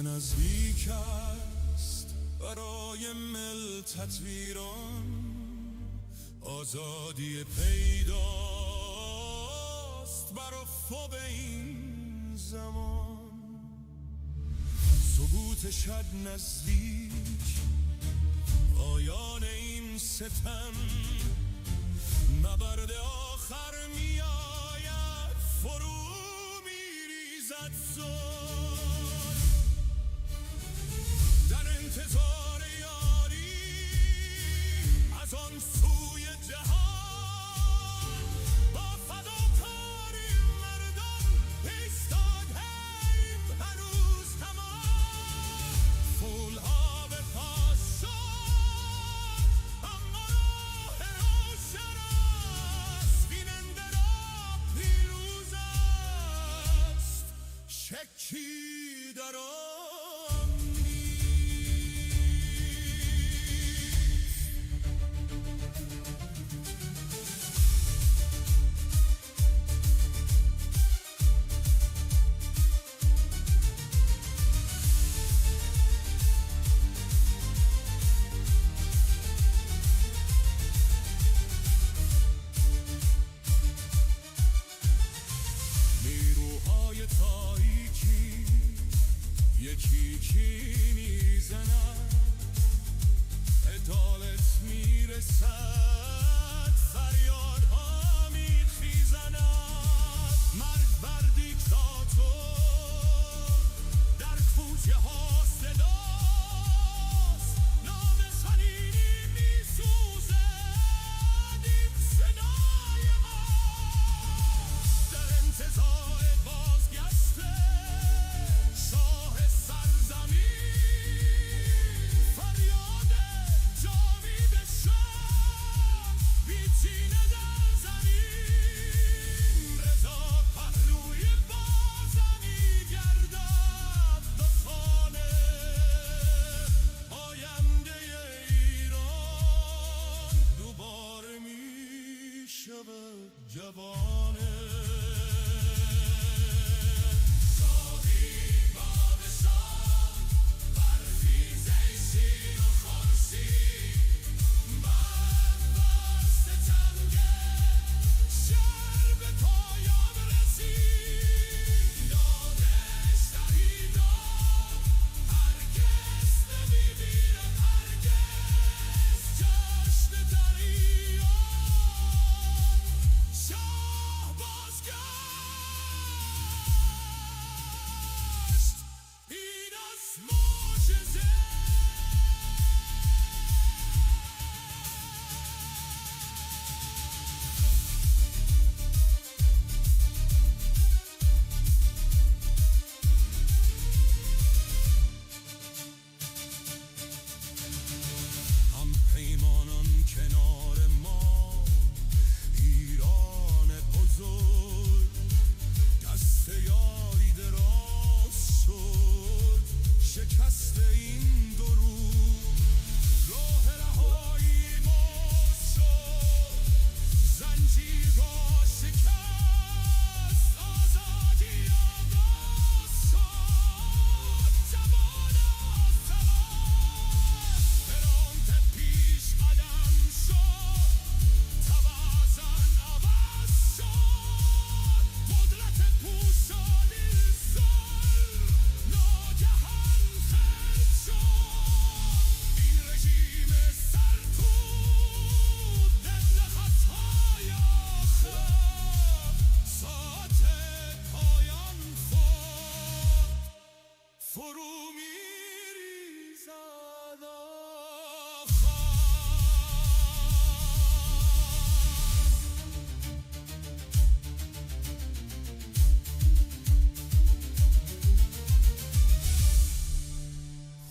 نزدیک است برای ملتت ویران، آزادی پیداست بر افق این زمان. ثبوت شد نزدیک پایان این ستم، نبرد آخر می آید فرو می ریزد زود. در انتظار یاری از آن سوی جهان، با فداکاری مردان ایستادیم هنوز تمام. پولها به پاس شد اما راه روشن است، بیننده را پیروز است، شکی در آن تاریکی یکی کی میزند، عدالت میرسد، فریادها میخیزند. مرگ بر دیکتاتور در کوچه ها صداست، نام خلیلی میسوزد این صدای ما. در انتظار بازگشت شاه سرزمین، فریاد جاوید شاه بیچینه در زمین. رضا پهلوی بازم میگردد به خانه، آینده ایران دوباره میشود جوانه.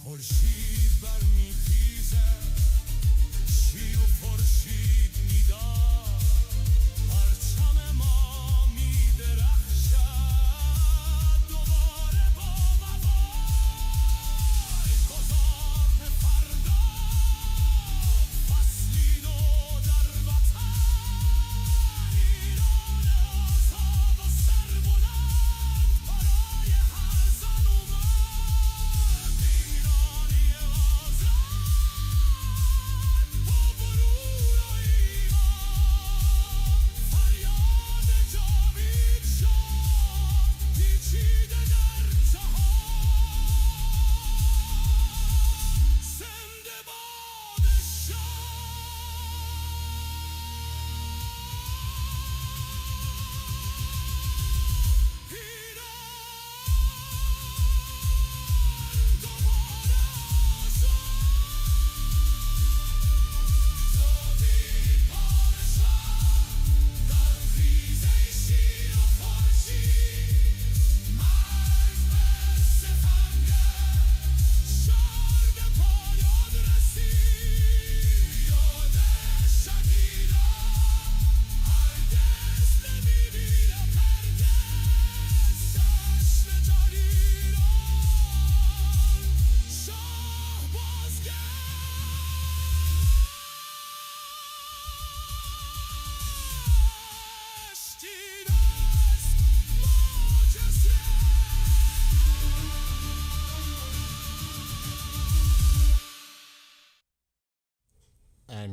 خورشید برمیخیزد، شیر و خورشید میداد، پرچم ما میدرخشد دوباره با وفای. گذار به فردا فصلی نو در وطن، ایران آزاد و سربلند برای هر زن و مرد.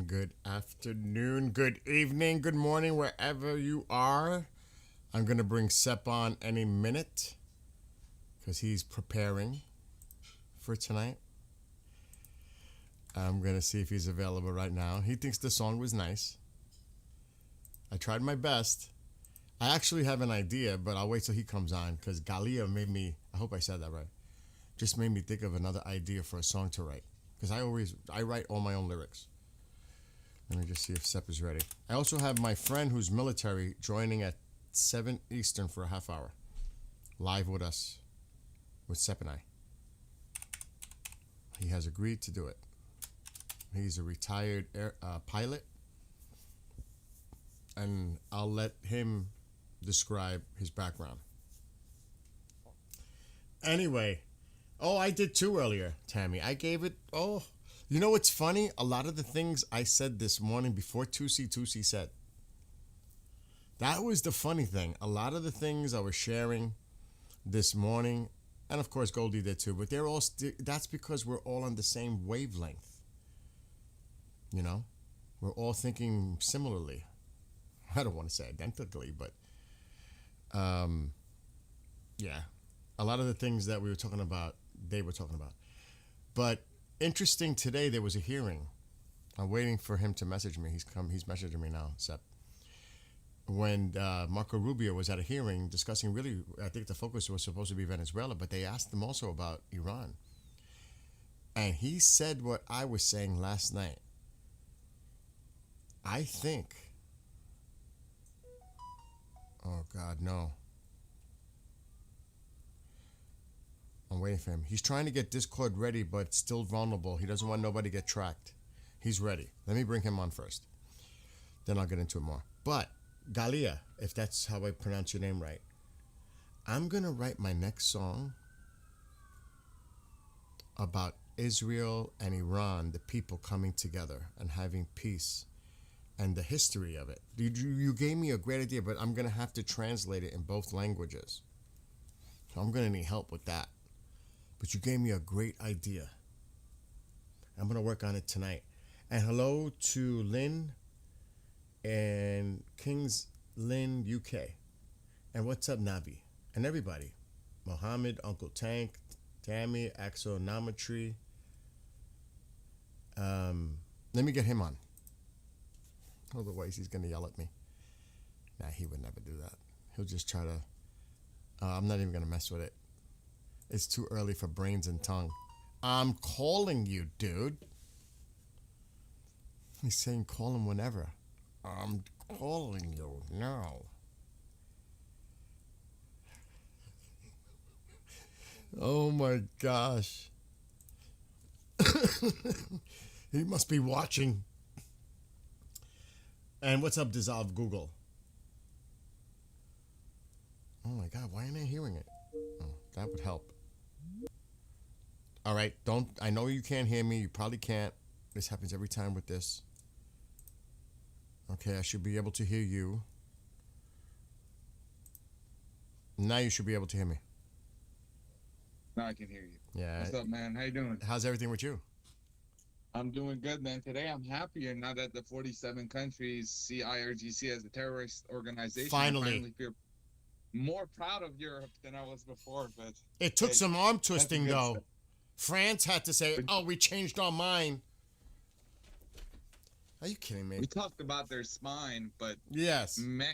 good afternoon, good evening, good morning, wherever you are. I'm going to bring Sep on any minute because he's preparing for tonight. I'm going to see if he's available right now. He thinks the song was nice. I tried my best. I actually have an idea, but I'll wait till he comes on because Galia made me, I hope I said that right, just made me think of another idea for a song to write. Because I write all my own lyrics. Let me just see if Sep is ready. I also have my friend who's military joining at 7 Eastern for a half hour. Live with us. With Sep and I. He has agreed to do it. He's a retired pilot. And I'll let him describe his background. Anyway. Oh, I did too earlier, Tammy. I gave it, you know what's funny? A lot of the things I said this morning before Tusi said. That was the funny thing. A lot of the things I was sharing this morning, and of course Goldie did too, but they're all, that's because we're all on the same wavelength. You know? We're all thinking similarly. I don't want to say identically, but yeah. A lot of the things that we were talking about, they were talking about. But interesting, today there was a hearing. I'm waiting for him to message me. He's messaging me now, Sep. When Marco Rubio was at a hearing discussing, really, I think the focus was supposed to be Venezuela, but they asked him also about Iran. And he said what I was saying last night. I think, oh God, no. I'm waiting for him. He's trying to get Discord ready, but still vulnerable. He doesn't want nobody to get tracked. He's ready. Let me bring him on first. Then I'll get into it more. But, Galia, if that's how I pronounce your name right, I'm going to write my next song about Israel and Iran, the people coming together and having peace and the history of it. You gave me a great idea, but I'm going to have to translate it in both languages. So I'm going to need help with that. But you gave me a great idea. I'm going to work on it tonight. And hello to Lynn and Kings Lynn UK. And what's up, Nabi? And everybody. Mohammed, Uncle Tank, Tammy, Axonometry. Let me get him on. Otherwise, he's going to yell at me. Nah, he would never do that. He'll just try to... I'm not even going to mess with it. It's too early for brains and tongue. I'm calling you, dude. He's saying call him whenever. I'm calling you now. Oh my gosh. He must be watching. And what's up, Dissolve Google? Oh my God, why am I hearing it? Oh, that would help. All right, I know you can't hear me. You probably can't. This happens every time with this. Okay, I should be able to hear you. Now you should be able to hear me. Now I can hear you. Yeah. What's up, man? How you doing? How's everything with you? I'm doing good, man. Today I'm happier now that the 47 countries see IRGC as a terrorist organization. Finally. I finally feel more proud of Europe than I was before. But it took some arm twisting, though. Stuff. France had to say, "Oh, we changed our mind." Are you kidding me? We talked about their spine, but yes, man,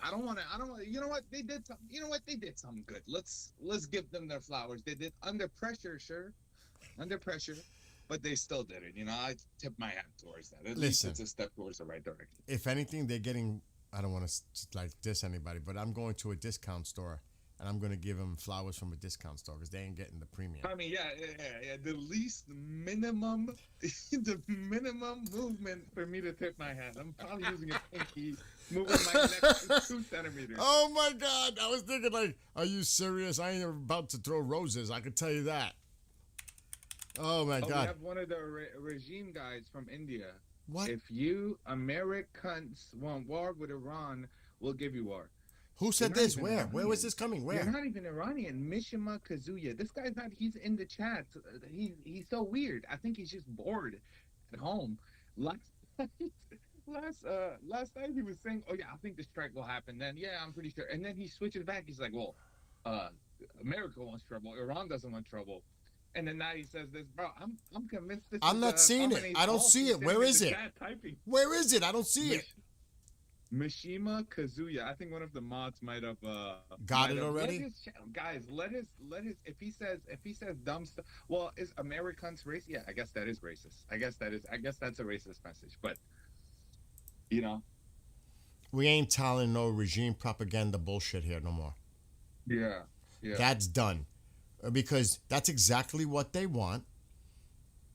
I don't want to. You know what they did? You know what they did? Something good. Let's give them their flowers. They did under pressure, sure, under pressure, but they still did it. You know, I tip my hat towards that. At least it's a step towards the right direction. If anything, they're getting. I don't want to like diss anybody, but I'm going to a discount store. And I'm going to give them flowers from a discount store because they ain't getting the premium. I mean, yeah. The least minimum, the minimum movement for me to tip my hat. I'm probably using a pinky, moving my neck 2 centimeters. Oh my God. I was thinking like, are you serious? I ain't about to throw roses. I can tell you that. Oh my God. We have one of the regime guys from India. What? If you Americans want war with Iran, we'll give you war. Who said this? Where? Iranian. Where was this coming? Where? You're not even Iranian. Mishima Kazuya. This guy's not. He's in the chat. He's so weird. I think he's just bored at home. Last night he was saying, "Oh yeah, I think the strike will happen." Then yeah, I'm pretty sure. And then he switches back. He's like, "Well, uh, America wants trouble. Iran doesn't want trouble." And then now he says this, bro. I'm convinced this I'm is not seeing it. Khamenei's I don't fault. see He's it. saying Where in is the it? chat, typing. Where is it? I don't see it. Mishima Kazuya. I think one of the mods might have Got might it have- already? Let his guys let his if he says dumb stuff. Well, is Americans racist? Yeah, I guess that is racist. I guess that's a racist message. But you know, We ain't telling no regime propaganda bullshit here no more. yeah, yeah. That's done. Because that's exactly what they want.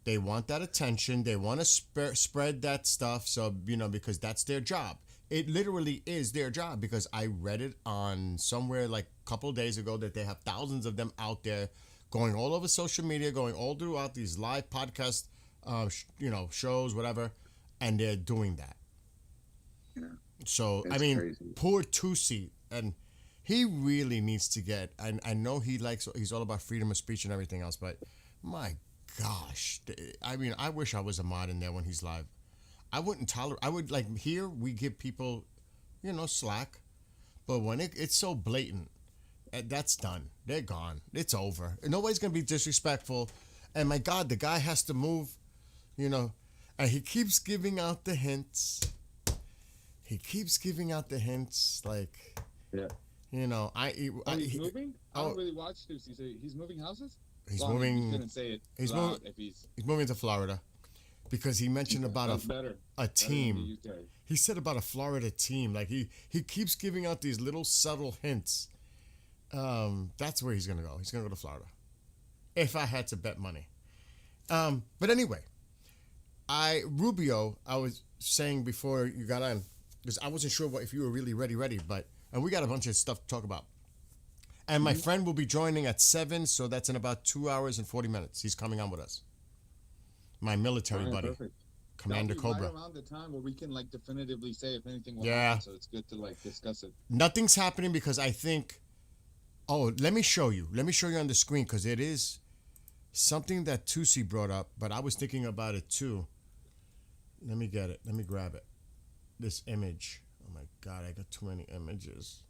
They want that attention. They want to spread that stuff. So, because that's their job. It literally is their job because I read it on somewhere like a couple of days ago that they have thousands of them out there going all over social media, going all throughout these live podcast, shows, whatever, and they're doing that. Yeah. So, I It's mean, crazy. poor Tusi, and he really needs to get. I know he's all about freedom of speech and everything else, but my gosh, I mean, I wish I was a mod in there when he's live. I wouldn't tolerate. I would like here we give people, slack, but when it's so blatant, that's done. They're gone. It's over. Nobody's gonna be disrespectful, and my God, the guy has to move, and he keeps giving out the hints. He keeps giving out the hints, like, Yeah. he's moving? I oh. don't really watch this. He's moving houses. He's Well, I mean, moving. You couldn't say it. he's loud moving- If he's He's moving to Florida, because he mentioned about That's better. a Better team. than the UK. He said about a Florida team. Like he keeps giving out these little subtle hints. That's where he's gonna go. He's gonna go to Florida. If I had to bet money. But anyway, Rubio, I was saying before you got on, because I wasn't sure if you were really ready, and we got a bunch of stuff to talk about. And my friend will be joining at 7, so that's in about 2 hours and 40 minutes. He's coming on with us. My military Alright, buddy, perfect. Commander That'll be Cobra. Right around the time where we can definitively say if anything will Yeah. happen. So it's good to discuss it. Nothing's happening because I think. Oh, let me show you. Let me show you on the screen because it is something that Tusi brought up, but I was thinking about it too. Let me get it. Let me grab it. This image. Oh my God, I got too many images.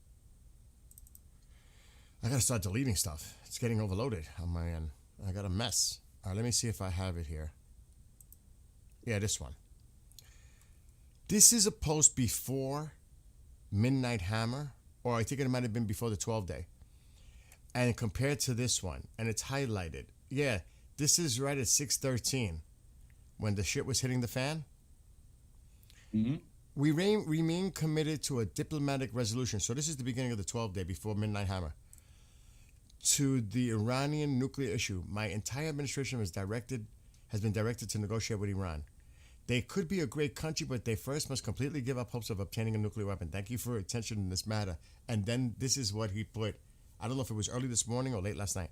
I gotta start deleting stuff. It's getting overloaded on my end. I got a mess. All right, let me see if I have it here. Yeah, this one. This is a post before Midnight Hammer, or I think it might have been before the 12 day. And compared to this one, and it's highlighted. Yeah, this is right at 6:13 when the shit was hitting the fan. Mm-hmm. We remain committed to a diplomatic resolution. So this is the beginning of the 12 day before Midnight Hammer. To the Iranian nuclear issue, my entire administration has been directed to negotiate with Iran. They could be a great country, but they first must completely give up hopes of obtaining a nuclear weapon. Thank you for your attention in this matter. And then this is what he put. I don't know if it was early this morning or late last night.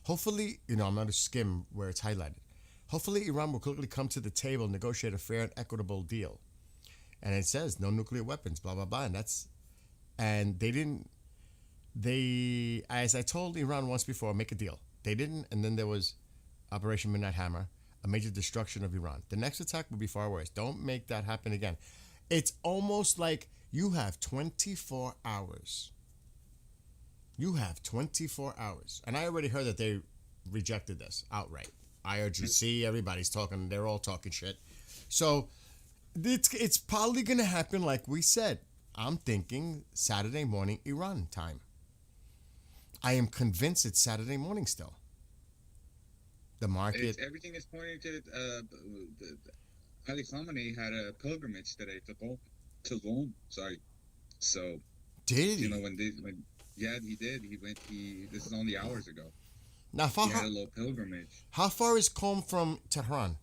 Hopefully, I'm not a skim where it's highlighted. Hopefully, Iran will quickly come to the table and negotiate a fair and equitable deal. And it says no nuclear weapons, blah, blah, blah. And they didn't. They, as I told Iran once before, make a deal. They didn't, and then there was Operation Midnight Hammer, a major destruction of Iran. The next attack will be far worse. Don't make that happen again. It's almost like you have 24 hours. You have 24 hours. And I already heard that they rejected this outright. IRGC, everybody's talking, they're all talking shit. So it's probably going to happen like we said. I'm thinking Saturday morning Iran time. I am convinced it's Saturday morning still. The market. Everything is pointing to Ali Khamenei had a pilgrimage today to Rome. Sorry. So Did he? Yeah, he did. This is only hours ago. Now, He had a little pilgrimage. how far is Qom from Tehran?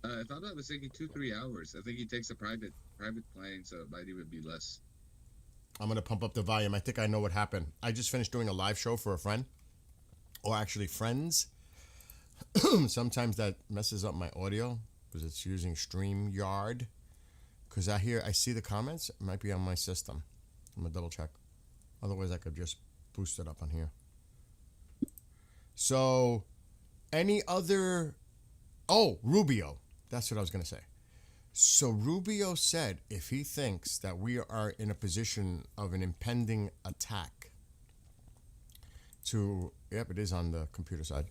I thought that was taking 2-3 hours. I think he takes a private plane, so it might even be less. I'm going to pump up the volume. I think I know what happened. I just finished doing a live show for a friend, or actually friends. Sometimes that messes up my audio because it's using StreamYard. Because I see the comments. It might be on my system. I'm going to double check. Otherwise, I could just boost it up on here. So, any other... Oh, Rubio. That's what I was going to say. So Rubio said if he thinks that we are in a position of an impending attack to, yep, it is on the computer side,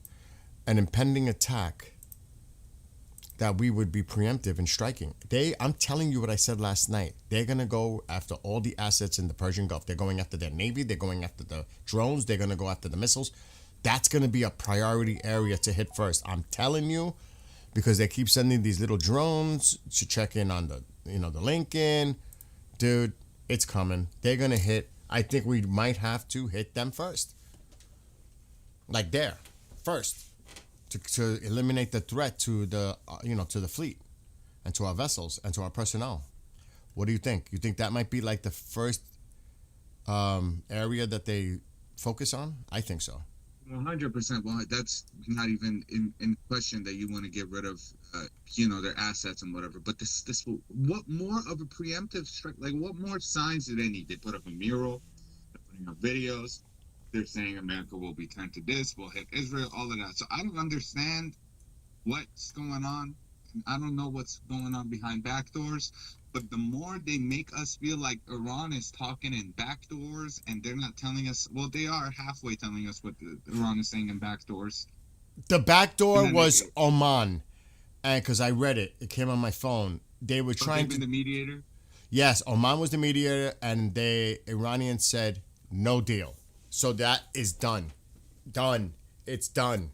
an impending attack, that we would be preemptive in striking. I'm telling you what I said last night. They're going to go after all the assets in the Persian Gulf. They're going after their Navy. They're going after the drones. They're going to go after the missiles. That's going to be a priority area to hit first. I'm telling you, because they keep sending these little drones to check in on the, the Lincoln. Dude, it's coming. They're going to hit. I think we might have to hit them first. Like there, first. To eliminate the threat to the to the fleet and to our vessels and to our personnel. What do you think? You think that might be like the first area that they focus on? I think so. 100%. Well, that's not even in question that you want to get rid of, their assets and whatever. But what more of a preemptive strike? Like, what more signs do they need? They put up a mural, they're putting up videos. They're saying America will be turned to this, we'll hit Israel, all of that. So I don't understand what's going on. I don't know what's going on behind back doors. But the more they make us feel like Iran is talking in back doors and they're not telling us, well, they are halfway telling us what Iran is saying in back doors. The back door was Oman. And because I read it, it came on my phone. They were trying to. The mediator? Yes, Oman was the mediator, and the Iranians said no deal. So that is done. Done. It's done.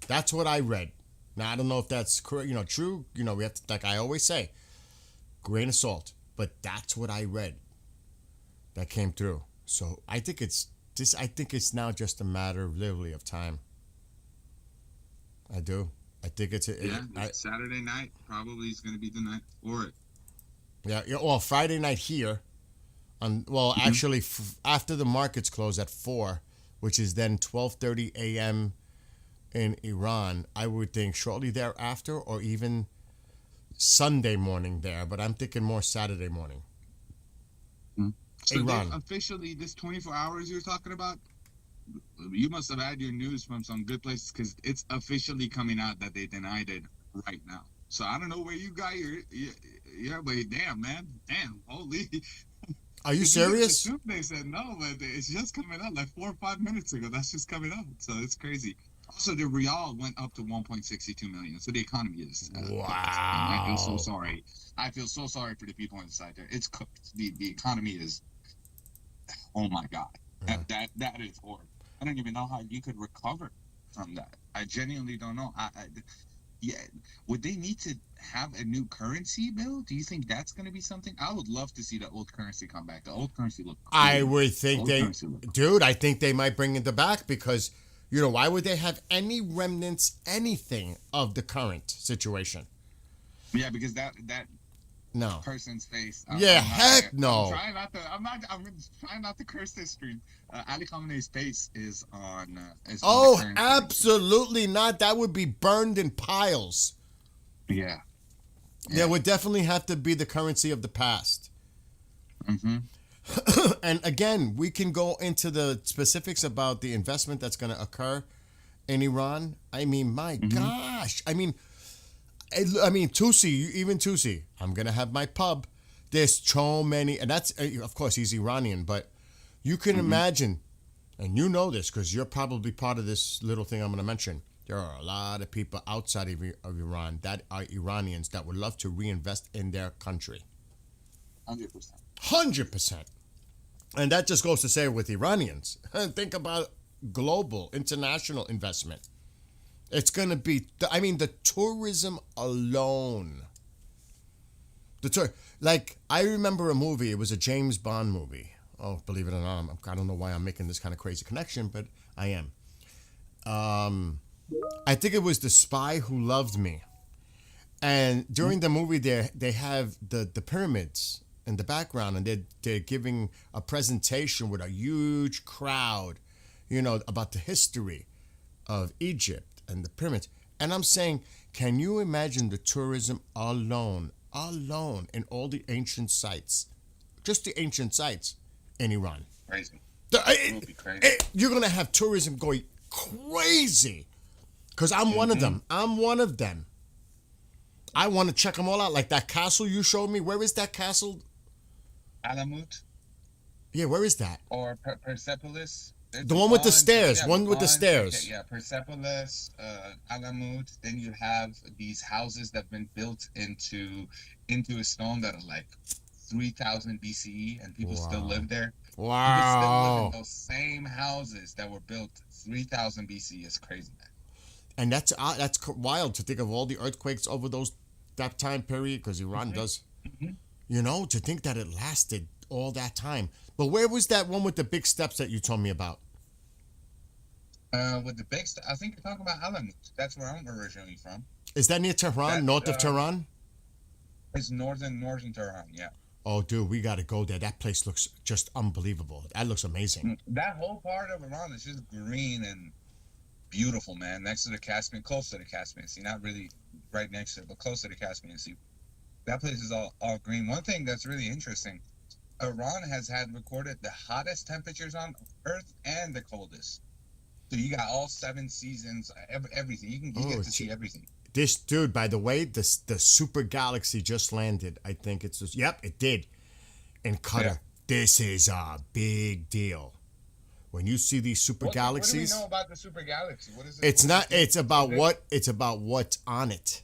That's what I read. Now, I don't know if that's true. We have to, like I always say, grain of salt. But that's what I read that came through. So I think it's now just a matter literally of time. I do. I think it's Saturday night probably is going to be the night for it. Yeah. Well, Friday night here. Actually, after the markets close at 4, which is then 12:30 a.m. in Iran, I would think shortly thereafter, or even Sunday morning there. But I'm thinking more Saturday morning. So Iran. Officially, this 24 hours you're talking about, you must have had your news from some good places because it's officially coming out that they denied it right now. So I don't know where you got your but damn, man. Damn, holy. Are you serious? They said no, but it's just coming out like 4 or 5 minutes ago. That's just coming out. So it's crazy. Also, the real went up to 1.62 million. So the economy is. Wow. I feel so sorry. I feel so sorry for the people inside there. It's cooked. The economy is. Oh my God. Yeah. That is horrible. I don't even know how you could recover from that. I genuinely don't know. Yeah, would they need to have a new currency, Bill? Do you think that's going to be something? I would love to see the old currency come back. The old currency look cool. I would think I think they might bring it back because, why would they have any remnants, anything of the current situation? Yeah, because that no person's face. Heck no. I'm trying not to curse this stream. Ali Khamenei's face is on. Absolutely not. That would be burned in piles. Yeah. That would definitely have to be the currency of the past. Mm-hmm. And again, we can go into the specifics about the investment that's going to occur in Iran. I mean, my gosh. I mean, Tusi, I'm going to have my pub. There's so many, and that's, of course, he's Iranian, but you can imagine, and you know this because you're probably part of this little thing I'm going to mention. There are a lot of people outside of Iran that are Iranians that would love to reinvest in their country. 100%. 100%. And that just goes to say with Iranians, think about global, international investment. It's going to be, the tourism alone. I remember a movie, it was a James Bond movie. Oh, believe it or not, I don't know why I'm making this kind of crazy connection, but I am. I think it was The Spy Who Loved Me. And during the movie, they have the pyramids in the background, and they're giving a presentation with a huge crowd, about the history of Egypt and the pyramids. And I'm saying, can you imagine the tourism alone in all the ancient sites, just the ancient sites in Iran? Crazy. You're going to have tourism going crazy because I'm one of them. I'm one of them. I want to check them all out. Like that castle you showed me. Where is that castle? Alamut Yeah, where is that? or Persepolis. There's The a one with the bunch. stairs. Yeah, One with the bunch. stairs. Okay, yeah, Persepolis, Alamut. Then you have these houses that have been built into a stone that are like 3,000 BCE, and people still Wow. live there. People still live Wow. in those same houses that were built 3,000 BCE. It's crazy, man. And that's wild to think of all the earthquakes over that time period, because Iran does. Mhm. You know, to think that it lasted all that time. But where was that one with the big steps that you told me about? With the big stuff, I think you're talking about Alamut. That's where I'm originally from. Is that near Tehran, That's, north of Tehran? It's northern Tehran. Yeah. Oh, dude, we got to go there. That place looks just unbelievable. That looks amazing. That whole part of Iran is just green and beautiful, man. Next to the Caspian, close to the Caspian Sea, not really right next to it, but close to the Caspian Sea. That place is all green. One thing that's really interesting, Iran has had recorded the hottest temperatures on Earth and the coldest. So you got all 7 seasons, everything. You get to see everything. This dude, by the way, the super galaxy just landed. I think it's just, yep, it did. In Qatar. Yeah. This is a big deal. When you see these super galaxies, What do we know about the super galaxy? What is it? it's what not. is it? It's about what's on it.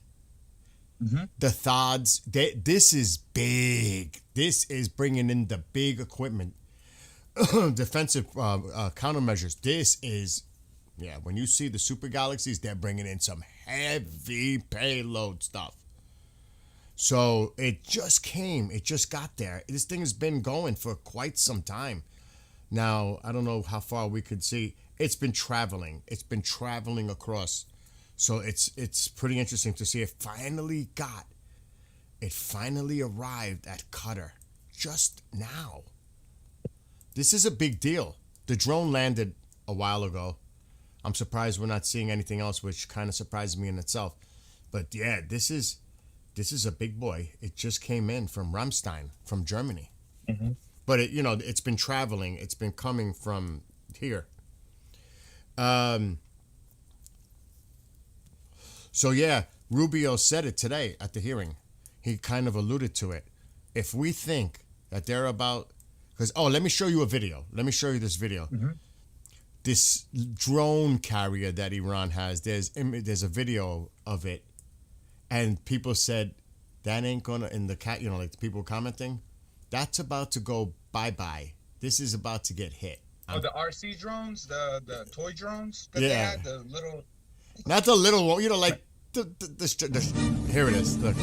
Mhm. The Thods. This is big. This is bringing in the big equipment, defensive countermeasures. This is, yeah. When you see the super galaxies, they're bringing in some heavy payload stuff. So it just came. It just got there. This thing has been going for quite some time. Now, I don't know how far we could see. It's been traveling. It's been traveling across. So it's pretty interesting to see. It finally arrived at Qatar just now. This is a big deal. The drone landed a while ago. I'm surprised we're not seeing anything else, which kind of surprised me in itself. But yeah, this is a big boy. It just came in from Ramstein, from Germany. Mhm. But it's been traveling. It's been coming from here. So yeah, Rubio said it today at the hearing. He kind of alluded to it. If we think that they're about, let me show you a video. Let me show you this video. Mhm. This drone carrier that Iran has. There's a video of it, and people said that ain't gonna in the cat. Like the people commenting, that's about to go bye-bye. This is about to get hit. Oh, the RC drones, the toy drones that Yeah. they had, the little. Not the little one, like the here it is. Look.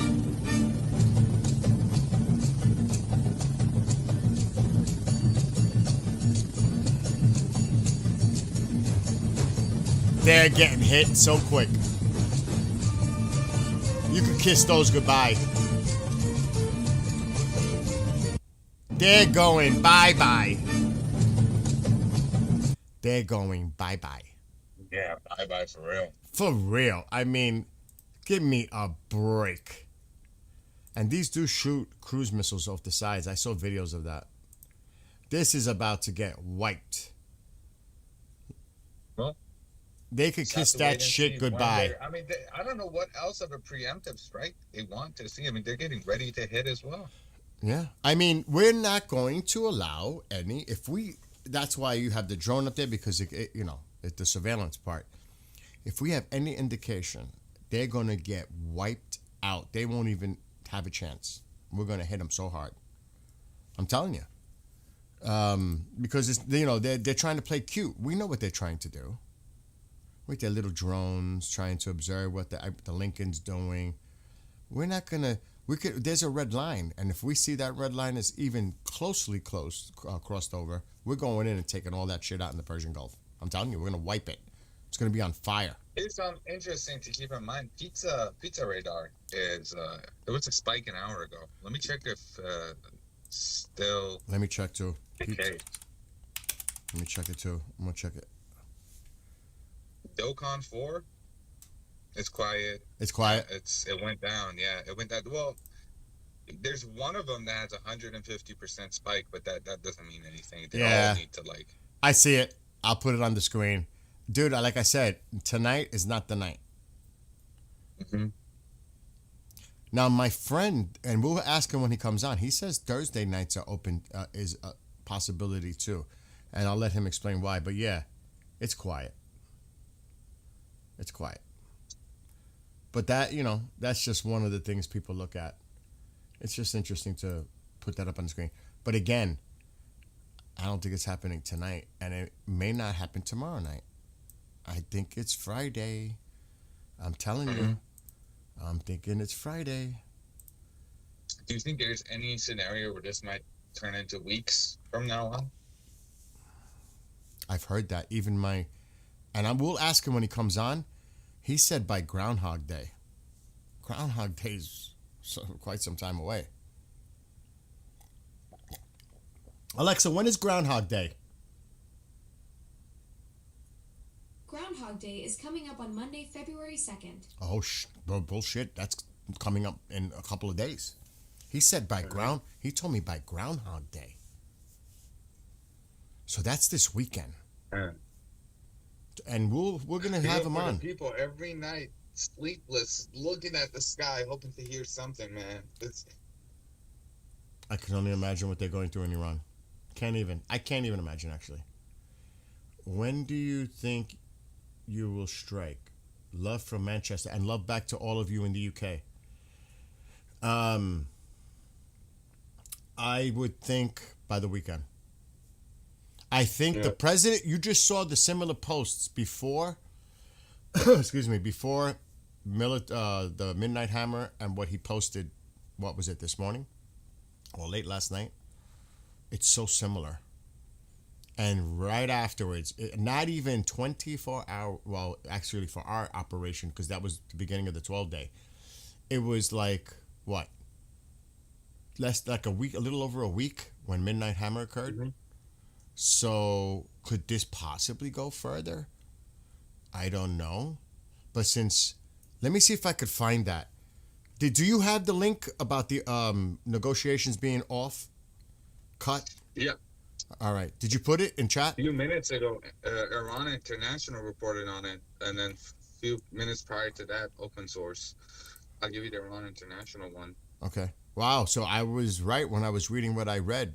They're getting hit so quick. You can kiss those goodbye. They're going bye-bye. They're going bye-bye. Yeah, bye for real. For real. I mean, give me a break. And these do shoot cruise missiles off the sides. I saw videos of that. This is about to get wiped. Well, They could just have kiss to wait that and shit see. goodbye. I mean, I don't know what else of a preemptive strike they want to see. I mean, they're getting ready to hit as well. Yeah. I mean, we're not going to allow any, that's why you have the drone up there, because it's the surveillance part. If we have any indication, they're going to get wiped out. They won't even have a chance. We're going to hit them so hard. I'm telling you. Because they're trying to play cute. We know what they're trying to do. With their little drones, trying to observe what the Lincoln's doing. We're not going to, there's a red line. And if we see that red line is even crossed over, we're going in and taking all that shit out in the Persian Gulf. I'm telling you, we're going to wipe it. It's going to be on fire. It's interesting to keep in mind. Pizza radar is there was a spike an hour ago. Let me check if still Let me check too. okay. Let me check it too. I'm going to check it. Dokkan 4. It's quiet. It's quiet. It went down. Yeah, it went down. Well, there's one of them that has 150% spike, but that doesn't mean anything. They Yeah. all need to I see it. I'll put it on the screen. Dude, like I said, tonight is not the night. Mhm. Now, my friend, and we'll ask him when he comes on. He says Thursday nights are open, is a possibility too, and I'll let him explain why. But yeah, it's quiet. It's quiet. But that, that's just one of the things people look at. It's just interesting to put that up on the screen. But again, I don't think it's happening tonight, and it may not happen tomorrow night. I think it's Friday. I'm telling you. I'm thinking it's Friday. Do you think there's any scenario where this might turn into weeks from now on? I've heard that. And I will ask him when he comes on. He said by Groundhog Day. Groundhog Day's quite some time away. Alexa, when is Groundhog Day? Groundhog Day is coming up on Monday, February 2nd. Oh, bullshit. That's coming up in a couple of days. He said he told me by Groundhog Day. So that's this weekend. And we're going to have him on. People every night sleepless, looking at the sky, hoping to hear something, man. I can only imagine what they're going through in Iran. I can't even imagine, actually. When do you think you will strike? Love from Manchester, and love back to all of you in the UK. I would think by the weekend. I think the president, you just saw the similar posts before, excuse me, before the Midnight Hammer and what he posted, what was it, this morning? Or late last night? It's so similar. And right afterwards, not even 24 hour, well, actually for our operation, because that was the beginning of the 12-day, it was like, what? Like a week, a little over a week when Midnight Hammer occurred. Mm-hmm. So could this possibly go further? I don't know. But let me see if I could find that. Do you have the link about the negotiations being cut? Yeah. All right. Did you put it in chat? A few minutes ago, Iran International reported on it, and then a few minutes prior to that, Open Source. I'll give you the Iran International one. Okay. Wow. So I was right when I was reading what I read.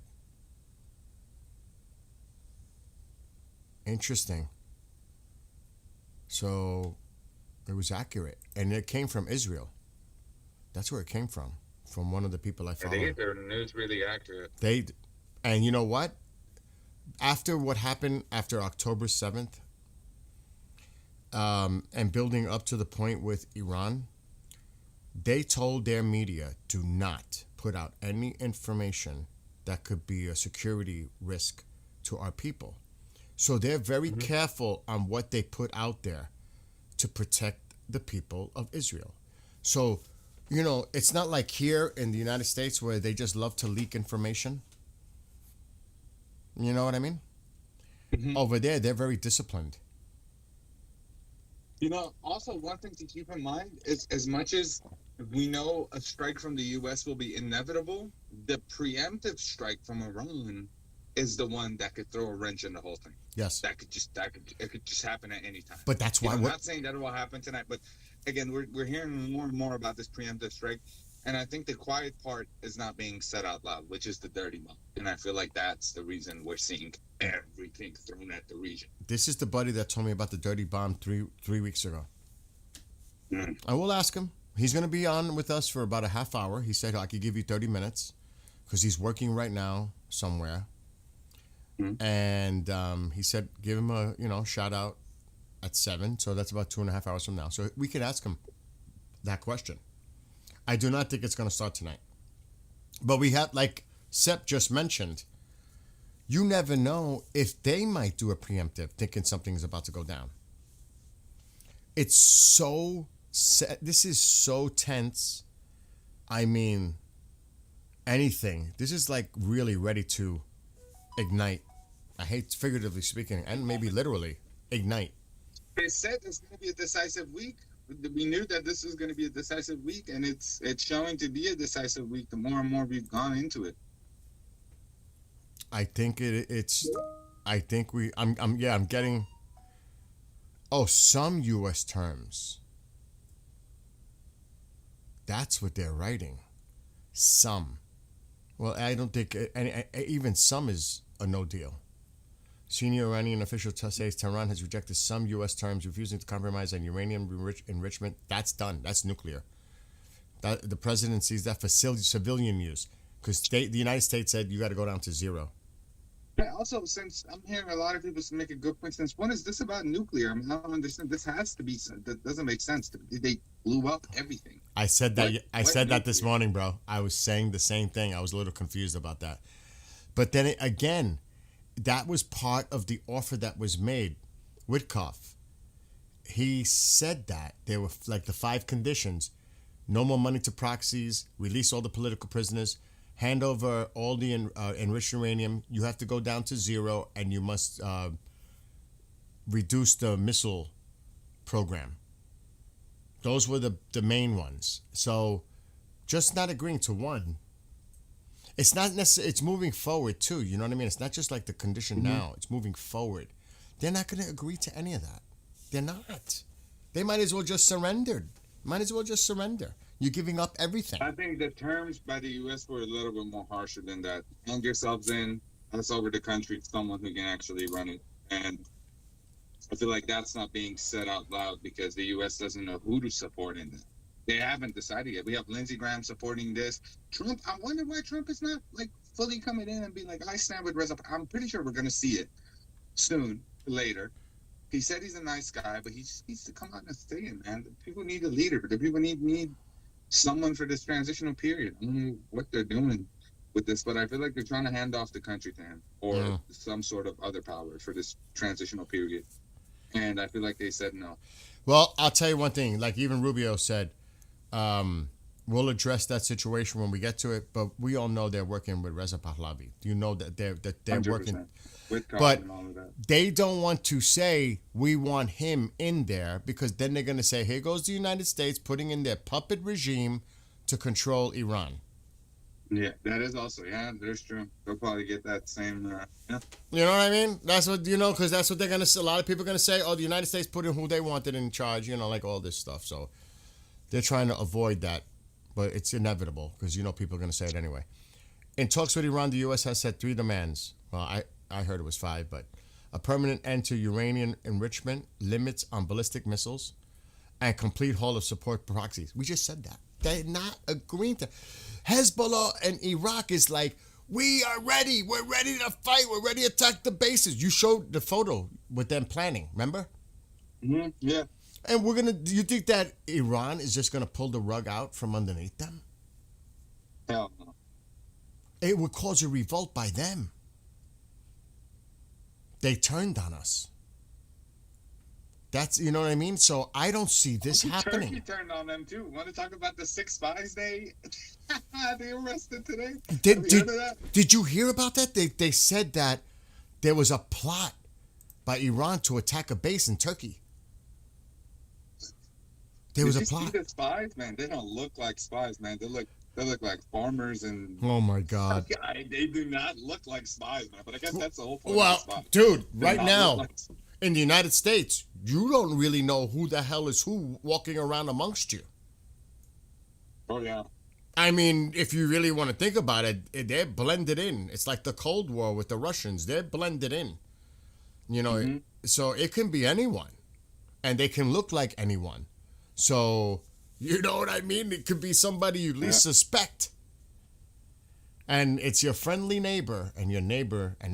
Interesting. So it was accurate, and it came from Israel. That's where it came from one of the people I follow. They get their news really accurate. And you know what? After what happened after October 7th, and building up to the point with Iran, they told their media, do not put out any information that could be a security risk to our people. So they're very careful on what they put out there to protect the people of Israel. So, it's not like here in the United States where they just love to leak information. You know what I mean? Mm-hmm. Over there, they're very disciplined. Also one thing to keep in mind is, as much as we know a strike from the U.S. will be inevitable, the preemptive strike from Iran is the one that could throw a wrench in the whole thing. Yes. It could just happen at any time. But that's why I'm not saying that it will happen tonight, but again, we're hearing more and more about this preemptive strike, and I think the quiet part is not being said out loud, which is the dirty bomb. And I feel like that's the reason we're seeing everything thrown at the region. This is the buddy that told me about the dirty bomb three weeks ago. I will ask him. He's going to be on with us for about a half hour. He said I could give you 30 minutes because he's working right now somewhere. And he said give him a shout out at 7, so that's about 2.5 hours from now. So we could ask him that question. I do not think it's going to start tonight. But we have, like Sepp just mentioned, you never know if they might do a preemptive thinking something is about to go down. It's so, this is so tense. I mean, anything. This is like really ready to ignite. I hate figuratively speaking, and maybe literally, ignite. They said it's going to be a decisive week. We knew that this was going to be a decisive week, and it's showing to be a decisive week the more and more we've gone into it. I think I'm getting some U.S. terms That's what they're writing. Some. Well, I don't think even some is a no deal. Senior Iranian official says Tehran has rejected some U.S. terms, refusing to compromise on uranium enrichment. That's done. That's nuclear. That the president sees that for civilian use, because the United States said you got to go down to zero. Yeah, also, since I'm hearing a lot of people make a good point, since when is this about nuclear? I mean, I don't understand. This has to be. That doesn't make sense. They blew up everything. I said that. I said that this nuclear? morning, bro. I was saying the same thing. I was a little confused about that. But then again, that was part of the offer that was made. Witkoff, he said that there were like the 5 conditions: no more money to proxies, release all the political prisoners, hand over all the enriched uranium. You have to go down to zero, and you must reduce the missile program. Those were the main ones. So just not agreeing to one. It's not necessarily, it's moving forward too. You know what I mean? It's not just like the condition now. It's moving forward. They're not going to agree to any of that. They're not. They might as well just surrender. Might as well just surrender. You're giving up everything. I think the terms by the U.S. were a little bit more harsher than that. Hand yourselves in, pass over the country to someone who can actually run it. And I feel like that's not being said out loud because the U.S. doesn't know who to support in that. They haven't decided yet. We have Lindsey Graham supporting this. Trump, I wonder why Trump is not like fully coming in and being like, I stand with Reza. I'm pretty sure we're going to see it soon, later. He said he's a nice guy, but he just needs to come out and say it, man. The people need a leader. The people need someone for this transitional period. I don't know what they're doing with this, but I feel like they're trying to hand off the country to him or some sort of other power for this transitional period. And I feel like they said no. Well, I'll tell you one thing. Like even Rubio said, we'll address that situation when we get to it. But we all know they're working with Reza Pahlavi. You know that they're 100%. working. With God But and all of that. they don't want to say we want him in there because then they're going to say, here goes the United States putting in their puppet regime to control Iran. Yeah, that is also, that's true. They'll probably get that same, You know what I mean? That's what, because that's what they're going to say. A lot of people are going to say, oh, the United States put in who they wanted in charge, like all this stuff. So they're trying to avoid that. But it's inevitable because, people are going to say it anyway. In talks with Iran, the U.S. has set 3 demands. Well, I heard it was 5, but a permanent end to uranium enrichment, limits on ballistic missiles, and complete halt of support proxies. We just said that. They're not agreeing to. Hezbollah and Iraq is like, we are ready. We're ready to fight. We're ready to attack the bases. You showed the photo with them planning, remember? Mm-hmm. Yeah. And do you think that Iran is just going to pull the rug out from underneath them? Hell no. It would cause a revolt by them. They turned on us. That's, you know what I mean? So I don't see this happening. Turkey turned on them too. Want to talk about the 6 spies they arrested today? Did you hear about that? They said that there was a plot by Iran to attack a base in Turkey. There was a plot. See the spies, man? They don't look like spies, man. They look like farmers and. Oh my God. They do not look like spies, man. But I guess that's the whole point. Well, of the spies. dude, They right not now look like- in the United States, you don't really know who the hell is who walking around amongst you. Oh yeah. I mean, if you really want to think about it, they're blended in. It's like the Cold War with the Russians. They're blended in. So it can be anyone. And they can look like anyone. So, you know what I mean? It could be somebody you least suspect. And it's your friendly neighbor, and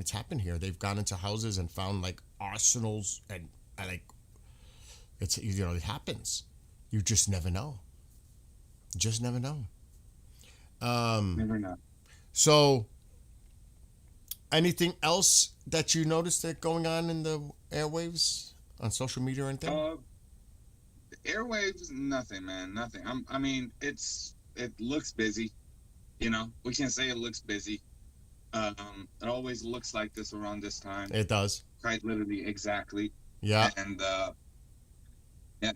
it's happened here. They've gone into houses and found like arsenals and like, it's, it happens. You just never know. Just never know. Never know. So, anything else that you noticed that going on in the airwaves on social media or anything? Airwaves, nothing, man, nothing. I mean, it looks busy. We can say it looks busy. It always looks like this around this time. It does. Quite literally, exactly. Yeah. And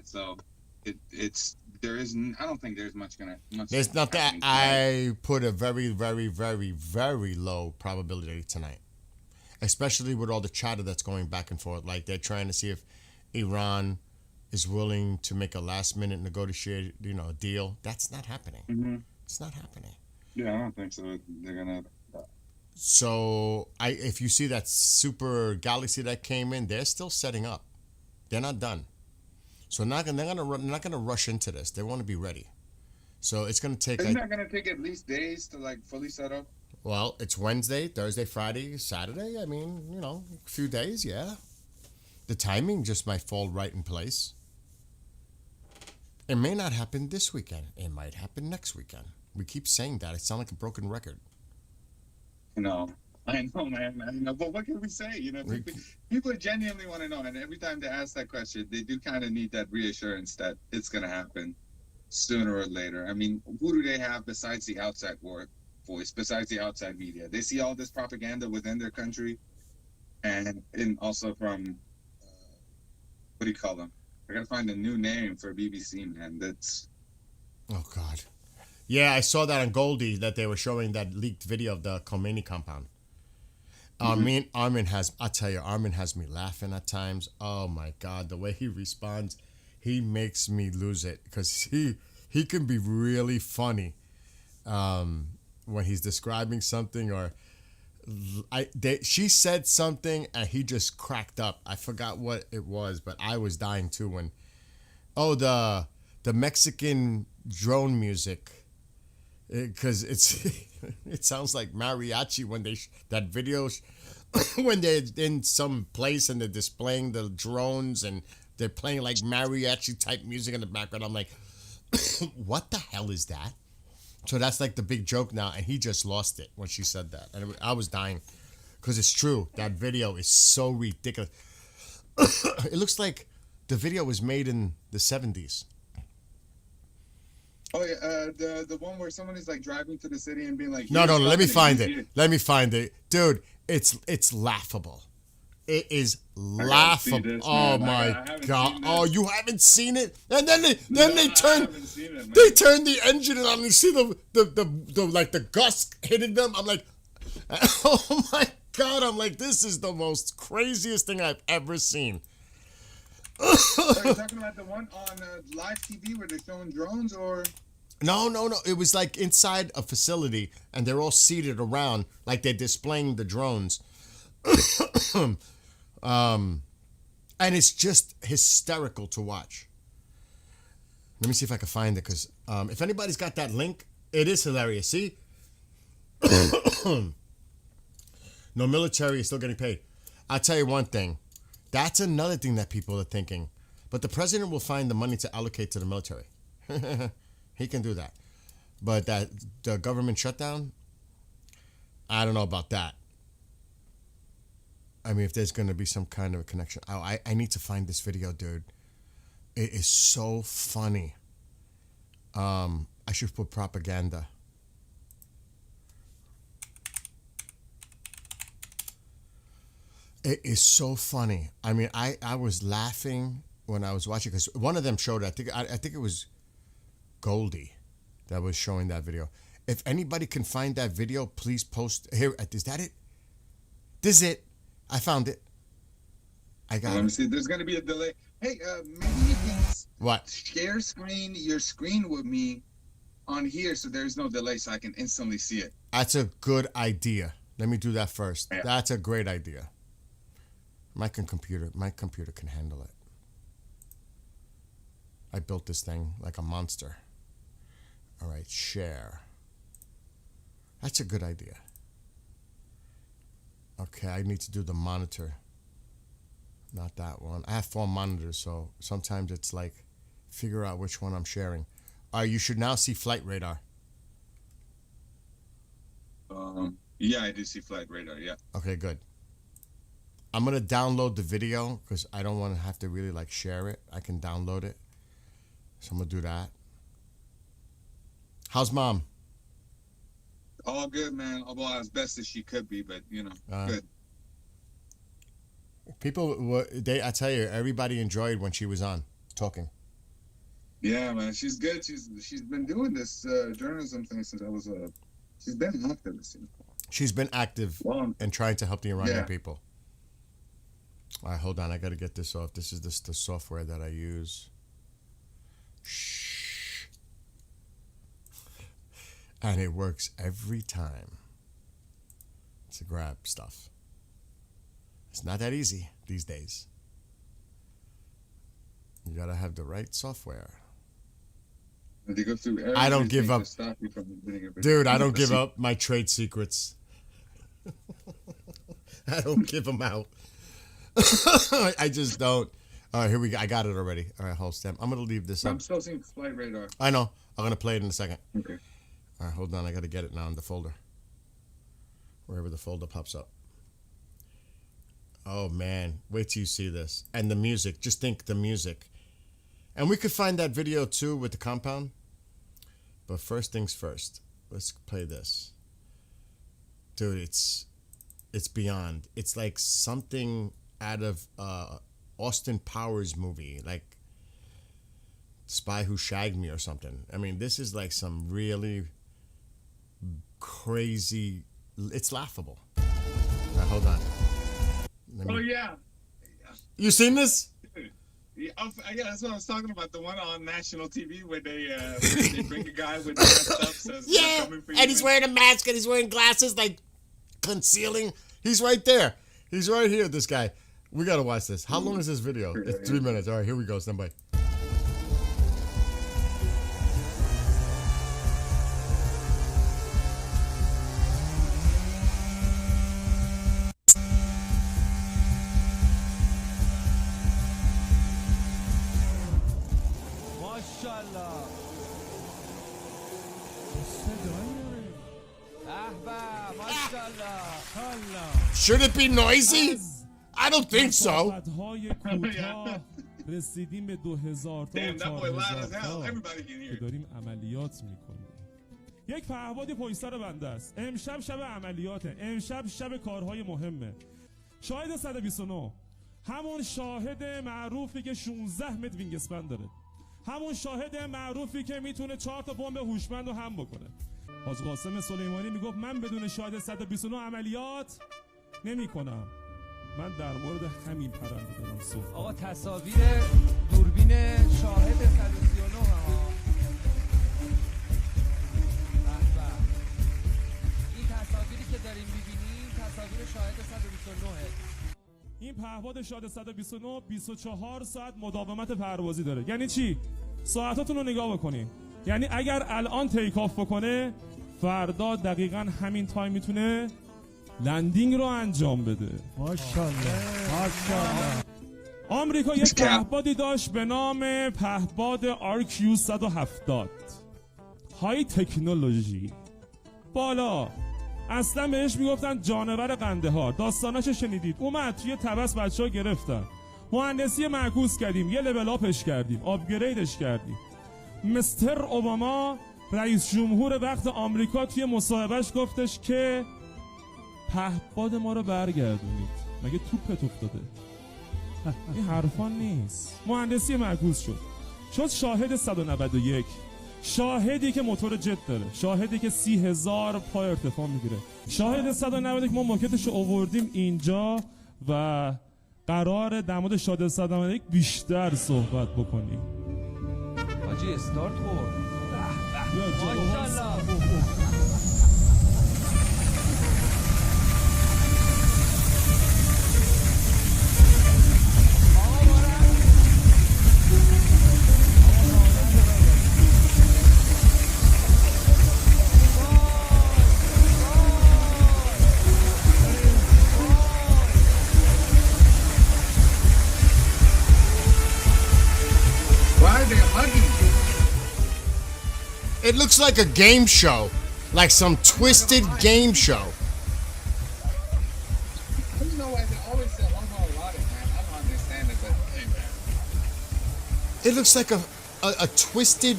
so it's there is. I don't think there's much. There's nothing. happening tonight. I put a very, very, very, very low probability tonight, especially with all the chatter that's going back and forth. Like they're trying to see if Iran is willing to make a last minute negotiated, deal. That's not happening. Hmm. It's not happening. Yeah, I don't think so. They're gonna. So if you see that super galaxy that came in, they're still setting up. They're not done. So they're not gonna rush into this. They want to be ready. So it's gonna take. Isn't that gonna take at least days to like fully set up? Well, it's Wednesday, Thursday, Friday, Saturday. I mean, a few days, yeah. The timing just might fall right in place. It may not happen this weekend. It might happen next weekend. We keep saying that. It sounds like a broken record. I know, man. I know, but what can we say? People genuinely want to know, and every time they ask that question, they do kind of need that reassurance that it's gonna happen sooner or later. I mean, who do they have besides the outside voice, besides the outside media? They see all this propaganda within their country, and also from what do you call them? I gotta find a new name for BBC, man. That's Oh, God. Yeah, I saw that on Goldie that they were showing that leaked video of the Khomeini compound. Armin has me laughing at times. Oh, my God. The way he responds, he makes me lose it because he can be really funny when he's describing something or she said something and he just cracked up. I forgot what it was, but I was dying too when the Mexican drone music, because it sounds like mariachi when that video when they're in some place and they're displaying the drones and they're playing like mariachi type music in the background. I'm like, what the hell is that? So that's like the big joke now, and he just lost it when she said that, and I was dying because it's true. That video is so ridiculous. It looks like the video was made in the 70s. oh yeah, the one where someone is like driving to the city and being like, No, "Here's let me something, find here's it. Let me find it, dude. It's laughable. It is laughable. this, Oh man. I my haven't God! seen this. Oh, you haven't seen it? And then they I turn. haven't seen it, man. They turn the engine on and you see the like the gust hitting them. I'm like, oh my God. I'm like, this is the most craziest thing I've ever seen. Are you talking about the one on live TV where they're showing drones, or? No. It was like inside a facility and they're all seated around like they're displaying the drones. And it's just hysterical to watch. Let me see if I can find it, because if anybody's got that link, it is hilarious. See? No military is still getting paid. I'll tell you one thing. That's another thing that people are thinking. But the president will find the money to allocate to the military. He can do that. But that the government shutdown, I don't know about that. I mean, if there's going to be some kind of a connection. I need to find this video, dude. It is so funny. I should put propaganda. It is so funny. I mean, I was laughing when I was watching because one of them showed it. I think it was Goldie that was showing that video. If anybody can find that video, please post. Here, is that it? This is it. I found it. I got Let me it. see. There's gonna be a delay. Hey, maybe you can What? share your screen with me on here, so there's no delay, so I can instantly see it. That's a good idea. Let me do that first. Yeah. That's a great idea. My computer can handle it. I built this thing like a monster. All right, share. That's a good idea. Okay, I need to do the monitor. Not that one. I have 4 monitors, so sometimes it's like figure out which one I'm sharing. You should now see Flight Radar. Yeah, I do see Flight Radar. Yeah. Okay, good. I'm gonna download the video because I don't want to have to really like share it. I can download it, so I'm gonna do that. How's mom? All good, man. Well, as best as she could be, but good. People, I tell you, everybody enjoyed when she was on talking. Yeah, man, she's good. She's been doing this journalism thing since I was she's been active. She's been active Well, and trying to help the Iranian Yeah. people. All right, hold on. I got to get this off. This is the software that I use. Shh. And it works every time to grab stuff. It's not that easy these days. You got to have the right software. They go through I don't give everything up. to stop you from hitting it. Dude, I don't give up my trade secrets. I don't give them out. I just don't. All right, here we go. I got it already. All right, hold stem. I'm going to leave this up. I'm still seeing flight radar. I know. I'm going to play it in a second. Okay. All right, hold on. I got to get it now in the folder. Wherever the folder pops up. Oh, man. Wait till you see this. And the music. Just think the music. And we could find that video, too, with the compound. But first things first. Let's play this. Dude, it's beyond. It's like something out of Austin Powers movie. Like Spy Who Shagged Me or something. I mean, this is like some really crazy... It's laughable. All right, hold on. Oh, yeah. You seen this? Yeah, that's what I was talking about. The one on national TV where they bring a guy with masked up. Says, Yeah, and he's wearing a mask and he's wearing glasses, like concealing. He's right there. He's right here, this guy. We got to watch this. How long is this video? It's 3 minutes. All right, here we go. Stand by. ماشاءالله احبا ماشاءالله Should it be noisy? I don't think so. مسافت‌های کوتاه رسیدیم به 2000 تا Damn, that boy loud as 4000 hell. تا Everybody can که hear. داریم عملیات میکنیم. یک پهپاد پشت بنده است. امشب شب عملیاته. امشب شب کارهای مهمه. شاهد 129 همون شاهد معروفی که 16 متر وینگسپن داره. همون شاهد معروفی که میتونه 4 تا بمب هوشمند رو هم بکنه. حاج قاسم سلیمانی میگفت من بدون شاهد 129 عملیات نمیکنم. من در مورد همین پرنده دارم صحبت. آقا تصاویر دوربین شاهد 139 ها. بله. این تصاویری که داریم میبینیم تصاویر شاهد 129. این پهپاد شاهد 129 24 ساعت مداومت پروازی داره. یعنی چی؟ ساعتاتون رو نگاه بکنین. یعنی اگر الان تیک آف بکنه فردا دقیقاً همین تایم میتونه لندینگ رو انجام بده. ماشاءالله ماشاءالله. آمریکا یک پهپادی داشت به نام پهپاد RQ 170 های تکنولوژی. بالا اصلا بهش میگفتن جانور قندهار. داستانش شنیدید. اومد توی طبس بچه ها گرفتن. مهندسی معکوس کردیم. یه لول آپش کردیم. آپگریدش کردیم. مستر اوباما رئیس جمهور وقت آمریکا توی مصاحبهش گفتش که پهپاد ما رو برگردونید. مگه توپت افتاده؟ این حرفان نیست. مهندسی معکوس شد شاهد 191. شاهدی که موتور جت داره. شاهدی که 30,000 پا ارتفاع میگیره. شاهد 191 ما ماکتش رو آوردیم اینجا و قرار در مورد شاهد 191 بیشتر صحبت بکنیم. حاجی استارت خورد. یا ماشاءالله. Why are they hugging? It looks like a game show. Like some twisted game show. I don't know why they always say homoerotic, man. I don't understand it, but hey, man. It looks like a twisted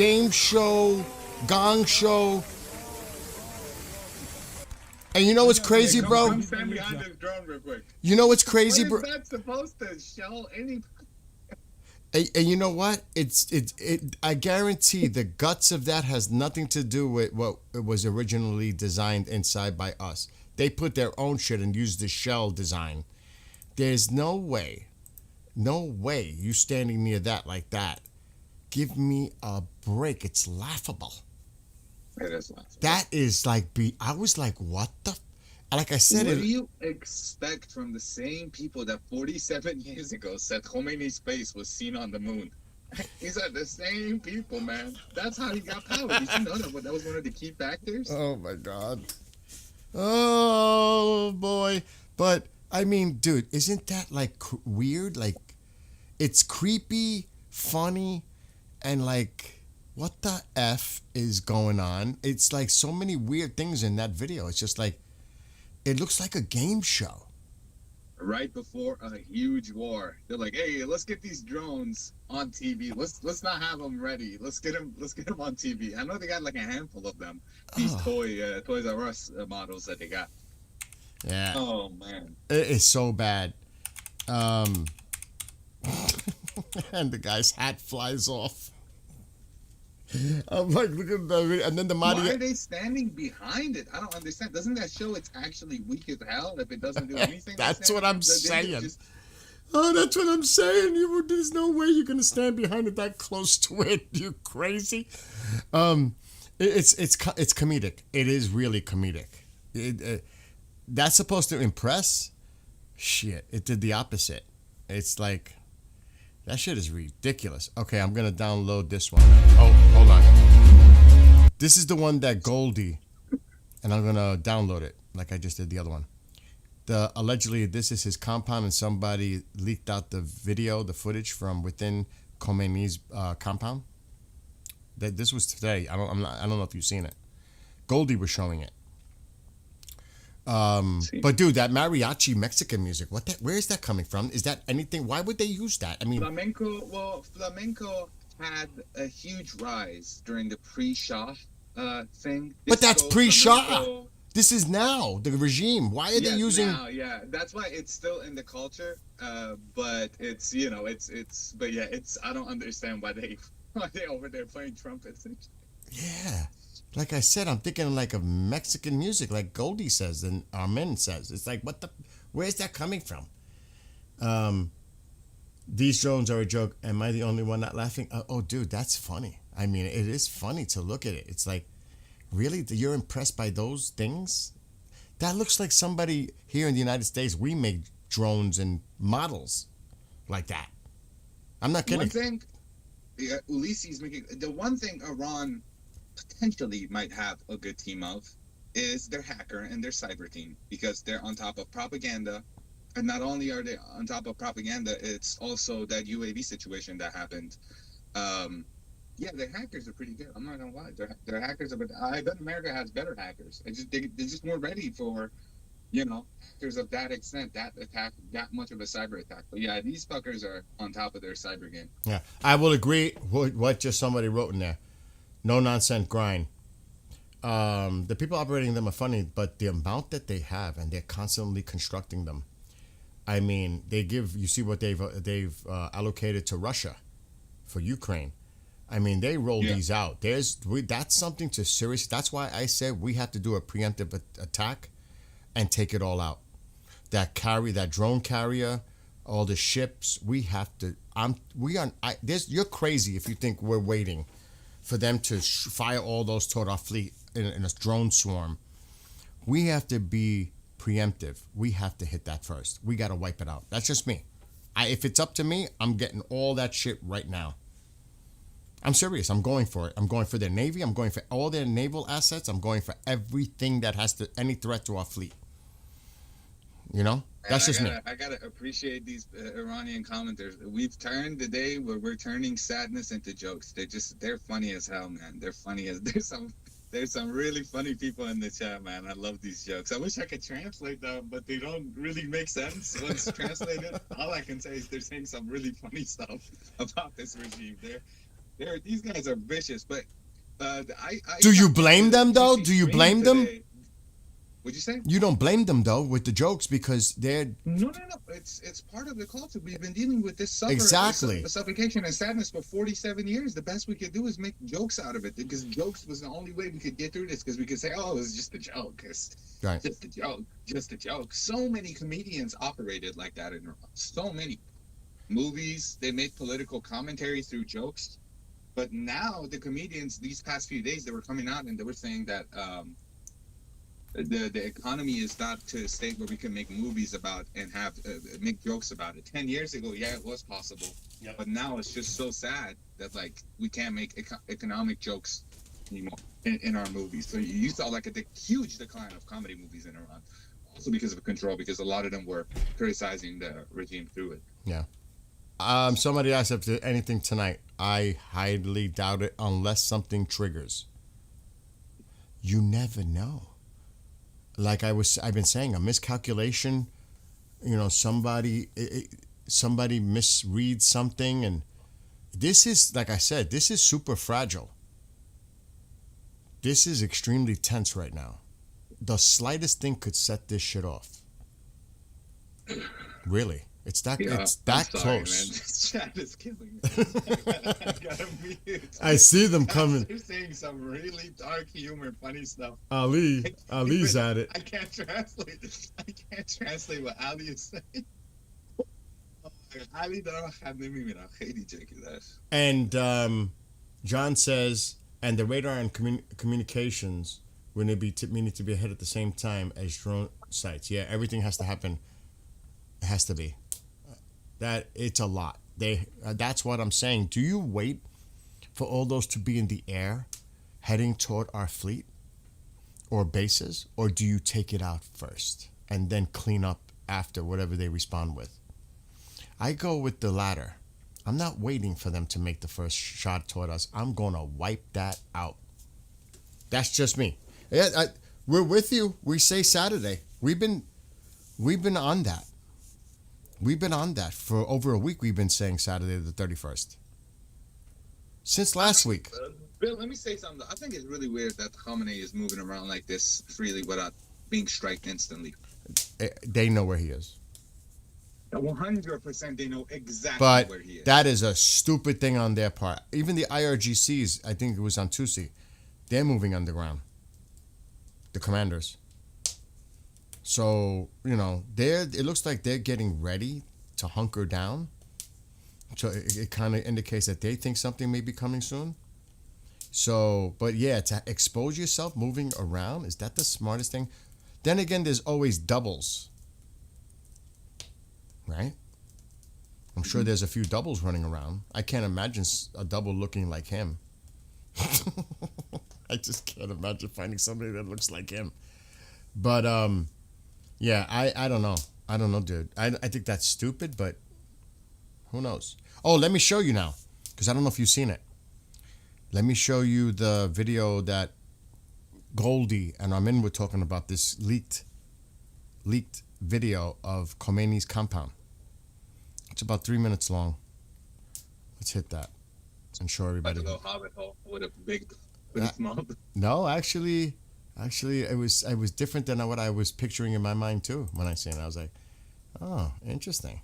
game show, gong show. And you know what's crazy, bro? Come stand behind this drone real quick. You know what's What crazy, is bro? that supposed to show any? And you know what? I guarantee the guts of that has nothing to do with what it was originally designed inside by us. They put their own shit and used the shell design There's no way you standing near that like that. Give me a break. It's laughable. It is laughable. That is like, I was like, what the? Like I said, What do you expect from the same people that 47 years ago said Khomeini's face was seen on the moon? These are the same people, man. That's how he got power. Did you know that was one of the key factors? Oh my God. Oh boy. But I mean, dude, isn't that like weird? Like, it's creepy, funny, and like, what the F is going on? It's like so many weird things in that video. It's just like, it looks like a game show. Right before a huge war, they're like, "Hey, let's get these drones on TV. Let's not have them ready. Let's get them on TV." I know they got like a handful of them. These Toys R Us models that they got. Yeah. Oh man, It is so bad. And the guy's hat flies off. I'm like, look at that. And then the why Mahdi. are they standing behind it? I don't understand. Doesn't that show it's actually weak as hell if it doesn't do anything? That's what I'm saying. Just- Oh, that's what I'm saying. There's no way you're gonna stand behind it that close to it. You crazy? It's comedic. It is really comedic. That's supposed to impress. Shit, it did the opposite. It's like, that shit is ridiculous. Okay, I'm gonna download this one. Oh, hold on. This is the one that Goldie, and I'm gonna download it like I just did the other one. Allegedly, this is his compound, and somebody leaked out the video, the footage from within Khomeini's compound. This was today. I don't know if you've seen it. Goldie was showing it. But dude, that mariachi Mexican music, where is that coming from? Is that anything? Why would they use that? I mean, flamenco had a huge rise during the pre-Shah thing. But that's Disco, pre-Shah. flamenco. This is now the regime. Why are they using? Now, yeah, that's why it's still in the culture. But it's but yeah, I don't understand why they over there playing trumpets. Yeah, like I said, I'm thinking like of Mexican music, like Goldie says and Armin says. It's like, where's that coming from? These drones are a joke. Am I the only one not laughing? Oh, dude, that's funny. I mean, it is funny to look at it. It's like, really, you're impressed by those things? That looks like somebody here in the United States, we make drones and models like that. I'm not kidding. One thing, Ulysses making the one thing Iran potentially might have a good team of is their hacker and their cyber team, because they're on top of propaganda. And not only are they on top of propaganda, it's also that UAV situation that happened. Yeah, their hackers are pretty good. I'm not gonna lie, their hackers are. But I bet America has better hackers. They're just more ready for, hackers of that extent, that attack, that much of a cyber attack. But yeah, these fuckers are on top of their cyber game. Yeah, I will agree with what just somebody wrote in there. No nonsense grind. The people operating them are funny, but the amount that they have, and they're constantly constructing them. I mean, you see what they've allocated to Russia for Ukraine. I mean, they roll these out. That's something to seriously. That's why I said we have to do a preemptive attack and take it all out. That drone carrier, all the ships. We have to. You're crazy if you think we're waiting for them to fire all those toward our fleet in a drone swarm. We have to be preemptive. We have to hit that first. We got to wipe it out. That's just me. If it's up to me, I'm getting all that shit right now. I'm serious. I'm going for it. I'm going for their Navy. I'm going for all their naval assets. I'm going for everything that has any threat to our fleet. That's just me. I gotta appreciate these Iranian commenters. We've turned the day where we're turning sadness into jokes. They're funny as hell, man. They're funny as there's some really funny people in the chat, man. I love these jokes. I wish I could translate them, but they don't really make sense once translated. All I can say is they're saying some really funny stuff about this regime. These guys are vicious, but Do you blame them though? Do you blame them? What'd you say? You don't blame them though with the jokes because they're No. It's part of the culture. We've been dealing with this Exactly. suffocation and sadness for 47 years. The best we could do is make jokes out of it because jokes was the only way we could get through this. Because we could say, "Oh, it's just a joke. It's right. just a joke. Just a joke." So many comedians operated like that in Iran. So many movies. They made political commentary through jokes. But now the comedians, these past few days, they were coming out and they were saying that. The economy is not to a state where we can make movies about and have make jokes about it. 10 years ago, yeah, it was possible, but now it's just so sad that like we can't make economic jokes anymore in our movies. So you saw like a huge decline of comedy movies in Iran, also because of control, because a lot of them were criticizing the regime through it. Yeah. Somebody asked if there's anything tonight. I highly doubt it unless something triggers. You never know. Like I've been saying, a miscalculation, somebody misreads something, and this is, like I said, this is super fragile. This is extremely tense right now. The slightest thing could set this shit off. Really, it's that close. Man. This chat is killing me. I gotta mute. I see them coming. They're saying some really dark humor, funny stuff. Ali's at it. I can't translate what Ali is saying. Ali دارم خط نمی‌بینم خیلی جدی داشت. And John says, and the radar and communications would need to be ahead at the same time as drone sites. Yeah, everything has to happen. It has to be. That it's a lot. That's what I'm saying. Do you wait for all those to be in the air, heading toward our fleet or bases, or do you take it out first and then clean up after whatever they respond with? I go with the latter. I'm not waiting for them to make the first shot toward us. I'm gonna wipe that out. That's just me. Yeah, we're with you. We say Saturday. We've been on that. We've been on that for over a week. We've been saying Saturday the 31st. Since last week. Bill, let me say something. I think it's really weird that Khamenei is moving around like this freely without being striked instantly. They know where he is. 100% they know exactly But where he is. that is a stupid thing on their part. Even the IRGCs, I think it was on Tusi, they're moving underground. The commanders. So, it looks like they're getting ready to hunker down. So it kind of indicates that they think something may be coming soon. So, but yeah, to expose yourself moving around, is that the smartest thing? Then again, there's always doubles. Right? I'm sure there's a few doubles running around. I can't imagine a double looking like him. I just can't imagine finding somebody that looks like him. But, yeah, I don't know. I don't know, dude. I think that's stupid, but who knows? Oh, let me show you now, because I don't know if you've seen it. Let me show you the video that Goldie and Armin were talking about, this leaked video of Khomeini's compound. It's about 3 minutes long. Let's hit that and show everybody. Like a little hobbit hole with a big mouth. No, actually, it was different than what I was picturing in my mind too. When I seen it, I was like, "Oh, interesting."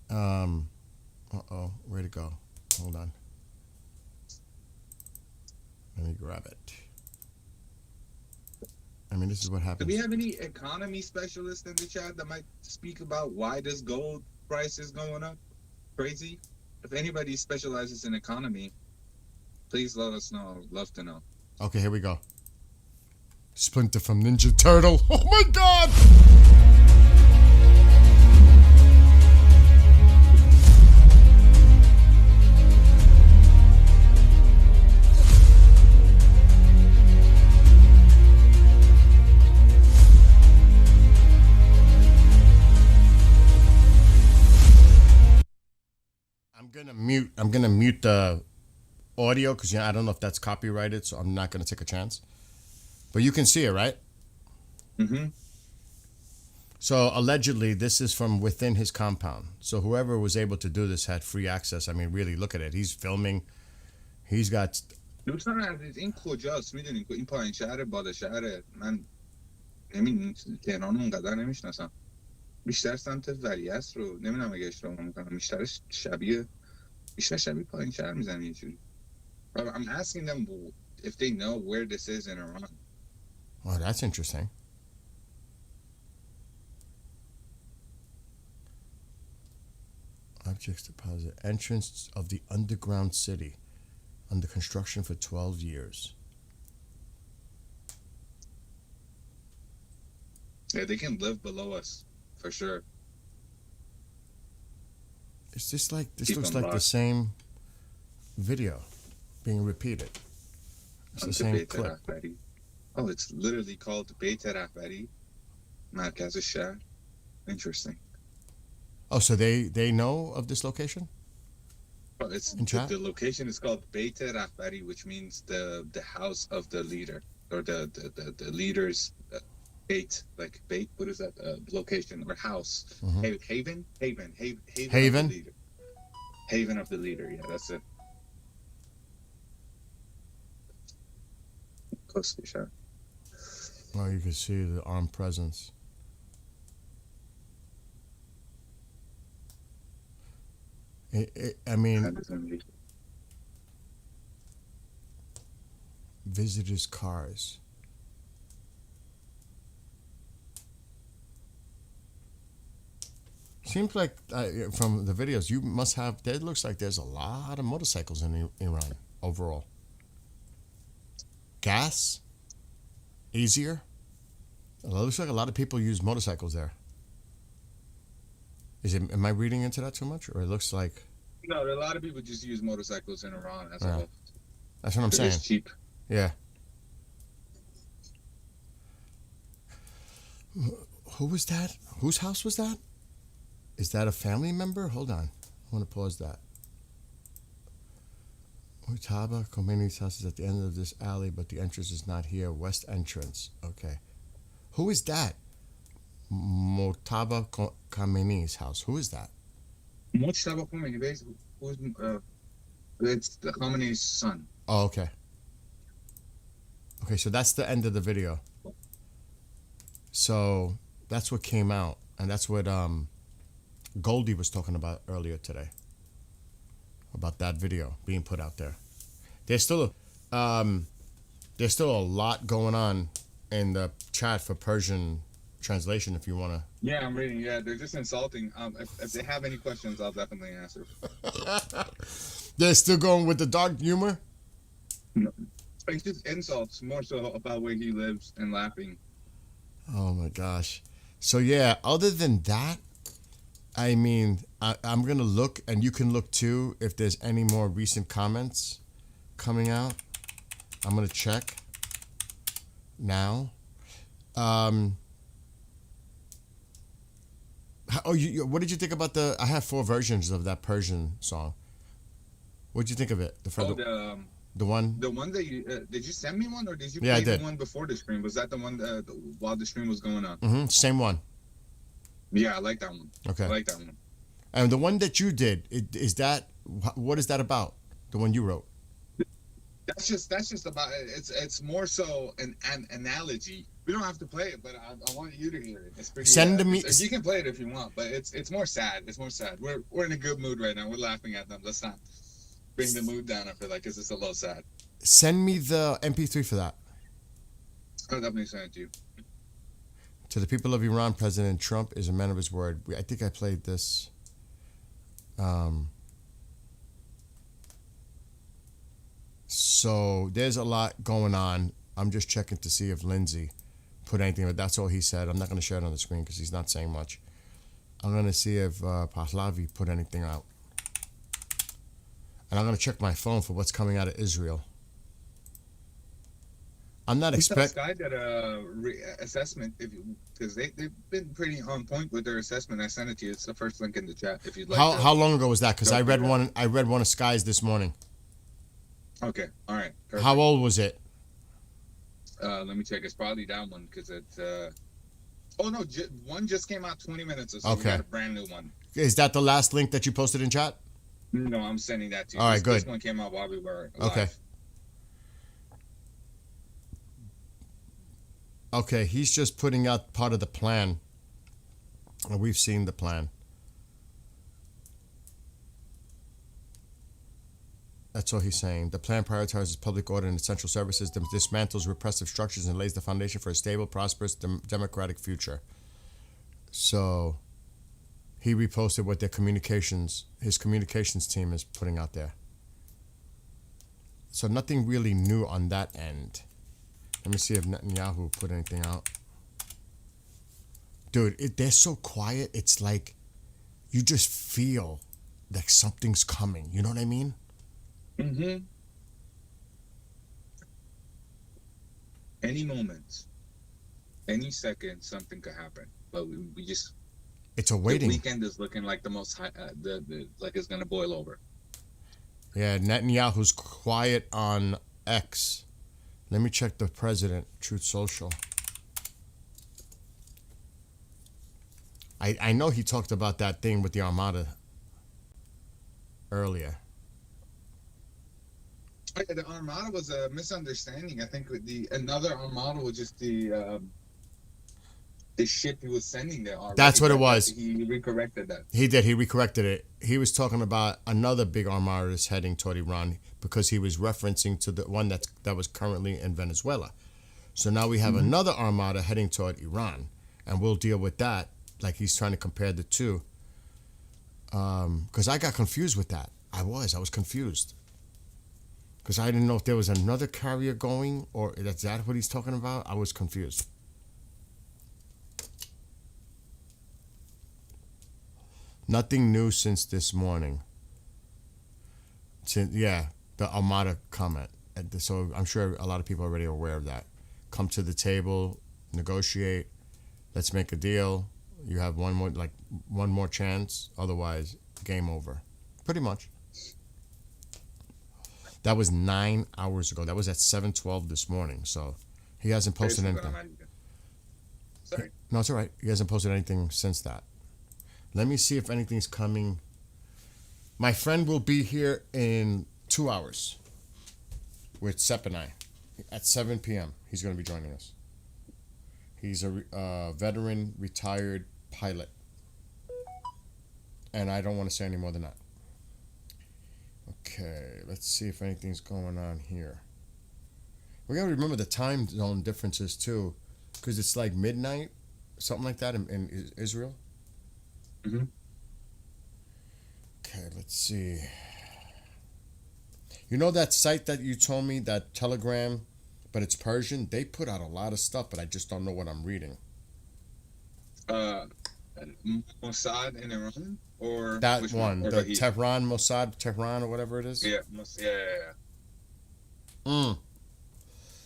Where'd it go? Hold on. Let me grab it. I mean, this is what happens. Do we have any economy specialists in the chat that might speak about why this gold price is going up crazy? If anybody specializes in economy, please let us know. I'd love to know. Okay, here we go. Splinter from Ninja Turtle. Oh my God! I'm gonna mute the audio because I don't know if that's copyrighted, so I'm not gonna take a chance. But you can see it, right? Mm-hmm. So allegedly, this is from within his compound. So whoever was able to do this had free access. I mean, really, look at it. He's filming. He's got. دوستان عزیز این کجاست میدونین این پایین شهر بالا شهر من تهران اونقدر نمیشناسم. بیشتر سمت ولیعصر رو نمیدونم اگه اشتباه میکنم، بیشتر شبیه پایین شهر میزنه یه جوری. I'm asking them if they know where this is in Iran. Oh, that's interesting. Objects deposit. Entrance of the underground city. Under construction for 12 years. Yeah, they can live below us for sure. Is this like this Keep looks them like the locked. same video being repeated? It's the same Beit clip. Rahbari. Oh, it's literally called Beit Rahbari, Markaz al-Shahr. Interesting. Oh, so they know of this location? Well, it's In chat? the location is called Beit Rahbari, which means the house of the leader, or the leader's bait, like bait. What is that? Location or house? Mhm. Haven. Haven? Of the leader. Haven of the leader. Yeah, that's it. Close to the shot. Oh, you can see the armed presence. I mean, visitors' cars. Seems like from the videos you must have. It looks like there's a lot of motorcycles in Iran overall. Gas, easier. It looks like a lot of people use motorcycles there. Am I reading into that too much, or it looks like? No, a lot of people just use motorcycles in Iran as a Yeah. whole. That's what I'm They're saying. just cheap. Yeah. Who was that? Whose house was that? Is that a family member? Hold on. I want to pause that. Murtaba Khomeini's house is at the end of this alley, but the entrance is not here. West entrance. Okay. Who is that? Murtaba Khomeini's house. Who is that? Mujtaba Khomeini, basically, it's the Khomeini's son. Oh, okay. Okay, so that's the end of the video. So that's what came out, and that's what Goldie was talking about earlier today. About that video being put out there. There's still a lot going on in the chat for Persian translation if you want to. Yeah, I'm reading. Yeah, they're just insulting. If they have any questions, I'll definitely answer. They're still going with the dark humor? No. It's just insults, more so about where he lives and laughing. Oh my gosh. So yeah, other than that, I mean, I'm going to look, and you can look too, if there's any more recent comments coming out. I'm going to check now. What did you think about I have 4 versions of that Persian song. What did you think of it? The one? The one that you did you send me one, or did you Yeah, I play did. the one before the stream? Was that the one while the stream was going on? Mm-hmm, same one. Yeah, I like that one. Okay. I like that one. And the one that you did, what is that about? The one you wrote? That's just about it's more so an analogy. We don't have to play it, but I want you to hear it. It's pretty. Send me. You can play it if you want, but it's more sad. It's more sad. We're in a good mood right now. We're laughing at them. Let's not bring the mood down after that, because it's a little sad. Send me the MP3 for that. I'll definitely send it to you. To the people of Iran, President Trump is a man of his word. I think I played this. So there's a lot going on. I'm just checking to see if Lindsay put anything, but that's all he said. I'm not going to share it on the screen because he's not saying much. I'm going to see if Pahlavi put anything out. And I'm going to check my phone for what's coming out of Israel. I'm not expecting. Sky did a assessment, because they've been pretty on point with their assessment. I sent it to you. It's the first link in the chat. If you'd like. How long ago was that? Because I read that. one. I read one of Sky's this morning. Okay. All right. Perfect. How old was it? Let me check. It's probably that one, because it's. Oh no, one just came out 20 minutes or so. Okay. We got a brand new one. Is that the last link that you posted in chat? No, I'm sending that to you. All right, good. This one came out while we were live. Okay. Okay, he's just putting out part of the plan. We've seen the plan. That's all he's saying. The plan prioritizes public order and essential services, dismantles repressive structures, and lays the foundation for a stable, prosperous, democratic future. So, he reposted what his communications team is putting out there. So nothing really new on that end. Let me see if Netanyahu put anything out. Dude, they're so quiet. It's like you just feel like something's coming. You know what I mean? Mm-hmm. Any moment, any second, something could happen. But we just. It's a waiting. The weekend is looking like the most high, like it's gonna boil over. Yeah, Netanyahu's quiet on X. Let me check the president, Truth Social. I know he talked about that thing with the Armada earlier. The Armada was a misunderstanding. I think another Armada was just the ship he was sending there already. That's what it was. He recorrected that. He did. He recorrected it. He was talking about another big Armada is heading toward Iran because he was referencing to the one that was currently in Venezuela. So now we have another Armada heading toward Iran, and we'll deal with that. Like he's trying to compare the two. Because I got confused with that. I was confused. Because I didn't know if there was another carrier going or is that what he's talking about? I was confused. Nothing new since this morning. The Armada comment. So I'm sure a lot of people are already aware of that. Come to the table, negotiate, let's make a deal. You have one more chance, otherwise game over. Pretty much. That was 9 hours ago. That was at 7:12 this morning. So he hasn't posted anything. Sorry. No, it's all right. He hasn't posted anything since that. Let me see if anything's coming. My friend will be here in 2 hours with Sepp and I at 7 p.m. He's going to be joining us. He's a veteran, retired pilot. And I don't want to say any more than that. Okay, let's see if anything's going on here. We got to remember the time zone differences too, because it's like midnight, something like that in Israel. Mm-hmm. Okay, let's see. You know that site that you told me, that Telegram, but it's Persian? They put out a lot of stuff, but I just don't know what I'm reading. Mossad in Iran? Or That which one, Or the Bahia? Tehran, Mossad, Tehran, or whatever it is? Yeah.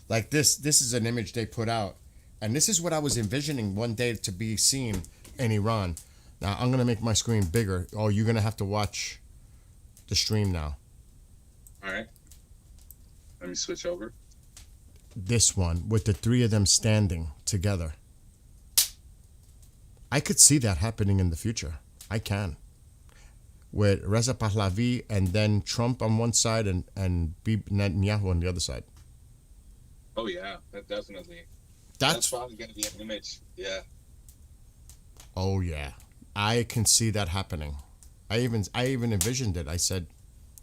Like this is an image they put out. And this is what I was envisioning one day to be seen in Iran. Now, I'm going to make my screen bigger. Oh, you're going to have to watch the stream now. All right. Let me switch over. This one, with the three of them standing together. I could see that happening in the future. I can. With Reza Pahlavi and then Trump on one side and Netanyahu on the other side. Oh, yeah. That definitely. That's probably going to be an image. Yeah. Oh, yeah. I can see that happening. I even envisioned it. I said,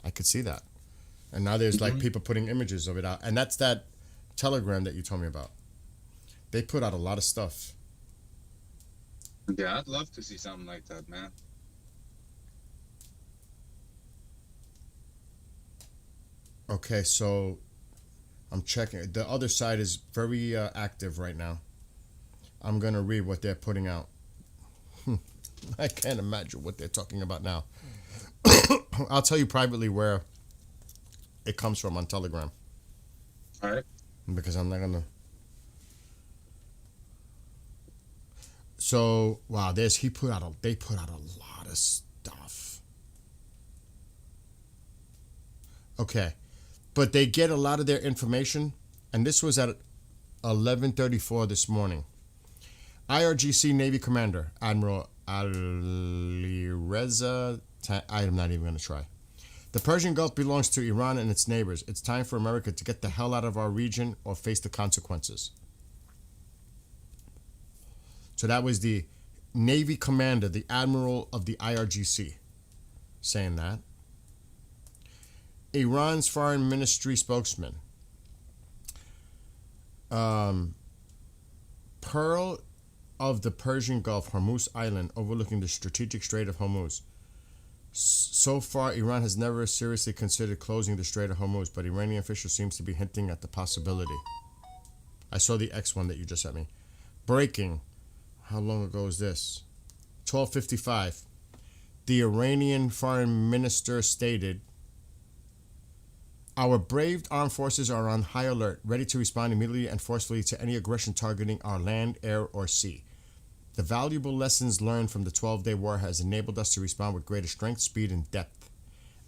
I could see that. And now there's like people putting images of it out. And that's that Telegram that you told me about. They put out a lot of stuff. Yeah, I'd love to see something like that, man. Okay, so I'm checking. The other side is very active right now. I'm going to read what they're putting out. I can't imagine what they're talking about now. I'll tell you privately where it comes from on Telegram. All right. Because I'm not going to. So, wow, they put out a lot of stuff. Okay. But they get a lot of their information, and this was at 11:34 this morning. IRGC Navy Commander, Admiral Alireza, I'm not even going to try. The Persian Gulf belongs to Iran and its neighbors. It's time for America to get the hell out of our region or face the consequences. So that was the Navy commander, the admiral of the IRGC, saying that. Iran's foreign ministry spokesman. Pearl of the Persian Gulf, Hormuz Island, overlooking the strategic Strait of Hormuz. So far, Iran has never seriously considered closing the Strait of Hormuz, but Iranian officials seems to be hinting at the possibility. I saw the X one that you just sent me. Breaking. How long ago is this? 12:55. The Iranian foreign minister stated, "Our brave armed forces are on high alert, ready to respond immediately and forcefully to any aggression targeting our land, air, or sea. The valuable lessons learned from the 12-day war has enabled us to respond with greater strength, speed, and depth.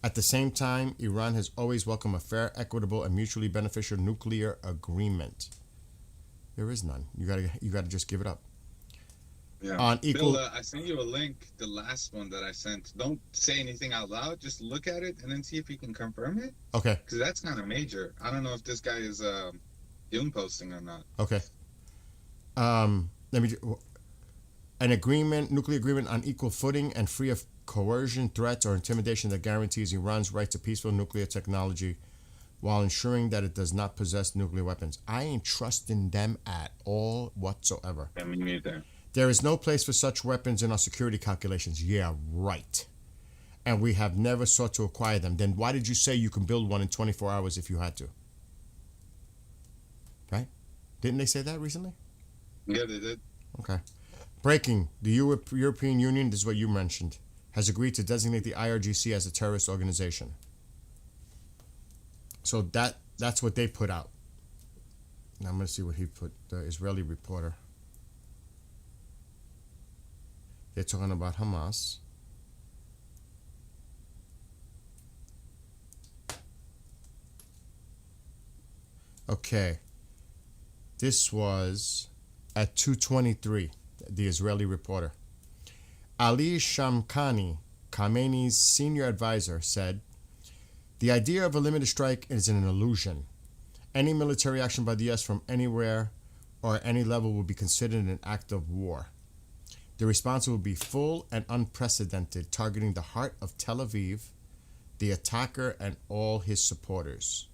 At the same time, Iran has always welcomed a fair, equitable, and mutually beneficial nuclear agreement." There is none. You gotta just give it up. Yeah. On equal. Bill, I sent you a link, the last one that I sent. Don't say anything out loud. Just look at it and then see if you can confirm it. Okay. Because that's kind of major. I don't know if this guy is doom posting or not. Okay. An agreement, nuclear agreement on equal footing and free of coercion, threats, or intimidation that guarantees Iran's right to peaceful nuclear technology while ensuring that it does not possess nuclear weapons. I ain't trusting them at all whatsoever. Yeah, me neither. There is no place for such weapons in our security calculations. Yeah, right. And we have never sought to acquire them. Then why did you say you can build one in 24 hours if you had to? Right? Didn't they say that recently? Yeah, they did. Okay. Breaking. The European Union, this is what you mentioned, has agreed to designate the IRGC as a terrorist organization. So that's what they put out. Now I'm going to see what he put, the Israeli reporter. They're talking about Hamas. Okay. This was at 2:23, the Israeli reporter. Ali Shamkhani, Khamenei's senior advisor, said, "The idea of a limited strike is an illusion. Any military action by the U.S. from anywhere or any level will be considered an act of war. The response will be full and unprecedented, targeting the heart of Tel Aviv, the attacker, and all his supporters."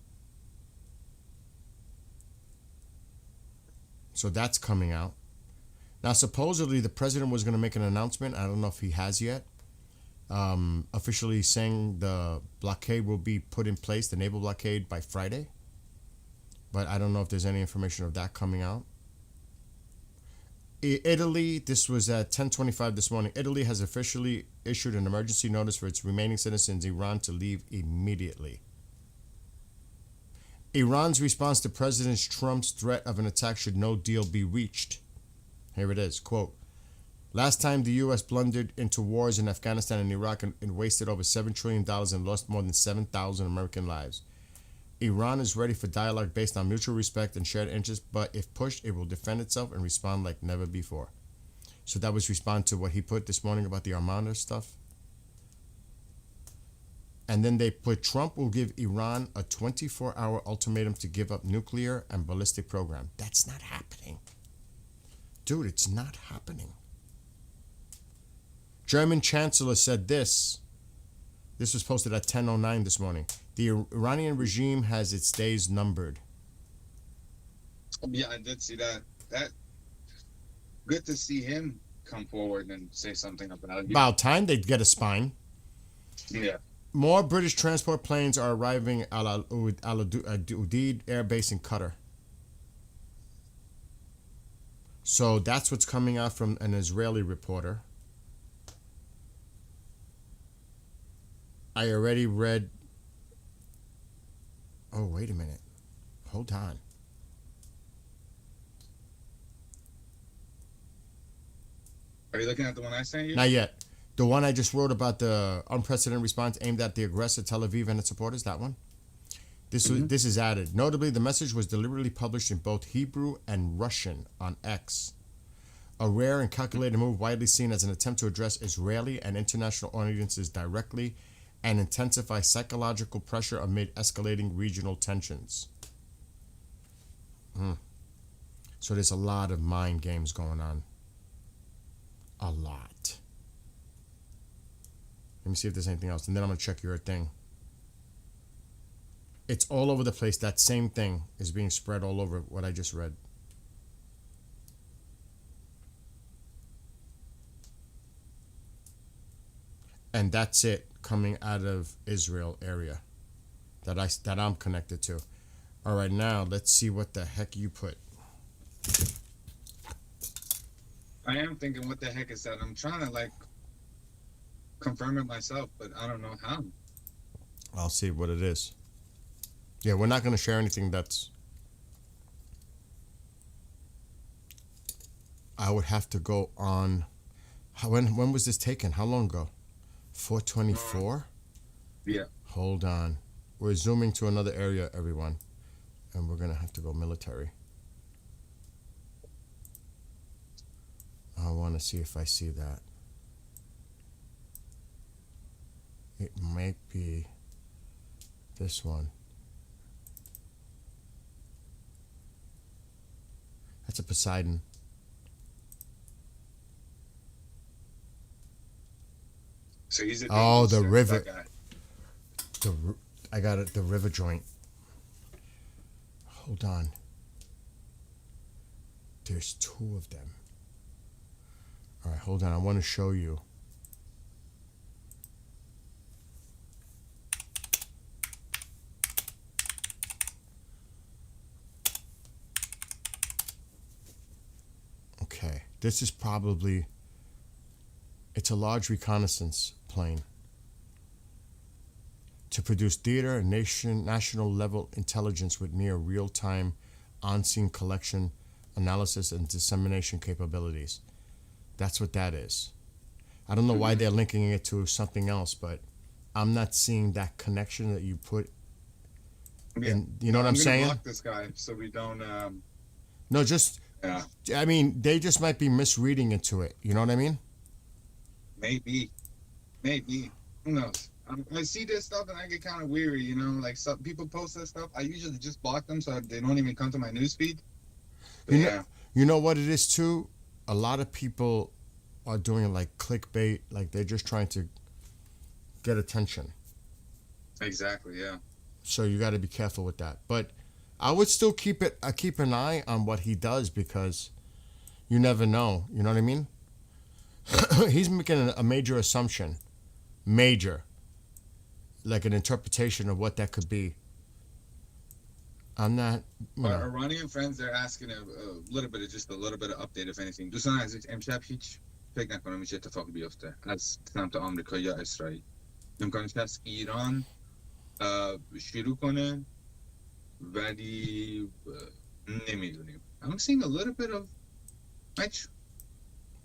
So that's coming out. Now, supposedly, the president was going to make an announcement. I don't know if he has yet. Officially saying the blockade will be put in place, the naval blockade, by Friday. But I don't know if there's any information of that coming out. Italy, this was at 10:25 this morning. Italy has officially issued an emergency notice for its remaining citizens in Iran to leave immediately. Iran's response to President Trump's threat of an attack should no deal be reached. Here it is, quote, "Last time the U.S. blundered into wars in Afghanistan and Iraq and wasted over $7 trillion and lost more than 7,000 American lives. Iran is ready for dialogue based on mutual respect and shared interests, but if pushed, it will defend itself and respond like never before." So that was respond to what he put this morning about the Armada stuff. And then they put, Trump will give Iran a 24-hour ultimatum to give up nuclear and ballistic program. That's not happening. Dude, it's not happening. German Chancellor said this. This was posted at 10:09 this morning. The Iranian regime has its days numbered. Yeah, I did see that. That good to see him come forward and say something about it. About time they'd get a spine. Yeah. More British transport planes are arriving at Al Udeid Air Base in Qatar. So that's what's coming out from an Israeli reporter. I already read. Oh, wait a minute. Hold on. Are you looking at the one I sent you? Not yet. The one I just wrote about the unprecedented response aimed at the aggressor Tel Aviv and its supporters, that one. This is added. Notably, the message was deliberately published in both Hebrew and Russian on X. A rare and calculated move widely seen as an attempt to address Israeli and international audiences directly and intensify psychological pressure amid escalating regional tensions. So there's a lot of mind games going on. a lot. Let me see if there's anything else, and then I'm gonna check your thing. It's all over the place. That same thing is being spread all over what I just read. And that's it coming out of Israel area that I'm connected to. All right, now let's see what the heck you put. I am thinking, what the heck is that? I'm trying to like confirm it myself, but I don't know how. I'll see what it is. Yeah, we're not going to share anything that's... I would have to go on... When was this taken? How long ago? 424? Yeah. Hold on. We're zooming to another area, everyone. And we're going to have to go military. I want to see if I see that. It might be this one. That's a Poseidon. So he's a Oh, the dangerous river. guy. I got it. The river joint. Hold on. There's two of them. All right, hold on. I want to show you. Okay, this is probably... It's a large reconnaissance plane to produce theater and national level intelligence with near real-time on-scene collection, analysis, and dissemination capabilities. That's what that is. I don't know why they're linking it to something else, but I'm not seeing that connection that you put in. You know what I'm gonna saying? block this guy so we don't. No, just... Yeah. I mean, they just might be misreading into it. You know what I mean? Maybe. Who knows? I see this stuff and I get kind of weary, you know. Like some people post that stuff, I usually just block them so they don't even come to my newsfeed. You know what it is too? A lot of people are doing it like clickbait, like they're just trying to get attention. Exactly. Yeah. So you got to be careful with that. But I would still keep an eye on what he does, because you never know. You know what I mean? He's making a major assumption, like an interpretation of what that could be. I'm not. Our Iranian friends, they're asking a little bit of update, if anything. دوستان عزیز امشب هیچ فکر نکنم هیچ اتفاقی بیفته از سمت آمریکا یا اسرائیل. امکانش هست ایران شروع کنه ولی نمیدونیم. I'm seeing a little bit of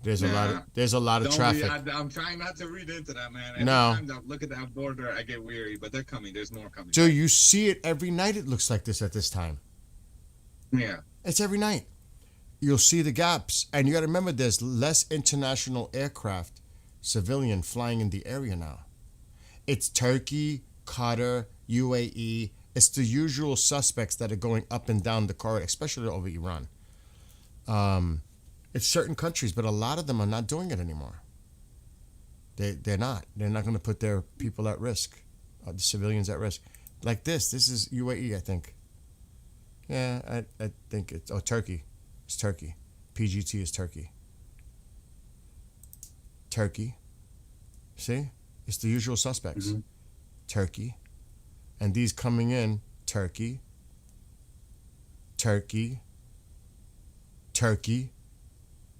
There's a lot of traffic. I'm trying not to read into that, man. Every No. time I look at that border, I get weary, but they're coming. There's more coming. Dude, you see it every night. It looks like this at this time. Yeah. It's every night. You'll see the gaps. And you got to remember, there's less international aircraft, civilian, flying in the area now. It's Turkey, Qatar, UAE. It's the usual suspects that are going up and down the corridor, especially over Iran. It's certain countries, but a lot of them are not doing it anymore. They're not. They're not going to put their people at risk, the civilians at risk. Like this. This is UAE, I think. Yeah, I think it's... Oh, Turkey. It's Turkey. PGT is Turkey. Turkey. See? It's the usual suspects. Mm-hmm. Turkey. And these coming in, Turkey. Turkey. Turkey.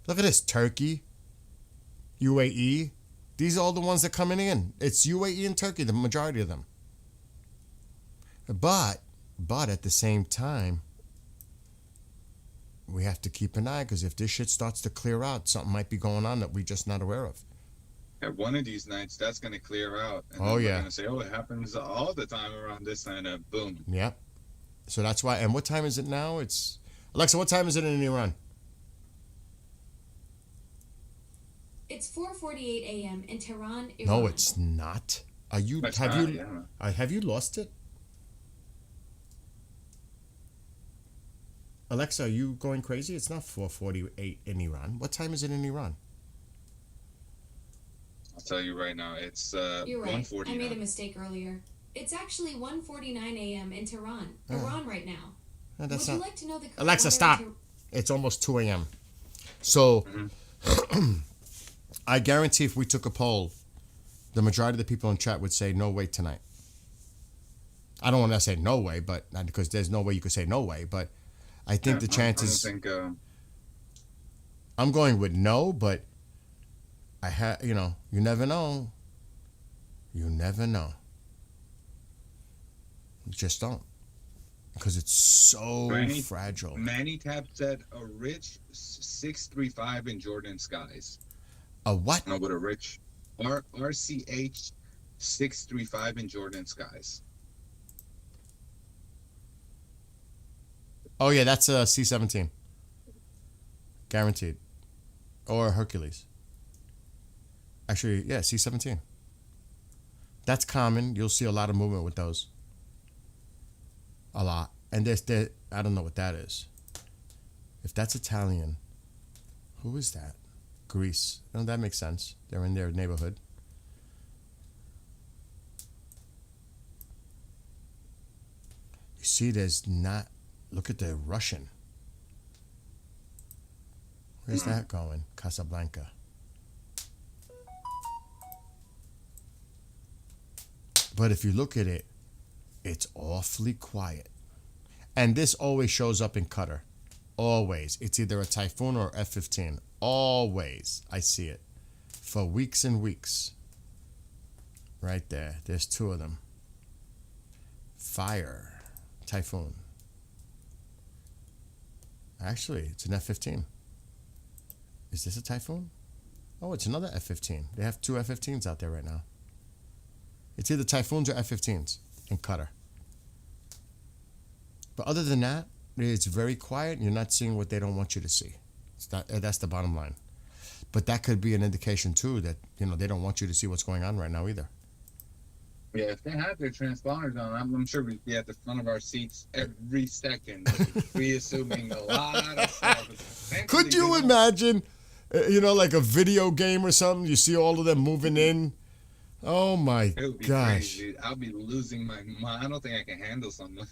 Look at this. Turkey. UAE. These are all the ones that are coming in. It's UAE and Turkey, the majority of them. But at the same time, we have to keep an eye, because if this shit starts to clear out, something might be going on that we're just not aware of. At one of these nights, that's going to clear out. And Oh, then yeah. We're going to say, it happens all the time around this time, and boom. Yep. So that's why. And what time is it now? It's... Alexa, what time is it in Iran? It's 4:48 a.m. in Tehran, Iran. No, it's not. Are you... That's have not, you... yeah. Have you lost it? Alexa, are you going crazy? It's not 4:48 in Iran. What time is it in Iran? I'll tell you right now, it's You're right. I made a 1:49. mistake earlier. It's actually 1:49 a.m. in Tehran, Iran right now. That's Would you not. like to know the current Alexa, weather stop. in Tehran? It's almost 2 a.m. So, I guarantee if we took a poll, the majority of the people in chat would say no way tonight. I don't want to say no way, but not because there's no way you could say no way, but I think the chances. I don't think, I'm going with no, but you never know. You never know. You just don't. Because it's so fragile. Manny Tab said a rich 635 in Jordan skies. A what? No, but a rich RCH 635 in Jordan skies. Oh, yeah, that's a C-17. Guaranteed. Or Hercules. Actually, yeah, C-17. That's common. You'll see a lot of movement with those. A lot. And there, I don't know what that is. If that's Italian, who is that? Greece. No, that makes sense. They're in their neighborhood. You see, there's not... Look at the Russian. Where's that going? Casablanca. But if you look at it, it's awfully quiet. And this always shows up in Qatar. Always. It's either a Typhoon or F-15. Always. I see it. For weeks and weeks. Right there. There's two of them. Fire. Typhoon. Actually, it's an F-15. Is this a Typhoon? Oh, it's another F-15. They have two F-15s out there right now. It's either Typhoons or F-15s in Qatar. But other than that, it's very quiet. And you're not seeing what they don't want you to see. That's the bottom line. But that could be an indication, too, that they don't want you to see what's going on right now either. Yeah, if they had their transponders on, I'm sure we'd be at the front of our seats every second, reassuming a lot of stuff. Could you imagine, like a video game or something? You see all of them moving in. Oh my It would be gosh. crazy, dude. I'll be losing my mind. I don't think I can handle something.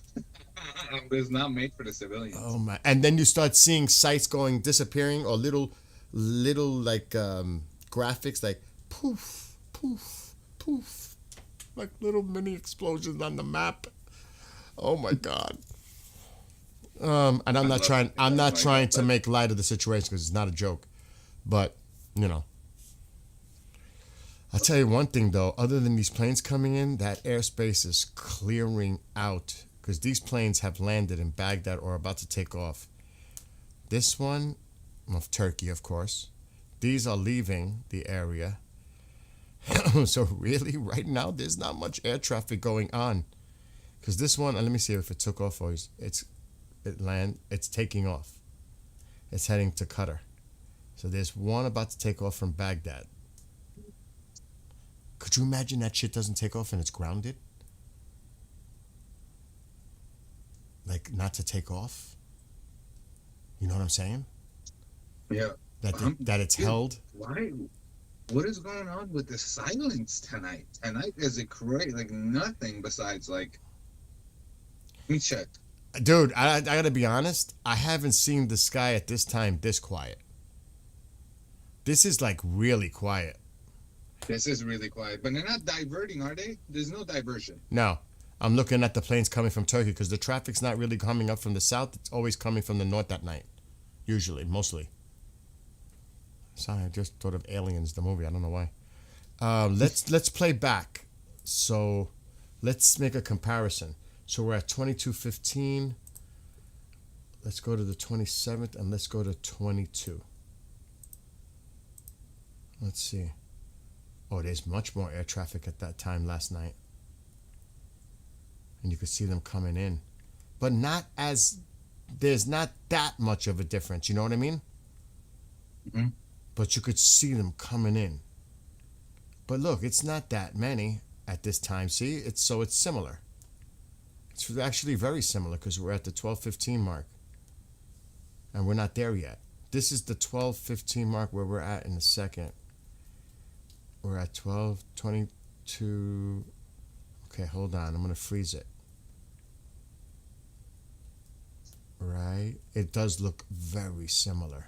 It's not made for the civilians. Oh my! And then you start seeing sites disappearing, or little like graphics, like poof, poof, poof, like little mini explosions on the map. Oh my God! And I'm not trying to make light of the situation because it's not a joke, but I'll tell you one thing though. Other than these planes coming in, that airspace is clearing out. Because these planes have landed in Baghdad or are about to take off. This one, of Turkey, of course. These are leaving the area. So really, right now, there's not much air traffic going on. Because this one, let me see if it took off or it's taking off. It's heading to Qatar. So there's one about to take off from Baghdad. Could you imagine that shit doesn't take off and it's grounded? Like, not to take off? You know what I'm saying? Yeah. That it's held? Why? What is going on with the silence tonight? Tonight is a great, like, nothing besides, like... Let me check. Dude, I gotta be honest. I haven't seen the sky at this time this quiet. This is, like, really quiet. This is really quiet. But they're not diverting, are they? There's no diversion. No. I'm looking at the planes coming from Turkey because the traffic's not really coming up from the south. It's always coming from the north at night. Usually, mostly. Sorry, I just thought of Aliens, the movie. I don't know why. Let's play back. So let's make a comparison. So we're at 22:15. Let's go to the 27th and let's go to 22. Let's see. Oh, there's much more air traffic at that time last night. And you could see them coming in. But there's not that much of a difference, you know what I mean? Mm-hmm. But you could see them coming in. But look, it's not that many at this time, see? It's similar. It's actually very similar because we're at the 12:15 mark. And we're not there yet. This is the 12:15 mark where we're at in a second. We're at 12:22. Okay, hold on. I'm gonna freeze it. Right? It does look very similar.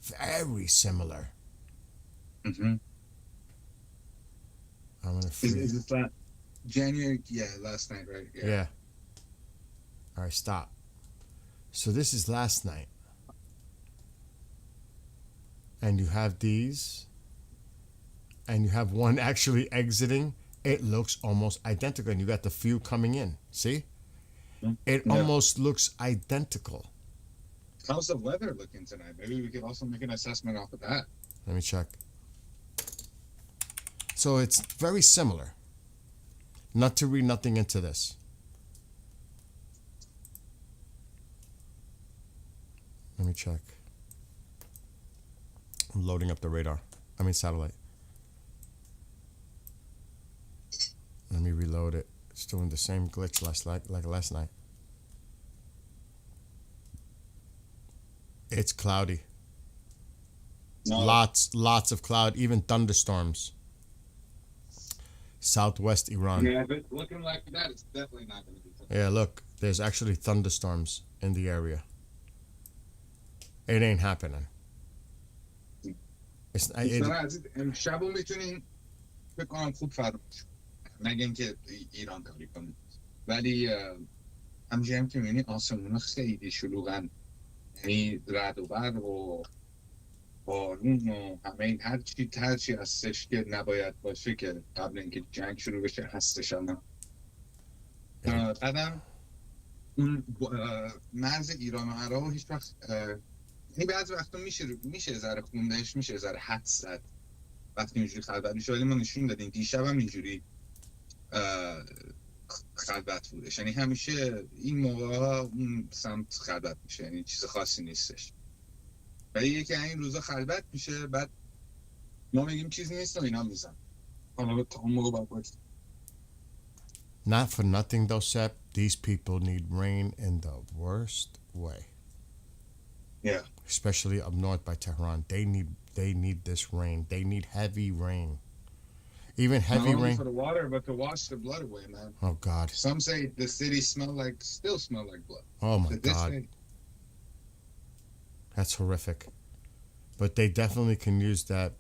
Very similar. Mm-hmm. I'm gonna Is freeze. it that January? Yeah, last night, right? Yeah. All right, stop. So this is last night. And you have these. And you have one actually exiting. It looks almost identical. And you got the few coming in. See? It Yeah. almost looks identical. How's the weather looking tonight? Maybe we could also make an assessment off of that. Let me check. So it's very similar. Not to read nothing into this. Let me check. I'm loading up the radar. I mean satellite. Let me reload it. It's doing the same glitch like last night. It's cloudy. No. Lots of cloud, even thunderstorms. Southwest Iran. Yeah, if it's looking like that, it's definitely not going to be. Yeah, look, there's actually thunderstorms in the area. It ain't happening. شبو میتونین فکر کنم خوب فراموش مگه اینکه ایران کاری کنه ولی همجوری هم که میبینی آسمون خیلی شلوغن یعنی رعد و برق و بارون و همه این هر چی هستش که نباید باشه که قبل اینکه جنگ شروع بشه هستش الان بعدم اون مرز ایران و عراق هیچ وقت یعنی بعضی وقتا میشه ذره خوندهش میشه ذره حدس زد وقتی اینجوری خلوت میشه ولی ما نشون دادیم دیشب هم اینجوری خلوت بودش یعنی همیشه این موقع ها اون سمت خلوت میشه یعنی چیز خاصی نیستش ولی یکی این روزا خلوت میشه بعد ما میگیم چیز نیست و اینا میزن حالا تا اون موقع باید باید Not for nothing though, Sep, these people need rain in the worst way. Yeah. Especially up north by Tehran. They need this rain. They need heavy rain. Even heavy not only rain. for the water but to wash the blood away, man. Oh God. Some say the city still smell like blood. Oh my To this God. day. That's horrific. But they definitely can use that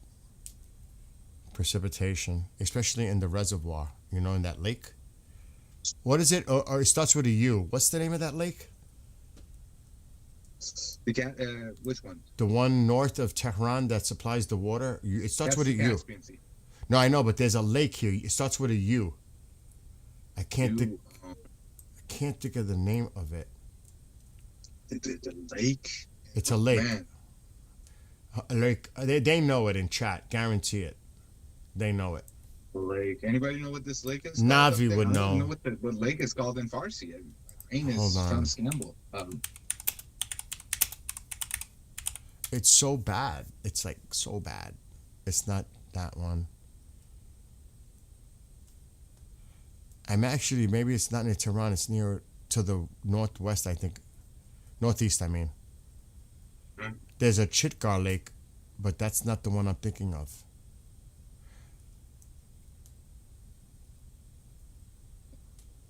precipitation, especially in the reservoir, you know, in that lake. What is it? Or it starts with a U. What's the name of that lake? Which one? The one north of Tehran that supplies the water. It starts with a U. Caspian Sea. No, I know, but there's a lake here. It starts with a U. I can't think of the name of it. The lake. It's a lake. Man. Like they know it in chat. Guarantee it. They know it. Lake. Anybody know what this lake is? Navi would I don't know. know what lake is called in Farsi. Brain is Hold on. trying to scramble. It's so bad. It's like so bad. It's not that one. I'm actually, maybe it's not near Tehran. It's near to the northwest, I think. Northeast, I mean. Hmm. There's a Chitgar Lake, but that's not the one I'm thinking of.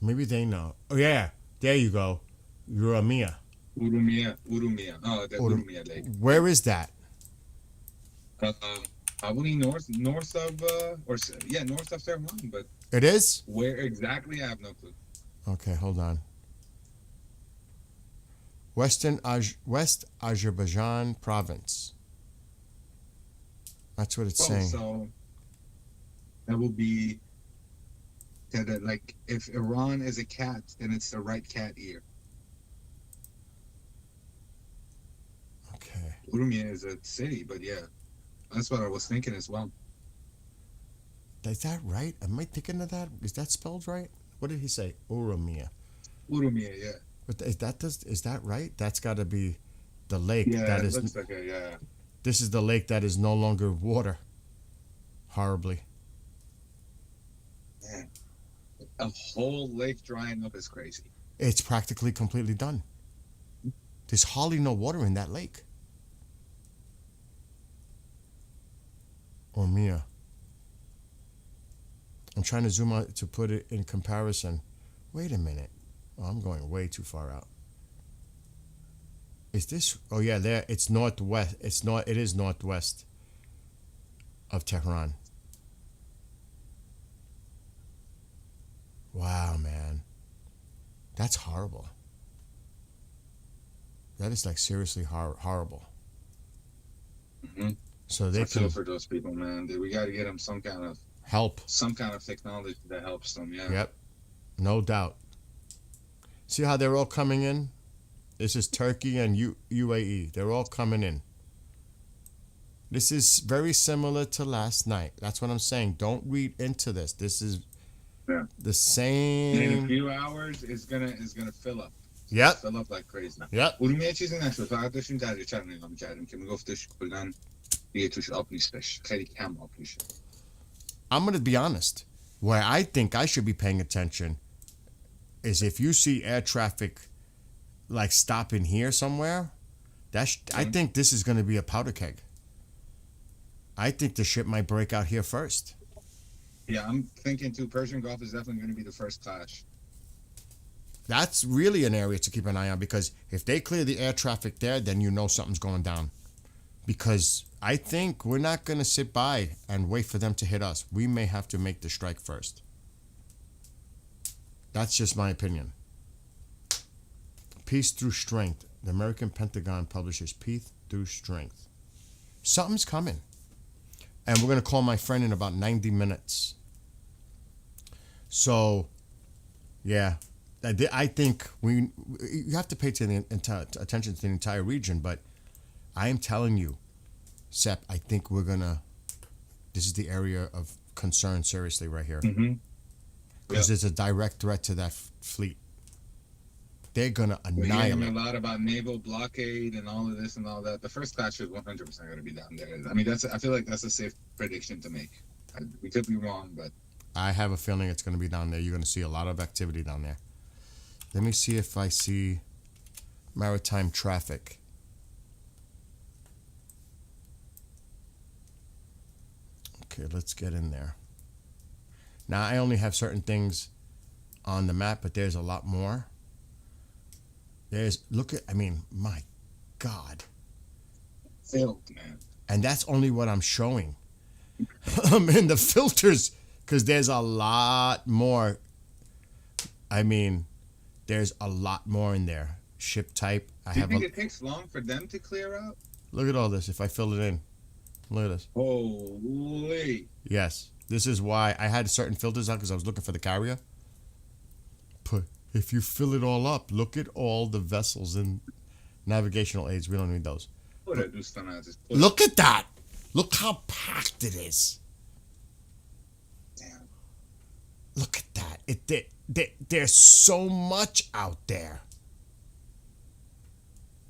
Maybe they know. Oh, yeah. There you go. Urumia. Urumia. Oh, the Urumia Lake. Where is that? Probably north of north of Tehran, but It is? where exactly, I have no clue. Okay, hold on. West Azerbaijan province. That's what it's saying. So that will be that like if Iran is a cat, then it's the right cat ear. Okay. Urumia is a city, but yeah, that's what I was thinking as well. Is that right? Am I thinking of that? Is that spelled right? What did he say? Urumia. Urumia, yeah. But is that right? That's got to be the lake. Yeah, that it is. looks like yeah. This is the lake that is no longer water. Horribly. Man, a whole lake drying up is crazy. It's practically completely done. There's hardly no water in that lake. Urumia. I'm trying to zoom out to put it in comparison. Wait a minute. Oh, I'm going way too far out. Is this? Oh yeah, there. It's northwest. It's not. It is northwest of Tehran. Wow, man, that's horrible. That is like seriously horrible. Mm-hmm. So they I feel can for those people, man. We got to get them some kind help. of technology that helps them. Yeah. Yep, no doubt. See how they're all coming in? This is Turkey and UAE. They're all coming in. This is very similar to last night. That's what I'm saying. Don't read into this. This is Yeah. the In a same. few hours, it's gonna fill up. Yep. Fill up like crazy. Yep. ارومیه چیزی نشد. فقط داشتیم دریاچه رو نگاه می‌کردیم که میگفتش کلاً دیگه توش آب نیستش. خیلی کم آب میشه. I'm going to be honest. Where I think I should be paying attention is if you see air traffic like stopping here somewhere, I think this is going to be a powder keg. I think the ship might break out here first. Yeah, I'm thinking too. Persian Gulf is definitely going to be the first clash. That's really an area to keep an eye on, because if they clear the air traffic there, then you know something's going down. Because I think we're not going to sit by and wait for them to hit us. We may have to make the strike first. That's just my opinion. Peace through strength. The American Pentagon publishes Peace through strength. Something's coming. And we're going to call my friend in about 90 minutes. So, yeah. I think you have to pay attention to the entire region, but I am telling you, Sep, I think this is the area of concern seriously right here. Mm-hmm. Because it's a direct threat to that fleet. They're going to We're hearing annihilate. a lot about naval blockade and all of this and all that. The first clash is 100% going to be down there. I mean, I feel like that's a safe prediction to make. We could be wrong, but I have a feeling it's going to be down there. You're going to see a lot of activity down there. Let me see if I see maritime traffic. Okay, let's get in there. Now, I only have certain things on the map, but there's a lot more. My God. filled, man. And that's only what I'm showing. I'm in the filters, because there's a lot more. I mean, there's a lot more in there. Ship type. Do you think it takes long for them to clear out? Look at all this. If I fill it in. Look at this. Holy. Yes. This is why I had certain filters on, because I was looking for the carrier. But if you fill it all up, look at all the vessels and navigational aids. We don't need those. Look at that. Look how packed it is. Damn. Look at that. There's so much out there.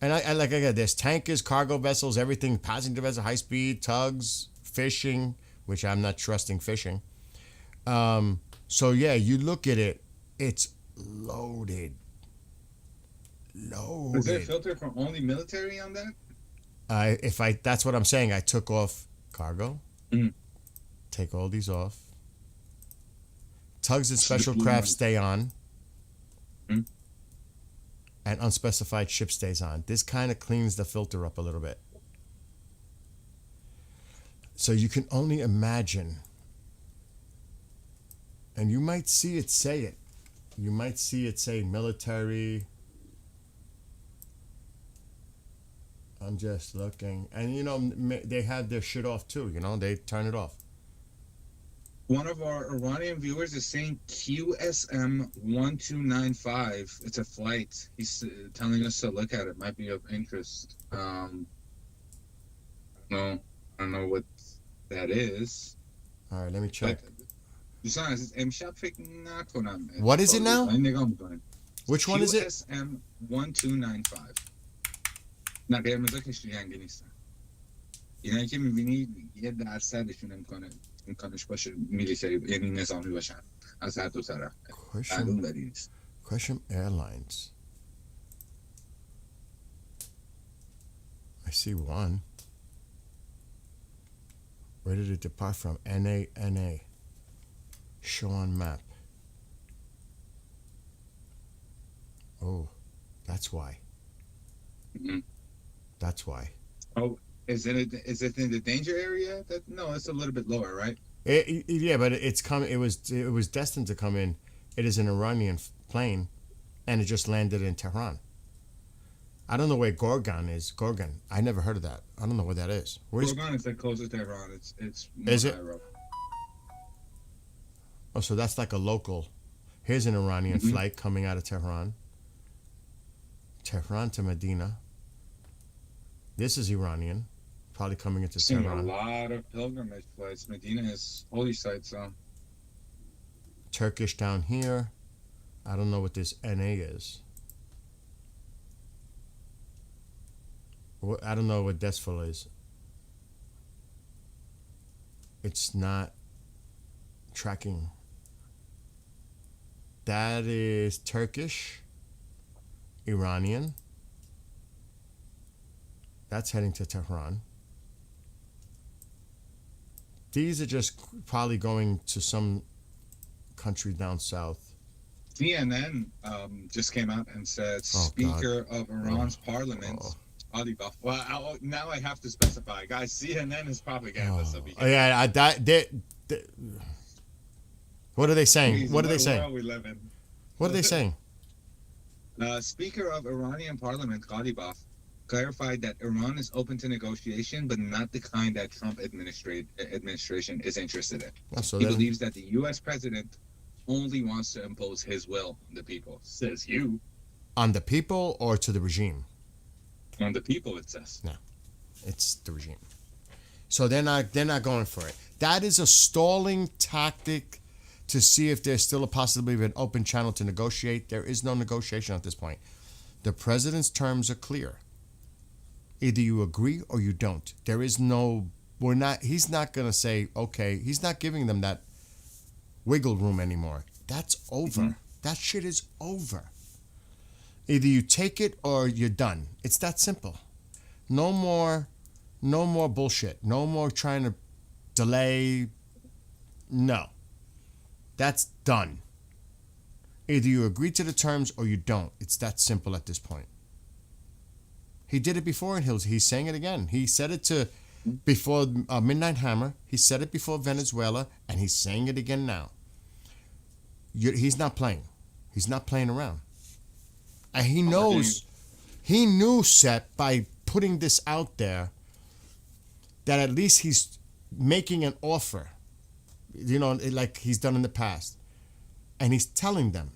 And I like again, there's tankers, cargo vessels, everything, passenger vessels, high speed, tugs, fishing, which I'm not trusting fishing. So yeah, you look at it, it's loaded. Is there a filter for only military on that? That's what I'm saying. I took off cargo. Mhm. Take all these off. Tugs and special craft stay on. Mhm. And unspecified ship stays on. This kind of cleans the filter up a little bit. So you can only imagine. And you might see it say it. You might see it say military. I'm just looking. And, they have their shit off too. They turn it off. One of our Iranian viewers is saying QSM 1295. It's a flight. He's telling us to look at it. Might be of interest. No, I don't know what that is. All right, let me check. What is it now? Which one is it? QSM 1295. نه قرمزا کشتی جنگی نیستن. اینایی که میبینی یه درصدشون امکانش باشه میلیتری، یعنی نظامی باشن از هر دو طرف. Question Airlines. I see one. Where did it depart from? NA. Show on map. Oh, that's why. Mhm. That's why. Oh, is it in the danger area? No, it's a little bit lower, right? Yeah, but it's coming. It was destined to come in. It is an Iranian plane, and it just landed in Tehran. I don't know where Gorgan is. Gorgan. I never heard of that. I don't know where that is. Where's? Gorgan is like closer to Tehran. It's more Is it? higher up. Oh, so that's like a local. Here's an Iranian flight coming out of Tehran. Tehran to Medina. This is Iranian, probably coming into Seen a Tehran. lot of pilgrimage flights. Medina is holy site, so Turkish down here. I don't know what this NA is. I don't know what Desfil is. It's not tracking. That is Turkish, Iranian. That's heading to Tehran. These are just probably going to some country down south. CNN just came out and said Speaker of Iran's Parliament, Ali Baf. Well, now I have to specify, guys. CNN is propaganda. So be careful. Yeah, what are they saying? Please, What are they what saying? world we live in. What are they saying? Speaker of Iranian Parliament, Ghalibaf, clarified that Iran is open to negotiation, but not the kind that Trump administration is interested in. Oh, so He then- believes that the U.S. president only wants to impose his will on the people. Says you. On the people or to the regime? On the people, it says. It's the regime. So they're not going for it. That is a stalling tactic to see if there's still a possibility of an open channel to negotiate. There is no negotiation at this point. The president's terms are clear. Either you agree or you don't. There is no, he's not going to say, okay, he's not giving them that wiggle room anymore. That's over. Mm-hmm. That shit is over. Either you take it or you're done. It's that simple. No more bullshit. No more trying to delay. No. That's done. Either you agree to the terms or you don't. It's that simple at this point. He did it before and he's saying it again. He said it before Midnight Hammer. He said it before Venezuela, and he's saying it again now. He's not playing. He's not playing around. And he knows, he knew, Seth, by putting this out there, that at least he's making an offer, like he's done in the past. And he's telling them,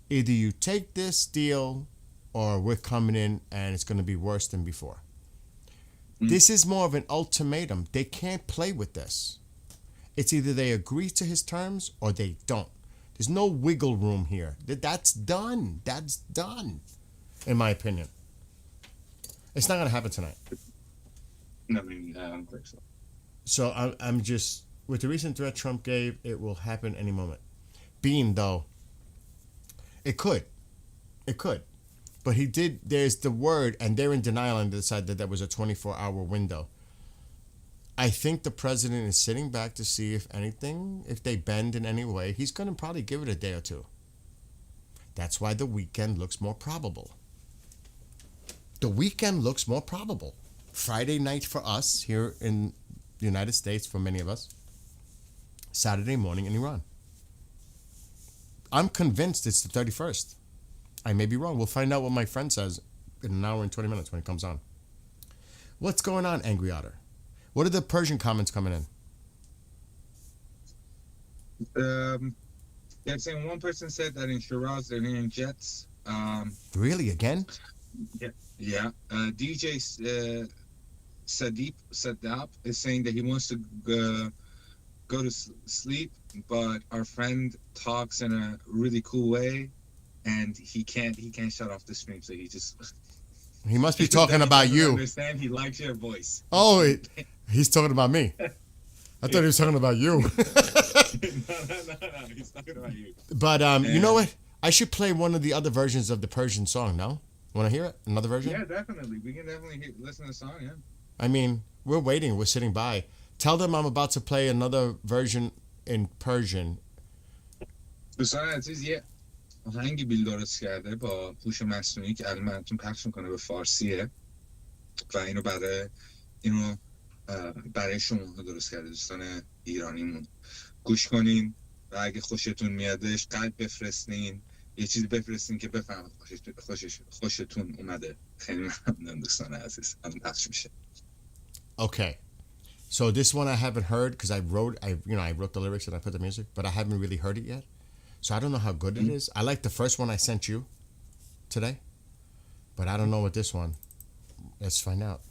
either you take this deal or we're coming in and it's going to be worse than before. This is more of an ultimatum. They can't play with this. It's either they agree to his terms or they don't. There's no wiggle room here. That's done. That's done, in my opinion. It's not going to happen tonight. No, I don't think so. So I'm just, with the recent threat Trump gave, it will happen any moment. Being, though, it could. It could. But he did, there's the word, and they're in denial and decide that was a 24-hour window. I think the president is sitting back to see if they bend in any way, he's going to probably give it a day or two. That's why the weekend looks more probable. The weekend looks more probable. Friday night for us here in the United States, for many of us. Saturday morning in Iran. I'm convinced it's the 31st. I may be wrong. We'll find out what my friend says in an hour and 20 minutes when he comes on. What's going on, Angry Otter? What are the Persian comments coming in? They're saying one person said that in Shiraz they're hearing jets. Really, again? Yeah. DJ Sadap is saying that he wants to go to sleep, but our friend talks in a really cool way, and he can't shut off the stream, so he just. He must be talking about you. Understand? He likes your voice. Oh, he's talking about me. I thought he was talking about you. No, he's talking about you. But you know what? I should play one of the other versions of the Persian song, no? Want to hear it? Another version? Yeah, definitely. We can definitely listen to the song, yeah. I mean, we're waiting. We're sitting by. Tell them I'm about to play another version in Persian دوستان عزیز یه آهنگی بیل درست کرده با هوش مصنوعی که الان براتون پخش میکنه به فارسیه و اینو برای شما درست کرده دوستان ایرانیمون. گوش کنین و اگه خوشتون میادش قلب بفرستین، یه چیزی بفرستین که بفهمم خوشتون اومده. خیلی ممنون دوستان عزیز. الان پخش میشه. Okay. So this one I haven't heard because I wrote the lyrics and I put the music, but I haven't really heard it yet. So I don't know how good it is. I like the first one I sent you today, but I don't know what this one. Let's find out.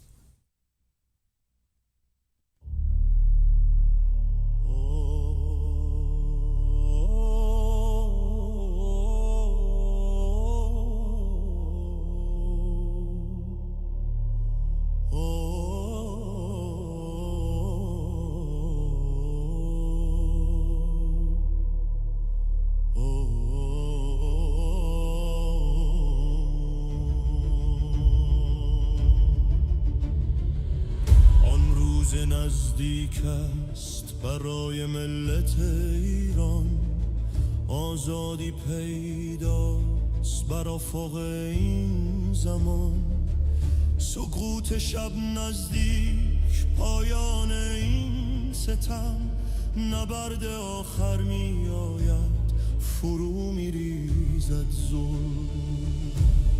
نزدیک است برای ملت ایران، آزادی پیداست بر افق این زمان. سقوط شب نزدیک پایان این ستم، نبرد آخر می آید فرو می ریزد ظلم.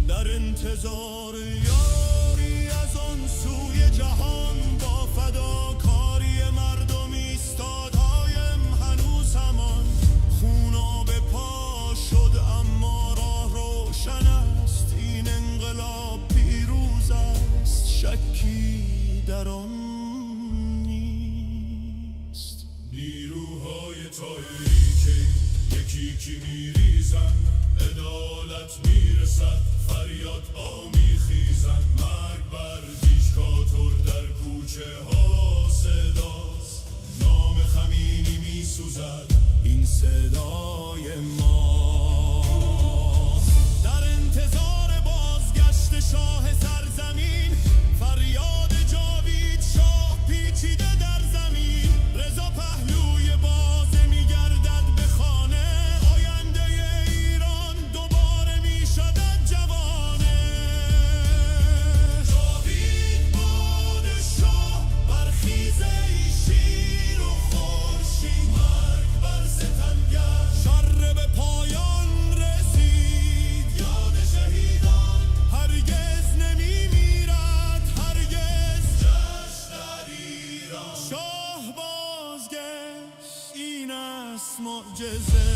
در انتظار یاری از آن سوی جهان، با فداکاری مردم ایستادایم هنوز همان. خونا به پا شد اما راه روشن است، این انقلاب پیروز است، شکی در آن نیست. نیروهای تاریکی یکی میریزن، عدالت میرسد، فریاد آمیخیزن. مرگ بر دیکتاتور در کوچه ها صداست، نام خمینی میسوزد، این صدای ماست. در انتظار بازگشت شاه سرزمین، فریاد جاوید شاه پیچیده در زمین. رضا پهلوی بازه میگردد به خانه، آینده ایران دوباره میشدد جوانه. جاوید پادشاه برخیزه ای شیر و خورشید، مرگ بر ستمگر شر به پایان رسید. یاد شهیدان هرگز نمیمیرد، هرگز. جشن در ایران شاه بازگشت، این است معجزه.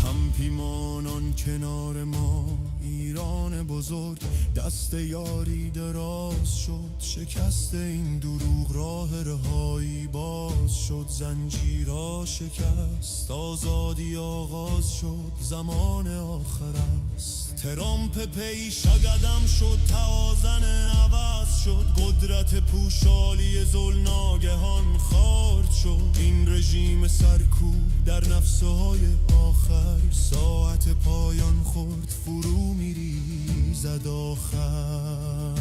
هم پیمانان کنار ما، ایران بزرگ، دست یاری دراز شد. شکست این دروغ راه رهایی باز شد، زنجیرها شکست، آزادی آغاز شد، زمان آخر است. ترامپ پیش قدم شد، توازن عوض شد، قدرت پوشالی ظلم ناگهان خارد شد. این رژیم سرکوب در نفسهای آخر، ساعت پایان خورد، فرو میریزد آخر.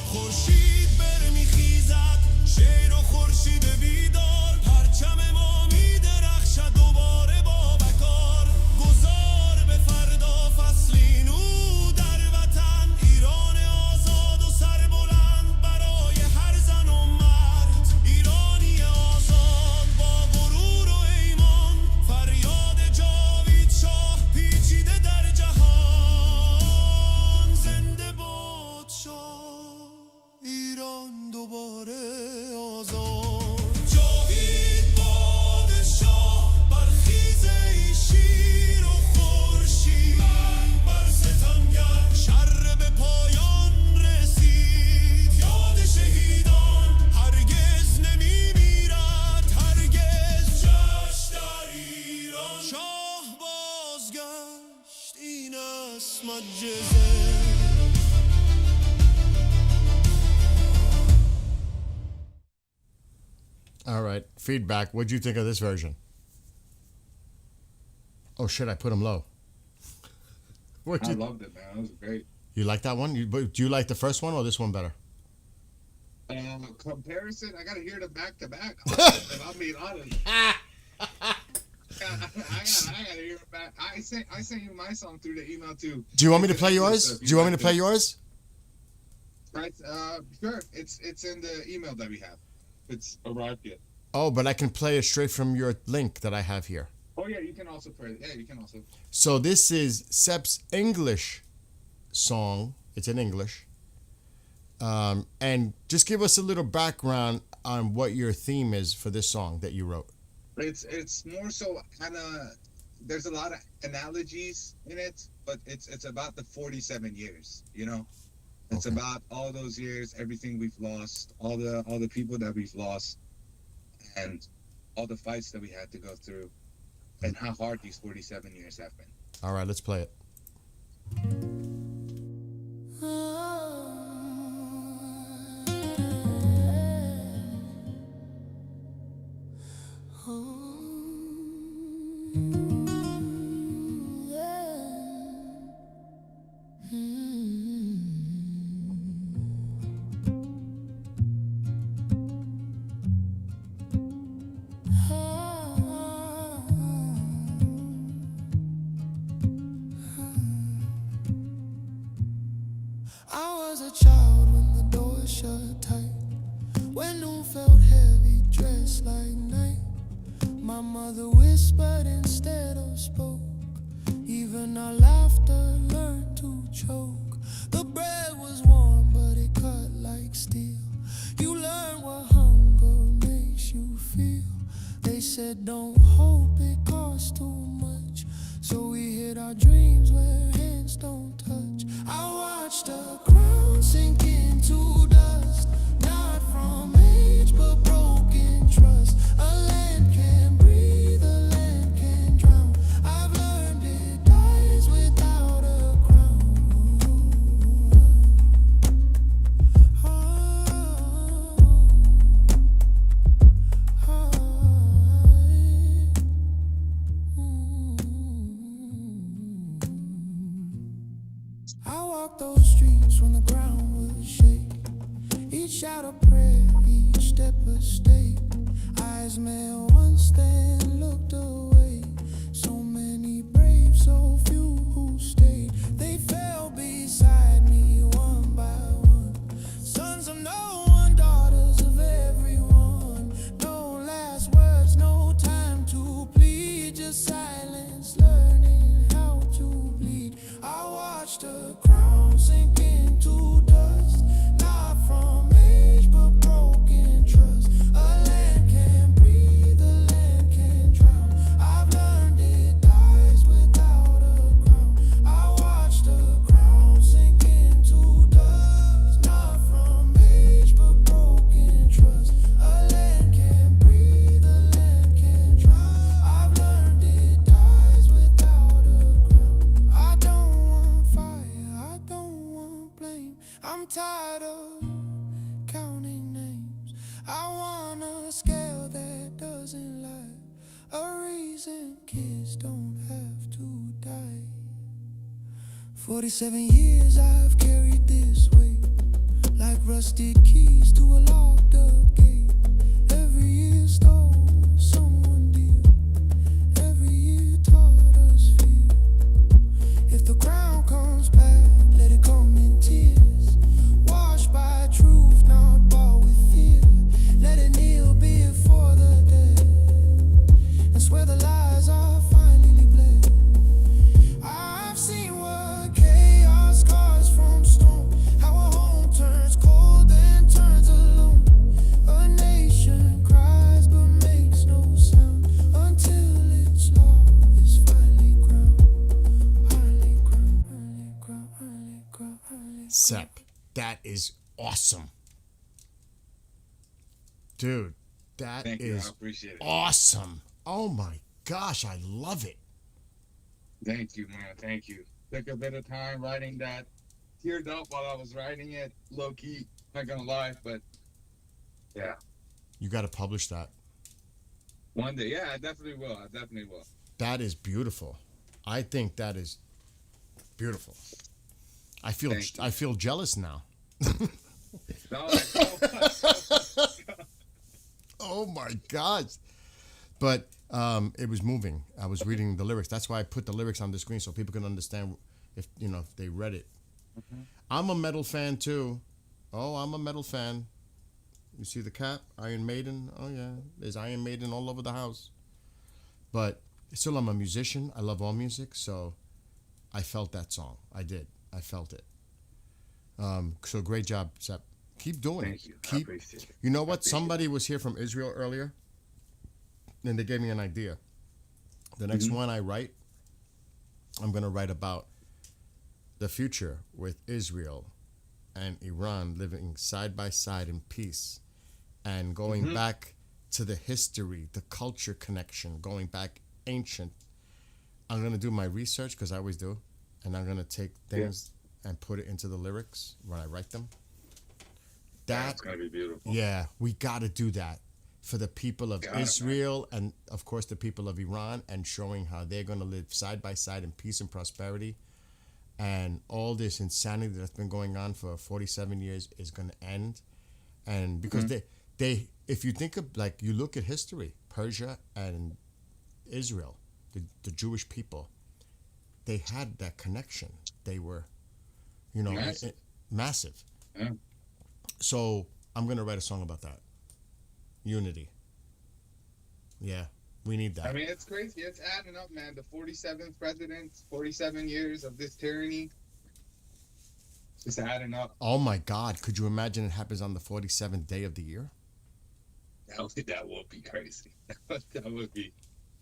خورشید برمیخیزد، شیر و خورشید بیدار، پرچم ما میدرخشد دوباره با وقار. گذار به فردا فصلی نو در وطن، ایران آزاد و سربلند برای هر زن و مرد. ایرانی آزاد با غرور و ایمان، فریاد جاوید شاه پیچیده در جهان. زنده باد شاه، ایران دوباره آزاد. جاوید پادشاه برخیزه ای شیر و خورشید، مرگ بر ستمگر شر به پایان رسید. یاد شهیدان هرگز نمیمیرد، هرگز. جشن در ایران شاه بازگشت، این است معجزه. All right. Feedback. What'd you think of this version? Oh shit! I put him low. What I you loved it, man. It was great. you like that one? Do you like the first one or this one better? Comparison, I gotta hear them back to back. I'll be honest. I gotta hear it back. I sent you my song through the email too. Do you want me to play yours? Do you want me to play yours? Right, sure. It's in the email that we have. It's arrived yet. Oh, but I can play it straight from your link that I have here. Oh yeah, you can also play it. Yeah, you can also. So this is Sep's English song. It's in English. And just give us a little background on what your theme is for this song that you wrote. It's more so kind of. There's a lot of analogies in it, but it's about the 47 years. You know, it's Okay. about all those years, everything we've lost, all the people that we've lost, and all the fights that we had to go through, and how hard these 47 years have been. All right, let's play it. I was a child when the door shut tight, when noon felt heavy, dressed like night. My mother whispered instead of spoke, even our laughter learned to choke. The bread was warm, but it cut like steel. You learn what hunger makes you feel. They said don't hope it costs too much, so we hid our dreams where hands don't touch. I watched the crown sink into dust, not from age but broken trust. A land can breathe, a land can drown. I've learned it dies without a crown. I walked those streets when the ground was shaking. Each shout a prayer, each step a stake. Eyes met once, then looked away. So many brave, so few who stayed. They fell beside me one by one. Sons of no one, daughters of everyone. No last words, no time to plead. Just silence, learning how to bleed. I watched the crown sink into dust, not from age but broken trust. A land can breathe, a land can drown. I've learned it dies without a crown. I watched the crown sink into dust, not from age but broken trust. A land can breathe, a land can drown. I've learned it dies without a crown. I don't want fire, I don't want blame. I'm tired of counting names. I want a scale that doesn't lie, a reason kids don't have to die. 47 years I've carried this weight, like rusted keys to a locked up gate. Every year stole someone dear, every year taught us fear. If the crown comes back, let it come in tears. Washed by truth, not bought with fear. Let it kneel before the dead, and swear the lies are finally bled. I've seen what chaos caused from storm, how a home turns cold then turns alone. A nation cries but makes no sound until its law is finally crowned. Finally crowned, finally crowned, finally crowned, finally crowned. Sep, that is awesome. Dude, that Thank you. I is appreciate it. awesome. Oh my gosh, I love it. Thank you, man. Thank you. Took a bit of time writing that. Teared up while I was writing it. Low key, not gonna lie, but yeah. You got to publish that. One day, yeah, I definitely will. I definitely will. That is beautiful. I think that is beautiful. Thank you. I feel jealous now. No, like, Oh my gosh. But it was moving. I was reading the lyrics. That's why I put the lyrics on the screen so people can understand if if they read it. I'm a metal fan too. Oh, I'm a metal fan. You see the cap? Iron Maiden. Oh yeah, there's Iron Maiden all over the house. But still, I'm a musician. I love all music, so I felt that song. I did. I felt it. So great job, Sep. Keep doing Thank it. you. I Keep. appreciate it. You know I what? appreciate Somebody was here from Israel earlier, and they gave me an idea. The next one I write, I'm gonna write about the future with Israel and Iran living side by side in peace, and going back to the history, the culture connection, going back ancient. I'm gonna do my research because I always do, and I'm gonna take things and put it into the lyrics when I write them. That's gonna be beautiful. Yeah, we got to do that for the people of Got it, Israel and, of course, the people of Iran, and showing how they're going to live side by side in peace and prosperity. And all this insanity that's been going on for 47 years is going to end. And because they, if you think of, like, you look at history, Persia and Israel, the Jewish people, they had that connection. They were, Massive. massive. Yeah. So I'm gonna write a song about that. Unity. Yeah, we need that. I mean, it's crazy. It's adding up, man. The 47th president, 47 years of this tyranny. It's adding up. Oh my God! Could you imagine it happens on the 47th day of the year? That would be crazy. That would be.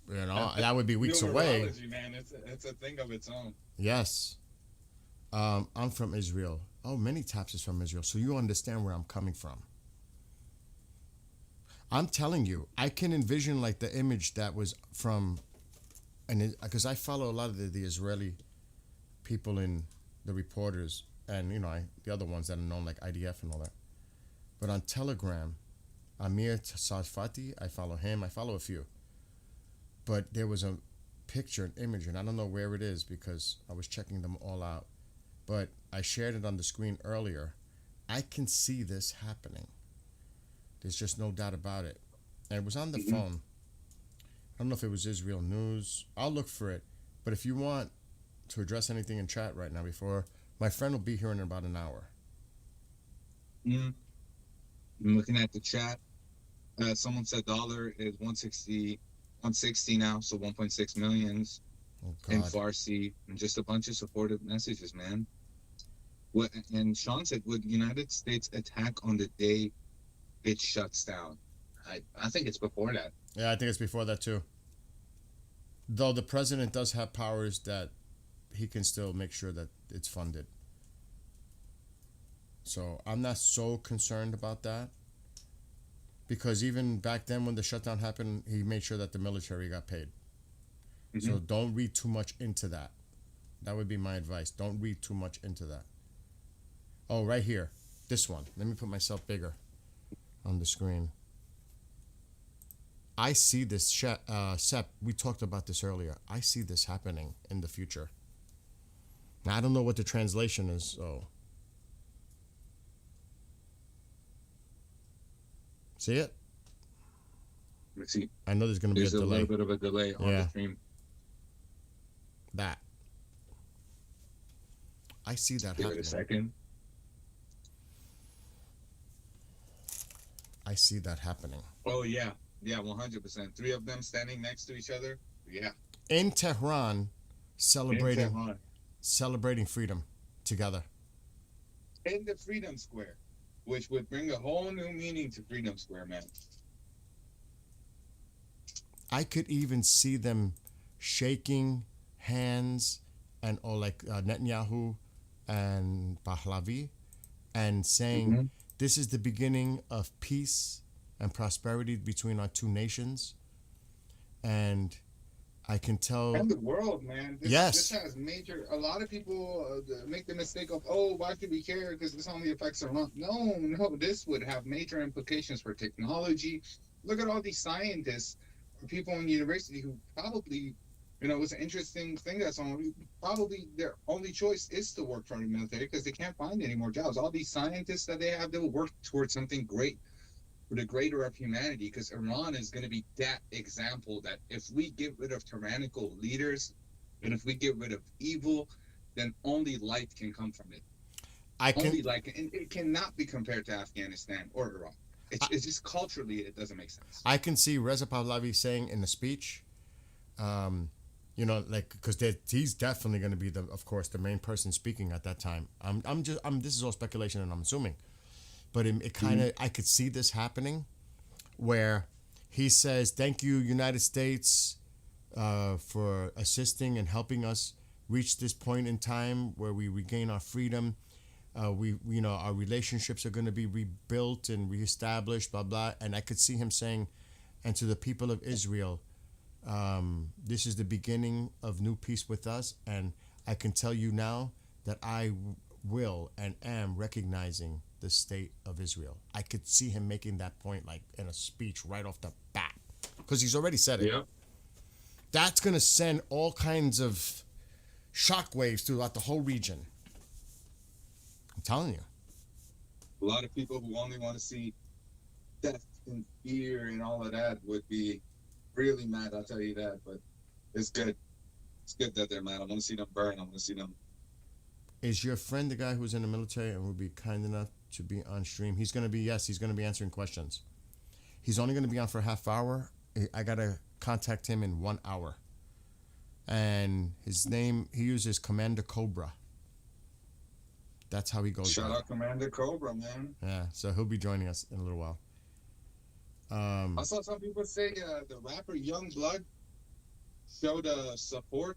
That would be weeks away. Numerology, man. It's a thing of its own. Yes. I'm from Israel. Oh, many taps is from Israel, so you understand where I'm coming from. I'm telling you, I can envision like the image that was from, and because I follow a lot of the Israeli people in the reporters, and the other ones that are known like IDF and all that. But on Telegram, Amir Sarfati, I follow him. I follow a few. But there was a picture, an image, and I don't know where it is because I was checking them all out. But I shared it on the screen earlier. I can see this happening. There's just no doubt about it. And it was on the phone. I don't know if it was Israel News. I'll look for it. But if you want to address anything in chat right now before, my friend will be here in about an hour. I'm looking at the chat. Someone said dollar is 160 now, so 1.6 millions Oh, in God. Farsi, and just a bunch of supportive messages, man. What? And Sean said, would United States attack on the day it shuts down? I think it's before that. Yeah, I think it's before that too. Though the president does have powers that he can still make sure that it's funded. So I'm not so concerned about that. Because even back then when the shutdown happened, he made sure that the military got paid. So don't read too much into that. That would be my advice. Don't read too much into that. Oh, right here. This one. Let me put myself bigger on the screen. I see this, Sep, we talked about this earlier. I see this happening in the future. Now, I don't know what the translation is, so. See it? Let's see. I know there's going to be There's a a delay. little bit of a delay on Yeah. the stream. That. I see that Give it happening. a second. I see that happening. Oh, yeah. Yeah, 100%. Three of them standing next to each other. Yeah. In Tehran, celebrating In Tehran. celebrating freedom together. In the Freedom Square, which would bring a whole new meaning to Freedom Square, man. I could even see them shaking hands and like Netanyahu and Pahlavi and saying this is the beginning of peace and prosperity between our two nations. And I can tell. And the world, man. This has major. A lot of people make the mistake of, oh, why should we care? Because this only affects Iran. No. This would have major implications for technology. Look at all these scientists, people in university who probably, it's an interesting thing that's on. Probably their only choice is to work for the military because they can't find any more jobs. All these scientists that they have, they will work towards something great. for the greater of humanity, because Iran is going to be that example that if we get rid of tyrannical leaders and if we get rid of evil, then only light can come from it. I can Only light, and it cannot be compared to Afghanistan or Iran. It's just culturally, it doesn't make sense. I can see Reza Pahlavi saying in the speech, you know, like, because he's definitely going to be of course, the main person speaking at that time. This is all speculation, and I'm assuming, but it kind of, I could see this happening, where he says, "Thank you, United States, for assisting and helping us reach this point in time where we regain our freedom. You know, our relationships are going to be rebuilt and reestablished, blah, blah." And I could see him saying, "And to the people of Israel, this is the beginning of new peace with us. And I can tell you now that I will and am recognizing the state of Israel." I could see him making that point, like in a speech right off the bat, because he's already said it. Yeah. That's going to send all kinds of shockwaves throughout the whole region. I'm telling you. A lot of people who only want to see death and fear and all of that would be really mad, I'll tell you that. But it's good. It's good that they're mad. I want to see them burn. I want to see them. Is your friend the guy who's in the military and would be kind enough to be on stream? He's going to be, yes, he's going to be answering questions. He's only going to be on for a half hour. I got to contact him in 1 hour. And his name, he uses Commander Cobra. That's how he goes. Shout out Commander Cobra, man. Yeah, so he'll be joining us in a little while. I saw some people say the rapper Young Blood showed support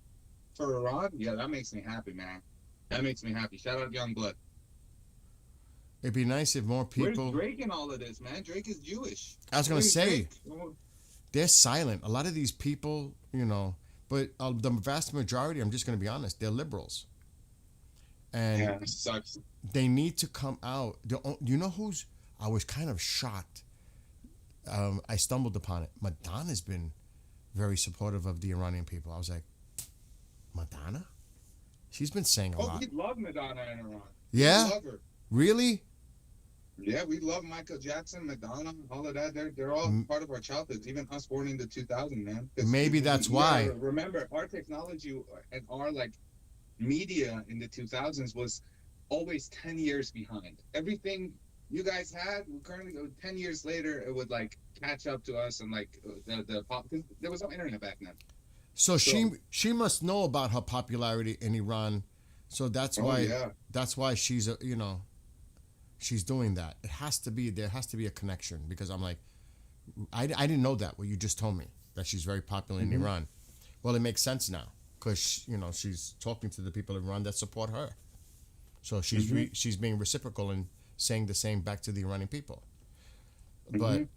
for Iran. Yeah, that makes me happy, man. That makes me happy. Shout out Young Blood. It'd be nice if more people... Where's Drake in all of this, man? Drake is Jewish. I was going to Where's say, Drake? they're silent. A lot of these people, you know, but the vast majority, I'm just going to be honest, they're liberals. And Yeah, it sucks. they need to come out. You know who's... I was kind of shocked. I stumbled upon it. Madonna's been very supportive of the Iranian people. I was like, Madonna? She's been saying a Oh, lot. we love Madonna in Iran. Yeah? We love her. Really? Yeah, we love Michael Jackson, Madonna, all of that. They're all part of our childhoods, even us born in the 2000, man. 'Cause Maybe that's why. Remember, our technology and our like media in the 2000s was always 10 years behind. Everything you guys had, currently 10 years later, it would like catch up to us, and like the pop, because there was no internet back then. So she must know about her popularity in Iran. So that's why she's you know, she's doing that. There has to be a connection, because I'm like, I didn't know that, what you just told me, that she's very popular in Iran. Well, it makes sense now, because you know, she's talking to the people of Iran that support her. So she's being reciprocal and saying the same back to the Iranian people. But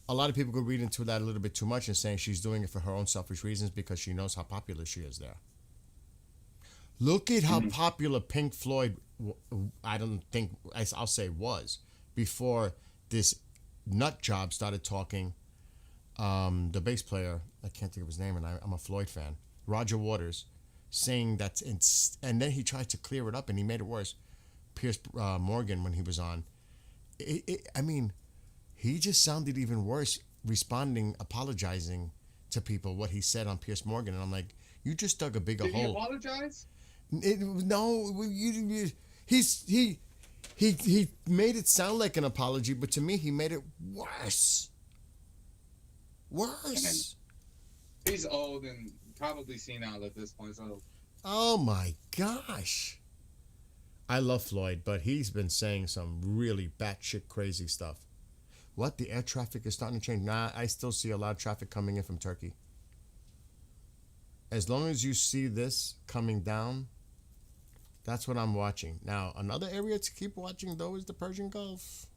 a lot of people could read into that a little bit too much and saying she's doing it for her own selfish reasons because she knows how popular she is there. Look at how popular Pink Floyd, I'll say was, before this nut job started talking. The bass player, I can't think of his name, and I'm a Floyd fan, Roger Waters, saying that, and then he tried to clear it up and he made it worse. Piers Morgan, when he was on, I mean, he just sounded even worse, responding, apologizing to people what he said on Piers Morgan, and I'm like, you just dug a bigger hole. Did he apologize? No, he made it sound like an apology, but to me, he made it worse. Worse. He's old and probably senile at this point, so. Oh my gosh. I love Floyd, but he's been saying some really batshit crazy stuff. What? The air traffic is starting to change? Nah, I still see a lot of traffic coming in from Turkey. As long as you see this coming down, that's what I'm watching. Now, another area to keep watching, though, is the Persian Gulf.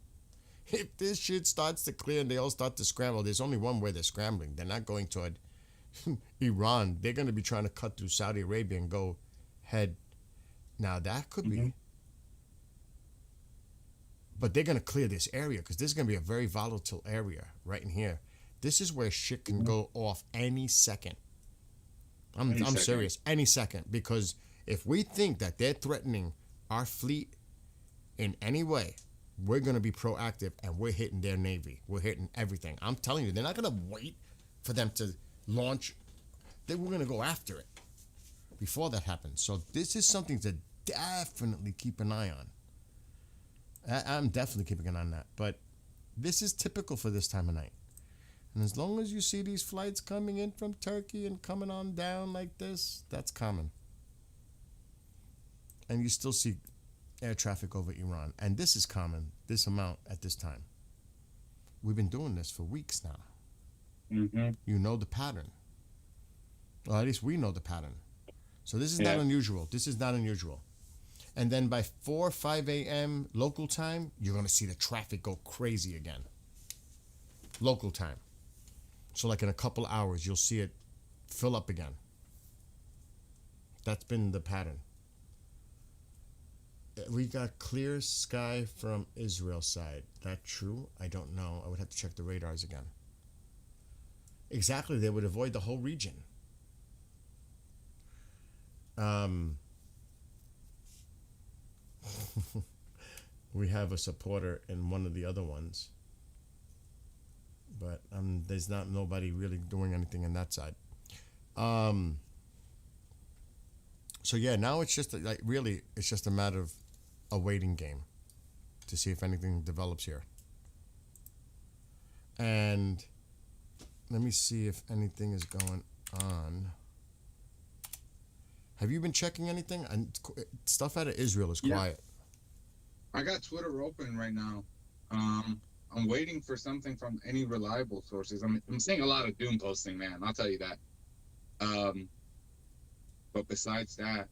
If this shit starts to clear and they all start to scramble, there's only one way they're scrambling. They're not going toward Iran. They're going to be trying to cut through Saudi Arabia and go head. Now, that could be. But they're going to clear this area, because this is going to be a very volatile area right in here. This is where shit can go off any second. I'm serious. Any second. Because if we think that they're threatening our fleet in any way, we're going to be proactive and we're hitting their Navy. We're hitting everything. I'm telling you, they're not going to wait for them to launch. We're going to go after it before that happens. So this is something to definitely keep an eye on. I'm definitely keeping an eye on that. But this is typical for this time of night. And as long as you see these flights coming in from Turkey and coming on down like this, that's common. And you still see air traffic over Iran. And this is common, this amount at this time. We've been doing this for weeks now. Mm-hmm. You know the pattern. Well, at least we know the pattern. So this is not unusual. This is not unusual. And then by 4 or 5 a.m. local time, you're going to see the traffic go crazy again. Local time. So like in a couple hours, you'll see it fill up again. That's been the pattern. We got clear sky from Israel side. That true? I don't know. I would have to check the radars again. Exactly. They would avoid the whole region. We have a supporter in one of the other ones. But there's not nobody really doing anything on that side. So yeah, now it's just like really, it's just a matter of a waiting game to see if anything develops here. And let me see if anything is going on. Have you been checking anything? And stuff out of Israel is quiet. I got Twitter open right now. I'm waiting for something from any reliable sources. I'm seeing a lot of doom posting, man. I'll tell you that. But besides that,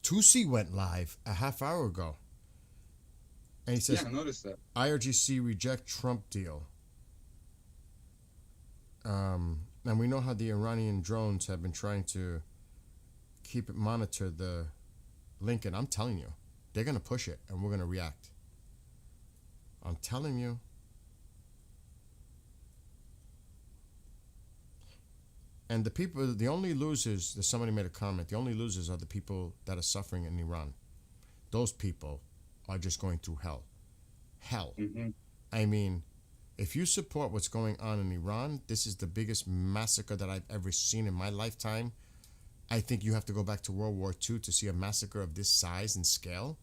Tusi went live a half hour ago. And he says, yeah, I noticed that. IRGC reject Trump deal. And we know how the Iranian drones have been trying to monitor the Lincoln. I'm telling you, they're going to push it and we're going to react. I'm telling you. And the only losers, somebody made a comment, the only losers are the people that are suffering in Iran. Those people are just going through hell. Hell. Mm-hmm. I mean, if you support what's going on in Iran, this is the biggest massacre that I've ever seen in my lifetime. I think you have to go back to World War II to see a massacre of this size and scale.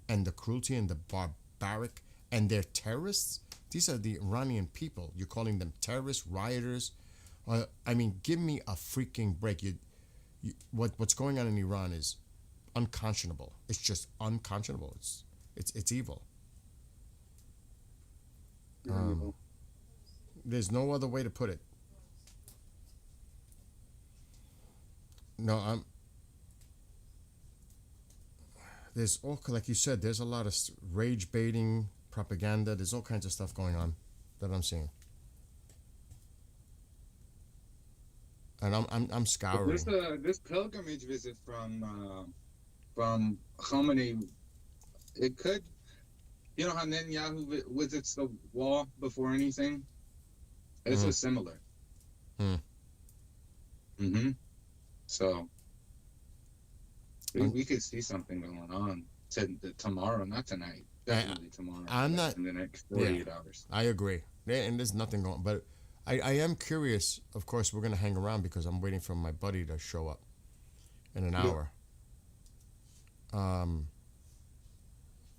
And the cruelty and the barbaric, and they're terrorists. These are the Iranian people. You're calling them terrorists, rioters. I mean, give me a freaking break. What's going on in Iran is unconscionable. It's just unconscionable. It's evil. There's no other way to put it. No, there's all, like you said, there's a lot of rage baiting, propaganda. There's all kinds of stuff going on that I'm seeing. And I'm scouring. This pilgrimage visit from Khomeini, it could, you know how Netanyahu visits the wall before anything? This is similar. Mm-hmm. So we could see something going on tomorrow, not tonight. Definitely tomorrow. I'm not in the next 48 hours. I agree. And there's nothing going, but I am curious. Of course, we're going to hang around because I'm waiting for my buddy to show up in an hour.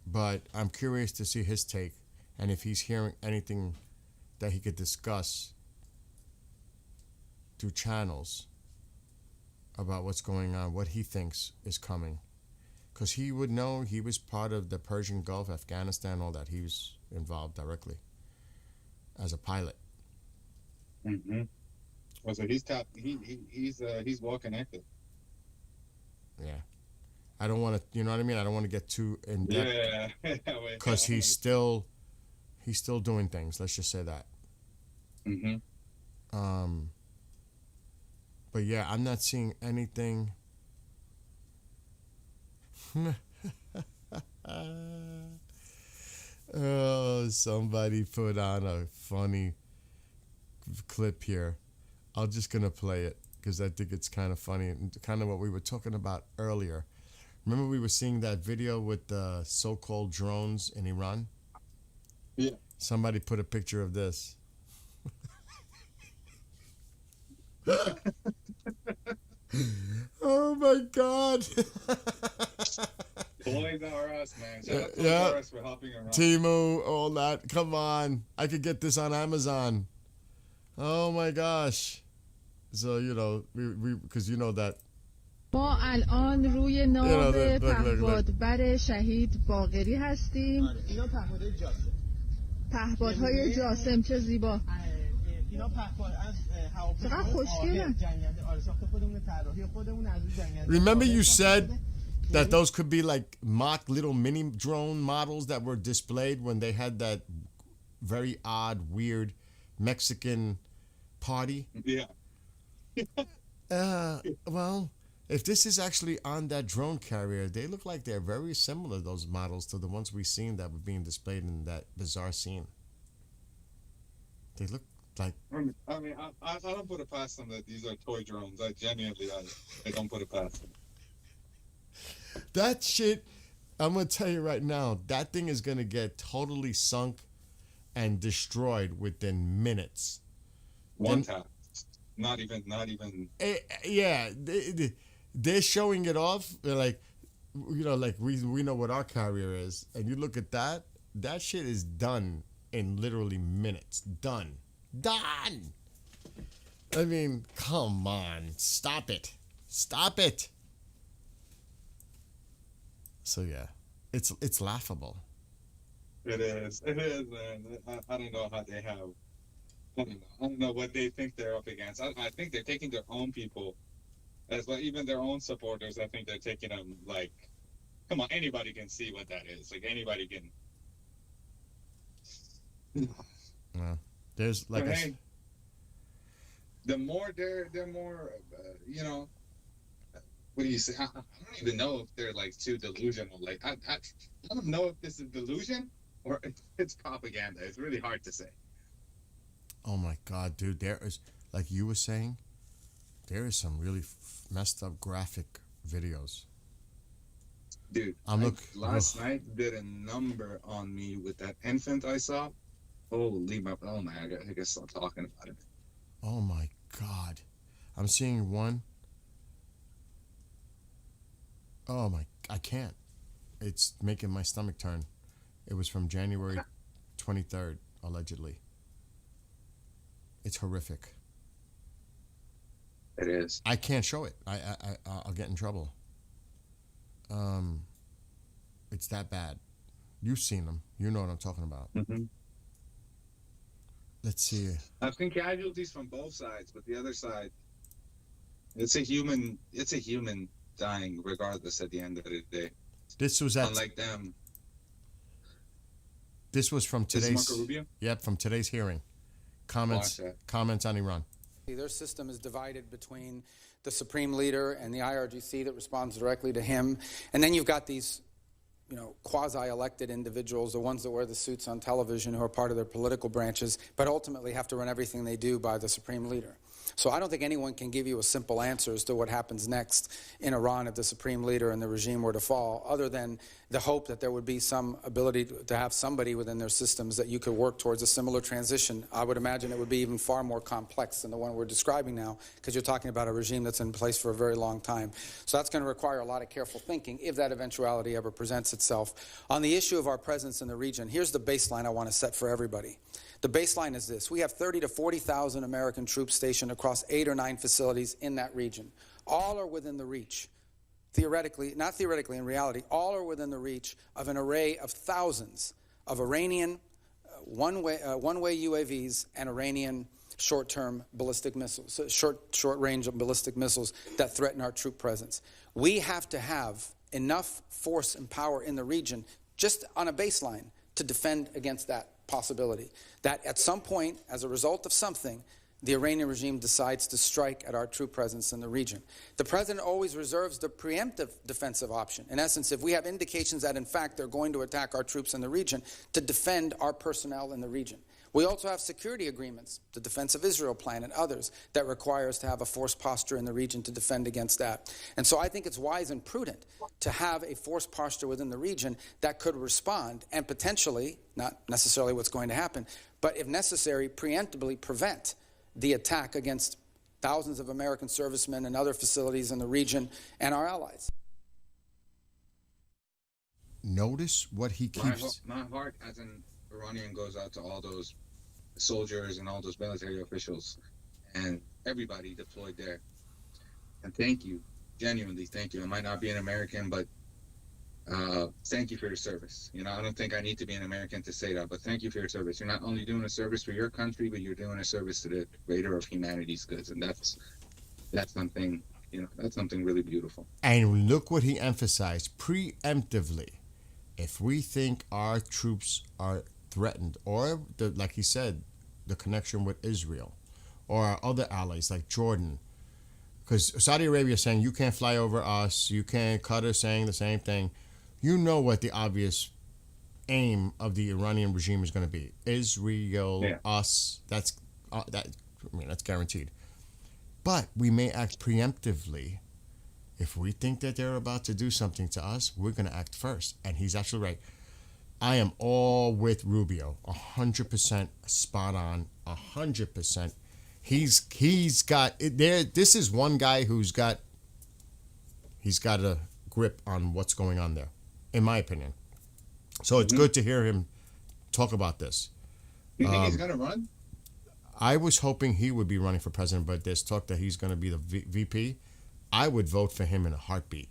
But I'm curious to see his take and if he's hearing anything that he could discuss through channels about what's going on, what he thinks is coming. Because he would know. He was part of the Persian Gulf, Afghanistan, all that. He was involved directly as a pilot. Mm-hmm. Well, so he's top. He's well connected. Yeah, I don't want to. You know what I mean? I don't want to get too in depth. Yeah, because he's still doing things. Let's just say that. Mm-hmm. But yeah, I'm not seeing anything. Oh, somebody put on a funny clip here. I'm just gonna play it because I think it's kind of funny and kind of what we were talking about earlier. Remember we were seeing that video with the so-called drones in Iran? Yeah. Somebody put a picture of this. Oh my God. Boys R Us, man. Shout out to Yeah. Toys R Us for helping around. Timu, all that. Come on. I could get this on Amazon. Oh my gosh. So, you know, we because you know that. ما الان روی نام look. پهپادبر شهید باقری هستیم. اینا پهپادهای جاسم. پهپادهای جاسم چه زیبا. اینا پهپاد از چقدر خوشگلن. جنگنده آره ساخت خودمون طراحی خودمون از جنگنده. Remember you said that those could be like mock little mini drone models that were displayed when they had that very odd, weird Mexican party? Yeah. Well, if this is actually on that drone carrier, they look like they're very similar, those models, to the ones we've seen that were being displayed in that bizarre scene. They look like... I mean, I don't put it past them that these are toy drones. I genuinely, I don't put it past them. That shit, I'm going to tell you right now, that thing is going to get totally sunk and destroyed within minutes. One tap. Not even. Yeah, they're showing it off. They're like, you know, like we know what our carrier is, and you look at that. That shit is done in literally minutes. Done. I mean, come on, stop it. So yeah, it's laughable. It is, man. I don't know how they have. I don't know what they think they're up against. I think they're taking their own people, as well, even their own supporters. I think they're taking them like, come on, anybody can see what that is. Like anybody can. Well, there's like but hey, the more they're more, you know. What do you say? I don't even know if they're like too delusional. Like I don't know if this is delusion or if it's propaganda. It's really hard to say. Oh my God, dude! There is, like you were saying, there is some really messed up graphic videos. Dude, last night did a number on me with that infant I saw. Holy my! Oh my! I gotta stop talking about it. Oh my God, I'm seeing one. Oh my! I can't. It's making my stomach turn. It was from January 23rd, allegedly. It's horrific. It is. I can't show it. I'll get in trouble. It's that bad. You've seen them. You know what I'm talking about. Mm-hmm. Let's see. I've seen casualties from both sides, but the other side, it's a human dying regardless at the end of the day. This was at. Unlike them. This was from This is today's. Marco Rubio? Yep, from today's hearing. Comments on Iran. Their system is divided between the supreme leader and the IRGC that responds directly to him. And then you've got these, you know, quasi-elected individuals, the ones that wear the suits on television who are part of their political branches, but ultimately have to run everything they do by the supreme leader. So I don't think anyone can give you a simple answer as to what happens next in Iran if the supreme leader and the regime were to fall, other than the hope that there would be some ability to have somebody within their systems that you could work towards a similar transition. I would imagine it would be even far more complex than the one we're describing now, because you're talking about a regime that's in place for a very long time. So that's going to require a lot of careful thinking if that eventuality ever presents itself. On the issue of our presence in the region, here's the baseline I want to set for everybody. The baseline is this. We have 30 to 40,000 American troops stationed across 8 or 9 facilities in that region. All are within the reach. Theoretically, not theoretically, in reality, all are within the reach of an array of thousands of Iranian one-way UAVs and Iranian short-term ballistic missiles, short-range ballistic missiles that threaten our troop presence. We have to have enough force and power in the region, just on a baseline, to defend against that possibility. That at some point, as a result of something, the Iranian regime decides to strike at our troop presence in the region. The president always reserves the preemptive defensive option. In essence, if we have indications that, in fact, they're going to attack our troops in the region, to defend our personnel in the region. We also have security agreements, the Defense of Israel Plan and others, that require us to have a force posture in the region to defend against that. And so I think it's wise and prudent to have a force posture within the region that could respond and potentially, not necessarily what's going to happen, but if necessary, preemptively prevent the attack against thousands of American servicemen and other facilities in the region and our allies. Notice what he keeps. My heart as an Iranian goes out to all those soldiers and all those military officials and everybody deployed there. And thank you, genuinely thank you. I might not be an American, but thank you for your service. You know, I don't think I need to be an American to say that, but thank you for your service. You're not only doing a service for your country, but you're doing a service to the greater of humanity's goods, and that's something, you know, that's something really beautiful. And look what he emphasized preemptively. If we think our troops are threatened, or like he said, the connection with Israel, or our other allies like Jordan, because Saudi Arabia is saying you can't fly over us, you can't, Qatar saying the same thing. You know what the obvious aim of the Iranian regime is going to be: Israel, us. That's guaranteed. But we may act preemptively. If we think that they're about to do something to us, we're going to act first. And he's actually right. I am all with Rubio, 100% spot on, 100%. He's got there. This is one guy he's got a grip on what's going on there, in my opinion. So it's good to hear him talk about this. You think he's gonna run? I was hoping he would be running for president, but there's talk that he's going to be the VP. I would vote for him in a heartbeat.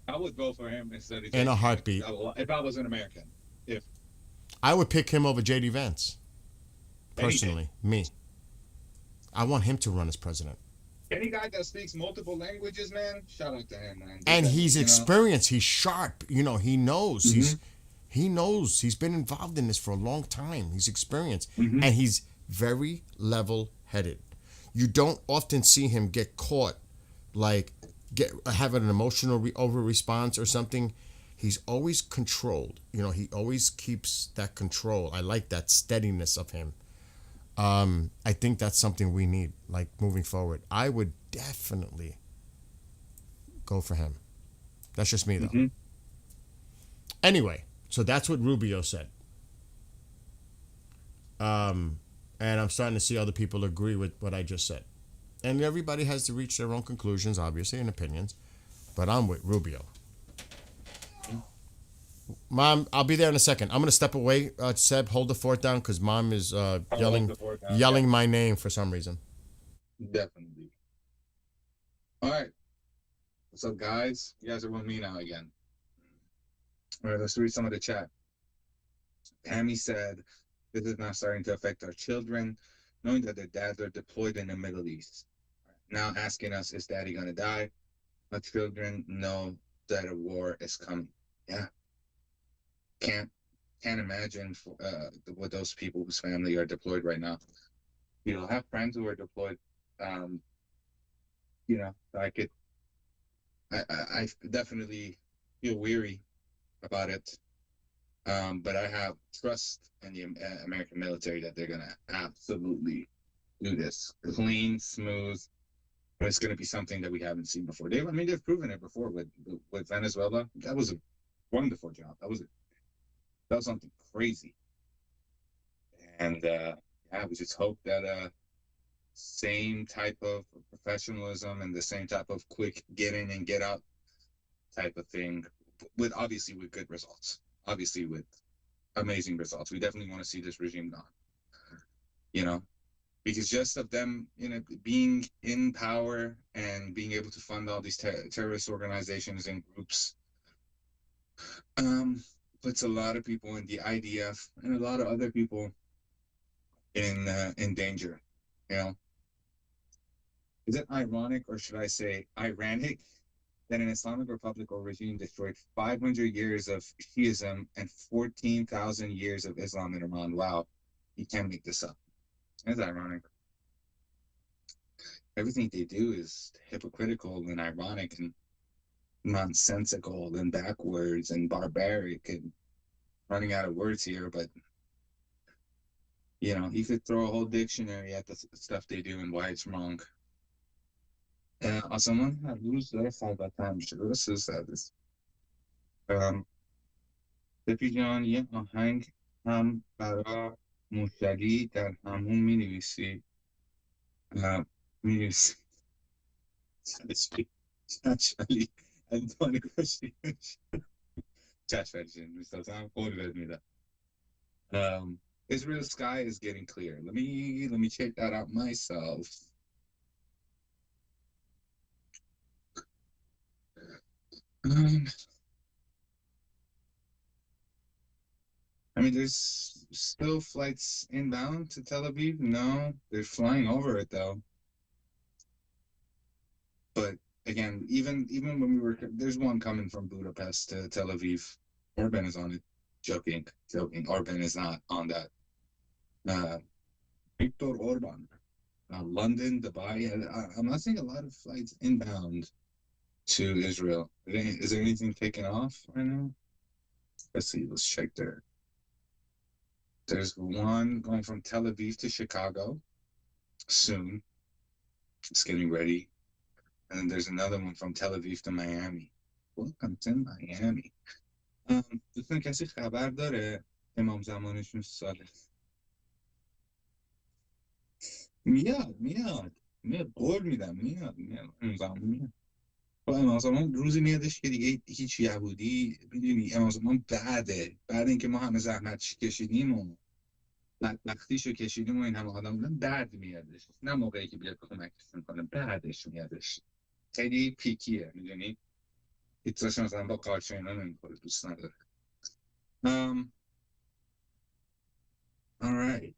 I would vote for him instead of in a heartbeat. If I was an American, I would pick him over JD Vance. Personally, me. I want him to run as president. Any guy that speaks multiple languages, man, shout out to him, man. And he's experienced. He's sharp. You know, he knows. Mm-hmm. He knows. He's been involved in this for a long time. He's experienced. And he's very level-headed. You don't often see him get caught, like having an emotional over-response or something. He's always controlled. You know, he always keeps that control. I like that steadiness of him. I think that's something we need, like, moving forward. I would definitely go for him. That's just me, though. Anyway, so that's what Rubio said. And I'm starting to see other people agree with what I just said. And everybody has to reach their own conclusions, obviously, and opinions. But I'm with Rubio. Mom, I'll be there in a second. I'm going to step away. Seb, hold the fort down because Mom is yelling my name for some reason. Definitely. All right. What's up, guys? You guys are with me now again. All right, let's read some of the chat. Tammy said, this is now starting to affect our children, knowing that their dads are deployed in the Middle East. Now asking us, is daddy going to die? Our children know that a war is coming. Yeah. Can't imagine what those people whose family are deployed right now. You know, I have friends who are deployed. You know, I definitely feel weary about it. But I have trust in the American military that they're gonna absolutely do this clean, smooth. But it's gonna be something that we haven't seen before. They've proven it before with Venezuela. That was a wonderful job. That was something crazy. And we just hope that same type of professionalism and the same type of quick get in and get out type of thing, with good results. Obviously with amazing results. We definitely want to see this regime gone. You know, because just of them, you know, being in power and being able to fund all these terrorist organizations and groups, puts a lot of people in the IDF and a lot of other people in danger. You know, is it ironic, or should I say ironic, that an Islamic Republic or regime destroyed 500 years of Shiism and 14,000 years of Islam in Iran? Wow, you can't make this up. It's ironic. Everything they do is hypocritical and ironic and nonsensical and backwards and barbaric, and running out of words here, but You know, you could throw a whole dictionary at the stuff they do and why it's wrong. آسمان هر روز داره خلوت‌تر میشه. درسته سردست. سپی جان یه آهنگ هم برا مشتری در همون می نویسی چشمالی انتوانی کشی چشمالی جان میستازم قول بهت میدم. Israel's sky is getting clear. Let me check that out myself. I mean, there's still flights inbound to Tel Aviv. No, they're flying over it though. But again, even when we were, there's one coming from Budapest to Tel Aviv. Orban is on it. Joking. Orban is not on that. Viktor Orban, London, Dubai. I'm not seeing a lot of flights inbound to Israel. Is there anything taking off right now? Let's see. Let's check there. There's one going from Tel Aviv to Chicago soon. It's getting ready. And then there's another one from Tel Aviv to Miami. Welcome to Miami. دوستان کسی خبر داره امام زمانشون ساله؟ میاد قول میدم میاد امام زمان میاد. امام زمان روزی میادش که دیگه هیچ یهودی میدونی امام زمان بعد اینکه ما همه زحمت کشیدیم و بدبختیشو کشیدیم و این همه آدم بودن بعد میادش، نه موقعی که بیاد کمکشون کنه، بعدش میادش. خیلی پیکیه میدونی، ایتراش مثلا با قارچ اینا نمیخوره، دوست نداره. All right.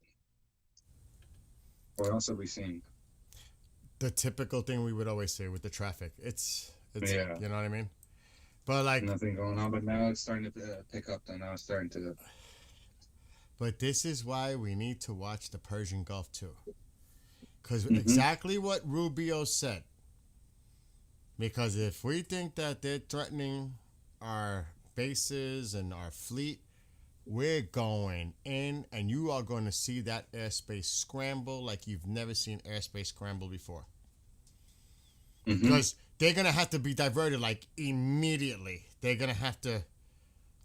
What else are we seeing? The typical thing we would always say with the traffic. It's Yeah. You know what I mean? But like Nothing going on, but now it's starting to pick up. Now it's starting to. But this is why we need to watch the Persian Gulf too. Because exactly what Rubio said. Because if we think that they're threatening our bases and our fleet, we're going in and you are going to see that airspace scramble like you've never seen airspace scramble before. Because they're going to have to be diverted like immediately. They're going to have to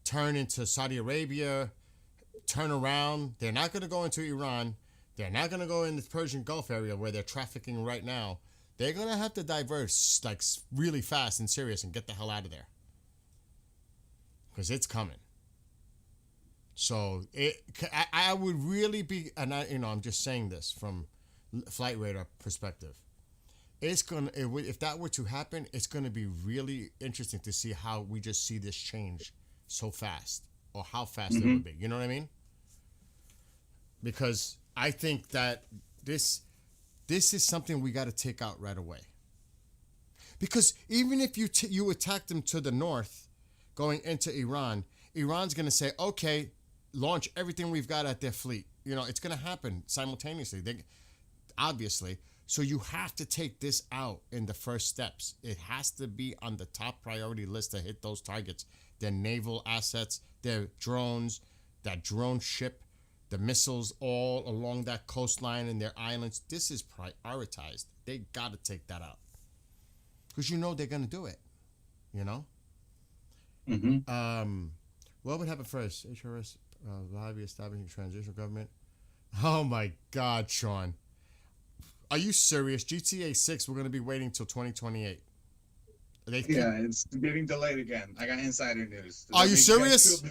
turn into Saudi Arabia, turn around. They're not going to go into Iran. They're not going to go in the Persian Gulf area where they're trafficking right now. They're going to have to diverse like really fast and serious and get the hell out of there. Because it's coming. So I would really be, and I'm just saying this from Flight Radar perspective. If that were to happen, it's going to be really interesting to see how we just see this change so fast, or how fast it would be. You know what I mean? Because I think that this is something we got to take out right away. Because even if you attack them to the north, going into Iran, Iran's going to say, okay, launch everything we've got at their fleet. You know, it's going to happen simultaneously. Obviously. So you have to take this out in the first steps. It has to be on the top priority list to hit those targets. Their naval assets, their drones, that drone ship, the missiles all along that coastline and their islands. This is prioritized. They got to take that out. Because you know they're going to do it. You know? What would happen first? HRS lobby establishing transitional government. Oh my God, Sean. Are you serious? GTA 6, we're going to be waiting till 2028. It's getting delayed again. I got insider news. Are you serious?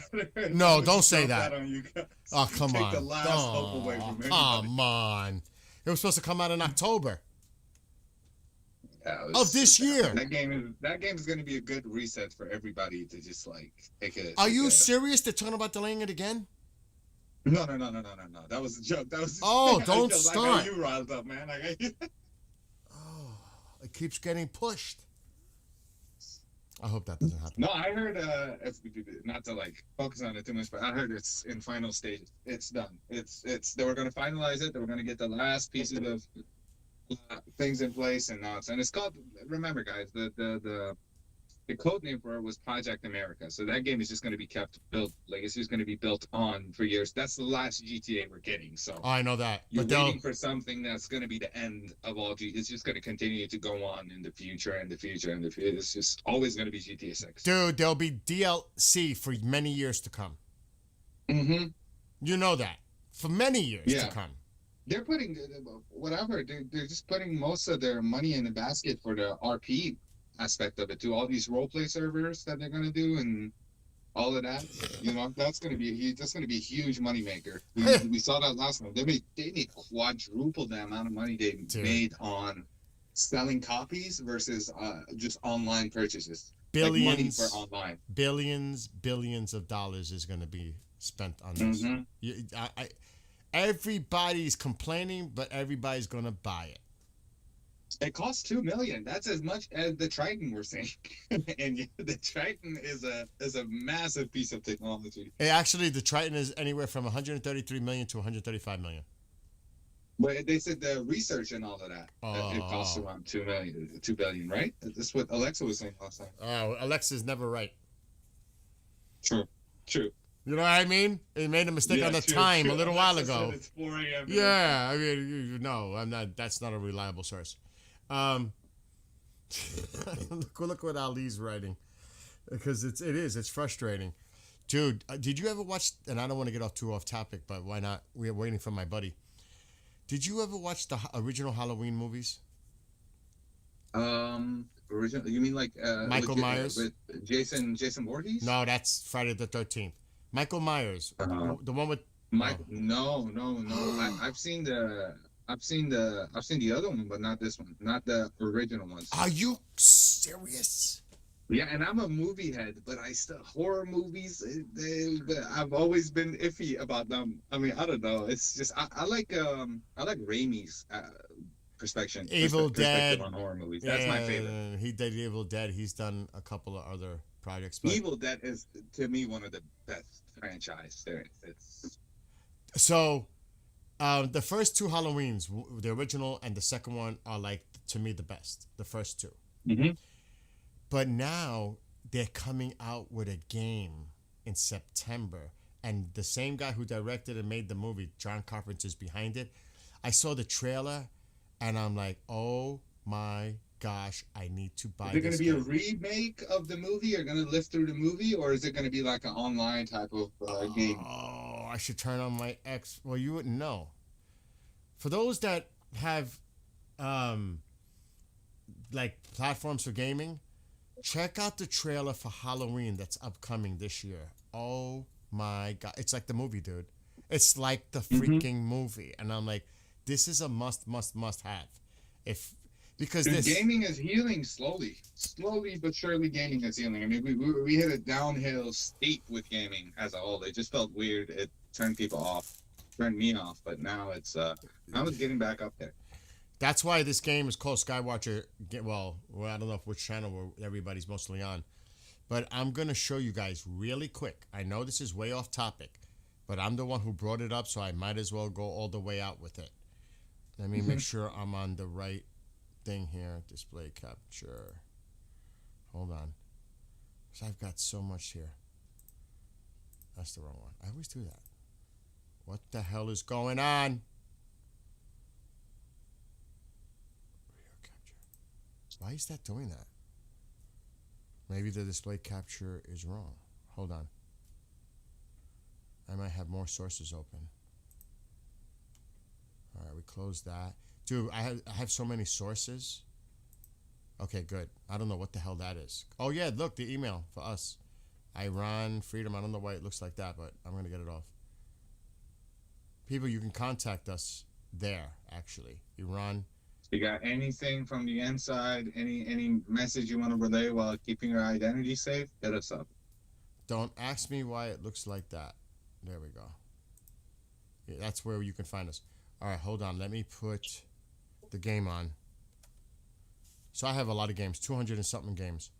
No, don't say that. Oh, come on. Take the last hope away from come on. It was supposed to come out in October. Of this year. That game is going to be a good reset for everybody to just like take it. Are you serious? They're talking about delaying it again? No. That was a joke. Don't start. I got you riled up, man. It keeps getting pushed. I hope that doesn't happen. No, I heard, not to like focus on it too much, but I heard it's in final stages. It's done. They were going to finalize it. They were going to get the last pieces of things in place, and now it's called. Remember, guys, the the code name for it was Project America. So that game is just going to be kept built, like it's just going to be built on for years. That's the last GTA we're getting. So Oh, I know that. you're But they'll, waiting for something that's going to be the end of all It's just going to continue to go on in the future and the future and the future. It's just always going to be GTA 6. dude, there'll be DLC for many years to come. Mm-hmm. You know that. For many years Yeah. to come. They're putting whatever. They're just putting most of their money in the basket for the RP aspect of it too. All these role play servers that they're going to do and all of that. You know, that's going to be a huge money maker. We saw that last one. They made quadruple the amount of money they made on selling copies versus just online purchases. Billions, like money for online. billions of dollars is going to be spent on this. Mm-hmm. Everybody's complaining, but everybody's going to buy it. It costs $2 million. That's as much as the Triton we're saying, and yet the Triton is a massive piece of technology. Actually, the Triton is anywhere from 133 million to 135 million. But they said the research and all of that, it costs around $2 billion, right? That's what Alexa was saying last time. Oh, Alexa's never right. True. You know what I mean? He made a mistake on the time a little while Alexa ago. said it's 4 a.m. Yeah, I mean, no, I'm not. That's not a reliable source. Look what Ali's writing, because it's frustrating, dude. Did you ever watch? And I don't want to get too off topic, but why not? We're waiting for my buddy. Did you ever watch the original Halloween movies? Original? You mean like Michael Myers with Jason Voorhees? No, that's Friday the 13th. Michael Myers, the one with Mike. No. I've seen the other one, but not this one. Not the original ones. Are you serious? Yeah, and I'm a movie head, but horror movies. I've always been iffy about them. I mean, I don't know. It's just I like Raimi's perspective on horror movies. That's my favorite. He did Evil Dead. He's done a couple of other projects. But Evil Dead is to me one of the best franchise there. So, the first two Halloweens, the original and the second one, are like to me the best. The first two. Mm-hmm. But now they're coming out with a game in September, and the same guy who directed and made the movie, John Carpenter's behind it. I saw the trailer, and I'm like, oh my gosh, I need to buy. Is it going to be a remake of the movie, or going to live through the movie, or is it going to be like an online type of game? Oh, I should turn on my X. Well, you wouldn't know. For those that have, like platforms for gaming, check out the trailer for Halloween that's upcoming this year. Oh my God. It's like the movie, dude. It's like the freaking movie. And I'm like, this is a must have. Because Dude, gaming is healing slowly but surely. Gaming is healing. I mean, we hit a downhill state with gaming as a whole. It just felt weird. It turned people off, turned me off. But now it's getting back up there. That's why this game is called Skywatcher. Well, I don't know which channel everybody's mostly on, but I'm gonna show you guys really quick. I know this is way off topic, but I'm the one who brought it up, so I might as well go all the way out with it. Let me make sure I'm on the right thing here. Display capture. Hold on, because I've got so much here. That's the wrong one. I always do that. What the hell is going on? Why is that doing that? Maybe the display capture is wrong. Hold on. I might have more sources open. All right, we close that. Dude, I have so many sources. Okay, good. I don't know what the hell that is. Oh, yeah, look, the email for us. Iran, Freedom. I don't know why it looks like that, but I'm going to get it off. People, you can contact us there, actually. Iran. You got anything from the inside, any message you want to relay while keeping your identity safe, hit us up. Don't ask me why it looks like that. There we go. Yeah, that's where you can find us. All right, hold on. Let me put the game on. So I have a lot of games, 200 and something games.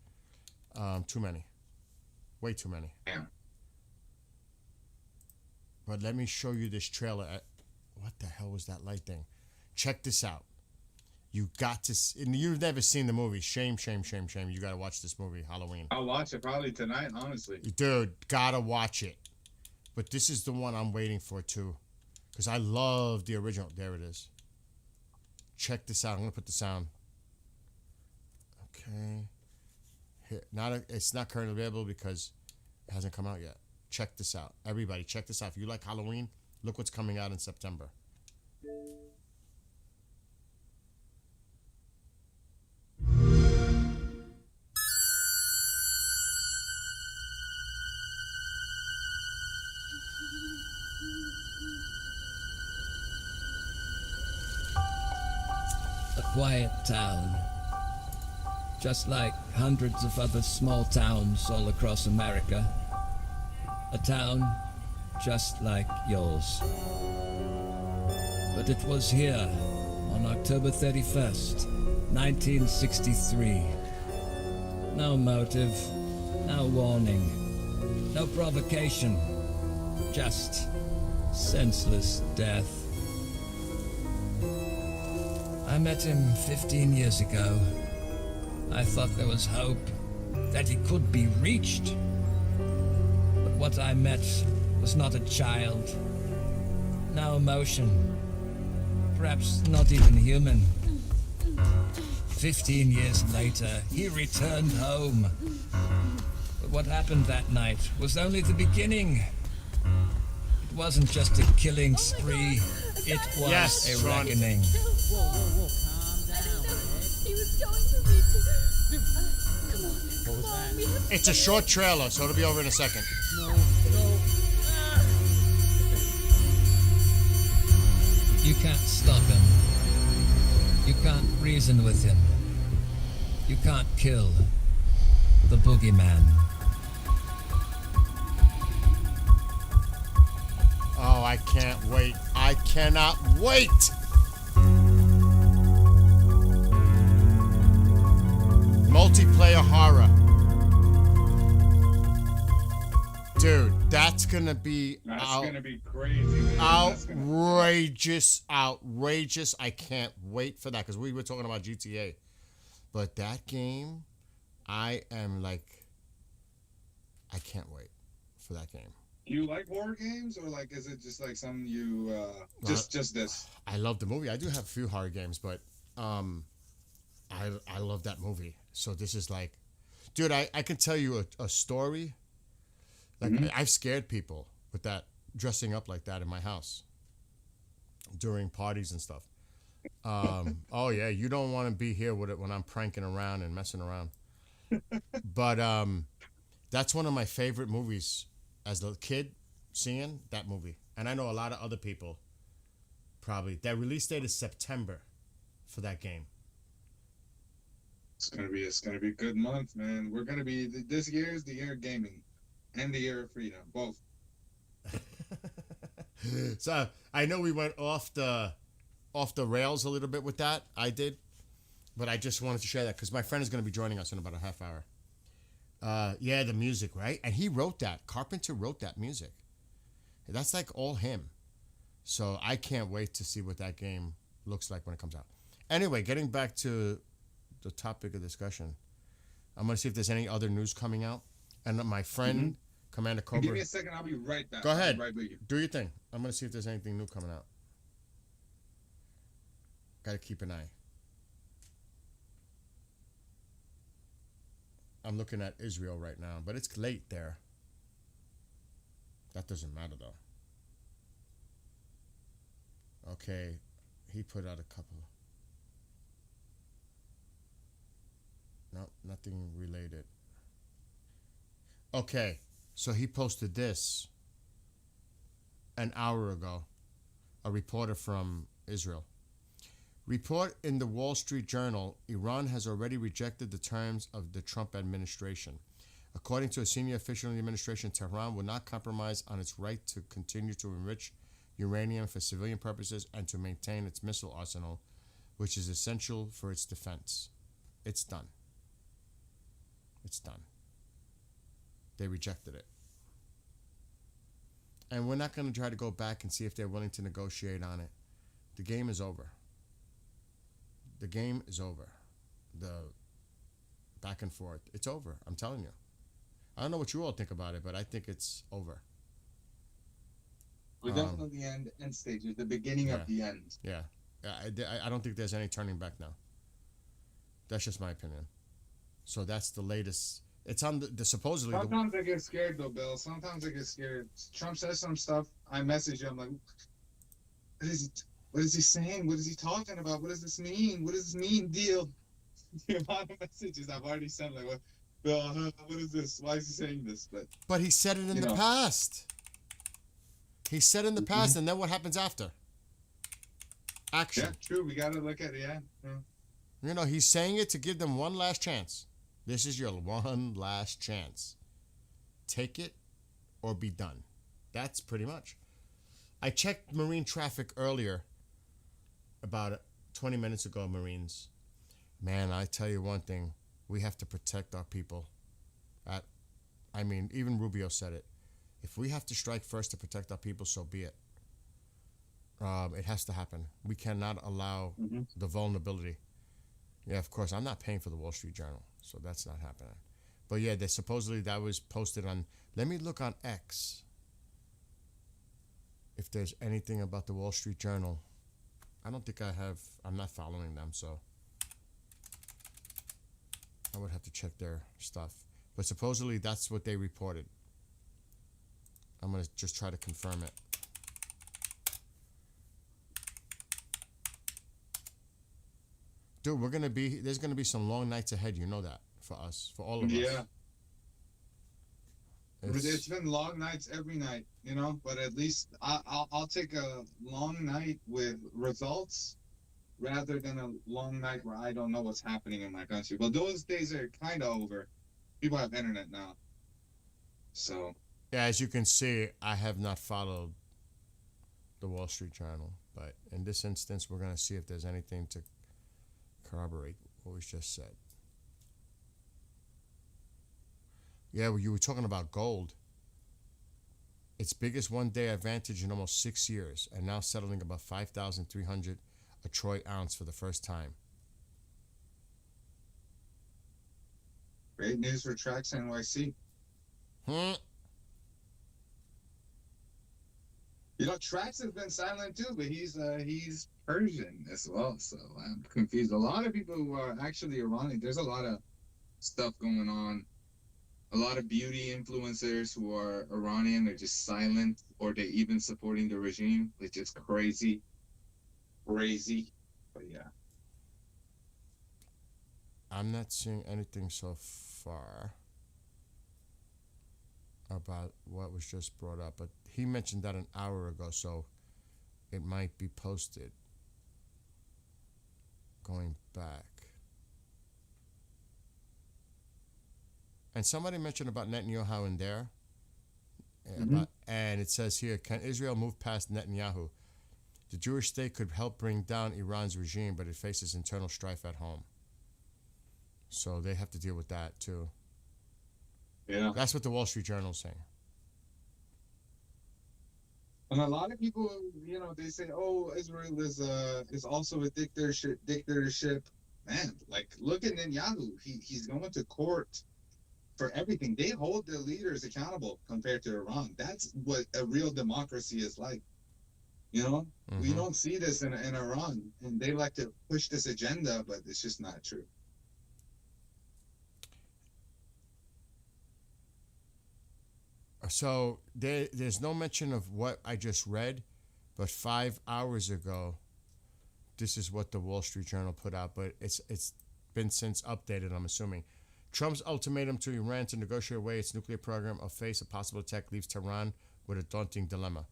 Too many. Way too many. Damn. But let me show you this trailer. What the hell was that light thing? Check this out. You got to. And you've never seen the movie. Shame, shame, shame, shame. You got to watch this movie, Halloween. I'll watch it probably tonight, honestly. Dude, gotta watch it. But this is the one I'm waiting for too, because I love the original. There it is. Check this out. I'm gonna put the sound. Okay. Here, it's not currently available because it hasn't come out yet. Check this out, everybody. Check this out. If you like Halloween, look what's coming out in September. A quiet town, just like hundreds of other small towns all across America. A town just like yours. But it was here on October 31st, 1963. No motive, no warning, no provocation, just senseless death. I met him 15 years ago. I thought there was hope, that he could be reached. But what I met was not a child. No emotion. Perhaps not even human. 15 years later, he returned home. But what happened that night was only the beginning. It wasn't just a killing spree. It was Yes, a Ron. reckoning. Whoa, calm down. He was going to reach it. Come on, What was that? we have to It's a short trailer, so it'll be over in a second. No. You can't stop him. You can't reason with him. You can't kill the boogeyman. Oh, I can't wait. I cannot wait. Multiplayer horror. Dude, that's gonna be That's gonna be crazy. Man. outrageous. Outrageous. I can't wait for that because we were talking about GTA. But that game, I am like, I can't wait for that game. You like horror games, or like is it just like something you just this? I love the movie. I do have a few horror games, but I love that movie. So this is like, dude, I can tell you a story. Like I've scared people with that, dressing up like that in my house during parties and stuff. Oh yeah, you don't want to be here with it when I'm pranking around and messing around. But that's one of my favorite movies as a kid, seeing that movie. And I know a lot of other people probably. That release date is September for that game. It's gonna be a good month, man. We're gonna be this year is the year of gaming, and the year of freedom, both. So I know we went off the rails a little bit with that. I did, but I just wanted to share that because my friend is going to be joining us in about a half hour. Yeah, the music, right? And he wrote that. Carpenter wrote that music. That's like all him. So I can't wait to see what that game looks like when it comes out. Anyway, getting back to the topic of discussion, I'm going to see if there's any other news coming out. And my friend, Commander Cobra. Give me a second. I'll be right back. Go ahead. I'll be right with you. Do your thing. I'm going to see if there's anything new coming out. Got to keep an eye. I'm looking at Israel right now, but it's late there. That doesn't matter, though. Okay. He put out a couple. No, nothing related. Okay. So he posted this an hour ago. A reporter from Israel. Report in the Wall Street Journal, Iran has already rejected the terms of the Trump administration. According to a senior official in the administration, Tehran will not compromise on its right to continue to enrich uranium for civilian purposes and to maintain its missile arsenal, which is essential for its defense. It's done. It's done. They rejected it. And we're not going to try to go back and see if they're willing to negotiate on it. The game is over. The game is over. The back and forth, it's over. I'm telling you. I don't know what you all think about it, but I think it's over. We're definitely end stages, the beginning of the end. Yeah. I don't think there's any turning back now. That's just my opinion. So that's the latest. It's on the supposedly. Sometimes I get scared though, Bill. Sometimes I get scared. Trump says some stuff. I message him like, what is he saying? What is he talking about? What does this mean? What does this mean? Deal. The amount of messages I've already sent, like, Bill, what is this? Why is he saying this? But he said it in the past. He said in the past, and then what happens after? Action. Yeah, true. We gotta look at it. Yeah. You know, he's saying it to give them one last chance. This is your one last chance. Take it or be done. That's pretty much. I checked marine traffic earlier, about 20 minutes ago, Marines. Man, I tell you one thing. We have to protect our people. Even Rubio said it. If we have to strike first to protect our people, so be it. It has to happen. We cannot allow the vulnerability. Yeah, of course, I'm not paying for the Wall Street Journal, so that's not happening. But yeah, supposedly that was posted on, let me look on X. If there's anything about the Wall Street Journal. I don't think I'm not following them, so I would have to check their stuff. But supposedly that's what they reported. I'm going to just try to confirm it. Dude, there's going to be some long nights ahead, you know that, for us, for all of us. Yeah. It's been long nights every night, you know, but at least I'll take a long night with results rather than a long night where I don't know what's happening in my country. Well, those days are kind of over. People have internet now. So. Yeah, as you can see, I have not followed the Wall Street Journal, but in this instance, we're going to see if there's anything to corroborate what was just said. Yeah, well, you were talking about gold. Its biggest one-day advantage in almost 6 years, and now settling above 5,300 a troy ounce for the first time. Great news for Trax NYC. You know, Trax has been silent too, but he's Persian as well, so I'm confused. A lot of people who are actually Iranian, there's a lot of stuff going on. A lot of beauty influencers who are Iranian are just silent, or they even supporting the regime, which is crazy. Crazy. But yeah. I'm not seeing anything so far about what was just brought up, but he mentioned that an hour ago, so it might be posted. Going back. And somebody mentioned about Netanyahu in there. And it says here, can Israel move past Netanyahu? The Jewish state could help bring down Iran's regime, but it faces internal strife at home. So they have to deal with that too. Yeah. That's what the Wall Street Journal is saying. And a lot of people, you know, they say, "Oh, Israel is also a dictatorship." Man, like, look at Netanyahu. He's going to court for everything. They hold their leaders accountable compared to Iran. That's what a real democracy is like. You know, we don't see this in Iran, and they like to push this agenda, but it's just not true. So there's no mention of what I just read, but 5 hours ago, this is what the Wall Street Journal put out, but it's been since updated, I'm assuming. Trump's ultimatum to Iran to negotiate away its nuclear program or face a possible attack leaves Tehran with a daunting dilemma.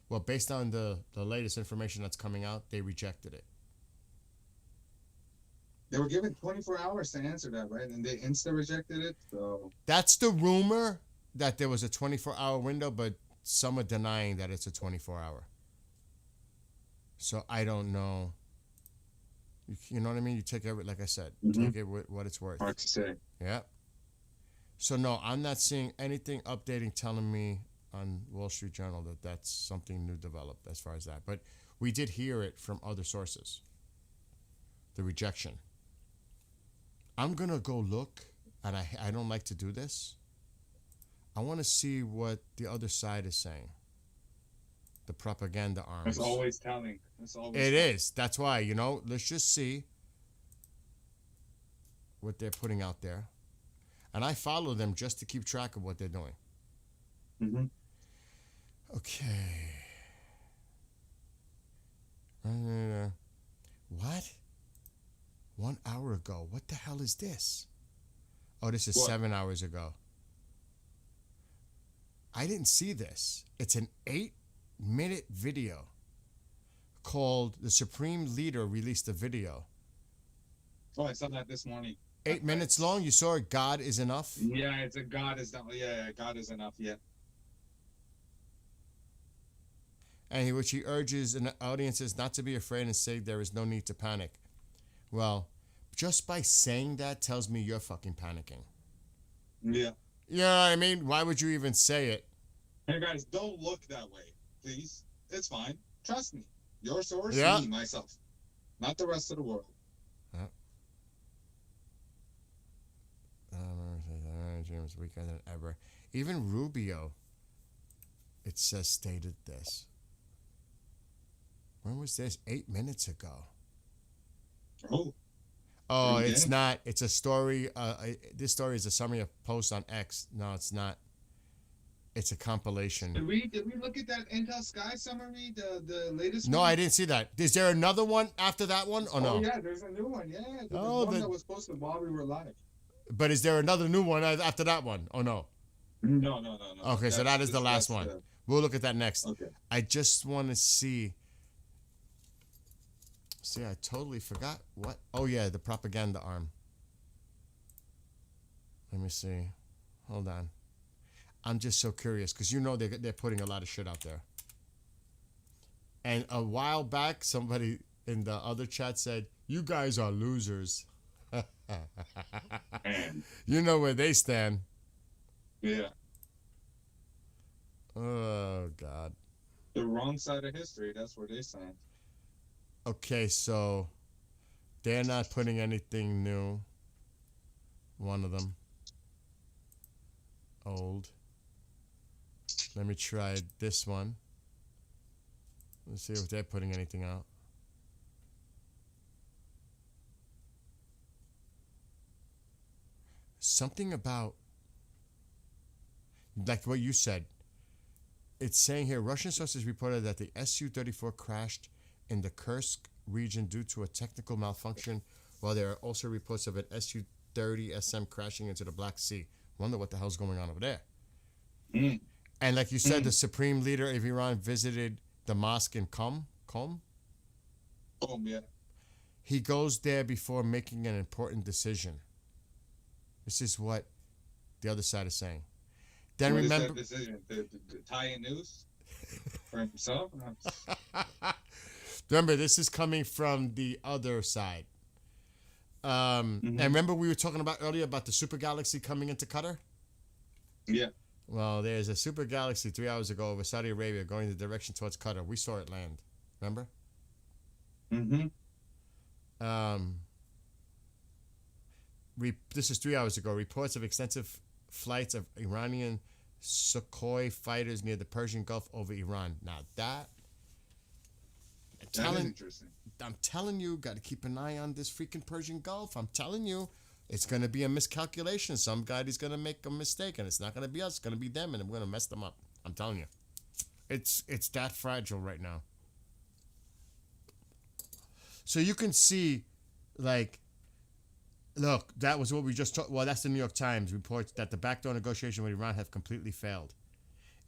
Well, based on the latest information that's coming out, they rejected it. They were given 24 hours to answer that, right? And they insta-rejected it, so... That's the rumor, that there was a 24-hour window, but some are denying that it's a 24-hour. So I don't know. You know what I mean? You take it, like I said, take it with what it's worth. Hard to say. Yeah. So no, I'm not seeing anything updating telling me on Wall Street Journal that that's something new developed as far as that. But we did hear it from other sources. the rejection. I'm gonna go look, and I don't like to do this. I want to see what the other side is saying. The propaganda arms. It's always telling. It's always. It is. That's why, let's just see what they're putting out there. And I follow them just to keep track of what they're doing. Mm-hmm. Okay. What? 1 hour ago. What the hell is this? Oh, this is What? 7 hours ago. I didn't see this. It's an 8-minute video called The Supreme Leader Released a Video. Oh, I saw that this morning. 8 minutes long? You saw it? God is enough? Yeah, it's a God is not. Yeah, God is enough. Yeah. And which he urges audiences not to be afraid and say there is no need to panic. Well, just by saying that tells me you're fucking panicking. Yeah. You know what I mean? Why would you even say it? Hey guys, don't look that way, please. It's fine. Trust me. Your source, Yeah. me, myself, not the rest of the world. James weaker than ever. Even Rubio, it says, stated this. When was this? 8 minutes ago. Oh. Oh, Okay. it's not. It's a story. This story is a summary of posts on X. No, it's not. It's a compilation. Did we look at that Intel Sky summary, the latest No, one? I didn't see that. Is there another one after that one? Or no? Oh yeah, there's a new one. Yeah, there's Oh, one the- that was posted while we were live. But is there another new one after that one? Oh, no. No. Okay, so that is the last that's one. We'll look at that next. Okay. I just want to see. See, I totally forgot what. Oh, yeah, the propaganda arm. Let me see. Hold on. I'm just so curious because they're putting a lot of shit out there. And a while back, somebody in the other chat said, "You guys are losers." You know where they stand. Yeah. Oh, God. The wrong side of history. That's where they stand. Okay, so they're not putting anything new. One of them. Old. Let me try this one. Let's see if they're putting anything out. Something about, like what you said. It's saying here, Russian sources reported that the Su-34 crashed in the Kursk region due to a technical malfunction, while there are also reports of an Su-30 SM crashing into the Black Sea. Wonder what the hell's going on over there. Mm. And like you said, the supreme leader of Iran visited the mosque in Qom. Yeah. He goes there before making an important decision. This is what the other side is saying. Then What is remember, that decision? The tie in news for himself? remember, this is coming from the other side. And remember we were talking about earlier about the super galaxy coming into Qatar? Yeah. Well, there's a super galaxy 3 hours ago over Saudi Arabia going the direction towards Qatar. We saw it land. Remember? Mm-hmm. This is 3 hours ago. Reports of extensive flights of Iranian Sukhoi fighters near the Persian Gulf over Iran. Now that That is interesting. I'm telling you, got to keep an eye on this freaking Persian Gulf. I'm telling you, it's going to be a miscalculation. Some guy is going to make a mistake, and it's not going to be us. It's going to be them, and we're going to mess them up. I'm telling you. It's that fragile right now. So you can see, like, look, that was what we just talked. Well, that's the New York Times reports that the backdoor negotiation with Iran have completely failed.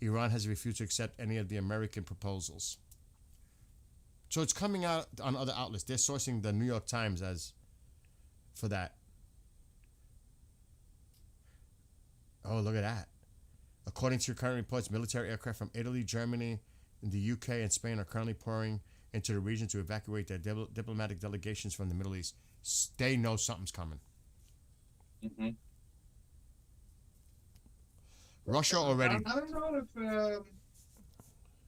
Iran has refused to accept any of the American proposals. So it's coming out on other outlets. They're sourcing the New York Times for that. Oh, look at that. According to current reports, military aircraft from Italy, Germany, the UK, and Spain are currently pouring into the region to evacuate their diplomatic delegations from the Middle East. They know something's coming. Mm-hmm. Russia already... I don't know if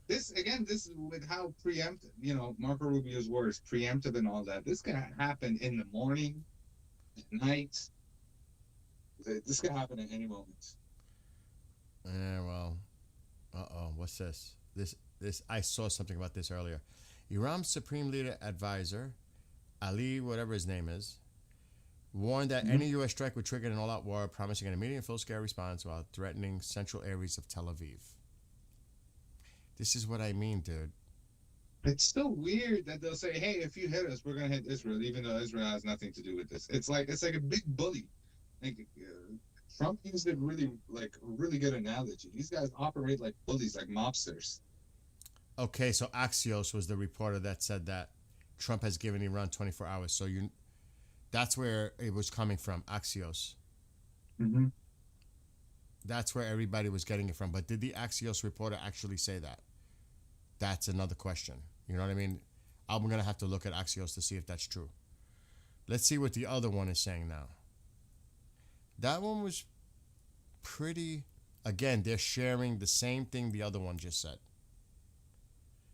this again, this is with how preemptive, Marco Rubio's words, preemptive and all that. This can happen in the morning, at night. This can happen at any moment. Yeah, well, what's this? This I saw something about this earlier. Iran's Supreme Leader Advisor, Ali, whatever his name is, warned that any U.S. strike would trigger an all-out war, promising an immediate full-scale response while threatening central areas of Tel Aviv. This is what I mean, dude. It's so weird that they'll say, "Hey, if you hit us, we're gonna hit Israel," even though Israel has nothing to do with this. It's like a big bully. Like Trump used a really good analogy. These guys operate like bullies, like mobsters. Okay, so Axios was the reporter that said that Trump has given Iran 24 hours. So that's where it was coming from, Axios. Mm-hmm. That's where everybody was getting it from. But did the Axios reporter actually say that? That's another question. You know what I mean? I'm going to have to look at Axios to see if that's true. Let's see what the other one is saying now. That one was pretty... Again, they're sharing the same thing the other one just said.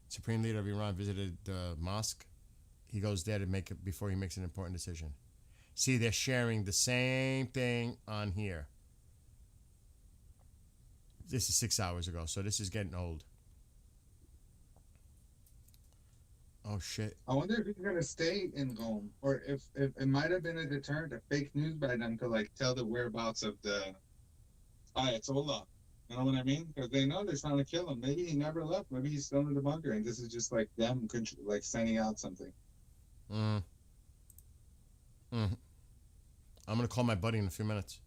Supreme Leader of Iran visited the mosque. He goes there to make it before he makes an important decision. See, they're sharing the same thing on here. This is 6 hours ago, so this is getting old. Oh, shit. I wonder if he's gonna stay in Rome, or if it might have been a deterrent to fake news by them to tell the whereabouts of the Ayatollah. You know what I mean? Because they know they're trying to kill him. Maybe he never left. Maybe he's still in the bunker, and this is just them sending out something. I'm gonna call my buddy in a few minutes.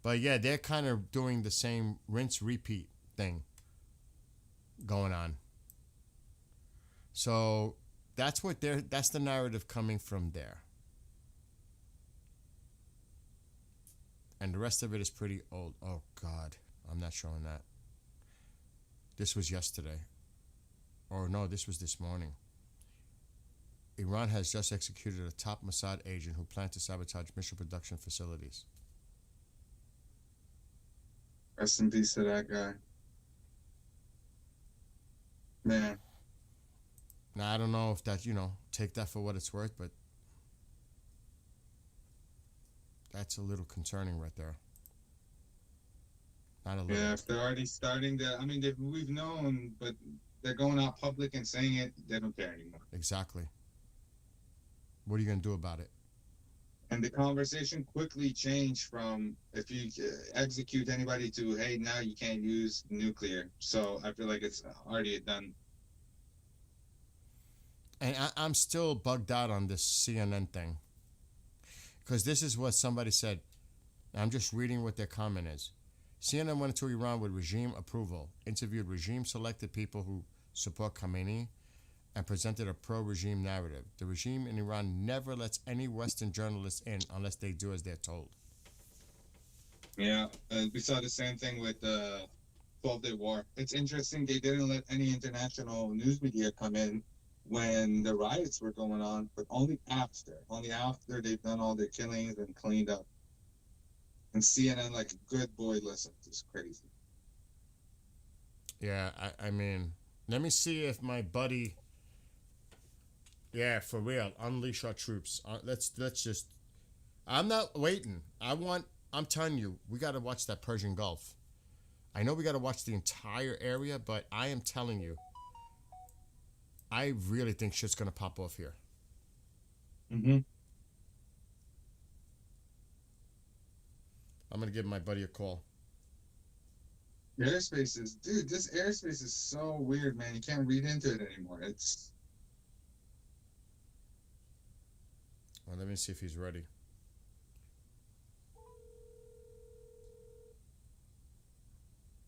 But yeah, they're kind of doing the same rinse repeat thing going on. So that's the narrative coming from there. And the rest of it is pretty old. Oh God, I'm not showing that. This was yesterday. Or no, this was this morning. Iran has just executed a top Mossad agent who planned to sabotage missile production facilities. Rest in peace to that guy. Man. Now, I don't know if that, take that for what it's worth, but that's a little concerning right there. Not a little. Yeah, if they're already starting to, we've known, but they're going out public and saying it, they don't care anymore. Exactly. What are you going to do about it? And the conversation quickly changed from if you execute anybody to, hey, now you can't use nuclear. So I feel like it's already done. And I'm still bugged out on this CNN thing. Because this is what somebody said. I'm just reading what their comment is. CNN went into Iran with regime approval, interviewed regime-selected people who support Khamenei, and presented a pro-regime narrative. The regime in Iran never lets any Western journalists in unless they do as they're told. Yeah, we saw the same thing with the 12-Day War. It's interesting they didn't let any international news media come in when the riots were going on, but only after they've done all their killings and cleaned up. And CNN, like a good boy, listens. It's crazy. Yeah, I mean, let me see if my buddy... Yeah, for real. Unleash our troops. Let's just... I'm not waiting. I'm telling you, we got to watch that Persian Gulf. I know we got to watch the entire area, but I am telling you, I really think shit's going to pop off here. Mm-hmm. I'm going to give my buddy a call. Airspace is... Dude, this airspace is so weird, man. You can't read into it anymore. It's... Well, let me see if he's ready.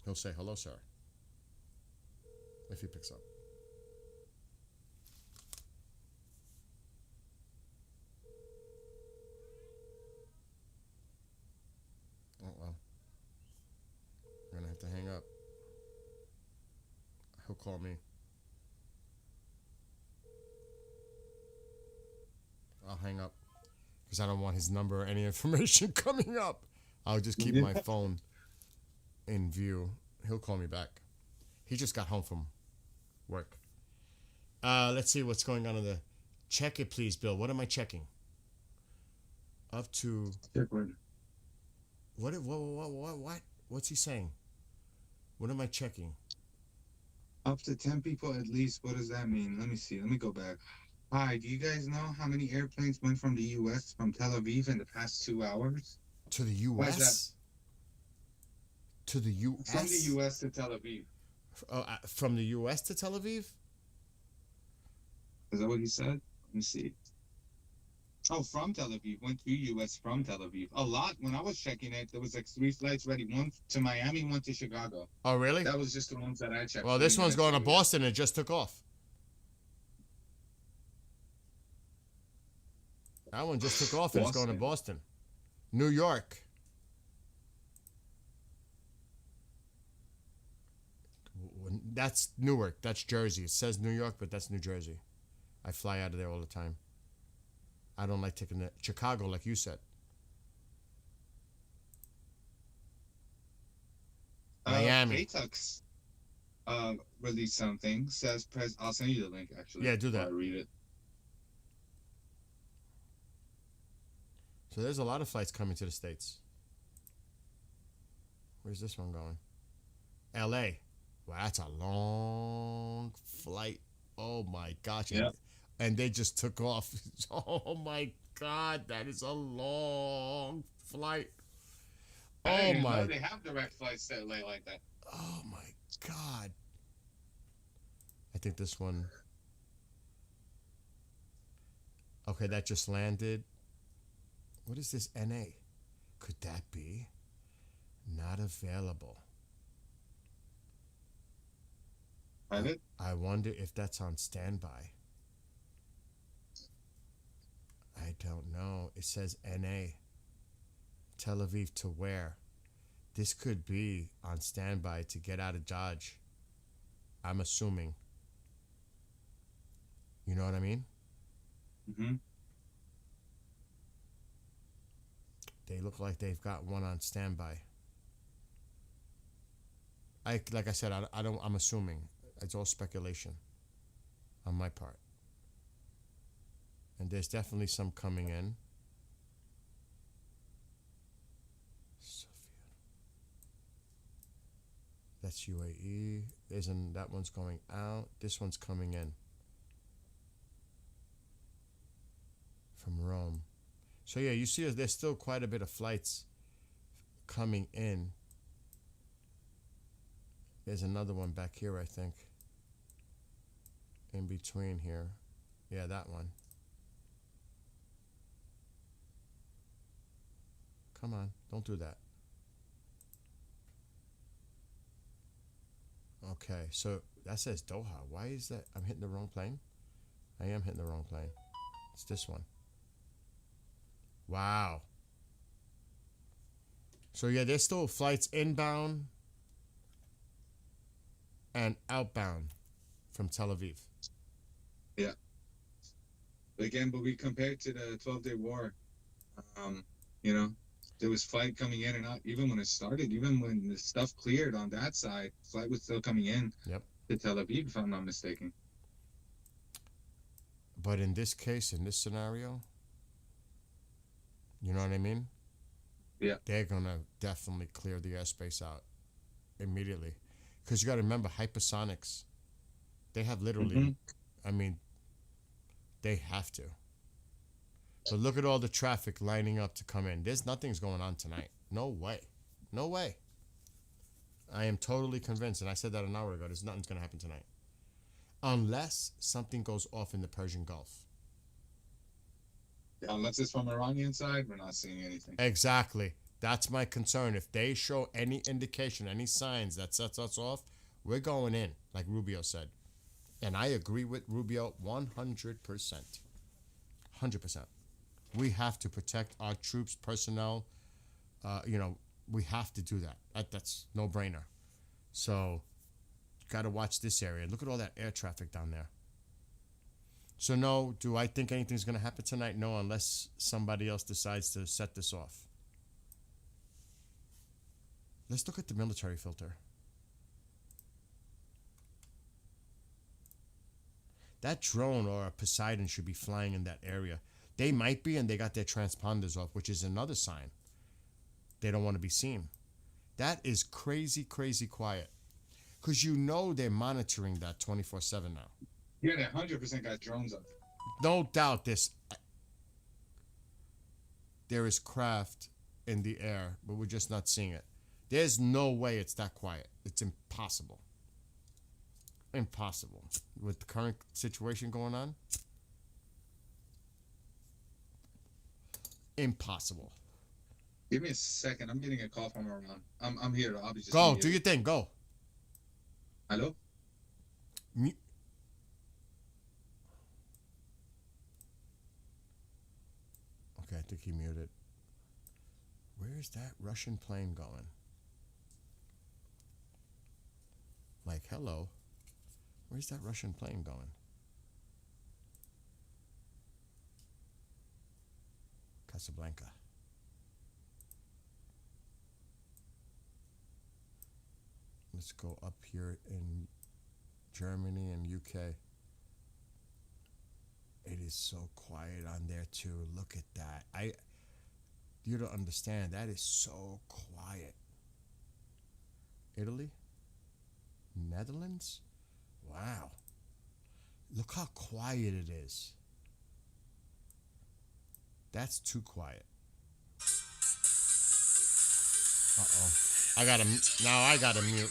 He'll say, hello, sir. If he picks up. Oh, well. I'm going to have to hang up. He'll call me. I'll hang up because I don't want his number or any information coming up. I'll just keep my phone in view. He'll call me back. He just got home from work. Let's see what's going on in the. Check it, please, Bill. What am I checking? Up to. What? What's he saying? What am I checking? Up to 10 people at least. What does that mean? Let me see. Let me go back. Hi, do you guys know how many airplanes went from the U.S. from Tel Aviv in the past 2 hours? To the Why is U.S. To the U.S. From the U.S. to Tel Aviv. From the U.S. to Tel Aviv. Is that what he said? Let me see. Oh, from Tel Aviv. Went to U.S. from Tel Aviv. A lot. When I was checking it, there was like 3 flights ready. One to Miami, one to Chicago. Oh, really? That was just the ones that I checked. Well, this one's going to Boston. It just took off. That one just took off and it's going to Boston. New York. That's Newark. That's Jersey. It says New York, but that's New Jersey. I fly out of there all the time. I don't like taking the Chicago, like you said. Miami. KTUX released something. Says I'll send you the link actually. Yeah, do that. I'll read it. So there's a lot of flights coming to the States. Where's this one going? L.A. Wow, that's a long flight. Oh my gosh. Yeah. And they just took off. Oh my God, that is a long flight. Oh my. They have direct flights to LA like that. Oh my God. I think this one. Okay, that just landed. What is this NA? Could that be? Not available. I wonder if that's on standby. I don't know. It says NA. Tel Aviv to where? This could be on standby to get out of Dodge. I'm assuming. You know what I mean? Mm-hmm. They look like they've got one on standby. Like I said, I'm assuming. It's all speculation on my part. And there's definitely some coming in. Sophia. That's UAE. That one's going out. This one's coming in. From Rome. So yeah, you see there's still quite a bit of flights coming in. There's another one back here, I think. In between here. Yeah, that one. Come on, don't do that. Okay, so that says Doha. Why is that? I'm hitting the wrong plane? I am hitting the wrong plane. It's this one. Wow. So yeah, there's still flights inbound and outbound from Tel Aviv. Yeah. Again, but we compared to the 12-day war, there was flight coming in and out. Even when it started, even when the stuff cleared on that side, flight was still coming in to Tel Aviv, if I'm not mistaken. But in this case, in this scenario, you know what I mean? Yeah. They're going to definitely clear the airspace out immediately. Because you got to remember, hypersonics, they have literally, I mean, they have to. But look at all the traffic lining up to come in. Nothing's going on tonight. No way. No way. I am totally convinced, and I said that an hour ago, nothing's going to happen tonight. Unless something goes off in the Persian Gulf. Yeah, unless it's from Iranian side, we're not seeing anything. Exactly. That's my concern. If they show any indication, any signs that sets us off, we're going in, like Rubio said. And I agree with Rubio 100%. 100%. We have to protect our troops, personnel. We have to do that. That's no-brainer. So, got to watch this area. Look at all that air traffic down there. So, no, do I think anything's going to happen tonight? No, unless somebody else decides to set this off. Let's look at the military filter. That drone or a Poseidon should be flying in that area. They might be, and they got their transponders off, which is another sign. They don't want to be seen. That is crazy, crazy quiet. Because you know they're monitoring that 24/7 now. Yeah, they 100% got drones up. No doubt there is craft in the air, but we're just not seeing it. There's no way it's that quiet. It's impossible. Impossible. With the current situation going on, impossible. Give me a second. I'm getting a call from Iran. I'm here. I'll be just Go, do your thing. Go. Hello? Okay, I think he muted. Where's that Russian plane going? Like, hello. Where's that Russian plane going? Casablanca. Let's go up here in Germany and UK. It is so quiet on there too. Look at that. You don't understand. That is so quiet. Italy? Netherlands? Wow. Look how quiet it is. That's too quiet. Uh-oh. I gotta mute.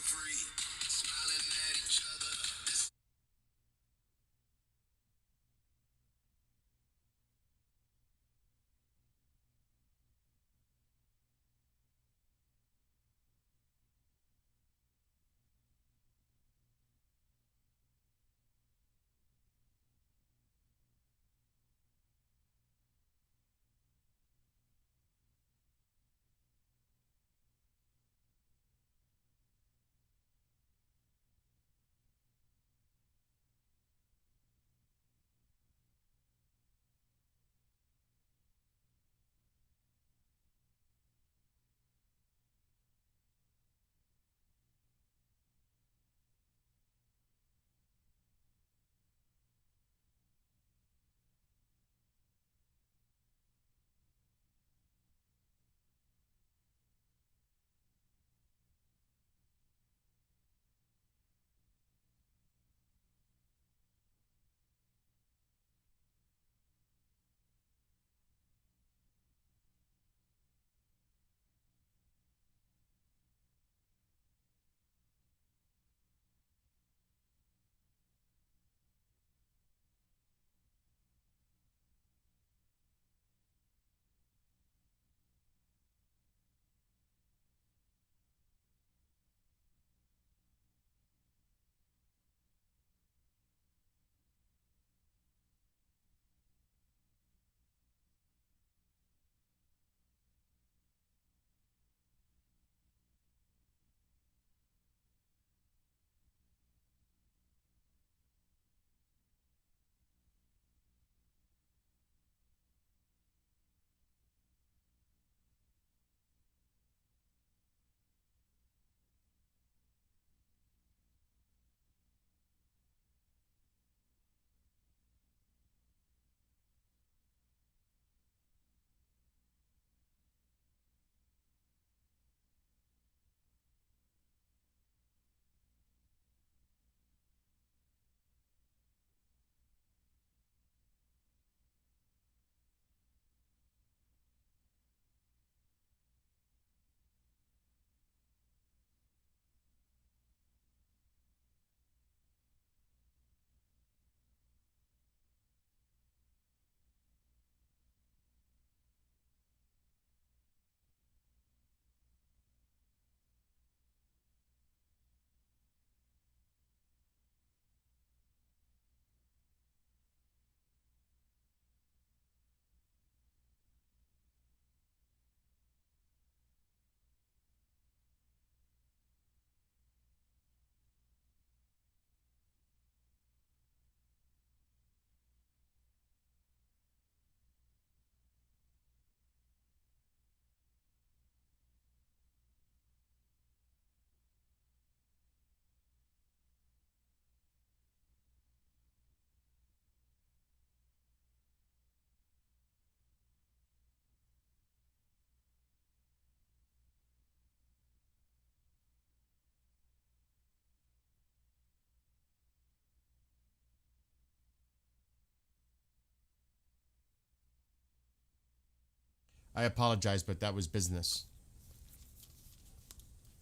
I apologize, but that was business.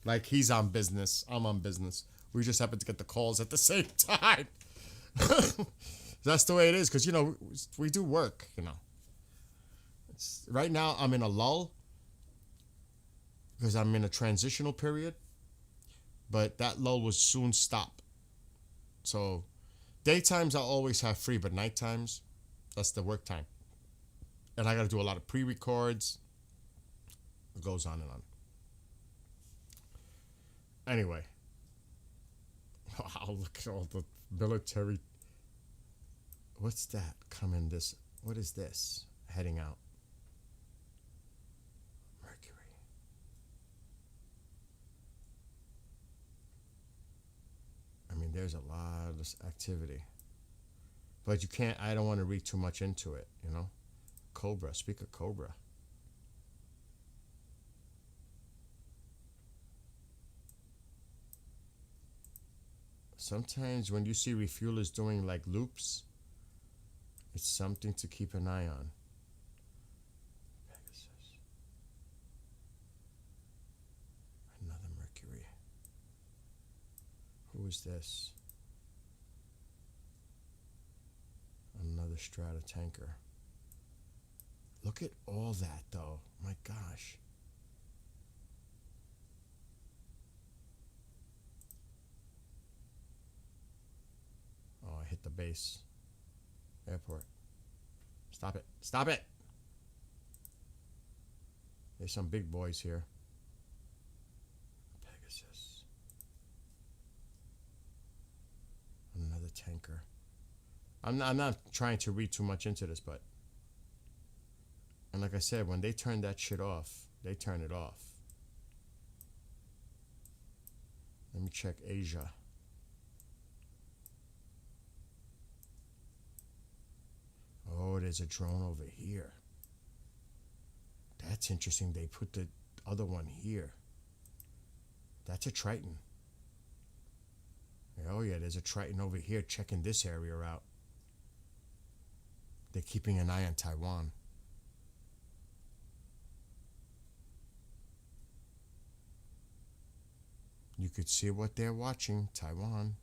Like, he's on business. I'm on business. We just happened to get the calls at the same time. That's the way it is, because, we do work, Right now, I'm in a lull because I'm in a transitional period, but that lull will soon stop. So, daytimes I'll always have free, but night times, that's the work time. And I got to do a lot of pre-records. It goes on and on. Anyway. Wow, look at all the military. What's that coming this? What is this? Heading out. Mercury. I mean, there's a lot of activity. But you can't, I don't want to read too much into it, Cobra, speak of Cobra. Sometimes when you see refuelers doing like loops, it's something to keep an eye on. Pegasus. Another Mercury. Who is this? Another Strata tanker. Look at all that, though. My gosh. Oh, I hit the base. Airport. Stop it. Stop it! There's some big boys here. Pegasus. Another tanker. I'm not trying to read too much into this, but... And like I said, when they turn that shit off, they turn it off. Let me check Asia. Oh, there's a drone over here. That's interesting. They put the other one here. That's a Triton. Oh yeah, there's a Triton over here checking this area out. They're keeping an eye on Taiwan. You could see what they're watching, Taiwan.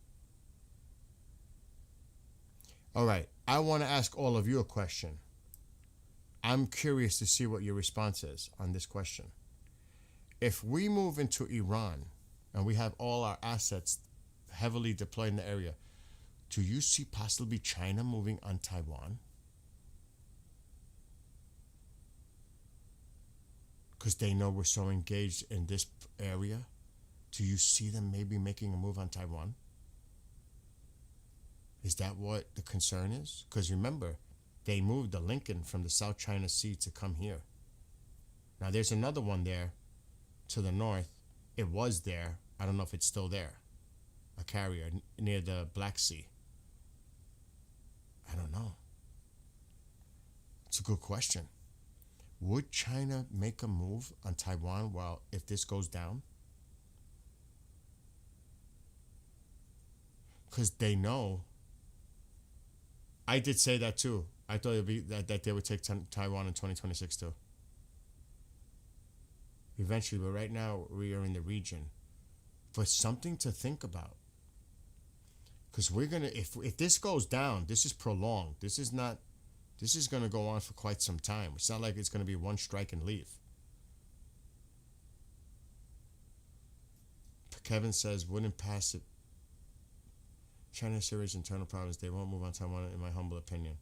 All right, I want to ask all of you a question. I'm curious to see what your response is on this question. If we move into Iran and we have all our assets heavily deployed in the area, do you see possibly China moving on Taiwan? Because they know we're so engaged in this area. Do you see them maybe making a move on Taiwan? Is that what the concern is? Because remember, they moved the Lincoln from the South China Sea to come here. Now there's another one there to the north. It was there. I don't know if it's still there. A carrier near the Black Sea. I don't know. It's a good question. Would China make a move on Taiwan if this goes down? Because they know. I did say that too. I thought it'd be that they would take Taiwan in 2026 too. Eventually, but right now we are in the region. For something to think about. Because we're gonna, if this goes down, this is prolonged. This is gonna go on for quite some time. It's not like it's gonna be one strike and leave. Kevin says, wouldn't pass it. China has serious internal problems. They won't move on Taiwan, in my humble opinion.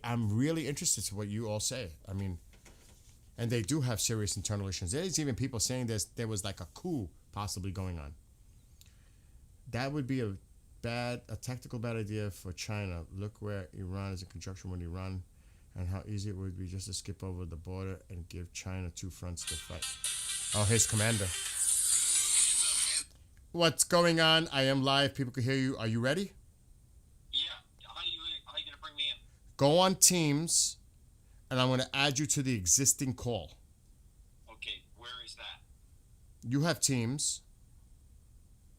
I'm really interested to what you all say. I mean, and they do have serious internal issues. There's even people saying there was like a coup possibly going on. That would be a tactical bad idea for China. Look where Iran is in conjunction with Iran, and how easy it would be just to skip over the border and give China two fronts to fight. Oh, his commander. What's going on? I am live. People can hear you. Are you ready? Yeah. How are you going to bring me in? Go on Teams, and I'm going to add you to the existing call. Okay. Where is that? You have Teams.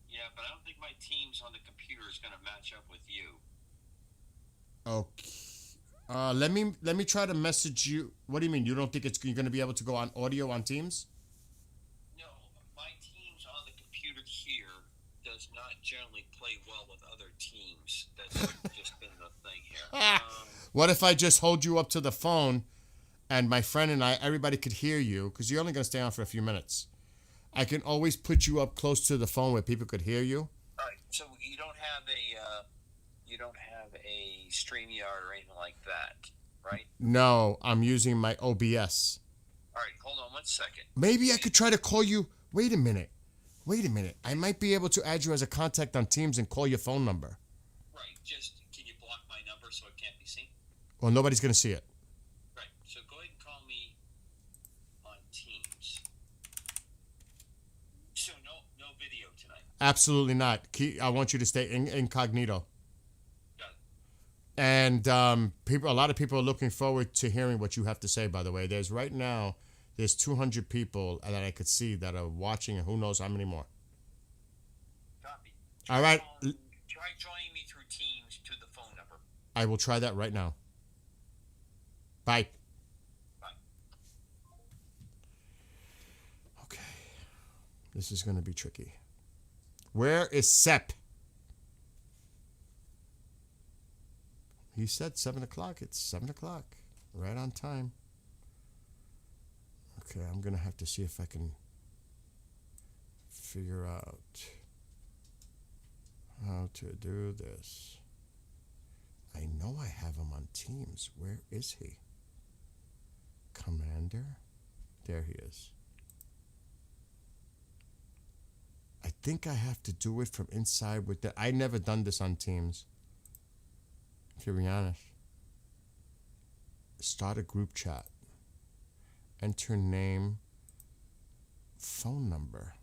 Yeah, but I don't think my Teams on the computer is going to match up with you. Okay. Let me try to message you. What do you mean? You don't think you're going to be able to go on audio on Teams? No, my Teams on the computer here does not generally play well with other teams. That's just been the thing here. What if I just hold you up to the phone, and my friend and I, everybody could hear you, because you're only going to stay on for a few minutes. I can always put you up close to the phone where people could hear you. All right, so you don't have a StreamYard or anything like that, right? No, I'm using my OBS. All right, hold on one second. Maybe I could try to call you. Wait a minute. I might be able to add you as a contact on Teams and call your phone number. Right, just can you block my number so it can't be seen? Well, nobody's going to see it. Right, so go ahead and call me on Teams. So no video tonight. Absolutely not. I want you to stay incognito. Got it. And a lot of people are looking forward to hearing what you have to say, by the way. There's 200 people that I could see that are watching, and who knows how many more. Copy. All right. Try joining me through Teams to the phone number. I will try that right now. Bye. Bye. Okay. This is going to be tricky. Where is Sepp? He said 7 o'clock. It's 7 o'clock. Right on time. Okay, I'm going to have to see if I can figure out how to do this. I know I have him on Teams. Where is he? Commander? There he is. I think I have to do it from inside with the... I never done this on Teams, to be honest. Start a group chat. Enter name, phone number.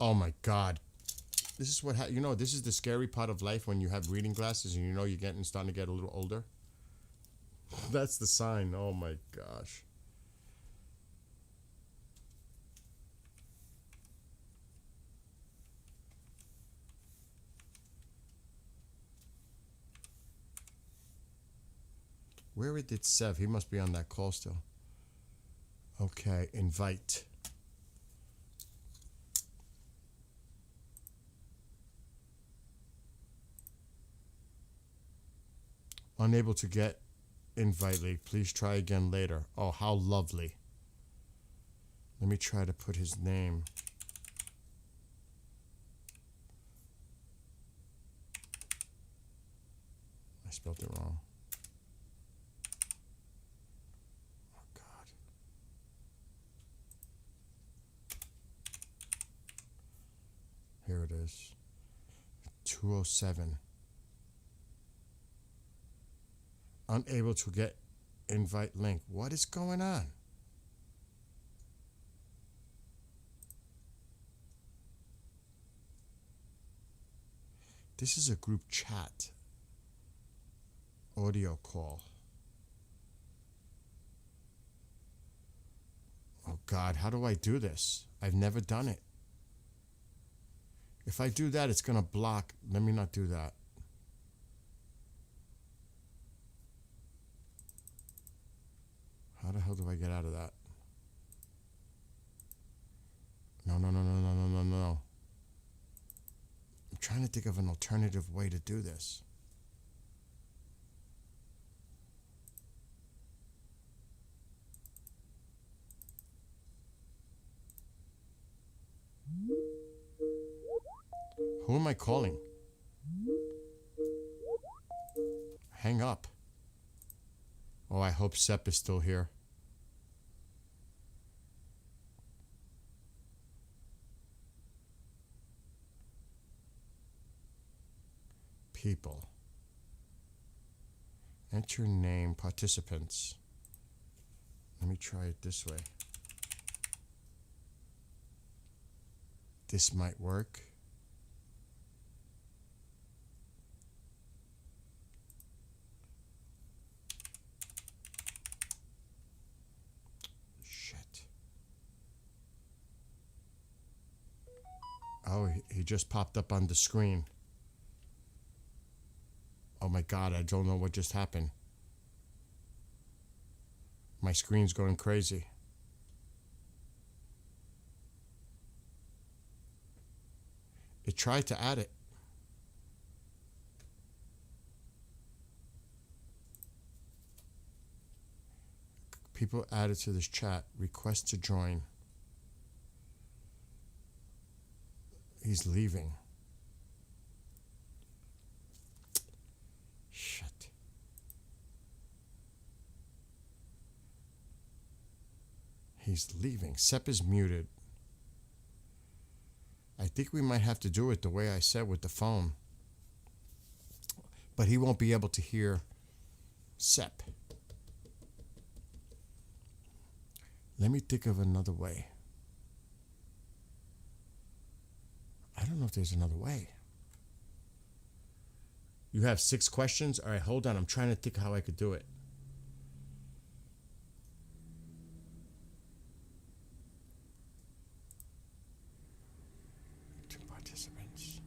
Oh my God. This is what, this is the scary part of life when you have reading glasses and you're starting to get a little older. That's the sign. Oh my gosh. Where did Sev? He must be on that call still. Okay, invite. Unable to get invite link. Please try again later. Oh, how lovely. Let me try to put his name. I spelled it wrong. Here it is. 207. Unable to get invite link. What is going on? This is a group chat. Audio call. Oh God, how do I do this? I've never done it. If I do that, it's going to block. Let me not do that. How the hell do I get out of that? No. I'm trying to think of an alternative way to do this. Who am I calling? Hang up. Oh, I hope Sepp is still here. People. Enter name, participants. Let me try it this way. This might work. Shit. Oh, he just popped up on the screen. Oh my God, I don't know what just happened. My screen's going crazy. It tried to add it. People added to this chat. Request to join. He's leaving. Shit. He's leaving. Sep is muted. I think we might have to do it the way I said with the phone. But he won't be able to hear Sep. Let me think of another way. I don't know if there's another way. You have 6 questions? All right, hold on. I'm trying to think how I could do it. 2 participants.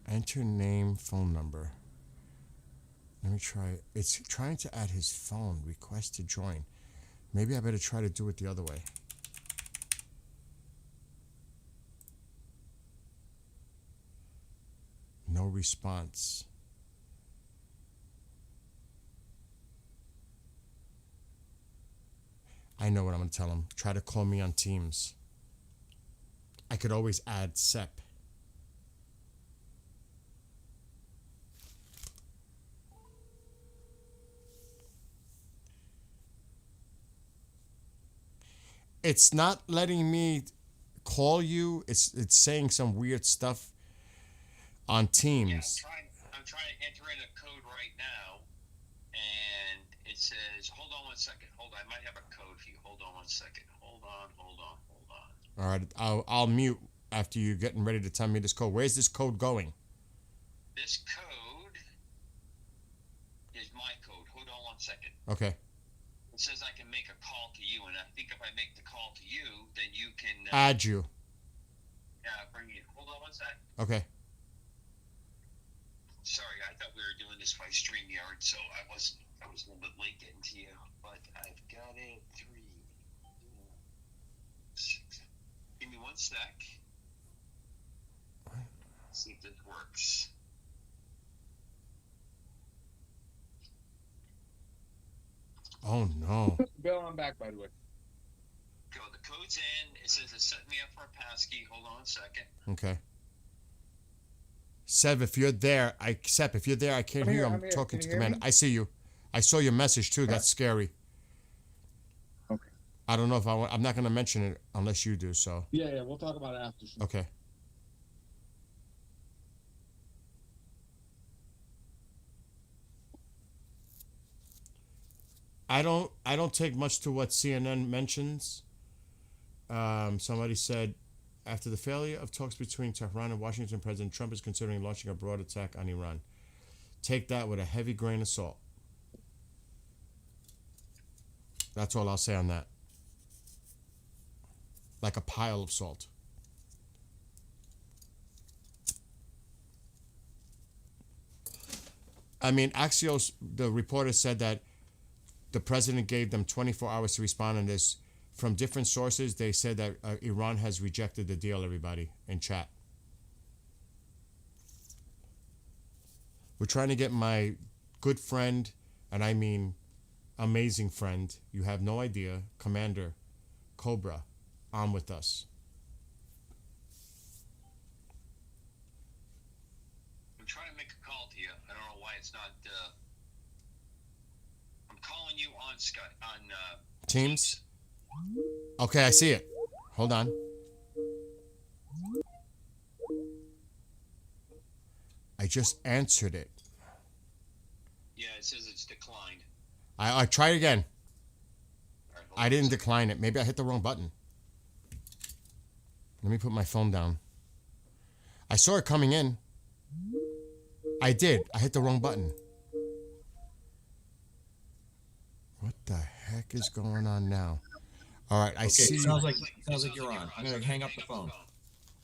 Enter name, phone number. Let me try. It's trying to add his phone. Request to join. Maybe I better try to do it the other way. No response. I know what I'm going to tell him. Try to call me on Teams. I could always add Sep. It's not letting me call you. It's saying some weird stuff on Teams. I'm trying to enter in a code right now, and it says, hold on one second. Hold on, I might have a code for you. Hold on one second. Hold on. All right, I'll mute after you're getting ready to tell me this code. Where's this code going? This code is my code. Hold on one second. Okay. It says I can make a call to you, and I think if I make the call to you, then you can... Add you. Yeah, bring you. Hold on one sec. Okay. Sorry, I thought we were doing this by StreamYard, so I was a little bit late getting to you, but I've got it. 3, 6. Give me 1 sec. See if this works. Oh no. Bill, I'm back, by the way. Go, the code's in. It says it's setting me up for a passkey. Hold on 1 second. Okay. Seb, if you're there, I can't hear you. I'm here. talking Can to you hear Commander. me? I see you. I saw your message too. That's scary. Okay. I don't know if I'm not going to mention it unless you do. So. Yeah, we'll talk about it after. Okay. I don't take much to what CNN mentions. Somebody said, after the failure of talks between Tehran and Washington, President Trump is considering launching a broad attack on Iran. Take that with a heavy grain of salt. That's all I'll say on that. Like a pile of salt. I mean, Axios, the reporter said that the president gave them 24 hours to respond on this. From different sources, they said that Iran has rejected the deal, everybody, in chat. We're trying to get my good friend, and I mean amazing friend, you have no idea, Commander Cobra, on with us. I'm trying to make a call to you. I don't know why it's not... I'm calling you on Skype, on... Teams? Okay, I see it. Hold on. I just answered it. Yeah, it says it's declined. I try it again. All right, I didn't decline it. Maybe I hit the wrong button. Let me put my phone down. I saw it coming in. I did. I hit the wrong button. What the heck is going on now? All right, I see. Sounds like you're on. I'm gonna hang up the phone.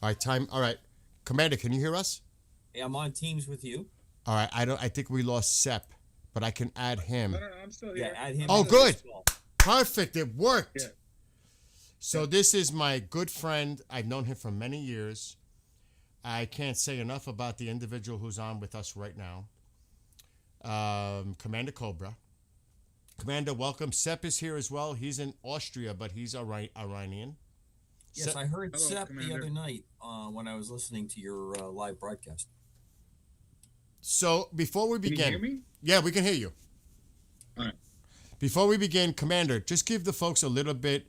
All right, time. All right, Commander, can you hear us? Hey, I'm on Teams with you. All right, I think we lost Sep, but I can add him. No, I'm still here. Yeah, add him. Oh, to good. this call. Perfect. It worked. Yeah. So this is my good friend. I've known him for many years. I can't say enough about the individual who's on with us right now. Commander Cobra. Commander, welcome. Sep is here as well. He's in Austria, but he's Iranian. Yes, I heard Hello, Sep Commander. the other night when I was listening to your live broadcast. So before we Can begin, you hear me? yeah, we can hear you. All right. Before we begin, Commander, just give the folks a little bit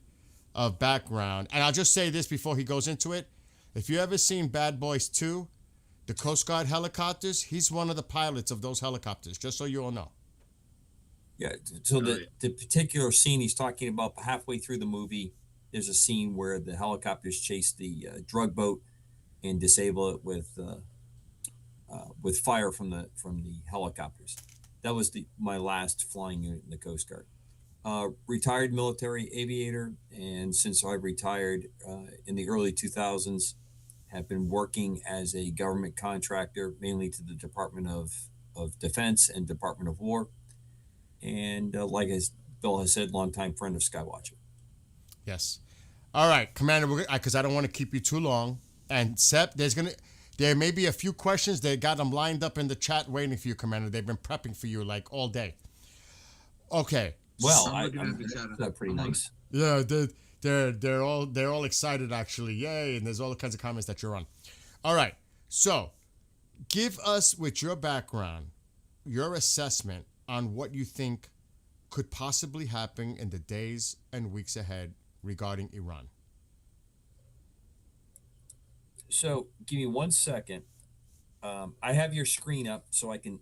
of background. And I'll just say this before he goes into it. If you ever seen Bad Boys 2, the Coast Guard helicopters, he's one of the pilots of those helicopters, just so you all know. Yeah, so the particular scene he's talking about halfway through the movie, there's a scene where the helicopters chase the drug boat and disable it with fire from the helicopters. That was my last flying unit in the Coast Guard. Retired military aviator, and since I retired in the early 2000s, have been working as a government contractor, mainly to the Department of Defense and Department of War. And like as Bill has said, longtime friend of Skywatcher. Yes. All right, Commander, because I don't want to keep you too long. And Sep, there may be a few questions. They got them lined up in the chat waiting for you, Commander. They've been prepping for you like all day. Okay. Well, that's pretty nice. Yeah, they're all excited actually. Yay! And there's all kinds of comments that you're on. All right. So, give us with your background, your assessment on what you think could possibly happen in the days and weeks ahead regarding Iran. So, give me 1 second. I have your screen up so I can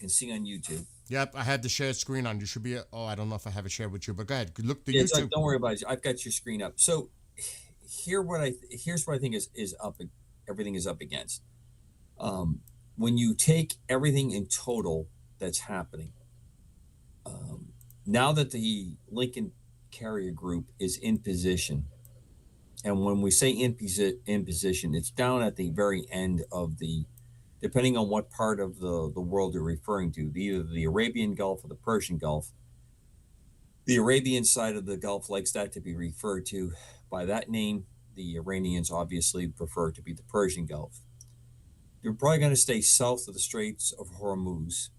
see on YouTube. Yep, I had the shared screen on. You should be. I don't know if I have it shared with you, but go ahead. Look the Yeah, YouTube. don't worry about it. I've got your screen up. So, here's what I think is up. Everything is up against. When you take everything in total that's happening, now that the Lincoln Carrier Group is in position, and when we say in position, it's down at the very end of the, depending on what part of the world you're referring to, either the Arabian Gulf or the Persian Gulf. The Arabian side of the Gulf likes that to be referred to by that name. The Iranians obviously prefer it to be the Persian Gulf. You're probably going to stay south of the Straits of Hormuz.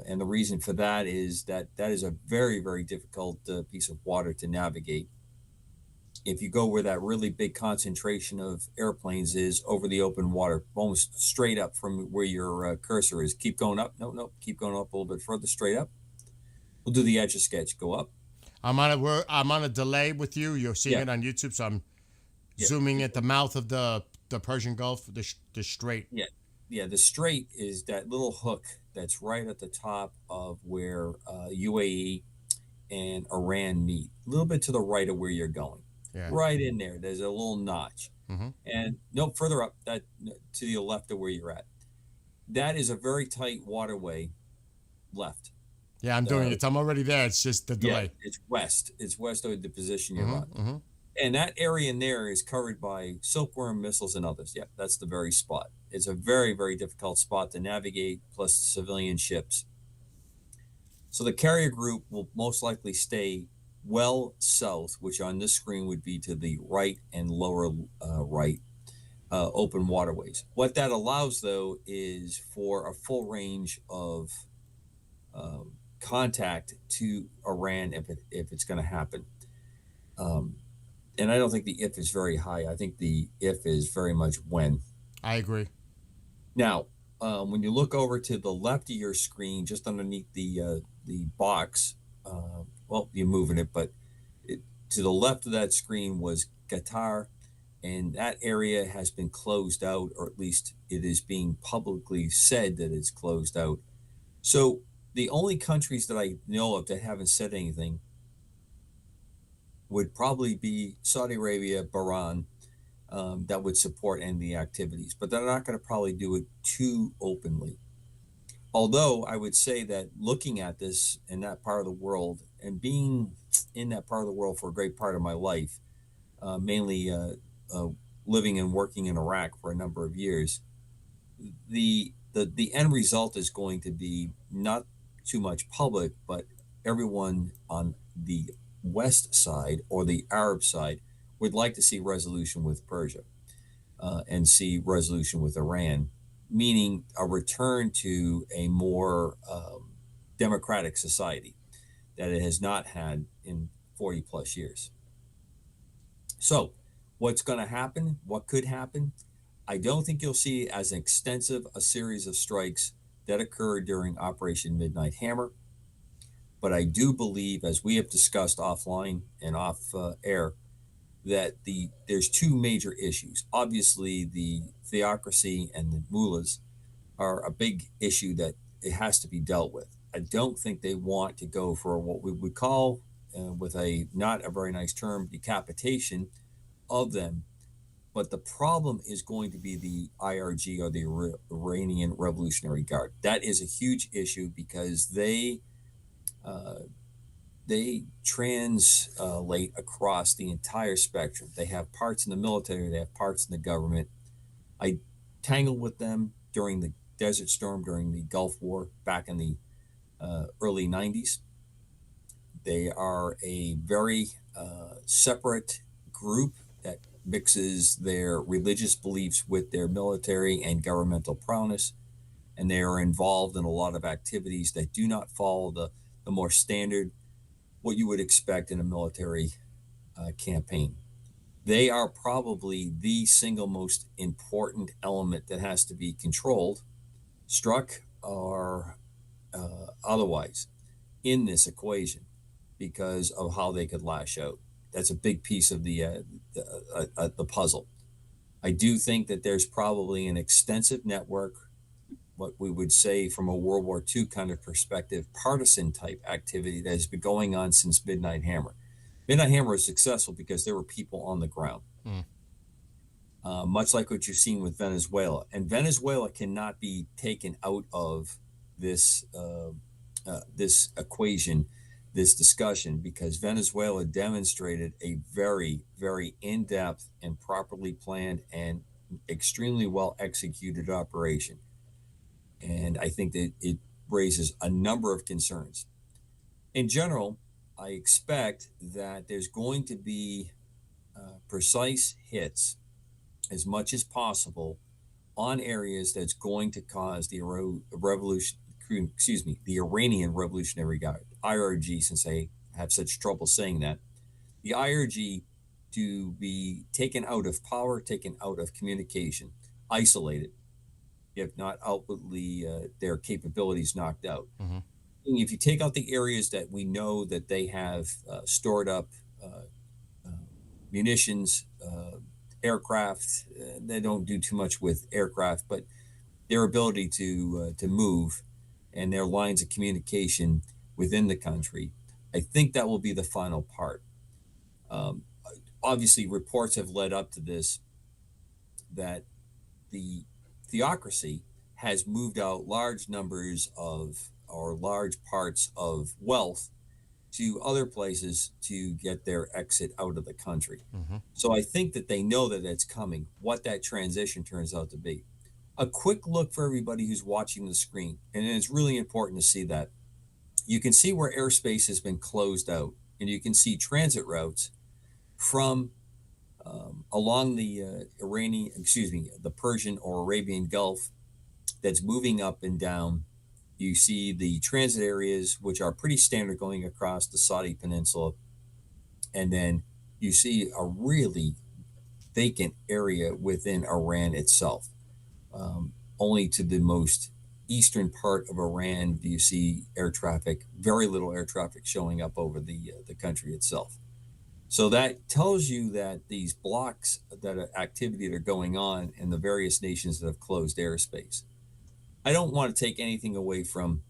And the reason for that is that is a very, very difficult piece of water to navigate. If you go where that really big concentration of airplanes is over the open water, almost straight up from where your cursor is, keep going up. No, keep going up a little bit further, straight up. We'll do the Etch-a-Sketch. Go up. I'm on a delay with you. You're seeing it on YouTube, so I'm zooming at the mouth of the Persian Gulf, the strait. Yeah. The strait is that little hook that's right at the top of where UAE and Iran meet. A little bit to the right of where you're going. Yeah. Right in there. There's a little notch. Mm-hmm. And no further up, that to the left of where you're at. That is a very tight waterway left. Yeah, I'm doing it. I'm already there. It's just the delay. Yeah, it's west. It's west of the position you're on. Mm-hmm. And that area in there is covered by silkworm missiles and others. Yeah, that's the very spot. It's a very, very difficult spot to navigate, plus civilian ships. So the carrier group will most likely stay well south, which on this screen would be to the right and lower right, open waterways. What that allows, though, is for a full range of contact to Iran if it's going to happen. And I don't think the if is very high. I think the if is very much when. I agree. Now, when you look over to the left of your screen, just underneath the box, well, you're moving it, but to the left of that screen was Qatar, and that area has been closed out, or at least it is being publicly said that it's closed out. So the only countries that I know of that haven't said anything would probably be Saudi Arabia, Bahrain, that would support any of the activities, but they're not going to probably do it too openly. Although I would say that looking at this in that part of the world and being in that part of the world for a great part of my life, mainly living and working in Iraq for a number of years, the end result is going to be not too much public, but everyone on the West side or the Arab side would like to see resolution with Persia and see resolution with Iran, meaning a return to a more democratic society that it has not had in 40 plus years. So what's going to happen? What could happen? I don't think you'll see as extensive a series of strikes that occurred during Operation Midnight Hammer. But I do believe, as we have discussed offline and off air, that there's two major issues. Obviously, the theocracy and the mullahs are a big issue that it has to be dealt with. I don't think they want to go for what we would call, with a not a very nice term, decapitation of them. But the problem is going to be the IRG, or the Iranian Revolutionary Guard. That is a huge issue because they translate across the entire spectrum. They have parts in the military, they have parts in the government. I tangled with them during the Desert Storm, during the Gulf War back in the early 90s. They are a very separate group that mixes their religious beliefs with their military and governmental prowess, and they are involved in a lot of activities that do not follow the more standard, what you would expect in a military campaign. They are probably the single most important element that has to be controlled, struck, or otherwise in this equation because of how they could lash out. That's a big piece of the puzzle. I do think that there's probably an extensive network, what we would say from a World War II kind of perspective, partisan type activity that has been going on since Midnight Hammer. Midnight Hammer was successful because there were people on the ground, much like what you've seen with Venezuela. And Venezuela cannot be taken out of this this equation, this discussion, because Venezuela demonstrated a very, very in-depth and properly planned and extremely well executed operation. And I think that it raises a number of concerns. In general, I expect that there's going to be precise hits as much as possible on areas that's going to cause the Iranian Revolutionary Guard, IRG, since I have such trouble saying that, the IRG to be taken out of power, taken out of communication, isolated, if not outwardly their capabilities knocked out. Mm-hmm. If you take out the areas that we know that they have stored up munitions, aircraft, they don't do too much with aircraft, but their ability to move and their lines of communication within the country, I think that will be the final part. Obviously, reports have led up to this, that the theocracy has moved out large numbers of, or large parts of wealth to other places to get their exit out of the country. Mm-hmm. So I think that they know that it's coming, what that transition turns out to be. A quick look for everybody who's watching the screen, and it's really important to see that. You can see where airspace has been closed out, and you can see transit routes from along the the Persian or Arabian Gulf that's moving up and down. You see the transit areas, which are pretty standard going across the Saudi Peninsula. And then you see a really vacant area within Iran itself. Only to the most eastern part of Iran do you see air traffic, very little air traffic showing up over the country itself. So that tells you that these blocks that are activity that are going on in the various nations that have closed airspace. I don't want to take anything away from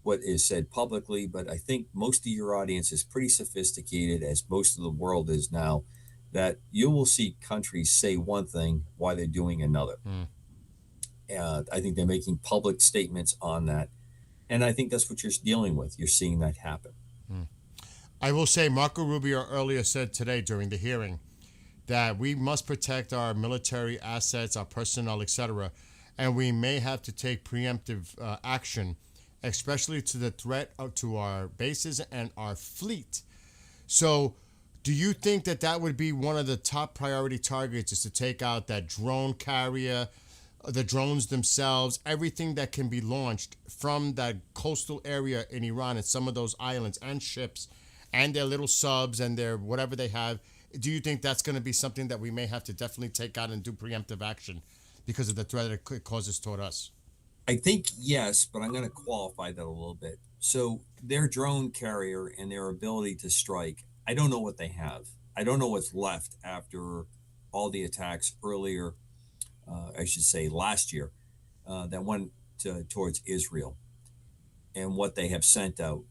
what is said publicly, but I think most of your audience is pretty sophisticated, as most of the world is now, that you will see countries say one thing while they're doing another. I think they're making public statements on that. And I think that's what you're dealing with. You're seeing that happen. I will say Marco Rubio earlier said today during the hearing that we must protect our military assets, our personnel, etc., and we may have to take preemptive action, especially to the threat to our bases and our fleet. So, do you think that that would be one of the top priority targets, is to take out that drone carrier, the drones themselves, everything that can be launched from that coastal area in Iran and some of those islands and ships and their little subs and their whatever they have? Do you think that's going to be something that we may have to definitely take out and do preemptive action because of the threat it causes toward us? I think yes, but I'm going to qualify that a little bit. So their drone carrier and their ability to strike, I don't know what they have. I don't know what's left after all the attacks earlier, I should say last year, that went towards Israel and what they have sent out.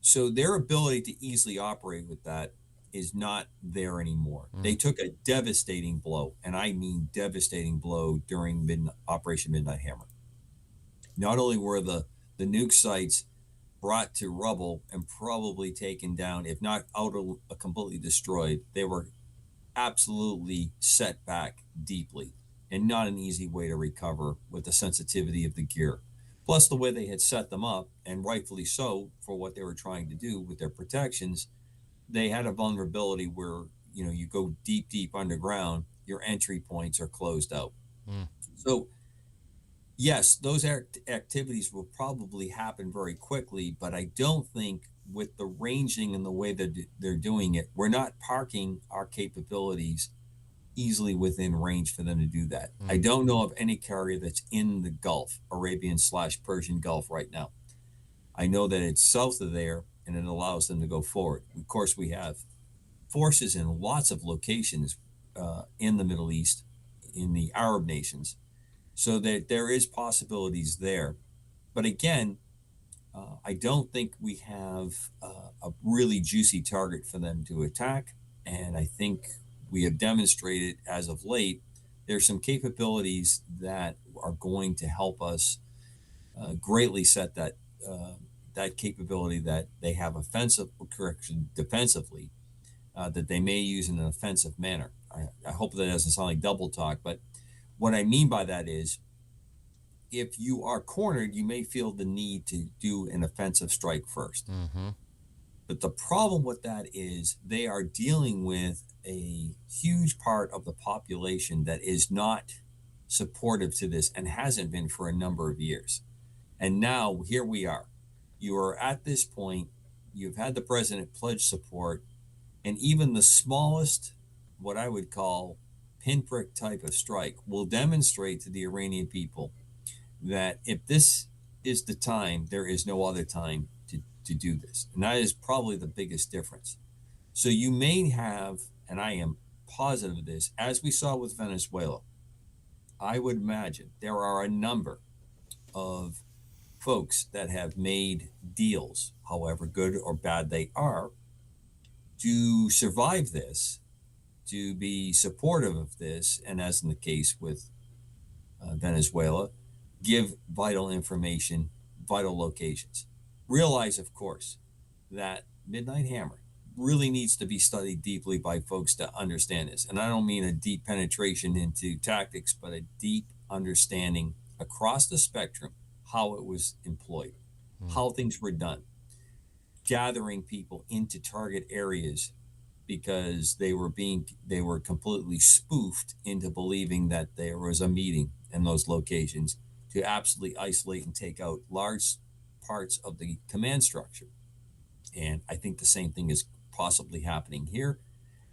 So their ability to easily operate with that is not there anymore. They took a devastating blow, and I mean devastating blow, during Operation Midnight Hammer. Not only were the nuke sites brought to rubble and probably taken down, if not completely destroyed, they were absolutely set back deeply, and not an easy way to recover with the sensitivity of the gear. Plus the way they had set them up, and rightfully so for what they were trying to do with their protections, they had a vulnerability where, you go deep underground, your entry points are closed out. So yes, those activities will probably happen very quickly, but I don't think with the ranging and the way that they're doing it, we're not parking our capabilities easily within range for them to do that. I don't know of any carrier that's in the Gulf, Arabian/Persian Gulf right now. I know that it's south of there, and it allows them to go forward. Of course, we have forces in lots of locations in the Middle East, in the Arab nations, so that there is possibilities there. But again, I don't think we have a really juicy target for them to attack. And I think we have demonstrated as of late, there's some capabilities that are going to help us greatly set that capability that they have defensively, that they may use in an offensive manner. I hope that doesn't sound like double talk, but what I mean by that is, if you are cornered, you may feel the need to do an offensive strike first. But the problem with that is they are dealing with a huge part of the population that is not supportive to this and hasn't been for a number of years. And now here we are. You are at this point, you've had the president pledge support, and even the smallest, what I would call pinprick type of strike, will demonstrate to the Iranian people that if this is the time, there is no other time to do this. And that is probably the biggest difference. So you may have, and I am positive of this, as we saw with Venezuela, I would imagine there are a number of folks that have made deals, however good or bad they are, to survive this, to be supportive of this, and as in the case with Venezuela, give vital information, vital locations. Realize, of course, that Midnight Hammer really needs to be studied deeply by folks to understand this. And I don't mean a deep penetration into tactics, but a deep understanding across the spectrum, how it was employed, how things were done, gathering people into target areas because they were completely spoofed into believing that there was a meeting in those locations, to absolutely isolate and take out large parts of the command structure. And I think the same thing is possibly happening here,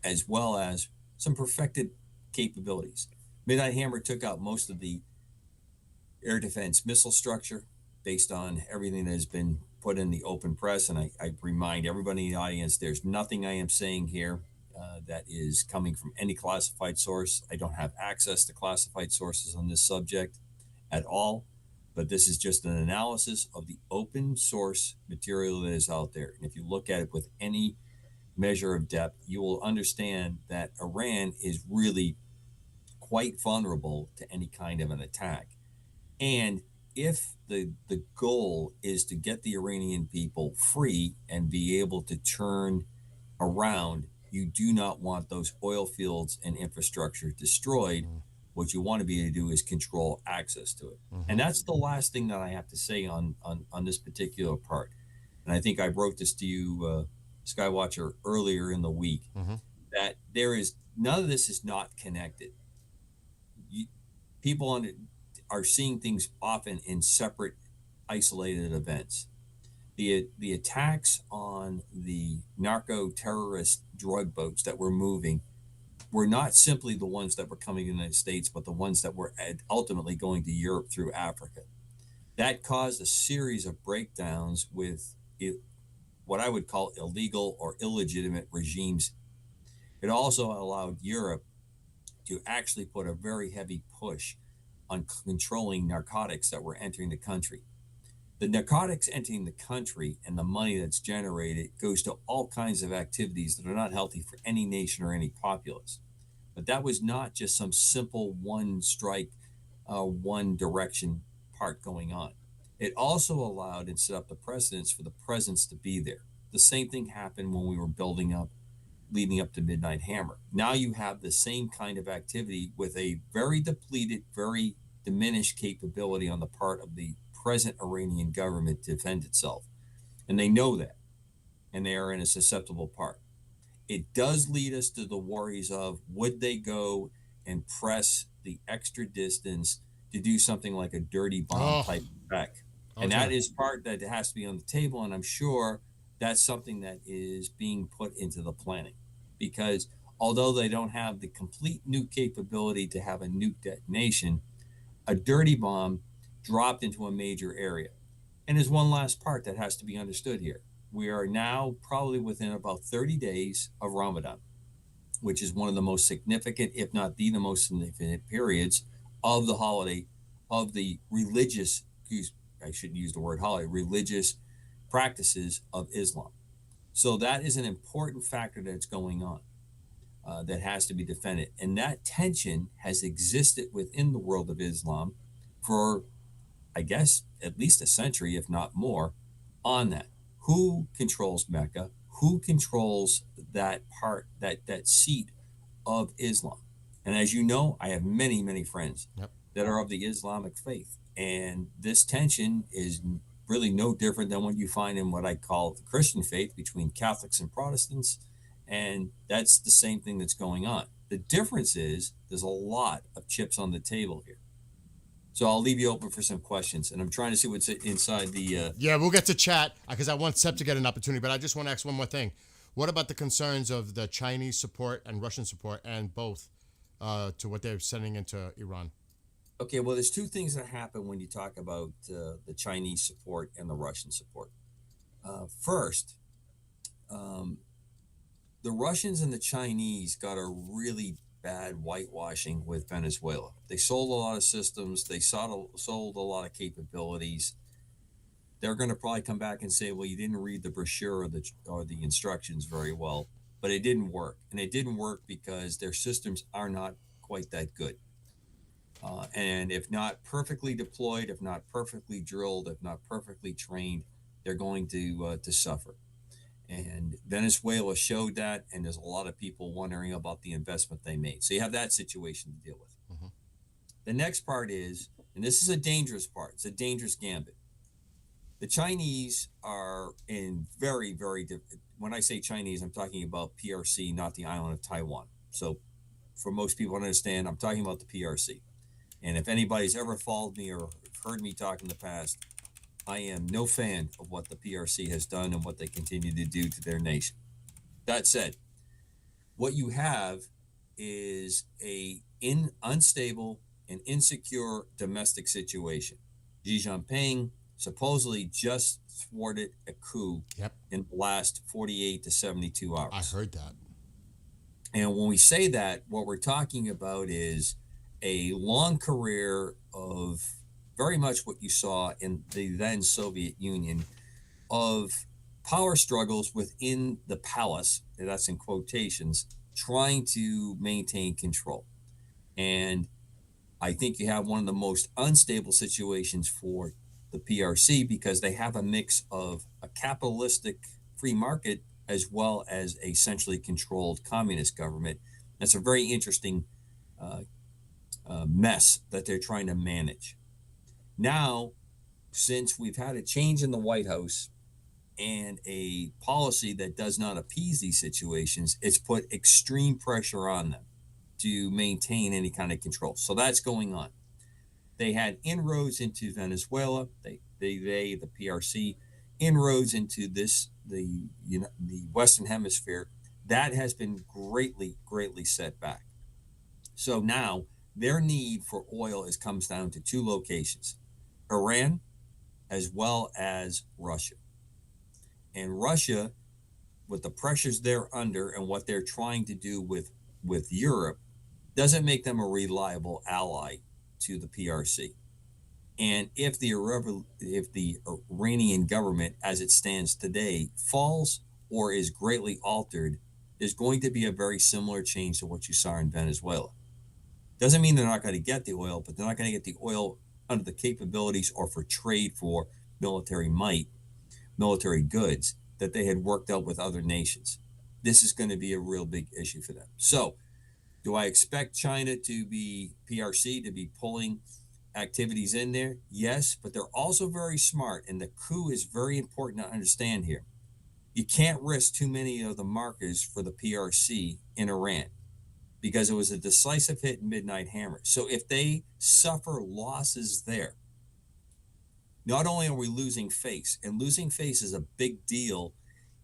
as well as some perfected capabilities. Midnight Hammer took out most of the air defense missile structure based on everything that has been put in the open press. And I remind everybody in the audience, there's nothing I am saying here that is coming from any classified source. I don't have access to classified sources on this subject at all, but this is just an analysis of the open source material that is out there. And if you look at it with any measure of depth, you will understand that Iran is really quite vulnerable to any kind of an attack. And if the goal is to get the Iranian people free and be able to turn around You do not want those oil fields and infrastructure destroyed. What you want to be able to do is control access to it. And that's the last thing that I have to say on this particular part. And I think I wrote this to you, Skywatcher, earlier in the week, that there is none of this is not connected. People are seeing things often in separate, isolated events. The attacks on the narco-terrorist drug boats that were moving were not simply the ones that were coming to the United States, but the ones that were ultimately going to Europe through Africa. That caused a series of breakdowns with what I would call illegal or illegitimate regimes. It also allowed Europe to actually put a very heavy push on controlling narcotics that were entering the country. The narcotics entering the country and the money that's generated goes to all kinds of activities that are not healthy for any nation or any populace. But that was not just some simple one strike, one direction part going on. It also allowed and set up the precedents for the presence to be there. The same thing happened when we were leading up to Midnight Hammer. Now you have the same kind of activity with a very depleted, very diminished capability on the part of the present Iranian government to defend itself. And they know that. And they are in a susceptible part. It does lead us to the worries of, would they go and press the extra distance to do something like a dirty bomb type attack? And that is part that has to be on the table. And I'm sure that's something that is being put into the planning, because although they don't have the complete nuke capability to have a nuke detonation, a dirty bomb dropped into a major area. And there's one last part that has to be understood here. We are now probably within about 30 days of Ramadan, which is one of the most significant, if not the most significant periods of the holiday, of the religious, I shouldn't use the word holiday, religious practices of Islam. So that is an important factor that's going on that has to be defended. And that tension has existed within the world of Islam for, I guess, at least a century, if not more, on that. Who controls Mecca? Who controls that part, that seat of Islam? And as you know, I have many, many friends that are of the Islamic faith. And this tension is really no different than what you find in what I call the Christian faith between Catholics and Protestants. And that's the same thing that's going on. The difference is there's a lot of chips on the table here. So I'll leave you open for some questions. And I'm trying to see what's inside the... Yeah, we'll get to chat because I want Sep to get an opportunity. But I just want to ask one more thing. What about the concerns of the Chinese support and Russian support and both to what they're sending into Iran? Okay, well, there's two things that happen when you talk about the Chinese support and the Russian support. First, the Russians and the Chinese got a really bad whitewashing with Venezuela. They sold a lot of systems. They sold a lot of capabilities. They're going to probably come back and say, well, you didn't read the brochure or the instructions very well, but it didn't work. And it didn't work because their systems are not quite that good. And if not perfectly deployed, if not perfectly drilled, if not perfectly trained, they're going to suffer. And Venezuela showed that, and there's a lot of people wondering about the investment they made. So you have that situation to deal with. Mm-hmm. The next part is, and this is a dangerous part, it's a dangerous gambit. The Chinese are in very, very, when I say Chinese, I'm talking about PRC, not the island of Taiwan. So for most people to understand, I'm talking about the PRC. And if anybody's ever followed me or heard me talk in the past, I am no fan of what the PRC has done and what they continue to do to their nation. That said, what you have is a unstable and insecure domestic situation. Xi Jinping supposedly just thwarted a coup in the last 48 to 72 hours. I heard that. And when we say that, what we're talking about is a long career of very much what you saw in the then Soviet Union of power struggles within the palace, and that's in quotations, trying to maintain control. And I think you have one of the most unstable situations for the PRC because they have a mix of a capitalistic free market as well as a centrally controlled communist government. That's a very interesting mess that they're trying to manage. Now, since we've had a change in the White House and a policy that does not appease these situations, it's put extreme pressure on them to maintain any kind of control. So that's going on. They had inroads into Venezuela. The PRC, inroads into the Western Hemisphere. That has been greatly set back. So now their need for oil comes down to two locations: Iran as well as Russia. And Russia, with the pressures they're under and what they're trying to do with Europe, doesn't make them a reliable ally to the PRC. And if the Iranian government, as it stands today, falls or is greatly altered, there's going to be a very similar change to what you saw in Venezuela. Doesn't mean they're not going to get the oil, but they're not going to get the oil under the capabilities or for trade for military might, military goods that they had worked out with other nations. This is going to be a real big issue for them. So, do I expect China PRC to be pulling activities in there? Yes, but they're also very smart, and the coup is very important to understand here. You can't risk too many of the markers for the PRC in Iran because it was a decisive hit in Midnight Hammer. So if they suffer losses there, not only are we losing face, and losing face is a big deal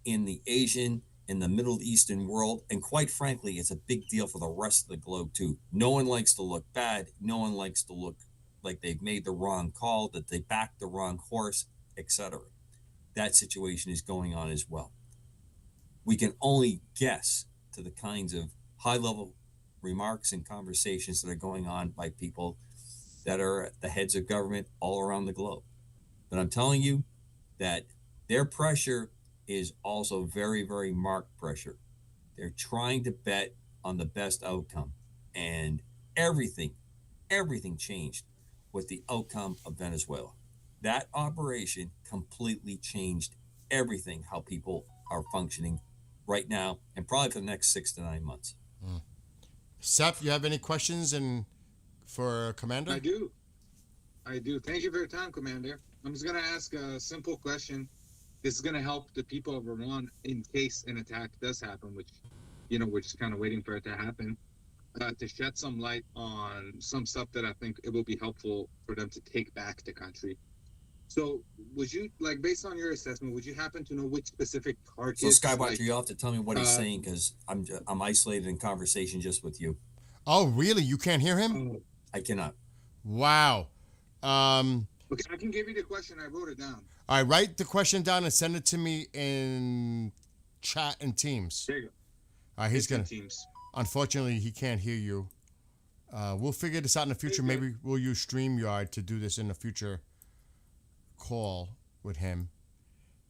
in the Asian, in the Middle Eastern world, and quite frankly, it's a big deal for the rest of the globe too. No one likes to look bad. No one likes to look like they've made the wrong call, that they backed the wrong horse, etc. That situation is going on as well. We can only guess to the kinds of high-level remarks and conversations that are going on by people that are at the heads of government all around the globe. But I'm telling you that their pressure is also very, very marked pressure. They're trying to bet on the best outcome. And everything changed with the outcome of Venezuela. That operation completely changed everything, how people are functioning right now and probably for the next 6 to 9 months. Seth, you have any questions for Commander? I do. Thank you for your time, Commander. I'm just going to ask a simple question. This is going to help the people of Iran in case an attack does happen, which, we're just kind of waiting for it to happen, to shed some light on some stuff that I think it will be helpful for them to take back the country. So would you, based on your assessment, would you happen to know which specific targets? So Skywatcher, you'll have to tell me what he's saying because I'm isolated in conversation just with you. Oh, really? You can't hear him? I cannot. Wow. Okay, I can give you the question. I wrote it down. All right, write the question down and send it to me in chat and Teams. There you go. All right, he's going to. Teams. Unfortunately, he can't hear you. We'll figure this out in the future. Maybe we'll use StreamYard to do this in a future call with him.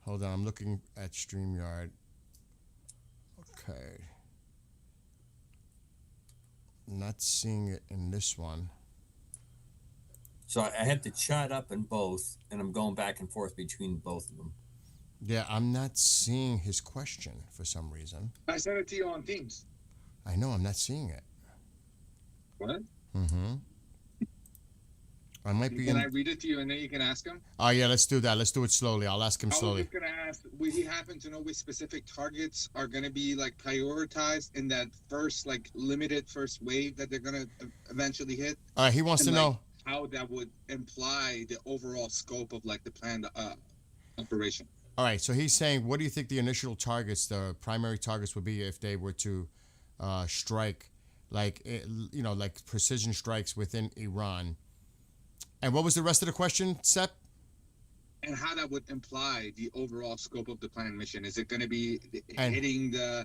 Hold on, I'm looking at StreamYard. Okay. Not seeing it in this one. So I had to chat up in both, and I'm going back and forth between both of them. Yeah, I'm not seeing his question for some reason. I sent it to you on Teams. I know, I'm not seeing it. What? Mm-hmm. I might be. Can I read it to you and then you can ask him? Oh, yeah, let's do that. Let's do it slowly. I'll ask him slowly. I was just going to ask, would you happen to know which specific targets are going to be prioritized in that limited first wave that they're going to eventually hit? All right, he wants to know how that would imply the overall scope of the planned operation. All right, so he's saying, what do you think the initial targets, the primary targets would be if they were to strike, like precision strikes within Iran? And what was the rest of the question, Sep? And how that would imply the overall scope of the planned mission. Is it going to be hitting the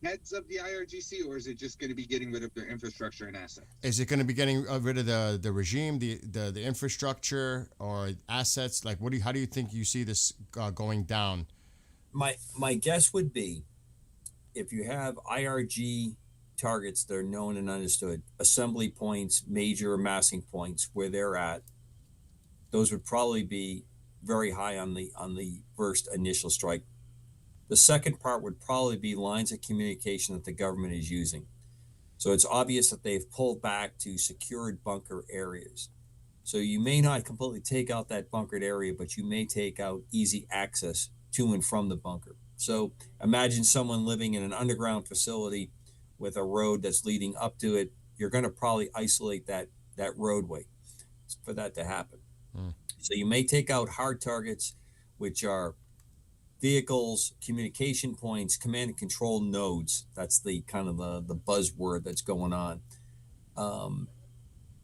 heads of the IRGC, or is it just going to be getting rid of their infrastructure and assets? Is it going to be getting rid of the regime, the infrastructure, or assets? How do you think you see this going down? My guess would be, if you have IRG targets that are known and understood, assembly points, major amassing points where they're at, those would probably be very high on the first initial strike The second part would probably be lines of communication that the government is using. So it's obvious that they've pulled back to secured bunker areas. So you may not completely take out that bunkered area, but you may take out easy access to and from the bunker. So imagine someone living in an underground facility with a road that's leading up to it. You're going to probably isolate that roadway for that to happen. So you may take out hard targets, which are vehicles, communication points, command and control nodes. That's the kind of the buzzword that's going on.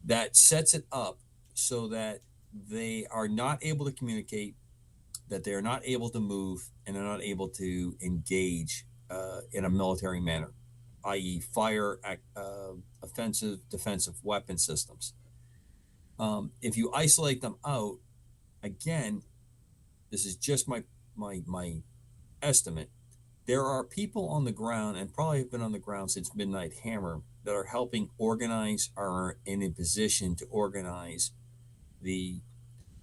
That sets it up so that they are not able to communicate, that they are not able to move, and they're not able to engage in a military manner, i.e. fire offensive, defensive weapon systems. If you isolate them out, again, this is just my estimate, there are people on the ground, and probably have been on the ground since Midnight Hammer, that are helping organize, are in a position to organize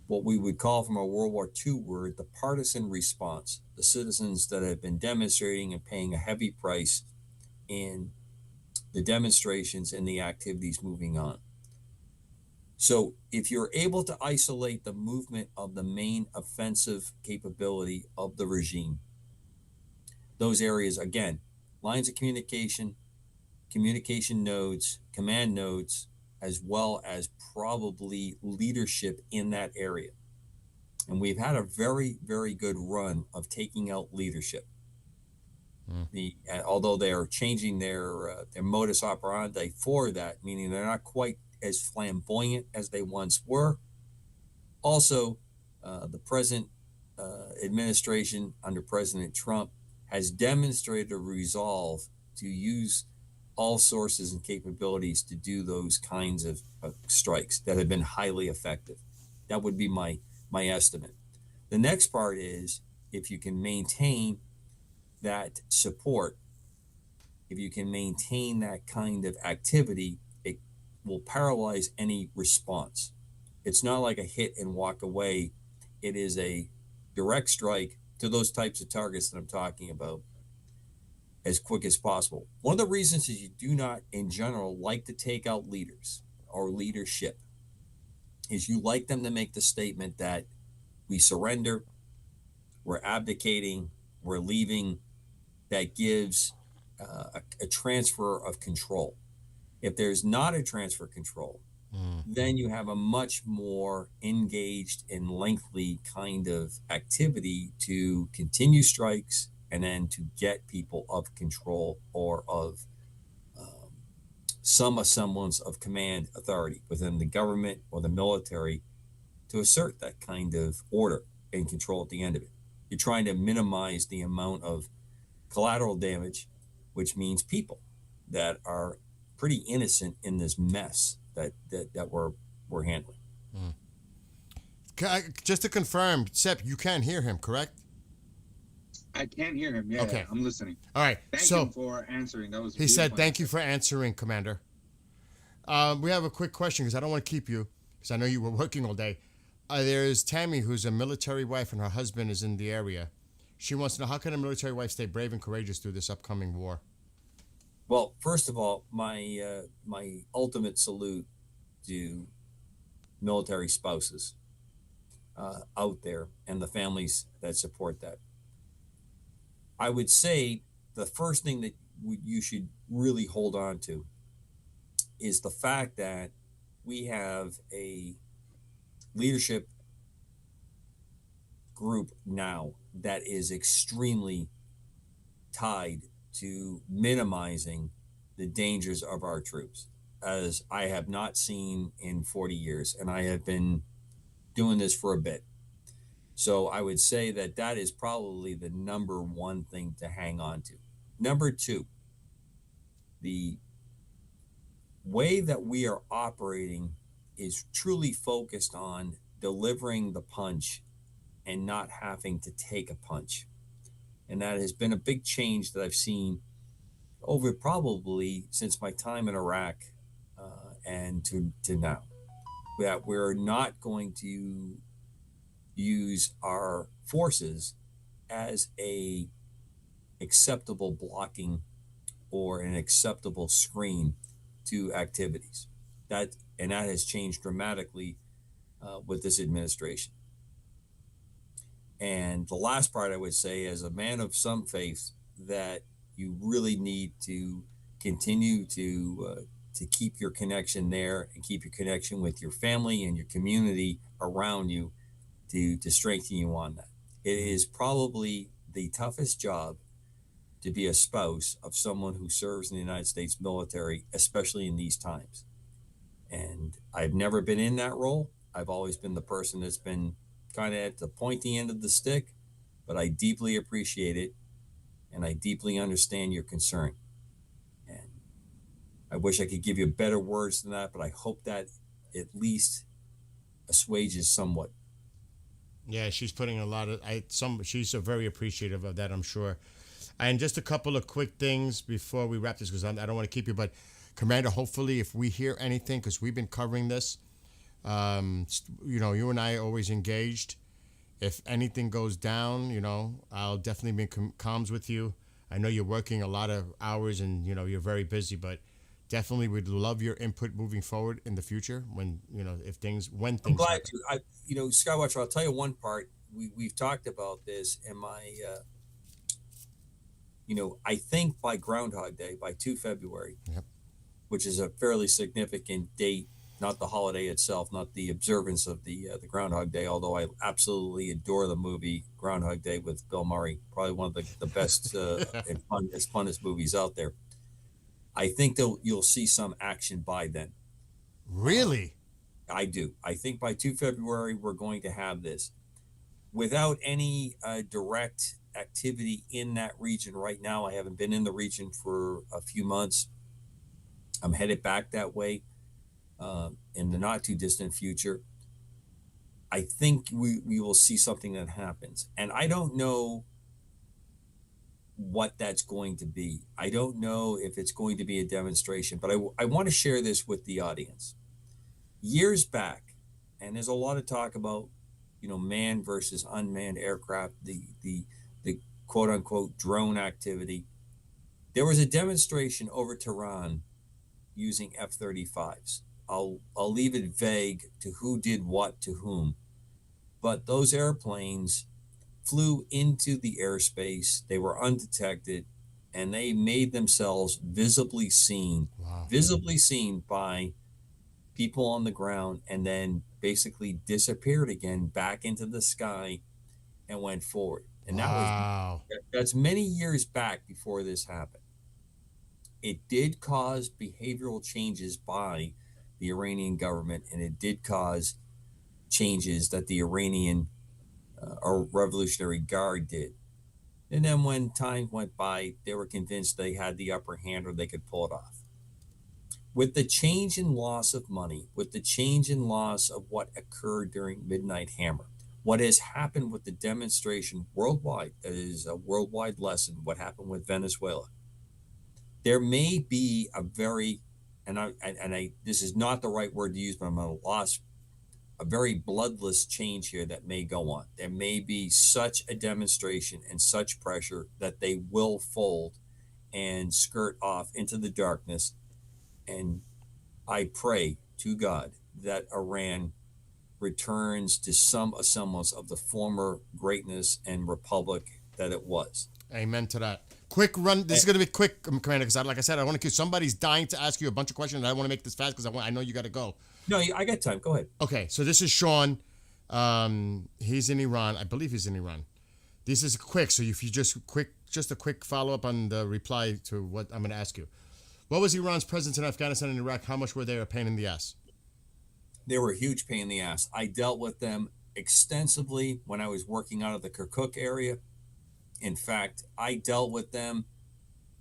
what we would call, from a World War II word, the partisan response, the citizens that have been demonstrating and paying a heavy price in the demonstrations and the activities moving on. So if you're able to isolate the movement of the main offensive capability of the regime, those areas, again, lines of communication, communication nodes, command nodes, as well as probably leadership in that area. And we've had a very, very good run of taking out leadership. Although they are changing their modus operandi for that, meaning they're not quite as flamboyant as they once were. Also, the present administration under President Trump has demonstrated a resolve to use all sources and capabilities to do those kinds of strikes that have been highly effective. That would be my estimate. The next part is, if you can maintain that support, if you can maintain that kind of activity, it will paralyze any response. It's not like a hit and walk away. It is a direct strike to those types of targets that I'm talking about as quick as possible. One of the reasons is you do not, in general, like to take out leaders or leadership is you like them to make the statement that we surrender, we're abdicating, we're leaving. That gives a transfer of control. If there's not a transfer of control, then you have a much more engaged and lengthy kind of activity to continue strikes and then to get people of control or of some semblance of command authority within the government or the military to assert that kind of order and control at the end of it. You're trying to minimize the amount of collateral damage, which means people that are pretty innocent in this mess that we're handling. Just to confirm, Sepp, you can't hear him, correct? I can't hear him. Yeah, Okay. I'm listening. All right. Thank So you for answering. That was. he said, "Thank you for answering, Commander." We have a quick question because I don't want to keep you because I know you were working all day. There's Tammy, who's a military wife, and her husband is in the area. She wants to know, how can a military wife stay brave and courageous through this upcoming war? Well, first of all, my ultimate salute to military spouses out there and the families that support that. I would say the first thing that you should really hold on to is the fact that we have a leadership group now that is extremely tied to minimizing the dangers of our troops, as I have not seen in 40 years, and I have been doing this for a bit. So I would say that that is probably the number one thing to hang on to. Number two, the way that we are operating is truly focused on delivering the punch and not having to take a punch. And that has been a big change that I've seen over probably since my time in Iraq and to now. That we're not going to use our forces as a acceptable blocking or an acceptable screen to activities. That has changed dramatically with this administration. And the last part I would say, as a man of some faith, that you really need to continue to keep your connection there and keep your connection with your family and your community around you to strengthen you on that. It is probably the toughest job to be a spouse of someone who serves in the United States military, especially in these times. And I've never been in that role. I've always been the person that's been kind of at the pointy end of the stick, but I deeply appreciate it and I deeply understand your concern. And I wish I could give you better words than that, but I hope that at least assuages somewhat. Yeah, she's putting a lot of she's very appreciative of that, I'm sure. And just a couple of quick things before we wrap this, because I don't want to keep you, but Commander, hopefully if we hear anything, because we've been covering this, you and I are always engaged. If anything goes down, I'll definitely be in comms with you. I know you're working a lot of hours and, you're very busy, but definitely would love your input moving forward in the future when things I'm glad to. Skywatcher, I'll tell you one part. We've talked about this, and I think by Groundhog Day, by 2 February, yep, which is a fairly significant date, not the holiday itself, not the observance of the Groundhog Day, although I absolutely adore the movie Groundhog Day with Bill Murray, probably one of the best and funnest movies out there. I think you'll see some action by then. Really? I do. I think by 2 February, we're going to have this. Without any direct activity in that region right now, I haven't been in the region for a few months. I'm headed back that way in the not too distant future. I think we will see something that happens. And I don't know what that's going to be. I don't know if it's going to be a demonstration, but I want to share this with the audience. Years back, and there's a lot of talk about, manned versus unmanned aircraft, the quote unquote drone activity. There was a demonstration over Tehran using F-35s. I'll leave it vague to who did what to whom, but those airplanes flew into the airspace. They were undetected, and they made themselves visibly seen by people on the ground, and then basically disappeared again back into the sky and went forward. And that's many years back before this happened. It did cause behavioral changes by the Iranian government, and it did cause changes that the Iranian or Revolutionary Guard did. And then when time went by, they were convinced they had the upper hand or they could pull it off. With the change in loss of money, with the change in loss of what occurred during Midnight Hammer, what has happened with the demonstration worldwide, that is a worldwide lesson, what happened with Venezuela. There may be a very, this is not the right word to use, but I'm at a loss, a very bloodless change here that may go on. There may be such a demonstration and such pressure that they will fold and skirt off into the darkness. And I pray to God that Iran returns to some semblance of the former greatness and republic that it was. Amen to that. Quick run. This is going to be quick, Commander, because like I said, I want to. Somebody's dying to ask you a bunch of questions, and I want to make this fast because I know you got to go. No, I got time. Go ahead. Okay, so this is Sean. He's in Iran. I believe he's in Iran. This is quick, so if you just a quick follow-up on the reply to what I'm going to ask you. What was Iran's presence in Afghanistan and Iraq? How much were they a pain in the ass? They were a huge pain in the ass. I dealt with them extensively when I was working out of the Kirkuk area. In fact, I dealt with them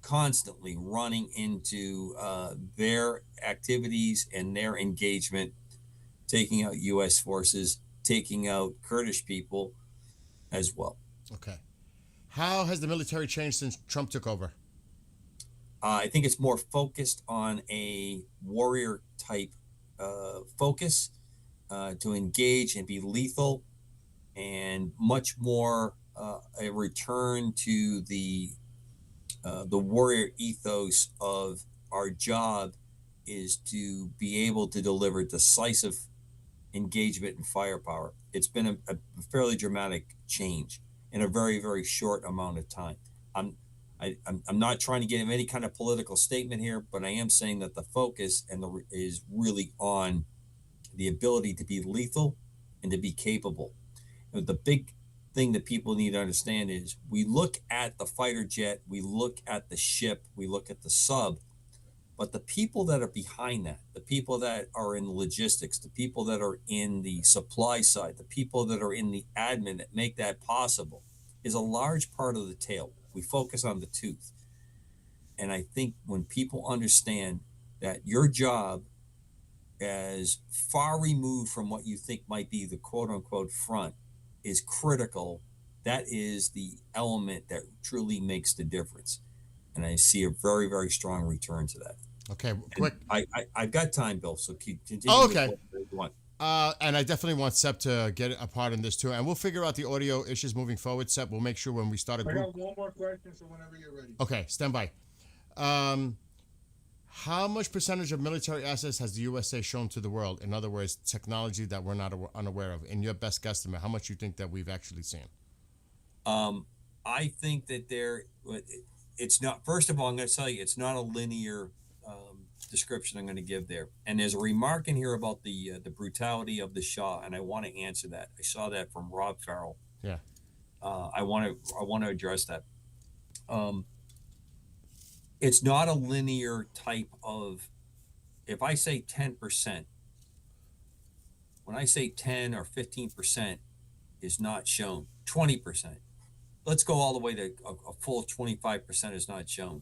constantly running into their activities and their engagement, taking out U.S. forces, taking out Kurdish people as well. Okay. How has the military changed since Trump took over? I think it's more focused on a warrior type focus to engage and be lethal, and much more a return to the the warrior ethos of our job is to be able to deliver decisive engagement and firepower. It's been a fairly dramatic change in a very, very short amount of time. I'm not trying to get in any kind of political statement here, but I am saying that the focus is really on the ability to be lethal and to be capable. And the big thing that people need to understand is we look at the fighter jet, we look at the ship, we look at the sub, but the people that are behind that, the people that are in logistics, the people that are in the supply side, the people that are in the admin that make that possible is a large part of the tail. We focus on the tooth. And I think when people understand that your job, as far removed from what you think might be the quote unquote front, is critical, that is the element that truly makes the difference. And I see a very, very strong return to that. Okay, quick. I've got time, Bill, so continue. Oh, okay. With what you want. And I definitely want Sep to get a part in this too. And we'll figure out the audio issues moving forward, Sep. We'll make sure when we start a I group. got one more question, so whenever you're ready. Okay, stand by. How much percentage of military assets has the USA shown to the world? In other words, technology that we're not unaware of. In your best guesstimate, how much you think that we've actually seen? I think that it's not, first of all, I'm going to tell you, it's not a linear description I'm going to give there. And there's a remark in here about the brutality of the Shah, and I want to answer that. I saw that from Rob Farrell. Yeah. I want to address that. It's not a linear type of, if I say 10%, when I say 10 or 15% is not shown, 20%, let's go all the way to a full 25% is not shown.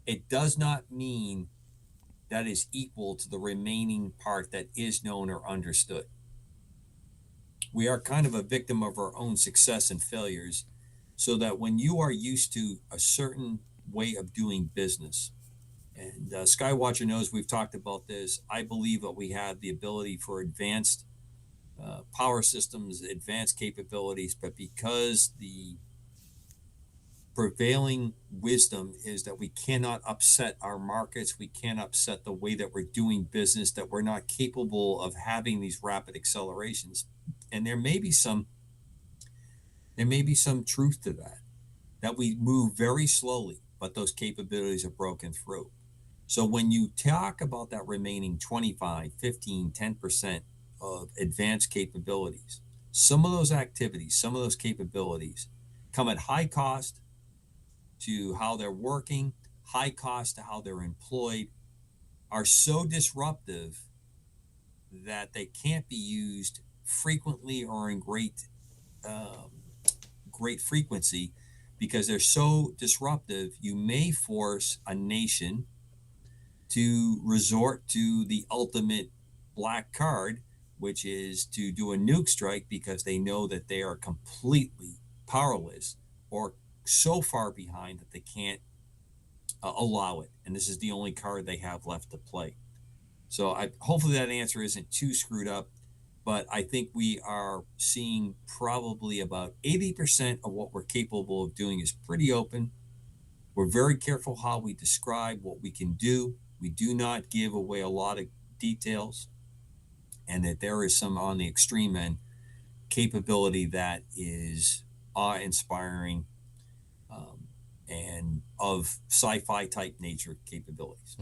It does not mean that is equal to the remaining part that is known or understood. We are kind of a victim of our own success and failures, so that when you are used to a certain way of doing business, and Skywatcher knows we've talked about this, I believe that we have the ability for advanced power systems, advanced capabilities, but because the prevailing wisdom is that we cannot upset our markets, we can't upset the way that we're doing business, that we're not capable of having these rapid accelerations. And there may be some truth to that we move very slowly, but those capabilities are broken through. So when you talk about that remaining 25, 15, 10% of advanced capabilities, some of those activities, some of those capabilities come at high cost to how they're working, high cost to how they're employed, are so disruptive that they can't be used frequently or in great frequency, because they're so disruptive. You may force a nation to resort to the ultimate black card, which is to do a nuke strike because they know that they are completely powerless or so far behind that they can't allow it. And this is the only card they have left to play. So hopefully that answer isn't too screwed up, but I think we are seeing probably about 80% of what we're capable of doing is pretty open. We're very careful how we describe what we can do. We do not give away a lot of details, and that there is some on the extreme end capability that is awe-inspiring and of sci-fi type nature capabilities.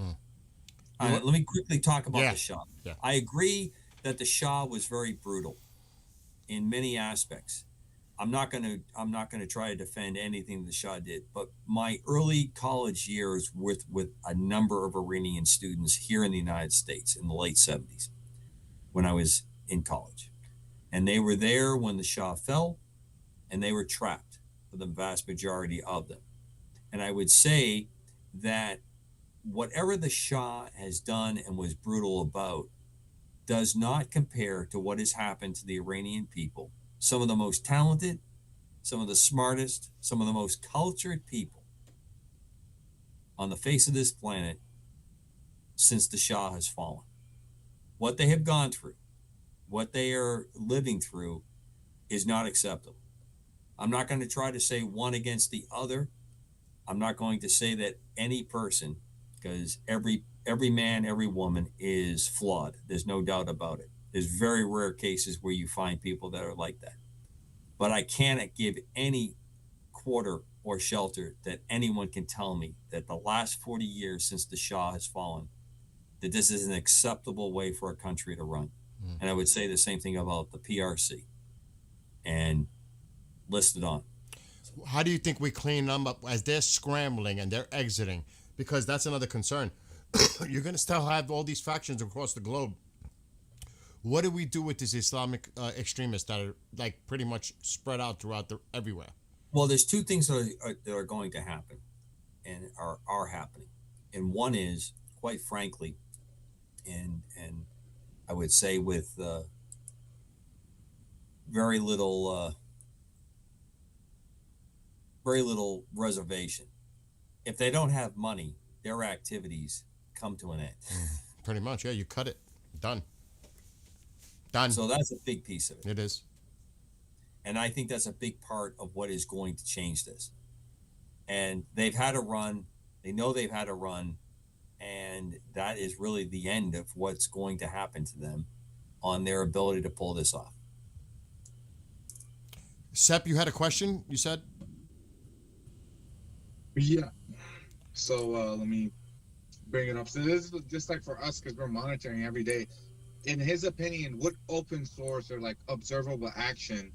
Let me quickly talk about the Shah. Yeah. I agree that the Shah was very brutal in many aspects. I'm not going to try to defend anything the Shah did, but my early college years with a number of Iranian students here in the United States in the late 70s, when I was in college, and they were there when the Shah fell, and they were trapped for the vast majority of them. And I would say that whatever the Shah has done and was brutal about does not compare to what has happened to the Iranian people. Some of the most talented, some of the smartest, some of the most cultured people on the face of this planet since the Shah has fallen. What they have gone through, what they are living through is not acceptable. I'm not going to try to say one against the other. I'm not going to say that any person, because every man, every woman is flawed. There's no doubt about it. There's very rare cases where you find people that are like that. But I cannot give any quarter or shelter that anyone can tell me that the last 40 years since the Shah has fallen, that this is an acceptable way for a country to run. And I would say the same thing about the PRC and listed on. How do you think we clean them up as they're scrambling and they're exiting? Because that's another concern. You're going to still have all these factions across the globe. What do we do with these Islamic extremists that are like pretty much spread out throughout everywhere? Well, there's two things that are going to happen and are happening. And one is, quite frankly, and I would say with very little reservation. If they don't have money, their activities come to an end. Pretty much, yeah. You cut it. Done. So that's a big piece of it. It is. And I think that's a big part of what is going to change this. And they've had a run. They know they've had a run. And that is really the end of what's going to happen to them on their ability to pull this off. Sepp, you had a question, you said? Yeah. So let me bring it up. So this is just like for us, because we're monitoring every day. In his opinion, what open source or like observable action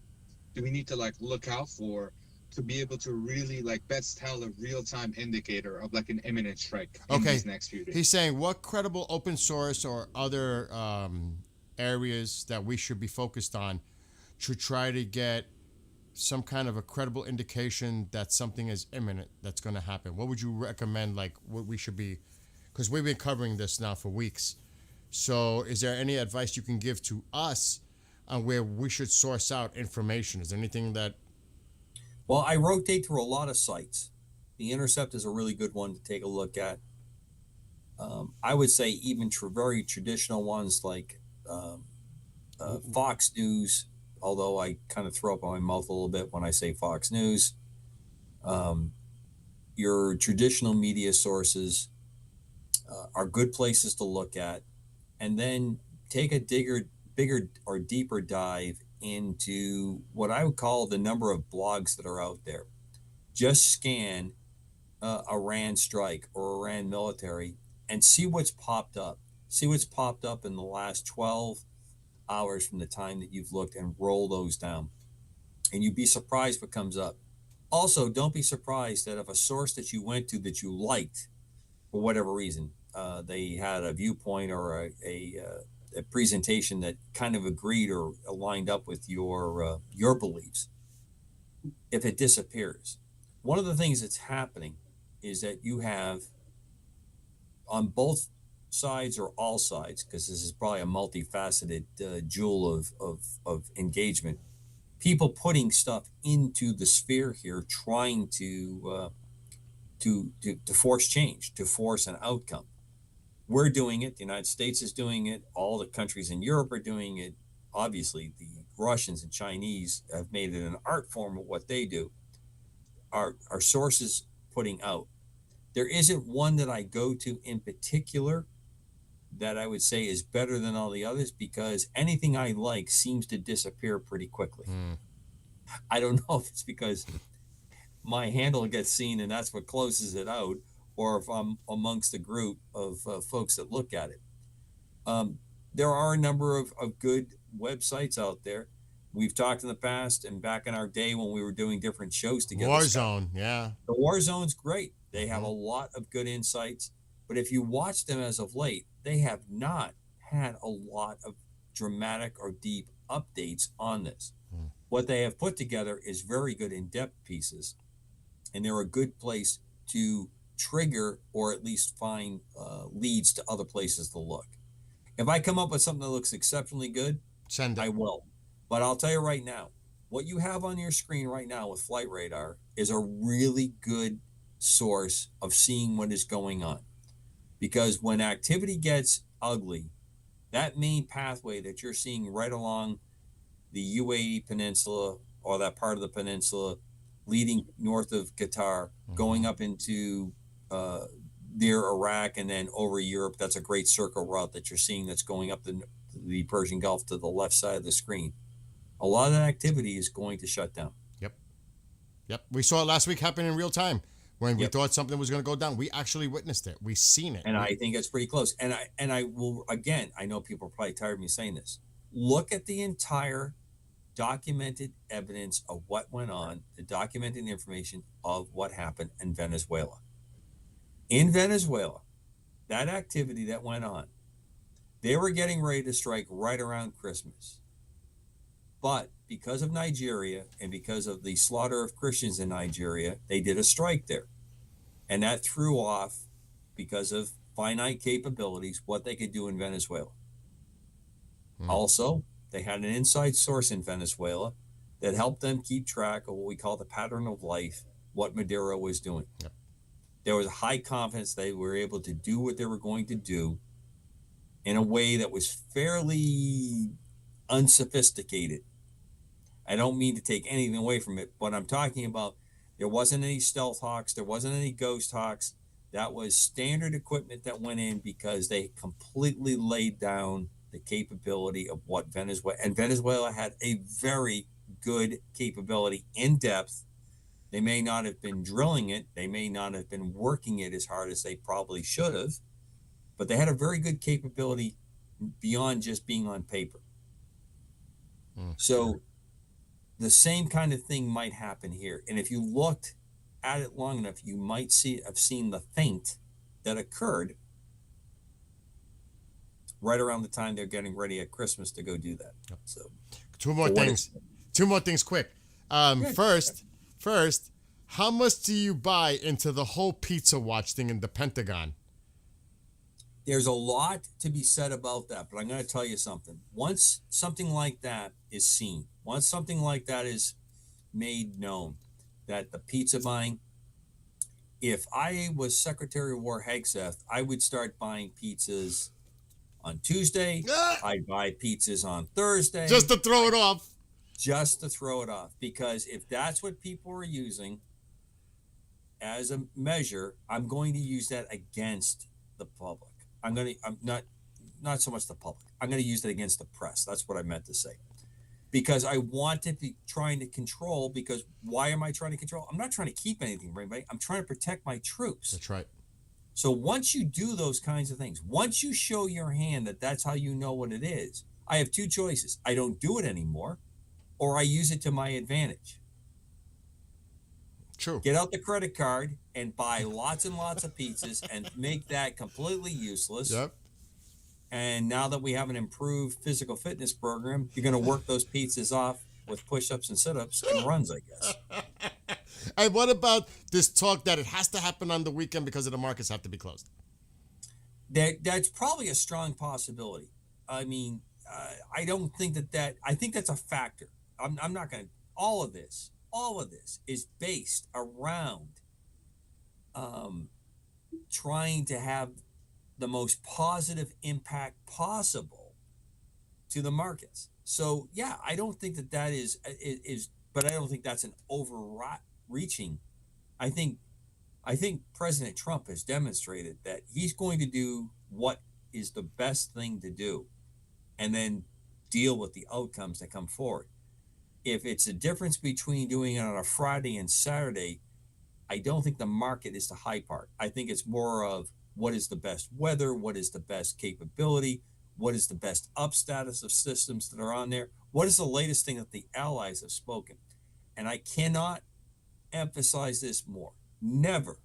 do we need to like look out for to be able to really like best tell a real-time indicator of like an imminent strike in these next few days? He's saying what credible open source or other areas that we should be focused on to try to get some kind of a credible indication that something is imminent that's going to happen. What would you recommend, like what we should be, because we've been covering this now for weeks. So is there any advice you can give to us on where we should source out information? Is there anything that... Well, I rotate through a lot of sites. The Intercept is a really good one to take a look at. I would say even very traditional ones like Fox News, although I kind of throw up my mouth a little bit when I say Fox News. Your traditional media sources are good places to look at. And then take a bigger or deeper dive into what I would call the number of blogs that are out there. Just scan Iran strike or Iran military and see what's popped up. See what's popped up in the last 12 hours from the time that you've looked, and roll those down. And you'd be surprised what comes up. Also, don't be surprised that if a source that you went to that you liked, for whatever reason, they had a viewpoint or a presentation that kind of agreed or aligned up with your beliefs, if it disappears. One of the things that's happening is that you have on both sides or all sides, because this is probably a multifaceted jewel of engagement, people putting stuff into the sphere here, trying to force change, to force an outcome. We're doing it. The United States is doing it. All the countries in Europe are doing it. Obviously, the Russians and Chinese have made it an art form of what they do. Our sources putting out. There isn't one that I go to in particular that I would say is better than all the others, because anything I like seems to disappear pretty quickly. I don't know if it's because my handle gets seen and that's what closes it out, or if I'm amongst a group of folks that look at it. There are a number of good websites out there. We've talked in the past and back in our day when we were doing different shows together. Warzone, yeah. The Warzone's great. They have a lot of good insights. But if you watch them as of late, they have not had a lot of dramatic or deep updates on this. What they have put together is very good in-depth pieces, and they're a good place to trigger or at least find leads to other places to look. If I come up with something that looks exceptionally good, I will. But I'll tell you right now, what you have on your screen right now with Flight Radar is a really good source of seeing what is going on. Because when activity gets ugly, that main pathway that you're seeing right along the UAE Peninsula or that part of the peninsula, leading north of Qatar, going up into near Iraq, and then over Europe. That's a great circle route that you're seeing that's going up the Persian Gulf to the left side of the screen. A lot of that activity is going to shut down. Yep. We saw it last week happen in real time. When we thought something was going to go down, we actually witnessed it. We seen it. And I think it's pretty close. And I will, again, I know people are probably tired of me saying this. Look at the entire documented evidence of what went on, the documented information of what happened in Venezuela. In Venezuela, that activity that went on, they were getting ready to strike right around Christmas. But because of Nigeria and because of the slaughter of Christians in Nigeria, they did a strike there. And that threw off, because of finite capabilities, what they could do in Venezuela. Also, they had an inside source in Venezuela that helped them keep track of what we call the pattern of life, what Maduro was doing. There was high confidence they were able to do what they were going to do in a way that was fairly unsophisticated. I don't mean to take anything away from it, but I'm talking about, there wasn't any stealth hawks, there wasn't any ghost hawks. That was standard equipment that went in because they completely laid down the capability of what Venezuela had a very good capability in depth. They may not have been drilling it, they may not have been working it as hard as they probably should have, but they had a very good capability beyond just being on paper. So the same kind of thing might happen here. And if you looked at it long enough, you might have seen the feint that occurred right around the time they're getting ready at Christmas to go do that. So Two more things quick. First, how much do you buy into the whole pizza watch thing in the Pentagon? There's a lot to be said about that, but I'm going to tell you something. Once something like that is seen, once something like that is made known, that the pizza buying, if I was Secretary of War Hegseth, I would start buying pizzas on Tuesday. I'd buy pizzas on Thursday. Just to throw it off. Just to throw it off. Because if that's what people are using as a measure, I'm going to use that against the public. I'm not so much the public. I'm going to use it against the press. That's what I meant to say. Because I want to be trying to control, because why am I trying to control? I'm not trying to keep anything from anybody. I'm trying to protect my troops. That's right. So once you do those kinds of things, once you show your hand that that's how you know what it is, I have two choices. I don't do it anymore, or I use it to my advantage. True. Get out the credit card and buy lots and lots of pizzas and make that completely useless. Yep. And now that we have an improved physical fitness program, you're going to work those pizzas off with push-ups and sit-ups and runs, I guess. And what about this talk that it has to happen on the weekend because of the markets have to be closed? That's probably a strong possibility. I mean, I don't think that I think that's a factor. I'm not going to, all of this is based around trying to have the most positive impact possible to the markets. So yeah, I don't think that is, but I don't think that's an overreaching. I think President Trump has demonstrated that he's going to do what is the best thing to do, and then deal with the outcomes that come forward. If it's a difference between doing it on a Friday and Saturday, I don't think the market is the high part. I think it's more of what is the best weather, what is the best capability, what is the best up status of systems that are on there, what is the latest thing that the allies have spoken. And I cannot emphasize this more. Never,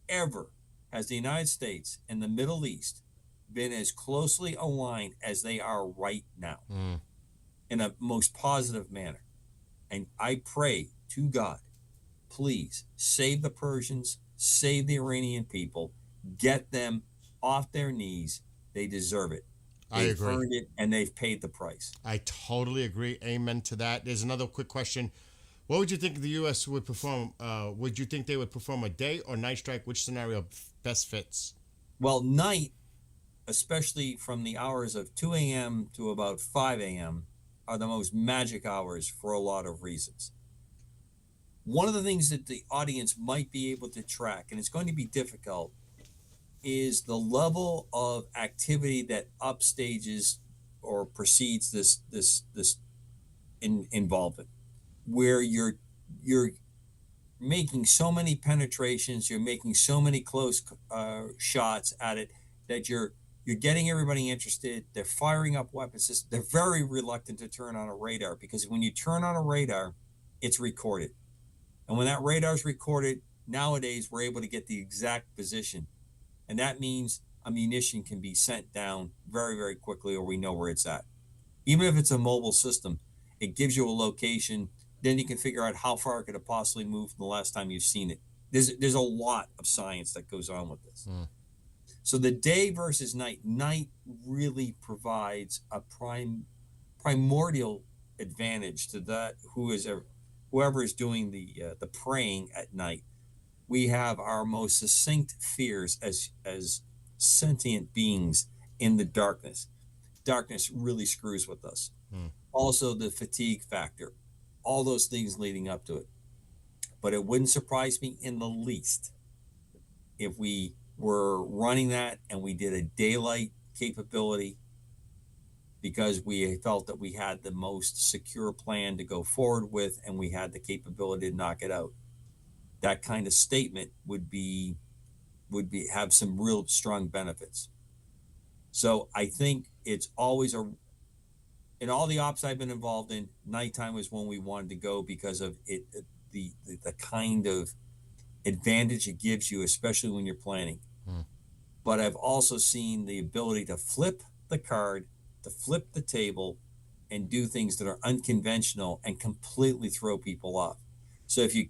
ever has the United States and the Middle East been as closely aligned as they are right now in a most positive manner. And I pray to God, please save the Persians, save the Iranian people, get them off their knees. They deserve it. They've earned it, and they've paid the price. I totally agree. Amen to that. There's another quick question. What would you think the U.S. would perform? Would you think they would perform a day or night strike? Which scenario best fits? Well, night, especially from the hours of 2 a.m. to about 5 a.m., are the most magic hours for a lot of reasons. One of the things that the audience might be able to track, and it's going to be difficult, is the level of activity that upstages or precedes this involvement, where you're making so many penetrations, you're making so many close shots at it that you're getting everybody interested. They're firing up weapon systems. They're very reluctant to turn on a radar, because when you turn on a radar, it's recorded. And when that radar is recorded, nowadays we're able to get the exact position. And that means ammunition can be sent down very, very quickly, or we know where it's at. Even if it's a mobile system, it gives you a location. Then you can figure out how far it could have possibly moved from the last time you've seen it. There's a lot of science that goes on with this. So the day versus night really provides a primordial advantage to that whoever is doing the praying at night. We have our most succinct fears as sentient beings in the darkness. Darkness really screws with us. Also the fatigue factor, all those things leading up to it. But it wouldn't surprise me in the least if we were running that and we did a daylight capability, because we felt that we had the most secure plan to go forward with and we had the capability to knock it out. That kind of statement would have some real strong benefits. So I think it's always in all the ops I've been involved in, nighttime was when we wanted to go because of the kind of advantage it gives you, especially when you're planning. But I've also seen the ability to flip the card, to flip the table, and do things that are unconventional and completely throw people off. So if you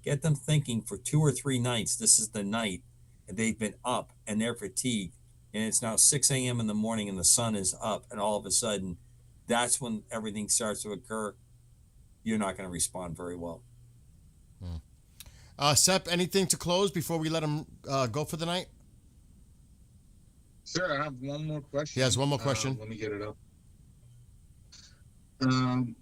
get them thinking for 2 or 3 nights, this is the night, and they've been up and they're fatigued, and it's now 6 a.m. in the morning and the sun is up, and all of a sudden, that's when everything starts to occur, you're not going to respond very well. Sepp, anything to close before we let him go for the night? Sure, I have one more question. He has one more question. Let me get it up.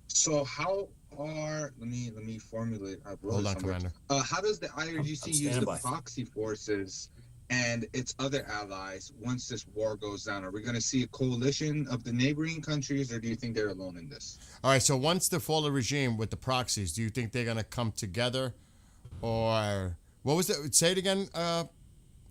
So how let me formulate. Hold on, Commander. How does the IRGC use the by. proxy forces and its other allies once this war goes down? Are we going to see a coalition of the neighboring countries, or do you think they're alone in this? All right, so once the fall of regime with the proxies, do you think they're going to come together? Or what was it? Say it again,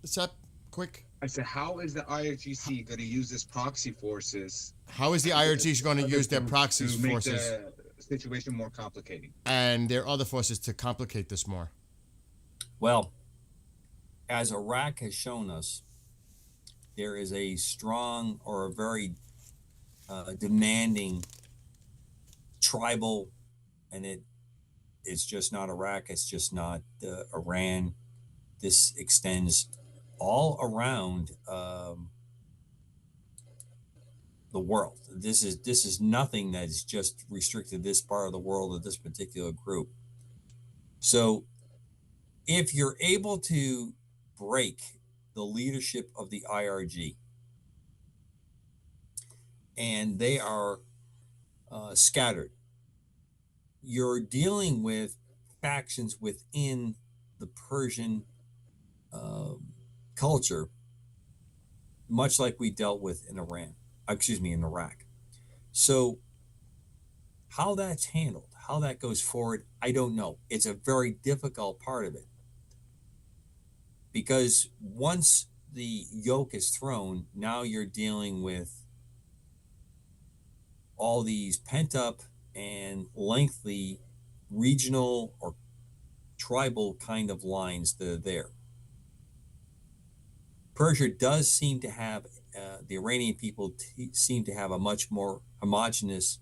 Sepp, quick. I said, how is the IRGC going to use this proxy forces? How is the IRGC going to use their proxy to make forces the situation more complicating? and their other forces to complicate this more? Well, as Iraq has shown us, there is a strong or a very demanding tribal, and it's just not Iraq, it's just not Iran. This extends all around the world. This is nothing that is just restricted to this part of the world or this particular group. So if you're able to break the leadership of the IRG, and they are scattered, you're dealing with factions within the Persian culture, much like we dealt with in in Iraq. So how that's handled, how that goes forward, I don't know. It's a very difficult part of it, because once the yoke is thrown, now you're dealing with all these pent up and lengthy regional or tribal kind of lines that are there. Persia does seem to have, the Iranian people seem to have a much more homogenous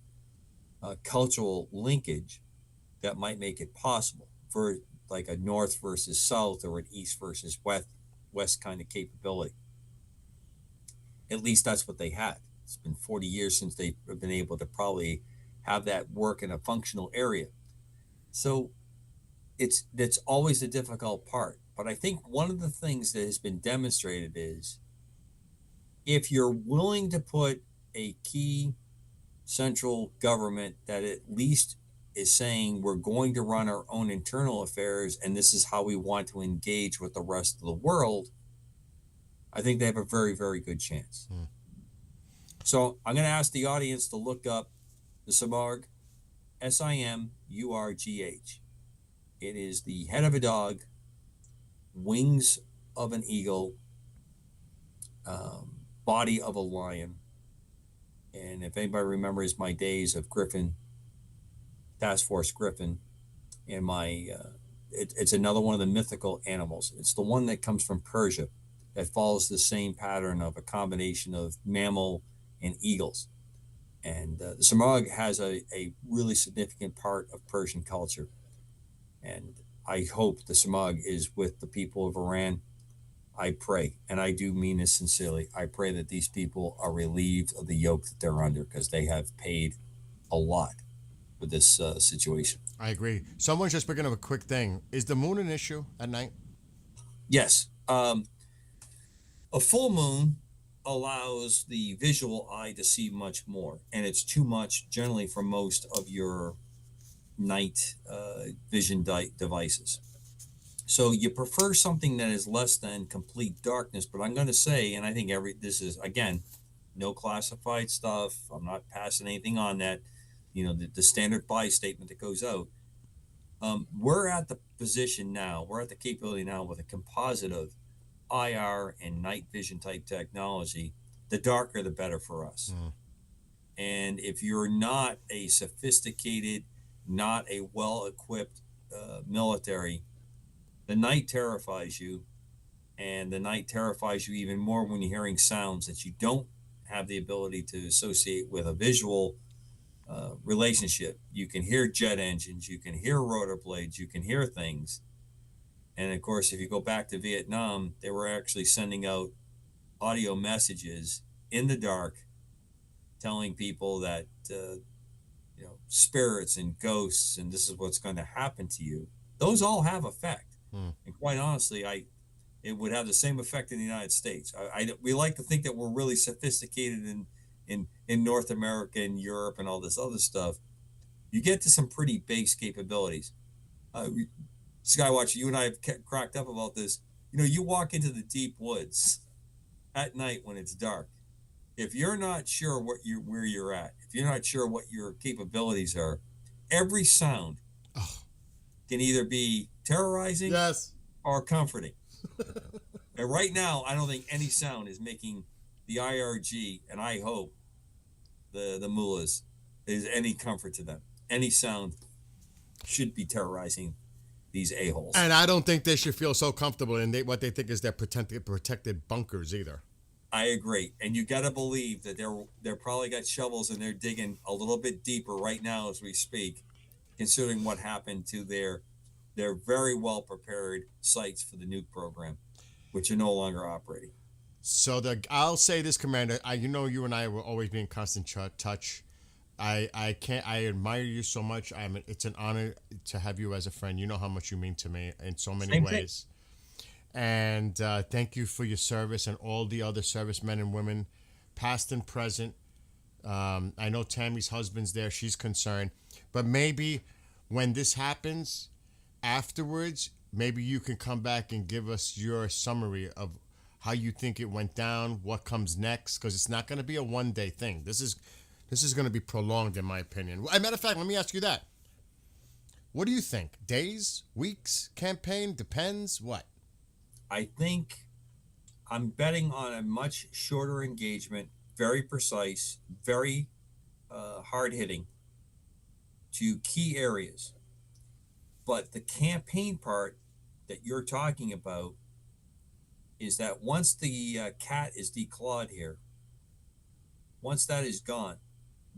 cultural linkage that might make it possible for like a north versus south or an east versus west kind of capability. At least that's what they had. It's been 40 years since they've been able to probably have that work in a functional area. So that's always the difficult part. But I think one of the things that has been demonstrated is if you're willing to put a key central government that at least is saying we're going to run our own internal affairs and this is how we want to engage with the rest of the world, I think they have a very, very good chance. So I'm going to ask the audience to look up the Simurgh, Simurgh. It is the head of a dog, wings of an eagle, body of a lion. And if anybody remembers my days of Griffin, Task Force Griffin, and it's another one of the mythical animals. It's the one that comes from Persia that follows the same pattern of a combination of mammal and eagles. And the Simurgh has a really significant part of Persian culture. And I hope the Simurgh is with the people of Iran. I pray, and I do mean this sincerely, I pray that these people are relieved of the yoke that they're under, because they have paid a lot with this situation. I agree. Someone's just bringing up a quick thing. Is the moon an issue at night? Yes. A full moon allows the visual eye to see much more, and it's too much generally for most of your night vision devices. So you prefer something that is less than complete darkness, but I'm going to say, and I think this is, again, no classified stuff. I'm not passing anything on that, the standard buy statement that goes out. We're at the position now, we're at the capability now with a composite of IR and night vision type technology. The darker, the better for us. And if you're not a sophisticated, not a well-equipped military, the night terrifies you, and the night terrifies you even more when you're hearing sounds that you don't have the ability to associate with a visual relationship. You can hear jet engines, you can hear rotor blades, you can hear things. And of course, if you go back to Vietnam, they were actually sending out audio messages in the dark telling people that, spirits and ghosts, and this is what's going to happen to you. Those all have effect. And quite honestly, it would have the same effect in the United States. We like to think that we're really sophisticated in North America and Europe and all this other stuff. You get to some pretty base capabilities. Skywatcher, you and I have cracked up about this. You walk into the deep woods at night when it's dark. If you're not sure where you're at, if you're not sure what your capabilities are, every sound can either be terrorizing or comforting. And right now, I don't think any sound is making the IRG, and I hope the mullahs, is any comfort to them. Any sound should be terrorizing these a-holes. And I don't think they should feel so comfortable in what they think is their protected bunkers either. I agree. And you got to believe that they're probably got shovels and they're digging a little bit deeper right now as we speak, considering what happened to their very well prepared sites for the nuke program, which are no longer operating. So I'll say this, Commander. You and I will always be in constant touch. I admire you so much. It's an honor to have you as a friend. You know how much you mean to me in so many ways. And thank you for your service and all the other servicemen and women, past and present. I know Tammy's husband's there. She's concerned. But maybe when this happens, afterwards, maybe you can come back and give us your summary of how you think it went down, what comes next, because it's not going to be a one-day thing. This is going to be prolonged, in my opinion. As a matter of fact, let me ask you that. What do you think? Days, weeks, campaign? Depends? What? I think I'm betting on a much shorter engagement, very precise, very hard-hitting to key areas. But the campaign part that you're talking about is that once the cat is declawed here, once that is gone,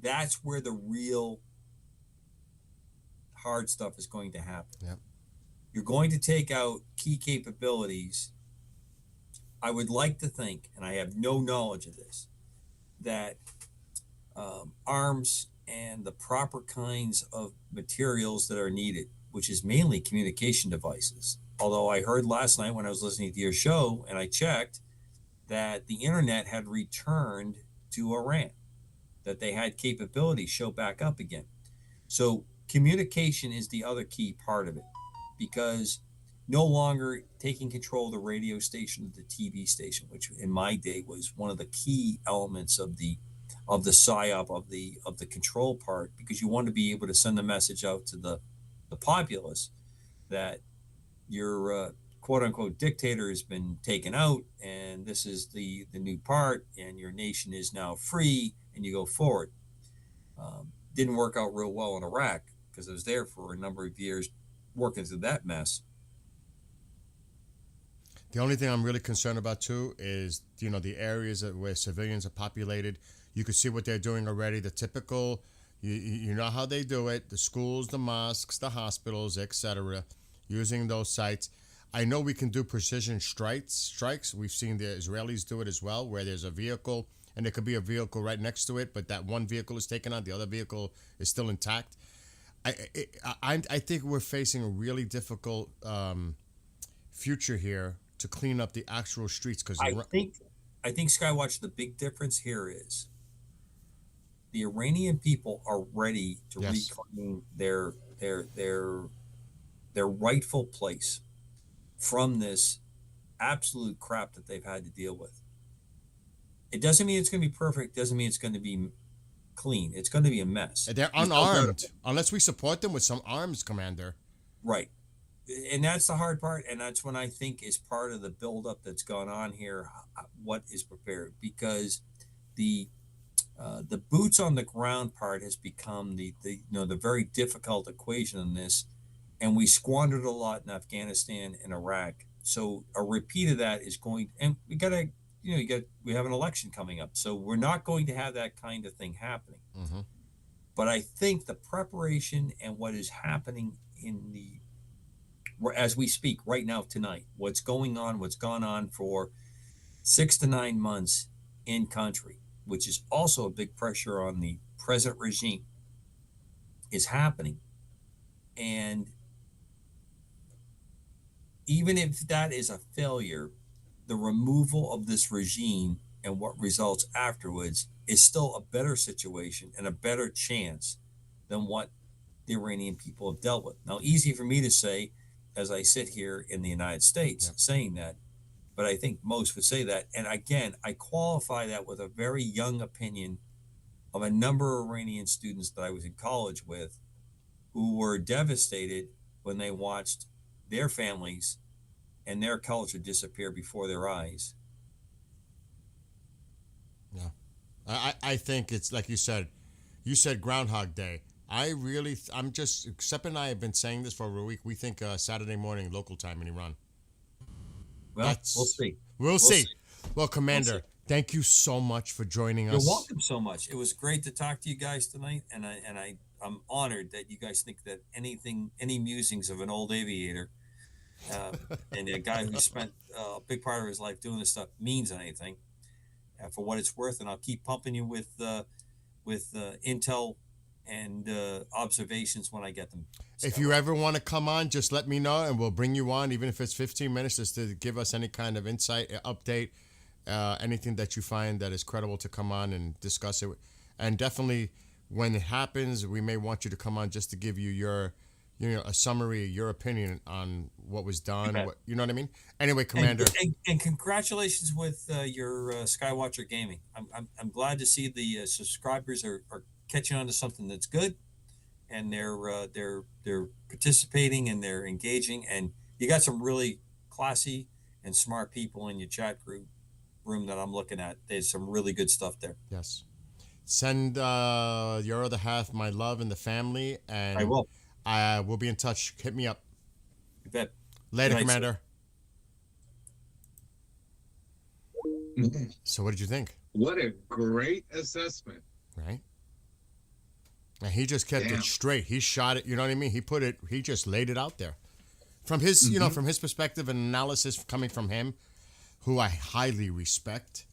that's where the real hard stuff is going to happen. Yep. You're going to take out key capabilities. I would like to think, and I have no knowledge of this, that arms and the proper kinds of materials that are needed, which is mainly communication devices. Although I heard last night when I was listening to your show, and I checked, that the internet had returned to Iran, that they had capabilities show back up again. So communication is the other key part of it, because no longer taking control of the radio station or the TV station, which in my day was one of the key elements of the psyop of the control part, because you want to be able to send a message out to the populace that your quote unquote dictator has been taken out, and this is the new part, and your nation is now free, and you go forward. Didn't work out real well in Iraq, because I was there for a number of years working through that mess. The only thing I'm really concerned about too is, the areas where civilians are populated. You can see what they're doing already. The typical, you know how they do it: the schools, the mosques, the hospitals, etc. Using those sites. I know we can do precision strikes. We've seen the Israelis do it as well, where there's a vehicle and there could be a vehicle right next to it, but that one vehicle is taken out, the other vehicle is still intact. I think we're facing a really difficult future here to clean up the actual streets, because I think Skywatch, the big difference here is the Iranian people are ready to reclaim their rightful place from this absolute crap that they've had to deal with. It doesn't mean it's going to be perfect. Doesn't mean it's going to be clean. It's going to be a mess. They're unarmed, unless we support them with some arms, Commander. Right. And that's the hard part. And that's when I think is part of the buildup that's gone on here, what is prepared. Because the boots on the ground part has become the very difficult equation in this. And we squandered a lot in Afghanistan and Iraq. So a repeat of that is going, and we have an election coming up. So we're not going to have that kind of thing happening. Mm-hmm. But I think the preparation and what is happening as we speak right now tonight, what's gone on for 6 to 9 months in country, which is also a big pressure on the present regime, is happening. And even if that is a failure, the removal of this regime and what results afterwards is still a better situation and a better chance than what the Iranian people have dealt with. Now, easy for me to say as I sit here in the United States saying that, but I think most would say that. And again, I qualify that with a very young opinion of a number of Iranian students that I was in college with, who were devastated when they watched their families and their culture disappear before their eyes. Yeah. I think it's like you said Groundhog Day. Sepp and I have been saying this for a week. We think Saturday morning local time in Iran. Well, we'll see. We'll see. Well, Commander, thank you so much for joining us. You're welcome so much. It was great to talk to you guys tonight, and I'm honored that you guys think that any musings of an old aviator and a guy who spent a big part of his life doing this stuff means anything. For what it's worth, and I'll keep pumping you with intel and observations when I get them. If you ever want to come on, just let me know, and we'll bring you on, even if it's 15 minutes, just to give us any kind of insight, update, anything that you find that is credible to come on and discuss it. And definitely, when it happens, we may want you to come on just to give you your, a summary, your opinion on what was done. Okay. You know what I mean? Anyway, Commander. And congratulations with your Skywatcher Gaming. I'm glad to see the subscribers are catching on to something that's good, and they're participating and they're engaging, and you got some really classy and smart people in your chat room that I'm looking at. There's some really good stuff there. Yes. Send your other half my love and the family, and I will. We'll be in touch. Hit me up. You bet. Later, Good night, Commander. So what did you think? What a great assessment. Right? And he just kept it straight. He shot it, you know what I mean? He just laid it out there. From his, from his perspective and analysis coming from him, who I highly respect.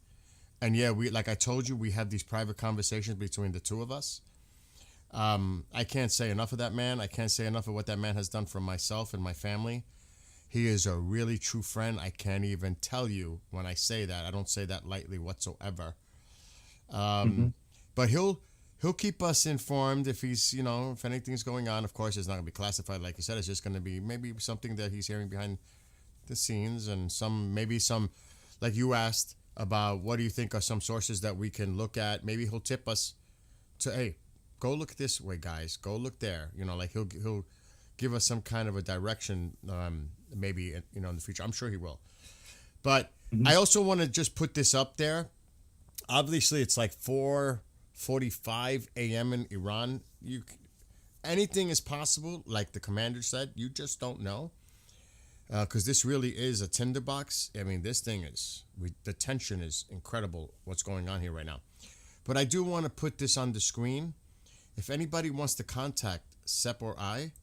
And yeah, like I told you, we have these private conversations between the two of us. I can't say enough of that man. I can't say enough of what that man has done for myself and my family. He is a really true friend. I can't even tell you when I say that. I don't say that lightly whatsoever. But he'll keep us informed if he's, if anything's going on. Of course, it's not going to be classified, like you said. It's just going to be maybe something that he's hearing behind the scenes, and maybe some, like you asked about, what do you think are some sources that we can look at? Maybe he'll tip us to, hey, go look this way, guys. Go look there. Like he'll give us some kind of a direction, maybe in the future. I'm sure he will. But I also want to just put this up there. Obviously, it's like 4:45 a.m. in Iran. Anything is possible, like the commander said. You just don't know, because this really is a tinderbox. I mean, this thing is the tension is incredible. What's going on here right now? But I do want to put this on the screen. If anybody wants to contact Sep or I,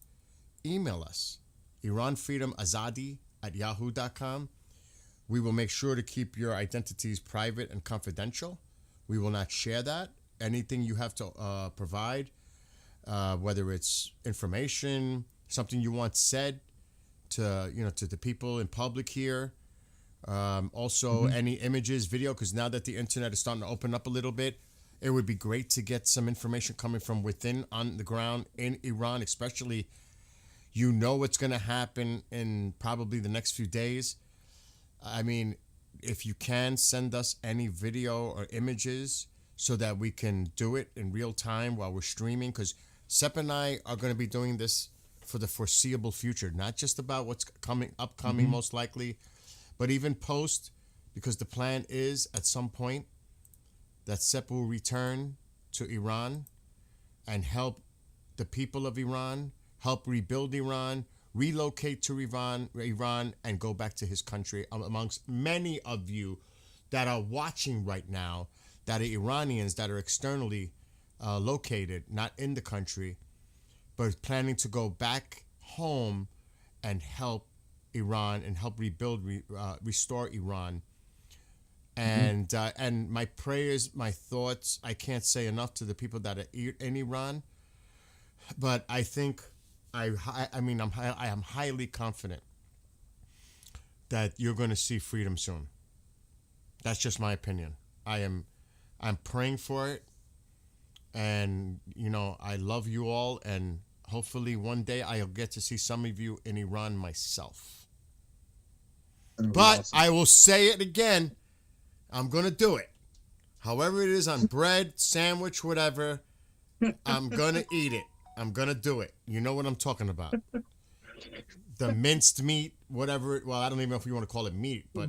email us, iranfreedomazadi@yahoo.com. We will make sure to keep your identities private and confidential. We will not share that. Anything you have to provide, whether it's information, something you want said to the people in public here. Also, any images, video, because now that the internet is starting to open up a little bit, it would be great to get some information coming from within on the ground in Iran, especially what's going to happen in probably the next few days. I mean, if you can send us any video or images so that we can do it in real time while we're streaming, because Sep and I are going to be doing this for the foreseeable future, not just about what's upcoming most likely, but even post, because the plan is at some point that Sep will return to Iran and help the people of Iran, help rebuild Iran, relocate to Iran, and go back to his country, amongst many of you that are watching right now, that are Iranians that are externally located, not in the country, but planning to go back home and help Iran and help restore Iran. And my prayers, my thoughts, I can't say enough to the people that are in Iran, but I think I am highly confident that you're going to see freedom soon. That's just my opinion. I'm praying for it, and I love you all, and hopefully one day I'll get to see some of you in Iran myself. But awesome. I will say it again. I'm going to do it. However it is, on bread, sandwich, whatever, I'm going to eat it. I'm going to do it. You know what I'm talking about. The minced meat, whatever. Well, I don't even know if you want to call it meat, but.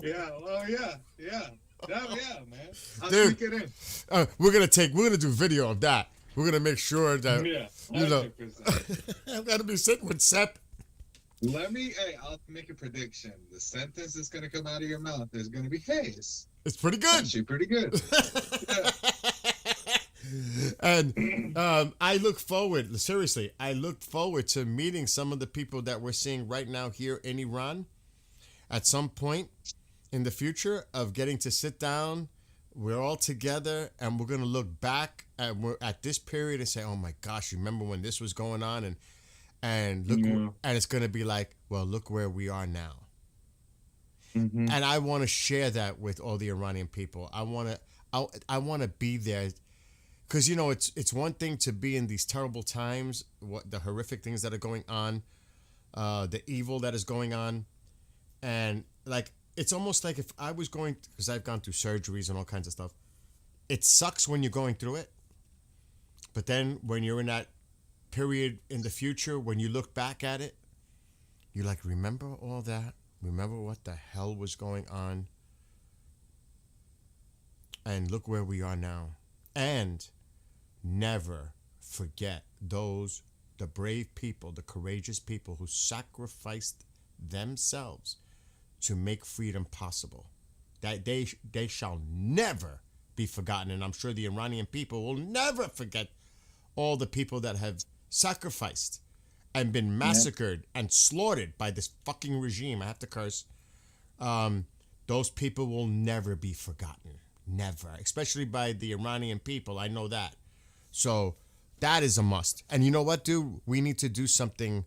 Yeah, well, yeah. Yeah, man. I'll Dude, sneak it in. we're going to do video of that. We're going to make sure that, I'm going to be sitting with Sep. I'll make a prediction. The sentence that's going to come out of your mouth is going to be, hey, it's pretty good. Actually pretty good. Yeah. And I look forward to meeting some of the people that we're seeing right now here in Iran at some point in the future, of getting to sit down. We're all together, and we're going to look back at this period and say, oh my gosh, remember when this was going on? And look, and it's going to be like, well, look where we are now. And I want to share that with all the Iranian people. I want to be there, because it's one thing to be in these terrible times, the horrific things that are going on, the evil that is going on, and like it's almost like if I was going, because I've gone through surgeries and all kinds of stuff. It sucks when you're going through it, but then when you're in that period in the future, when you look back at it, you're like, remember all that? Remember what the hell was going on? And look where we are now. And never forget the brave people, the courageous people who sacrificed themselves to make freedom possible. That they shall never be forgotten. And I'm sure the Iranian people will never forget all the people that have sacrificed and been massacred and slaughtered by this fucking regime. I have to curse. Those people will never be forgotten. Never. Especially by the Iranian people. I know that. So that is a must. And you know what, dude? We need to do something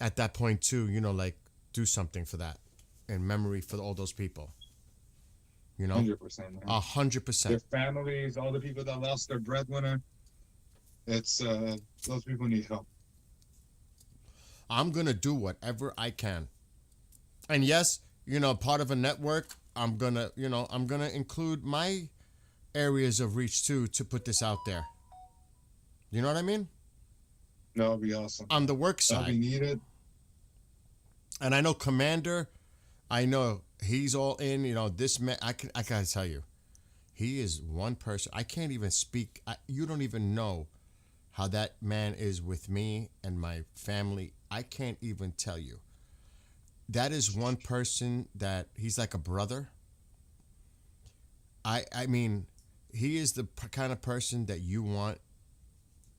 at that point too. Like do something for that in memory for all those people. You know, 100%. 100%. Their families, all the people that lost their breadwinner. It's those people need help. I'm gonna do whatever I can, and yes, you know, part of a network. I'm gonna include my areas of reach too to put this out there. You know what I mean? That would be awesome. On the work That'll side. be needed. And I know Commander, I know he's all in. You know, this man, I gotta tell you, he is one person. I can't even speak. You don't even know how that man is with me and my family. I can't even tell you. That is one person that he's like a brother. I mean, he is the kind of person that you want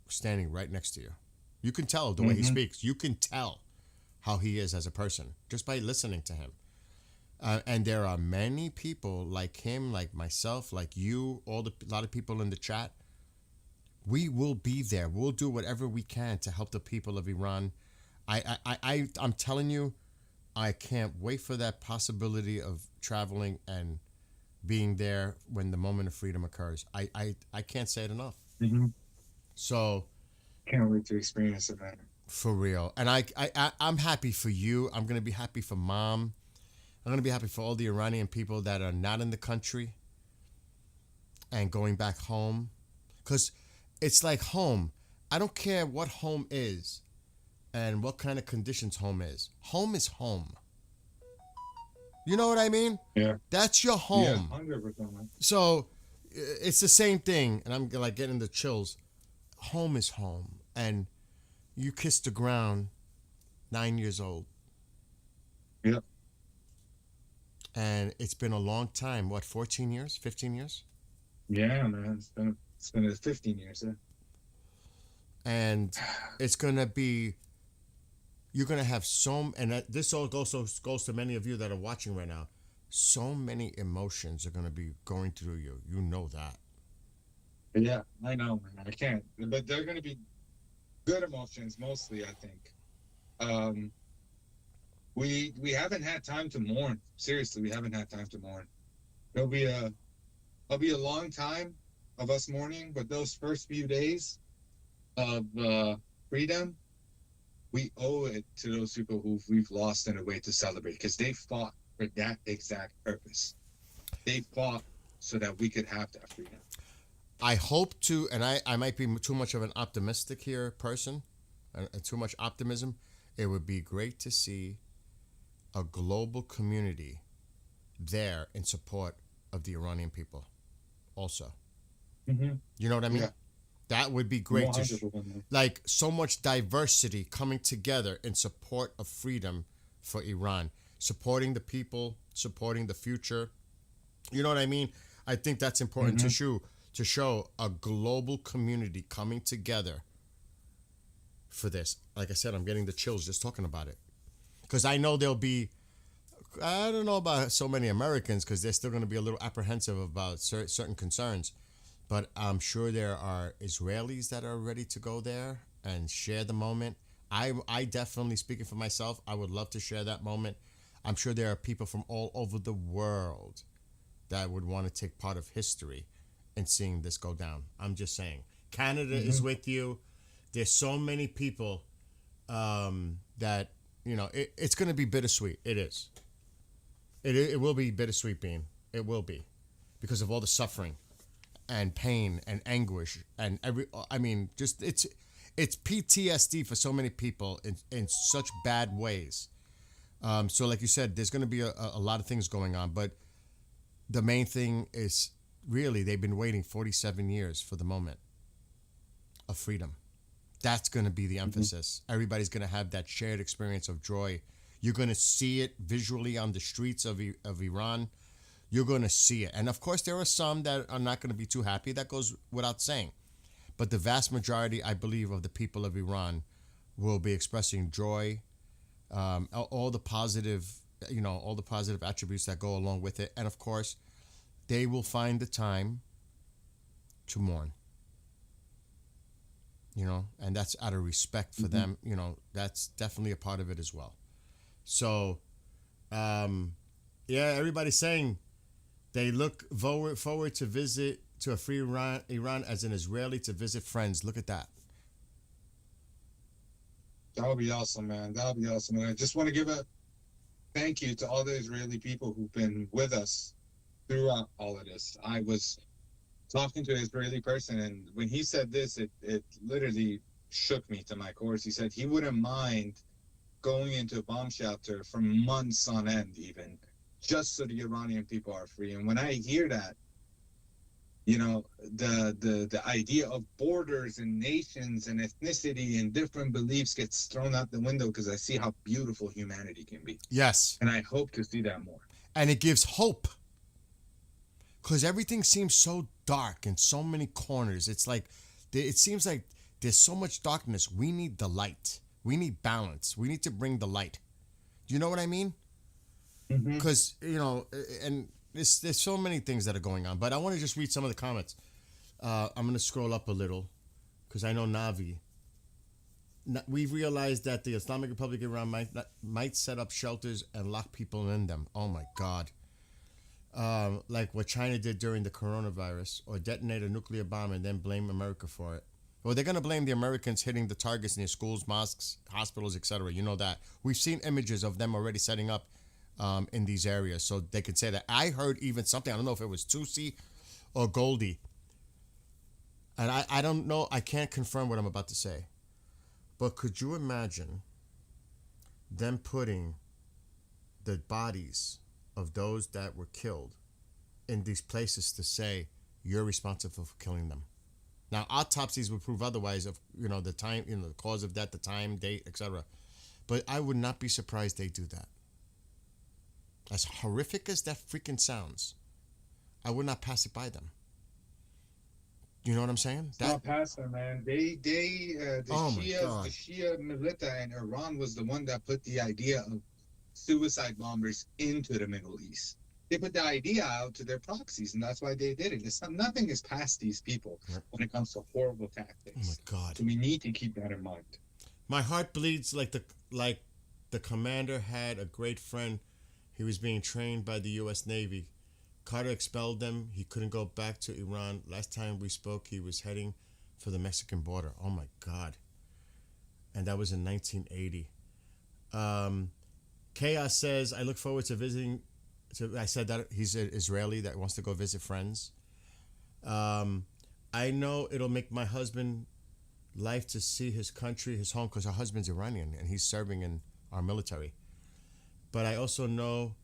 standing right next to you. You can tell the way he speaks. You can tell how he is as a person just by listening to him. And there are many people like him, like myself, like you, a lot of people in the chat. We will be there. We'll do whatever we can to help the people of Iran. I'm telling you, I can't wait for that possibility of traveling and being there when the moment of freedom occurs. I can't say it enough. So can't wait to experience it, man. For real. And I'm happy for you. I'm gonna be happy for Mom. I'm gonna be happy for all the Iranian people that are not in the country and going back home, because it's like home. I don't care what home is and what kind of conditions home is. Home is home. You know what I mean? Yeah. That's your home. Yeah, 100%. So it's the same thing, and I'm like getting the chills. Home is home, and you kiss the ground 9 years old. Yep. And it's been a long time. What, 14 years? 15 years? Yeah, man. It's been 15 years. Yeah. And it's gonna be. You're gonna have and this all goes to many of you that are watching right now. So many emotions are gonna be going through you. You know that. Yeah, I know, man. I can't. But they're gonna be good emotions mostly, I think. We haven't had time to mourn. Seriously, we haven't had time to mourn. It'll be a long time of us mourning, but those first few days of freedom, we owe it to those people who we've lost in a way to celebrate, because they fought for that exact purpose. They fought so that we could have that freedom. I hope to, and I might be too much of an optimistic here person, too much optimism. It would be great to see a global community there in support of the Iranian people also. You know what I mean? Yeah. That would be great to 100%. like so much diversity coming together in support of freedom for Iran, supporting the people, supporting the future. You know what I mean? I think that's important to show a global community coming together for this. Like I said, I'm getting the chills just talking about it, because I know there'll be, I don't know about so many Americans, because they're still going to be a little apprehensive about certain concerns. But I'm sure there are Israelis that are ready to go there and share the moment. I definitely, speaking for myself, I would love to share that moment. I'm sure there are people from all over the world that would want to take part of history in seeing this go down. I'm just saying. Canada is with you. There's so many people that, you know, it's going to be bittersweet. It is. It will be bittersweet, Bean. It will be, because of all the suffering and pain and anguish and just it's PTSD for so many people in such bad ways. So like you said, there's going to be a lot of things going on, but the main thing is really they've been waiting 47 years for the moment of freedom. That's going to be the emphasis. Everybody's going to have that shared experience of joy. You're going to see it visually on the streets of Iran. You're going to see it. And of course, there are some that are not going to be too happy. That goes without saying. But the vast majority, I believe, of the people of Iran will be expressing joy, all the positive attributes that go along with it. And of course, they will find the time to mourn. You know, and that's out of respect for them. You know, that's definitely a part of it as well. So, yeah, everybody's saying, They look forward to visit to a free Iran as an Israeli to visit friends. Look at that. That would be awesome, man. That would be awesome. And I just want to give a thank you to all the Israeli people who've been with us throughout all of this. I was talking to an Israeli person, and when he said this, it literally shook me to my core. He said he wouldn't mind going into a bomb shelter for months on end, even, just so the Iranian people are free. And when I hear that, you know, the idea of borders and nations and ethnicity and different beliefs gets thrown out the window, because I see how beautiful humanity can be. Yes. And I hope to see that more. And it gives hope. Because everything seems so dark in so many corners. It's like, it seems like there's so much darkness. We need the light. We need balance. We need to bring the light. Do you know what I mean? Because, you know, and there's so many things that are going on. But I want to just read some of the comments. I'm going to scroll up a little, because I know Navi. We've realized that the Islamic Republic of Iran might set up shelters and lock people in them. Oh, my God. Like what China did during the coronavirus, or detonate a nuclear bomb and then blame America for it. Well, they're going to blame the Americans hitting the targets near schools, mosques, hospitals, etc. You know that. We've seen images of them already setting up in these areas, so they could say that. I heard even something, I don't know if it was Tusi or Goldie, and I don't know, I can't confirm what I'm about to say, but could you imagine them putting the bodies of those that were killed in these places to say you're responsible for killing them? Now, autopsies would prove otherwise, of, you know, the time, you know, the cause of death, the time, date, etc. But I would not be surprised they do that. As horrific as that freaking sounds, I would not pass it by them. You know what I'm saying? It's not passing, man. The Shia militia in Iran was the one that put the idea of suicide bombers into the Middle East. They put the idea out to their proxies, and that's why they did it. Nothing is past these people when it comes to horrible tactics. Oh my God! So we need to keep that in mind. My heart bleeds like the commander had a great friend. He was being trained by the U.S. Navy. Carter expelled them. He couldn't go back to Iran. Last time we spoke, he was heading for the Mexican border. Oh my God! And that was in 1980. Chaos says, I look forward to visiting. I said that he's an Israeli that wants to go visit friends. I know it'll make my husband life to see his country, his home, because our husband's Iranian and he's serving in our military. But I also know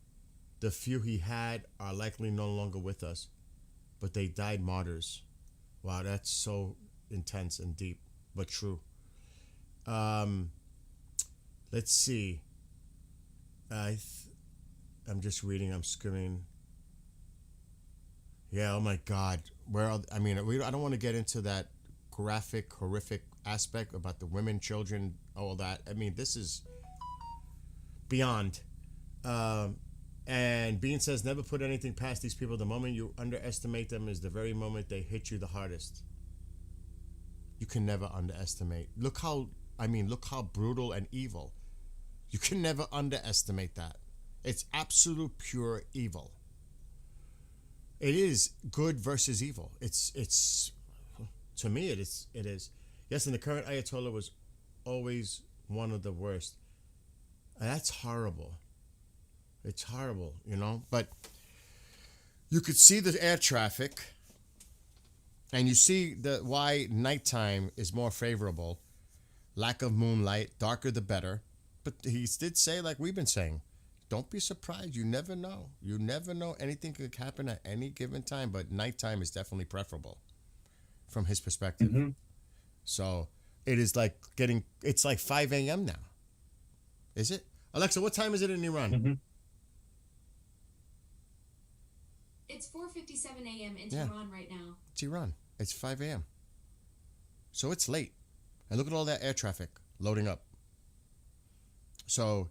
the few he had are likely no longer with us, but they died martyrs. Wow, that's so intense and deep, but true. Let's see. I'm just reading. I'm skimming. Yeah. Oh my God. I don't want to get into that graphic, horrific aspect about the women, children, all that. I mean, this is beyond. And Bean says, never put anything past these people. The moment you underestimate them is the very moment they hit you the hardest. You can never underestimate. Look how brutal and evil. You can never underestimate that. It's absolute pure evil. It is good versus evil. It's to me it is. Yes, and the current Ayatollah was always one of the worst. And that's horrible. It's horrible, you know. But you could see the air traffic, and you see why nighttime is more favorable. Lack of moonlight, darker the better. But he did say, like we've been saying, don't be surprised. You never know. You never know. Anything could happen at any given time, but nighttime is definitely preferable from his perspective. Mm-hmm. So it is like it's like 5 a.m. now. Is it? Alexa, what time is it in Iran? Mm-hmm. It's 4:57 a.m. in Tehran right now. It's Iran. It's 5 a.m. So it's late. And look at all that air traffic loading up. So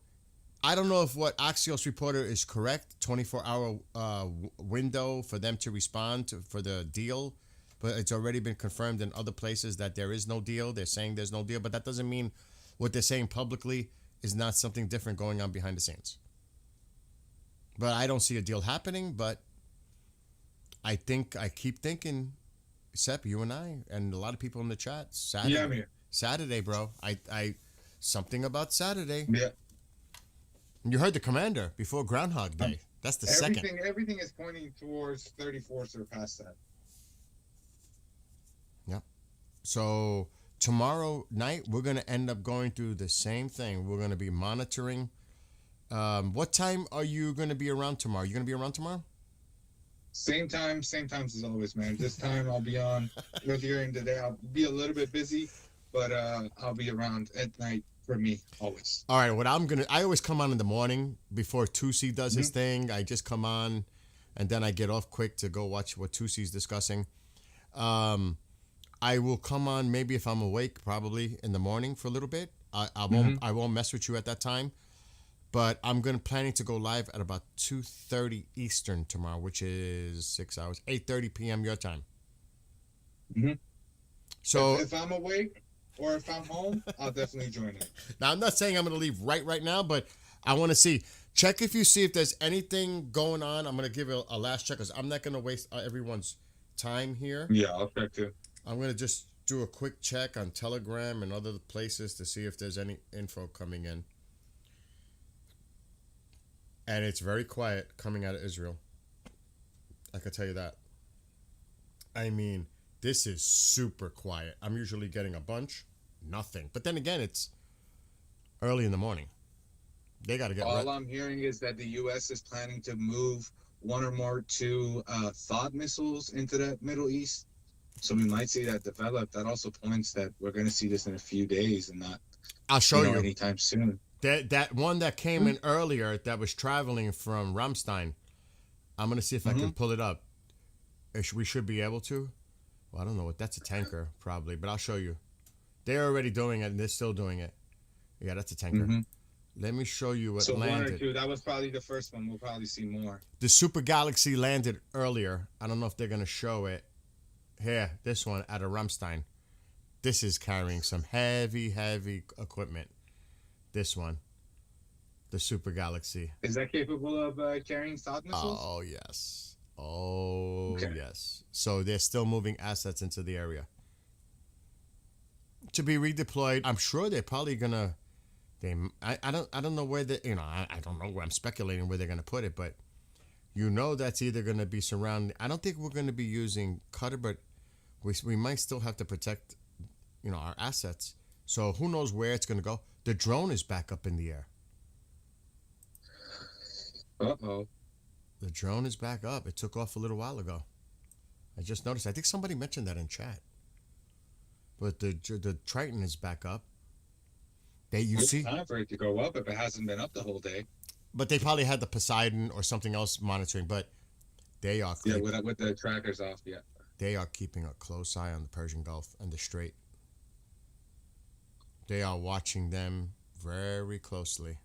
I don't know if what Axios reporter is correct, 24-hour window for them to respond for the deal, but it's already been confirmed in other places that there is no deal. They're saying there's no deal, but that doesn't mean what they're saying publicly is not something different going on behind the scenes. But I don't see a deal happening, but I keep thinking, Sep, you and I, and a lot of people in the chat, Saturday. Yeah, I'm here. Saturday, bro. I something about Saturday. Yeah. You heard the commander before Groundhog Day. That's the second. Everything is pointing towards 34 surpass that. Yep. So tomorrow night we're gonna end up going through the same thing. We're gonna be monitoring. What time are you gonna be around tomorrow? You gonna be around tomorrow? Same times as always, man. This time I'll be on earlier in the day. I'll be a little bit busy, but I'll be around at night for me always. All right. I always come on in the morning before Tusi does his thing. I just come on, and then I get off quick to go watch what Tusi's discussing. I will come on maybe if I'm awake, probably in the morning for a little bit. I won't mess with you at that time. But I'm planning to go live at about 2:30 Eastern tomorrow, which is 6 hours, 8:30 p.m. your time. So if I'm awake or if I'm home, I'll definitely join it. Now I'm not saying I'm going to leave right now, but I want to see if there's anything going on. I'm going to give it a last check because I'm not going to waste everyone's time here. Yeah, I'll check too. I'm going to just do a quick check on Telegram and other places to see if there's any info coming in. And it's very quiet coming out of Israel. I can tell you that. I mean, this is super quiet. I'm usually getting a bunch. Nothing. But then again, it's early in the morning. They got to get All I'm hearing is that the U.S. is planning to move one or more two THAAD missiles into the Middle East. So we might see that develop. That also points that we're going to see this in a few days and not I'll show you anytime soon. That one that came in earlier that was traveling from Ramstein, I'm going to see if I can pull it up. We should be able to. Well, I don't know what. That's a tanker, probably, but I'll show you. They're already doing it, and they're still doing it. Yeah, that's a tanker. Let me show you what landed. 1 or 2, that was probably the first one. We'll probably see more. The Super Galaxy landed earlier. I don't know if they're going to show it. Here, this one out of Ramstein. This is carrying some heavy equipment. This one, the Super Galaxy. Is that capable of carrying THAAD missiles? Oh, yes. Yes. So they're still moving assets into the area to be redeployed. I'm sure they're probably gonna. I don't know where they. I don't know where. I'm speculating where they're gonna put it, but that's either gonna be surrounded. I don't think we're gonna be using Qatar, but we might still have to protect, our assets. So who knows where it's gonna go? The drone is back up in the air. Uh-oh. The drone is back up. It took off a little while ago. I just noticed. I think somebody mentioned that in chat. But the Triton is back up. It's time for it to go up if it hasn't been up the whole day. But they probably had the Poseidon or something else monitoring. But they are. Yeah, with the trackers off, yeah. They are keeping a close eye on the Persian Gulf and the Strait. They are watching them very closely.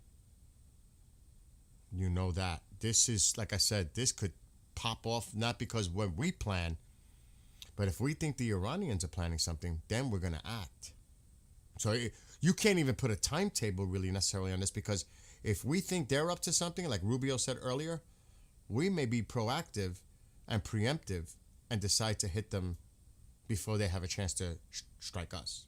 You know that. This is, like I said, this could pop off, not because when we plan, but if we think the Iranians are planning something, then we're going to act. So you can't even put a timetable really necessarily on this, because if we think they're up to something, like Rubio said earlier, we may be proactive and preemptive and decide to hit them before they have a chance to strike us.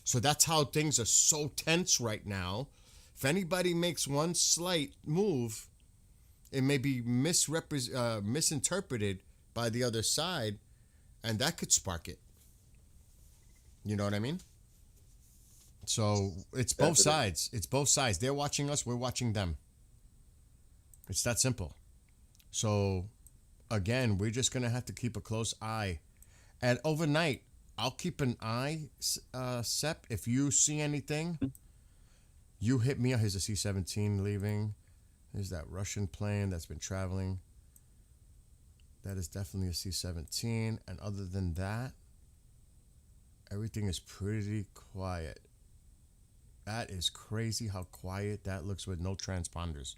So that's how things are so tense right now. If anybody makes one slight move, it may be misinterpreted by the other side, and that could spark it. You know what I mean? So it's both sides. It's both sides. They're watching us. We're watching them. It's that simple. So, again, we're just going to have to keep a close eye. And overnight, I'll keep an eye, Sep. If you see anything, you hit me. Here's a C-17 leaving. There's that Russian plane that's been traveling. That is definitely a C-17. And other than that, everything is pretty quiet. That is crazy how quiet that looks with no transponders.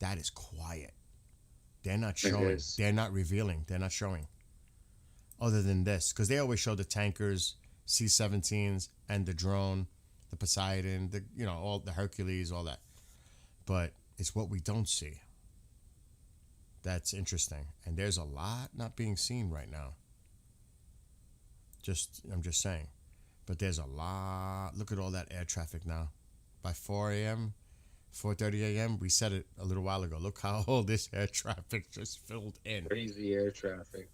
That is quiet. They're not showing. They're not revealing. They're not showing. Other than this, because they always show the tankers, C-17s, and the drone, the Poseidon, all the Hercules, all that. But it's what we don't see. That's interesting. And there's a lot not being seen right now. I'm just saying. But there's a lot. Look at all that air traffic now. By 4 a.m., 4:30 a.m., we said it a little while ago. Look how all this air traffic just filled in. Crazy air traffic.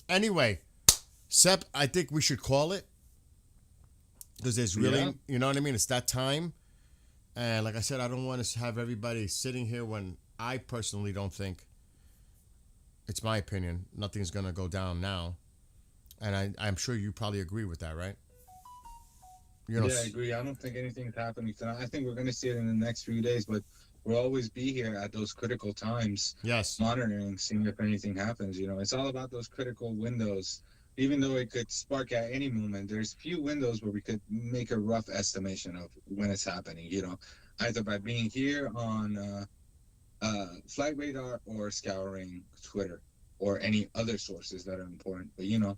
Anyway, Sep, I think we should call it. Because there's really, you know what I mean? It's that time. And like I said, I don't want to have everybody sitting here when I personally don't think, it's my opinion, nothing's going to go down now. And I'm sure you probably agree with that, right? Yeah, I agree. I don't think anything's happening tonight. I think we're going to see it in the next few days, but we'll always be here at those critical times. Yes. Monitoring, seeing if anything happens. You know, it's all about those critical windows. Even though it could spark at any moment, there's few windows where we could make a rough estimation of when it's happening, you know, either by being here on Flight Radar or scouring Twitter or any other sources that are important. But, you know,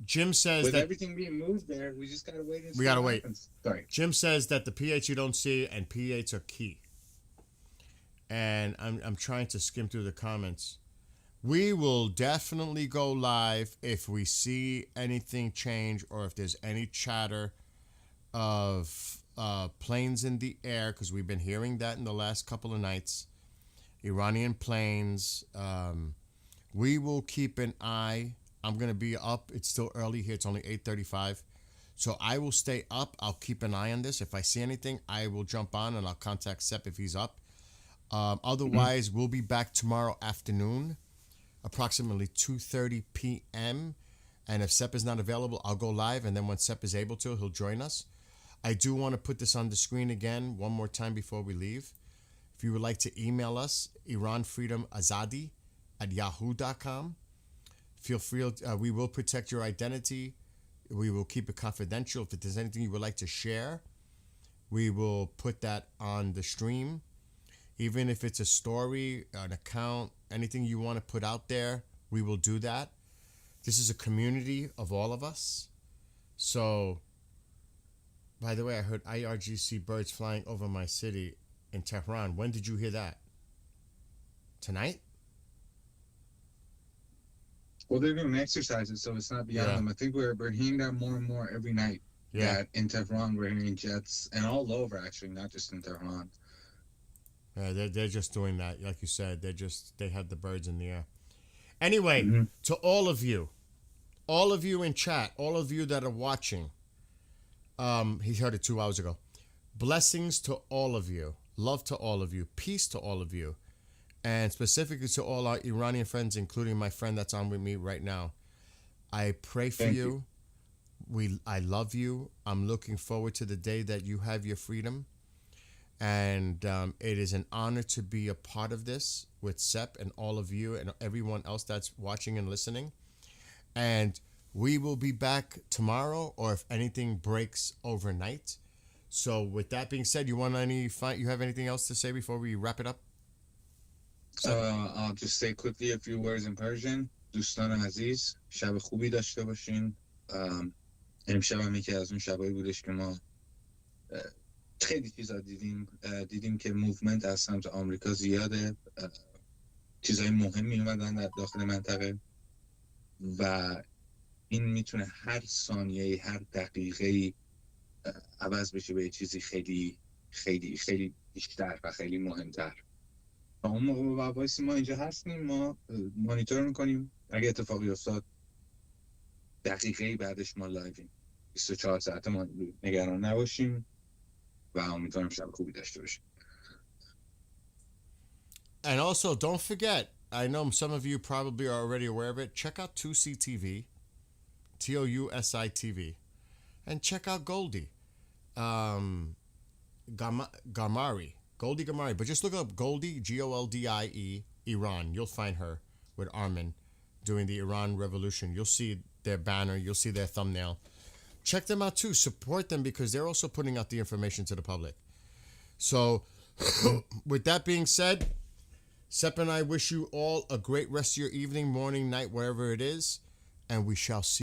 Jim says with that everything being moved there, we just got to wait and see. We got to what wait. happens. Sorry. Jim says that the P8s you don't see and P8s are key. And I'm trying to skim through the comments. We will definitely go live if we see anything change or if there's any chatter of planes in the air, because we've been hearing that in the last couple of nights. Iranian planes. We will keep an eye. I'm going to be up. It's still early here. It's only 8:35. So I will stay up. I'll keep an eye on this. If I see anything, I will jump on and I'll contact Sep if he's up. Otherwise, we'll be back tomorrow afternoon, approximately 2:30 p.m. And if Sep is not available, I'll go live. And then when Sep is able to, he'll join us. I do want to put this on the screen again one more time before we leave. If you would like to email us, iranfreedomazadi@yahoo.com. Feel free. We will protect your identity. We will keep it confidential. If there's anything you would like to share, we will put that on the stream. Even if it's a story, an account, anything you want to put out there, we will do that. This is a community of all of us. So, by the way, I heard IRGC birds flying over my city in Tehran. When did you hear that? Tonight? Well, they're doing exercises, so it's not beyond them. I think we're hearing that more and more every night. Yeah. That in Tehran, we're hearing jets, and all over, actually, not just in Tehran. Yeah, they're just doing that. Like you said, they have the birds in the air. Anyway, to all of you in chat, all of you that are watching, he heard it 2 hours ago. Blessings to all of you. Love to all of you. Peace to all of you. And specifically to all our Iranian friends, including my friend that's on with me right now. I pray for you. I love you. I'm looking forward to the day that you have your freedom. And it is an honor to be a part of this with Sep and all of you and everyone else that's watching and listening. And we will be back tomorrow, or if anything breaks overnight. So with that being said, you have anything else to say before we wrap it up? I'll just say quickly a few words in Persian. دوستان عزیز، شب خوبی داشته باشین. امشب هم یکی از اون شبایی بودش که ما خیلی چیزا دیدیم که موومنت از سمت آمریکا زیاده. چیزای مهمی اومدن در داخل منطقه و این میتونه هر ثانیه، هر دقیقه عوض بشه به چیزی خیلی خیلی خیلی بیشتر و خیلی مهمتر. تا اون موقع با وایسی ما اینجا هستیم، ما مانیتور میکنیم. اگه اتفاقی افتاد دقیقه بعدش ما لایویم. 24 ساعت ما نگران نباشیم و امیدوارم شب خوبی داشته باشیم. And also, don't forget, I know some of you probably are already aware of it, check out 2C TV, TOUSI TV, and check out Goldie Gamari. Goldie Gamari. But just look up Goldie, Goldie, Iran. You'll find her with Armin doing the Iran Revolution. You'll see their banner. You'll see their thumbnail. Check them out too. Support them because they're also putting out the information to the public. So, with that being said, Sep and I wish you all a great rest of your evening, morning, night, wherever it is, and we shall see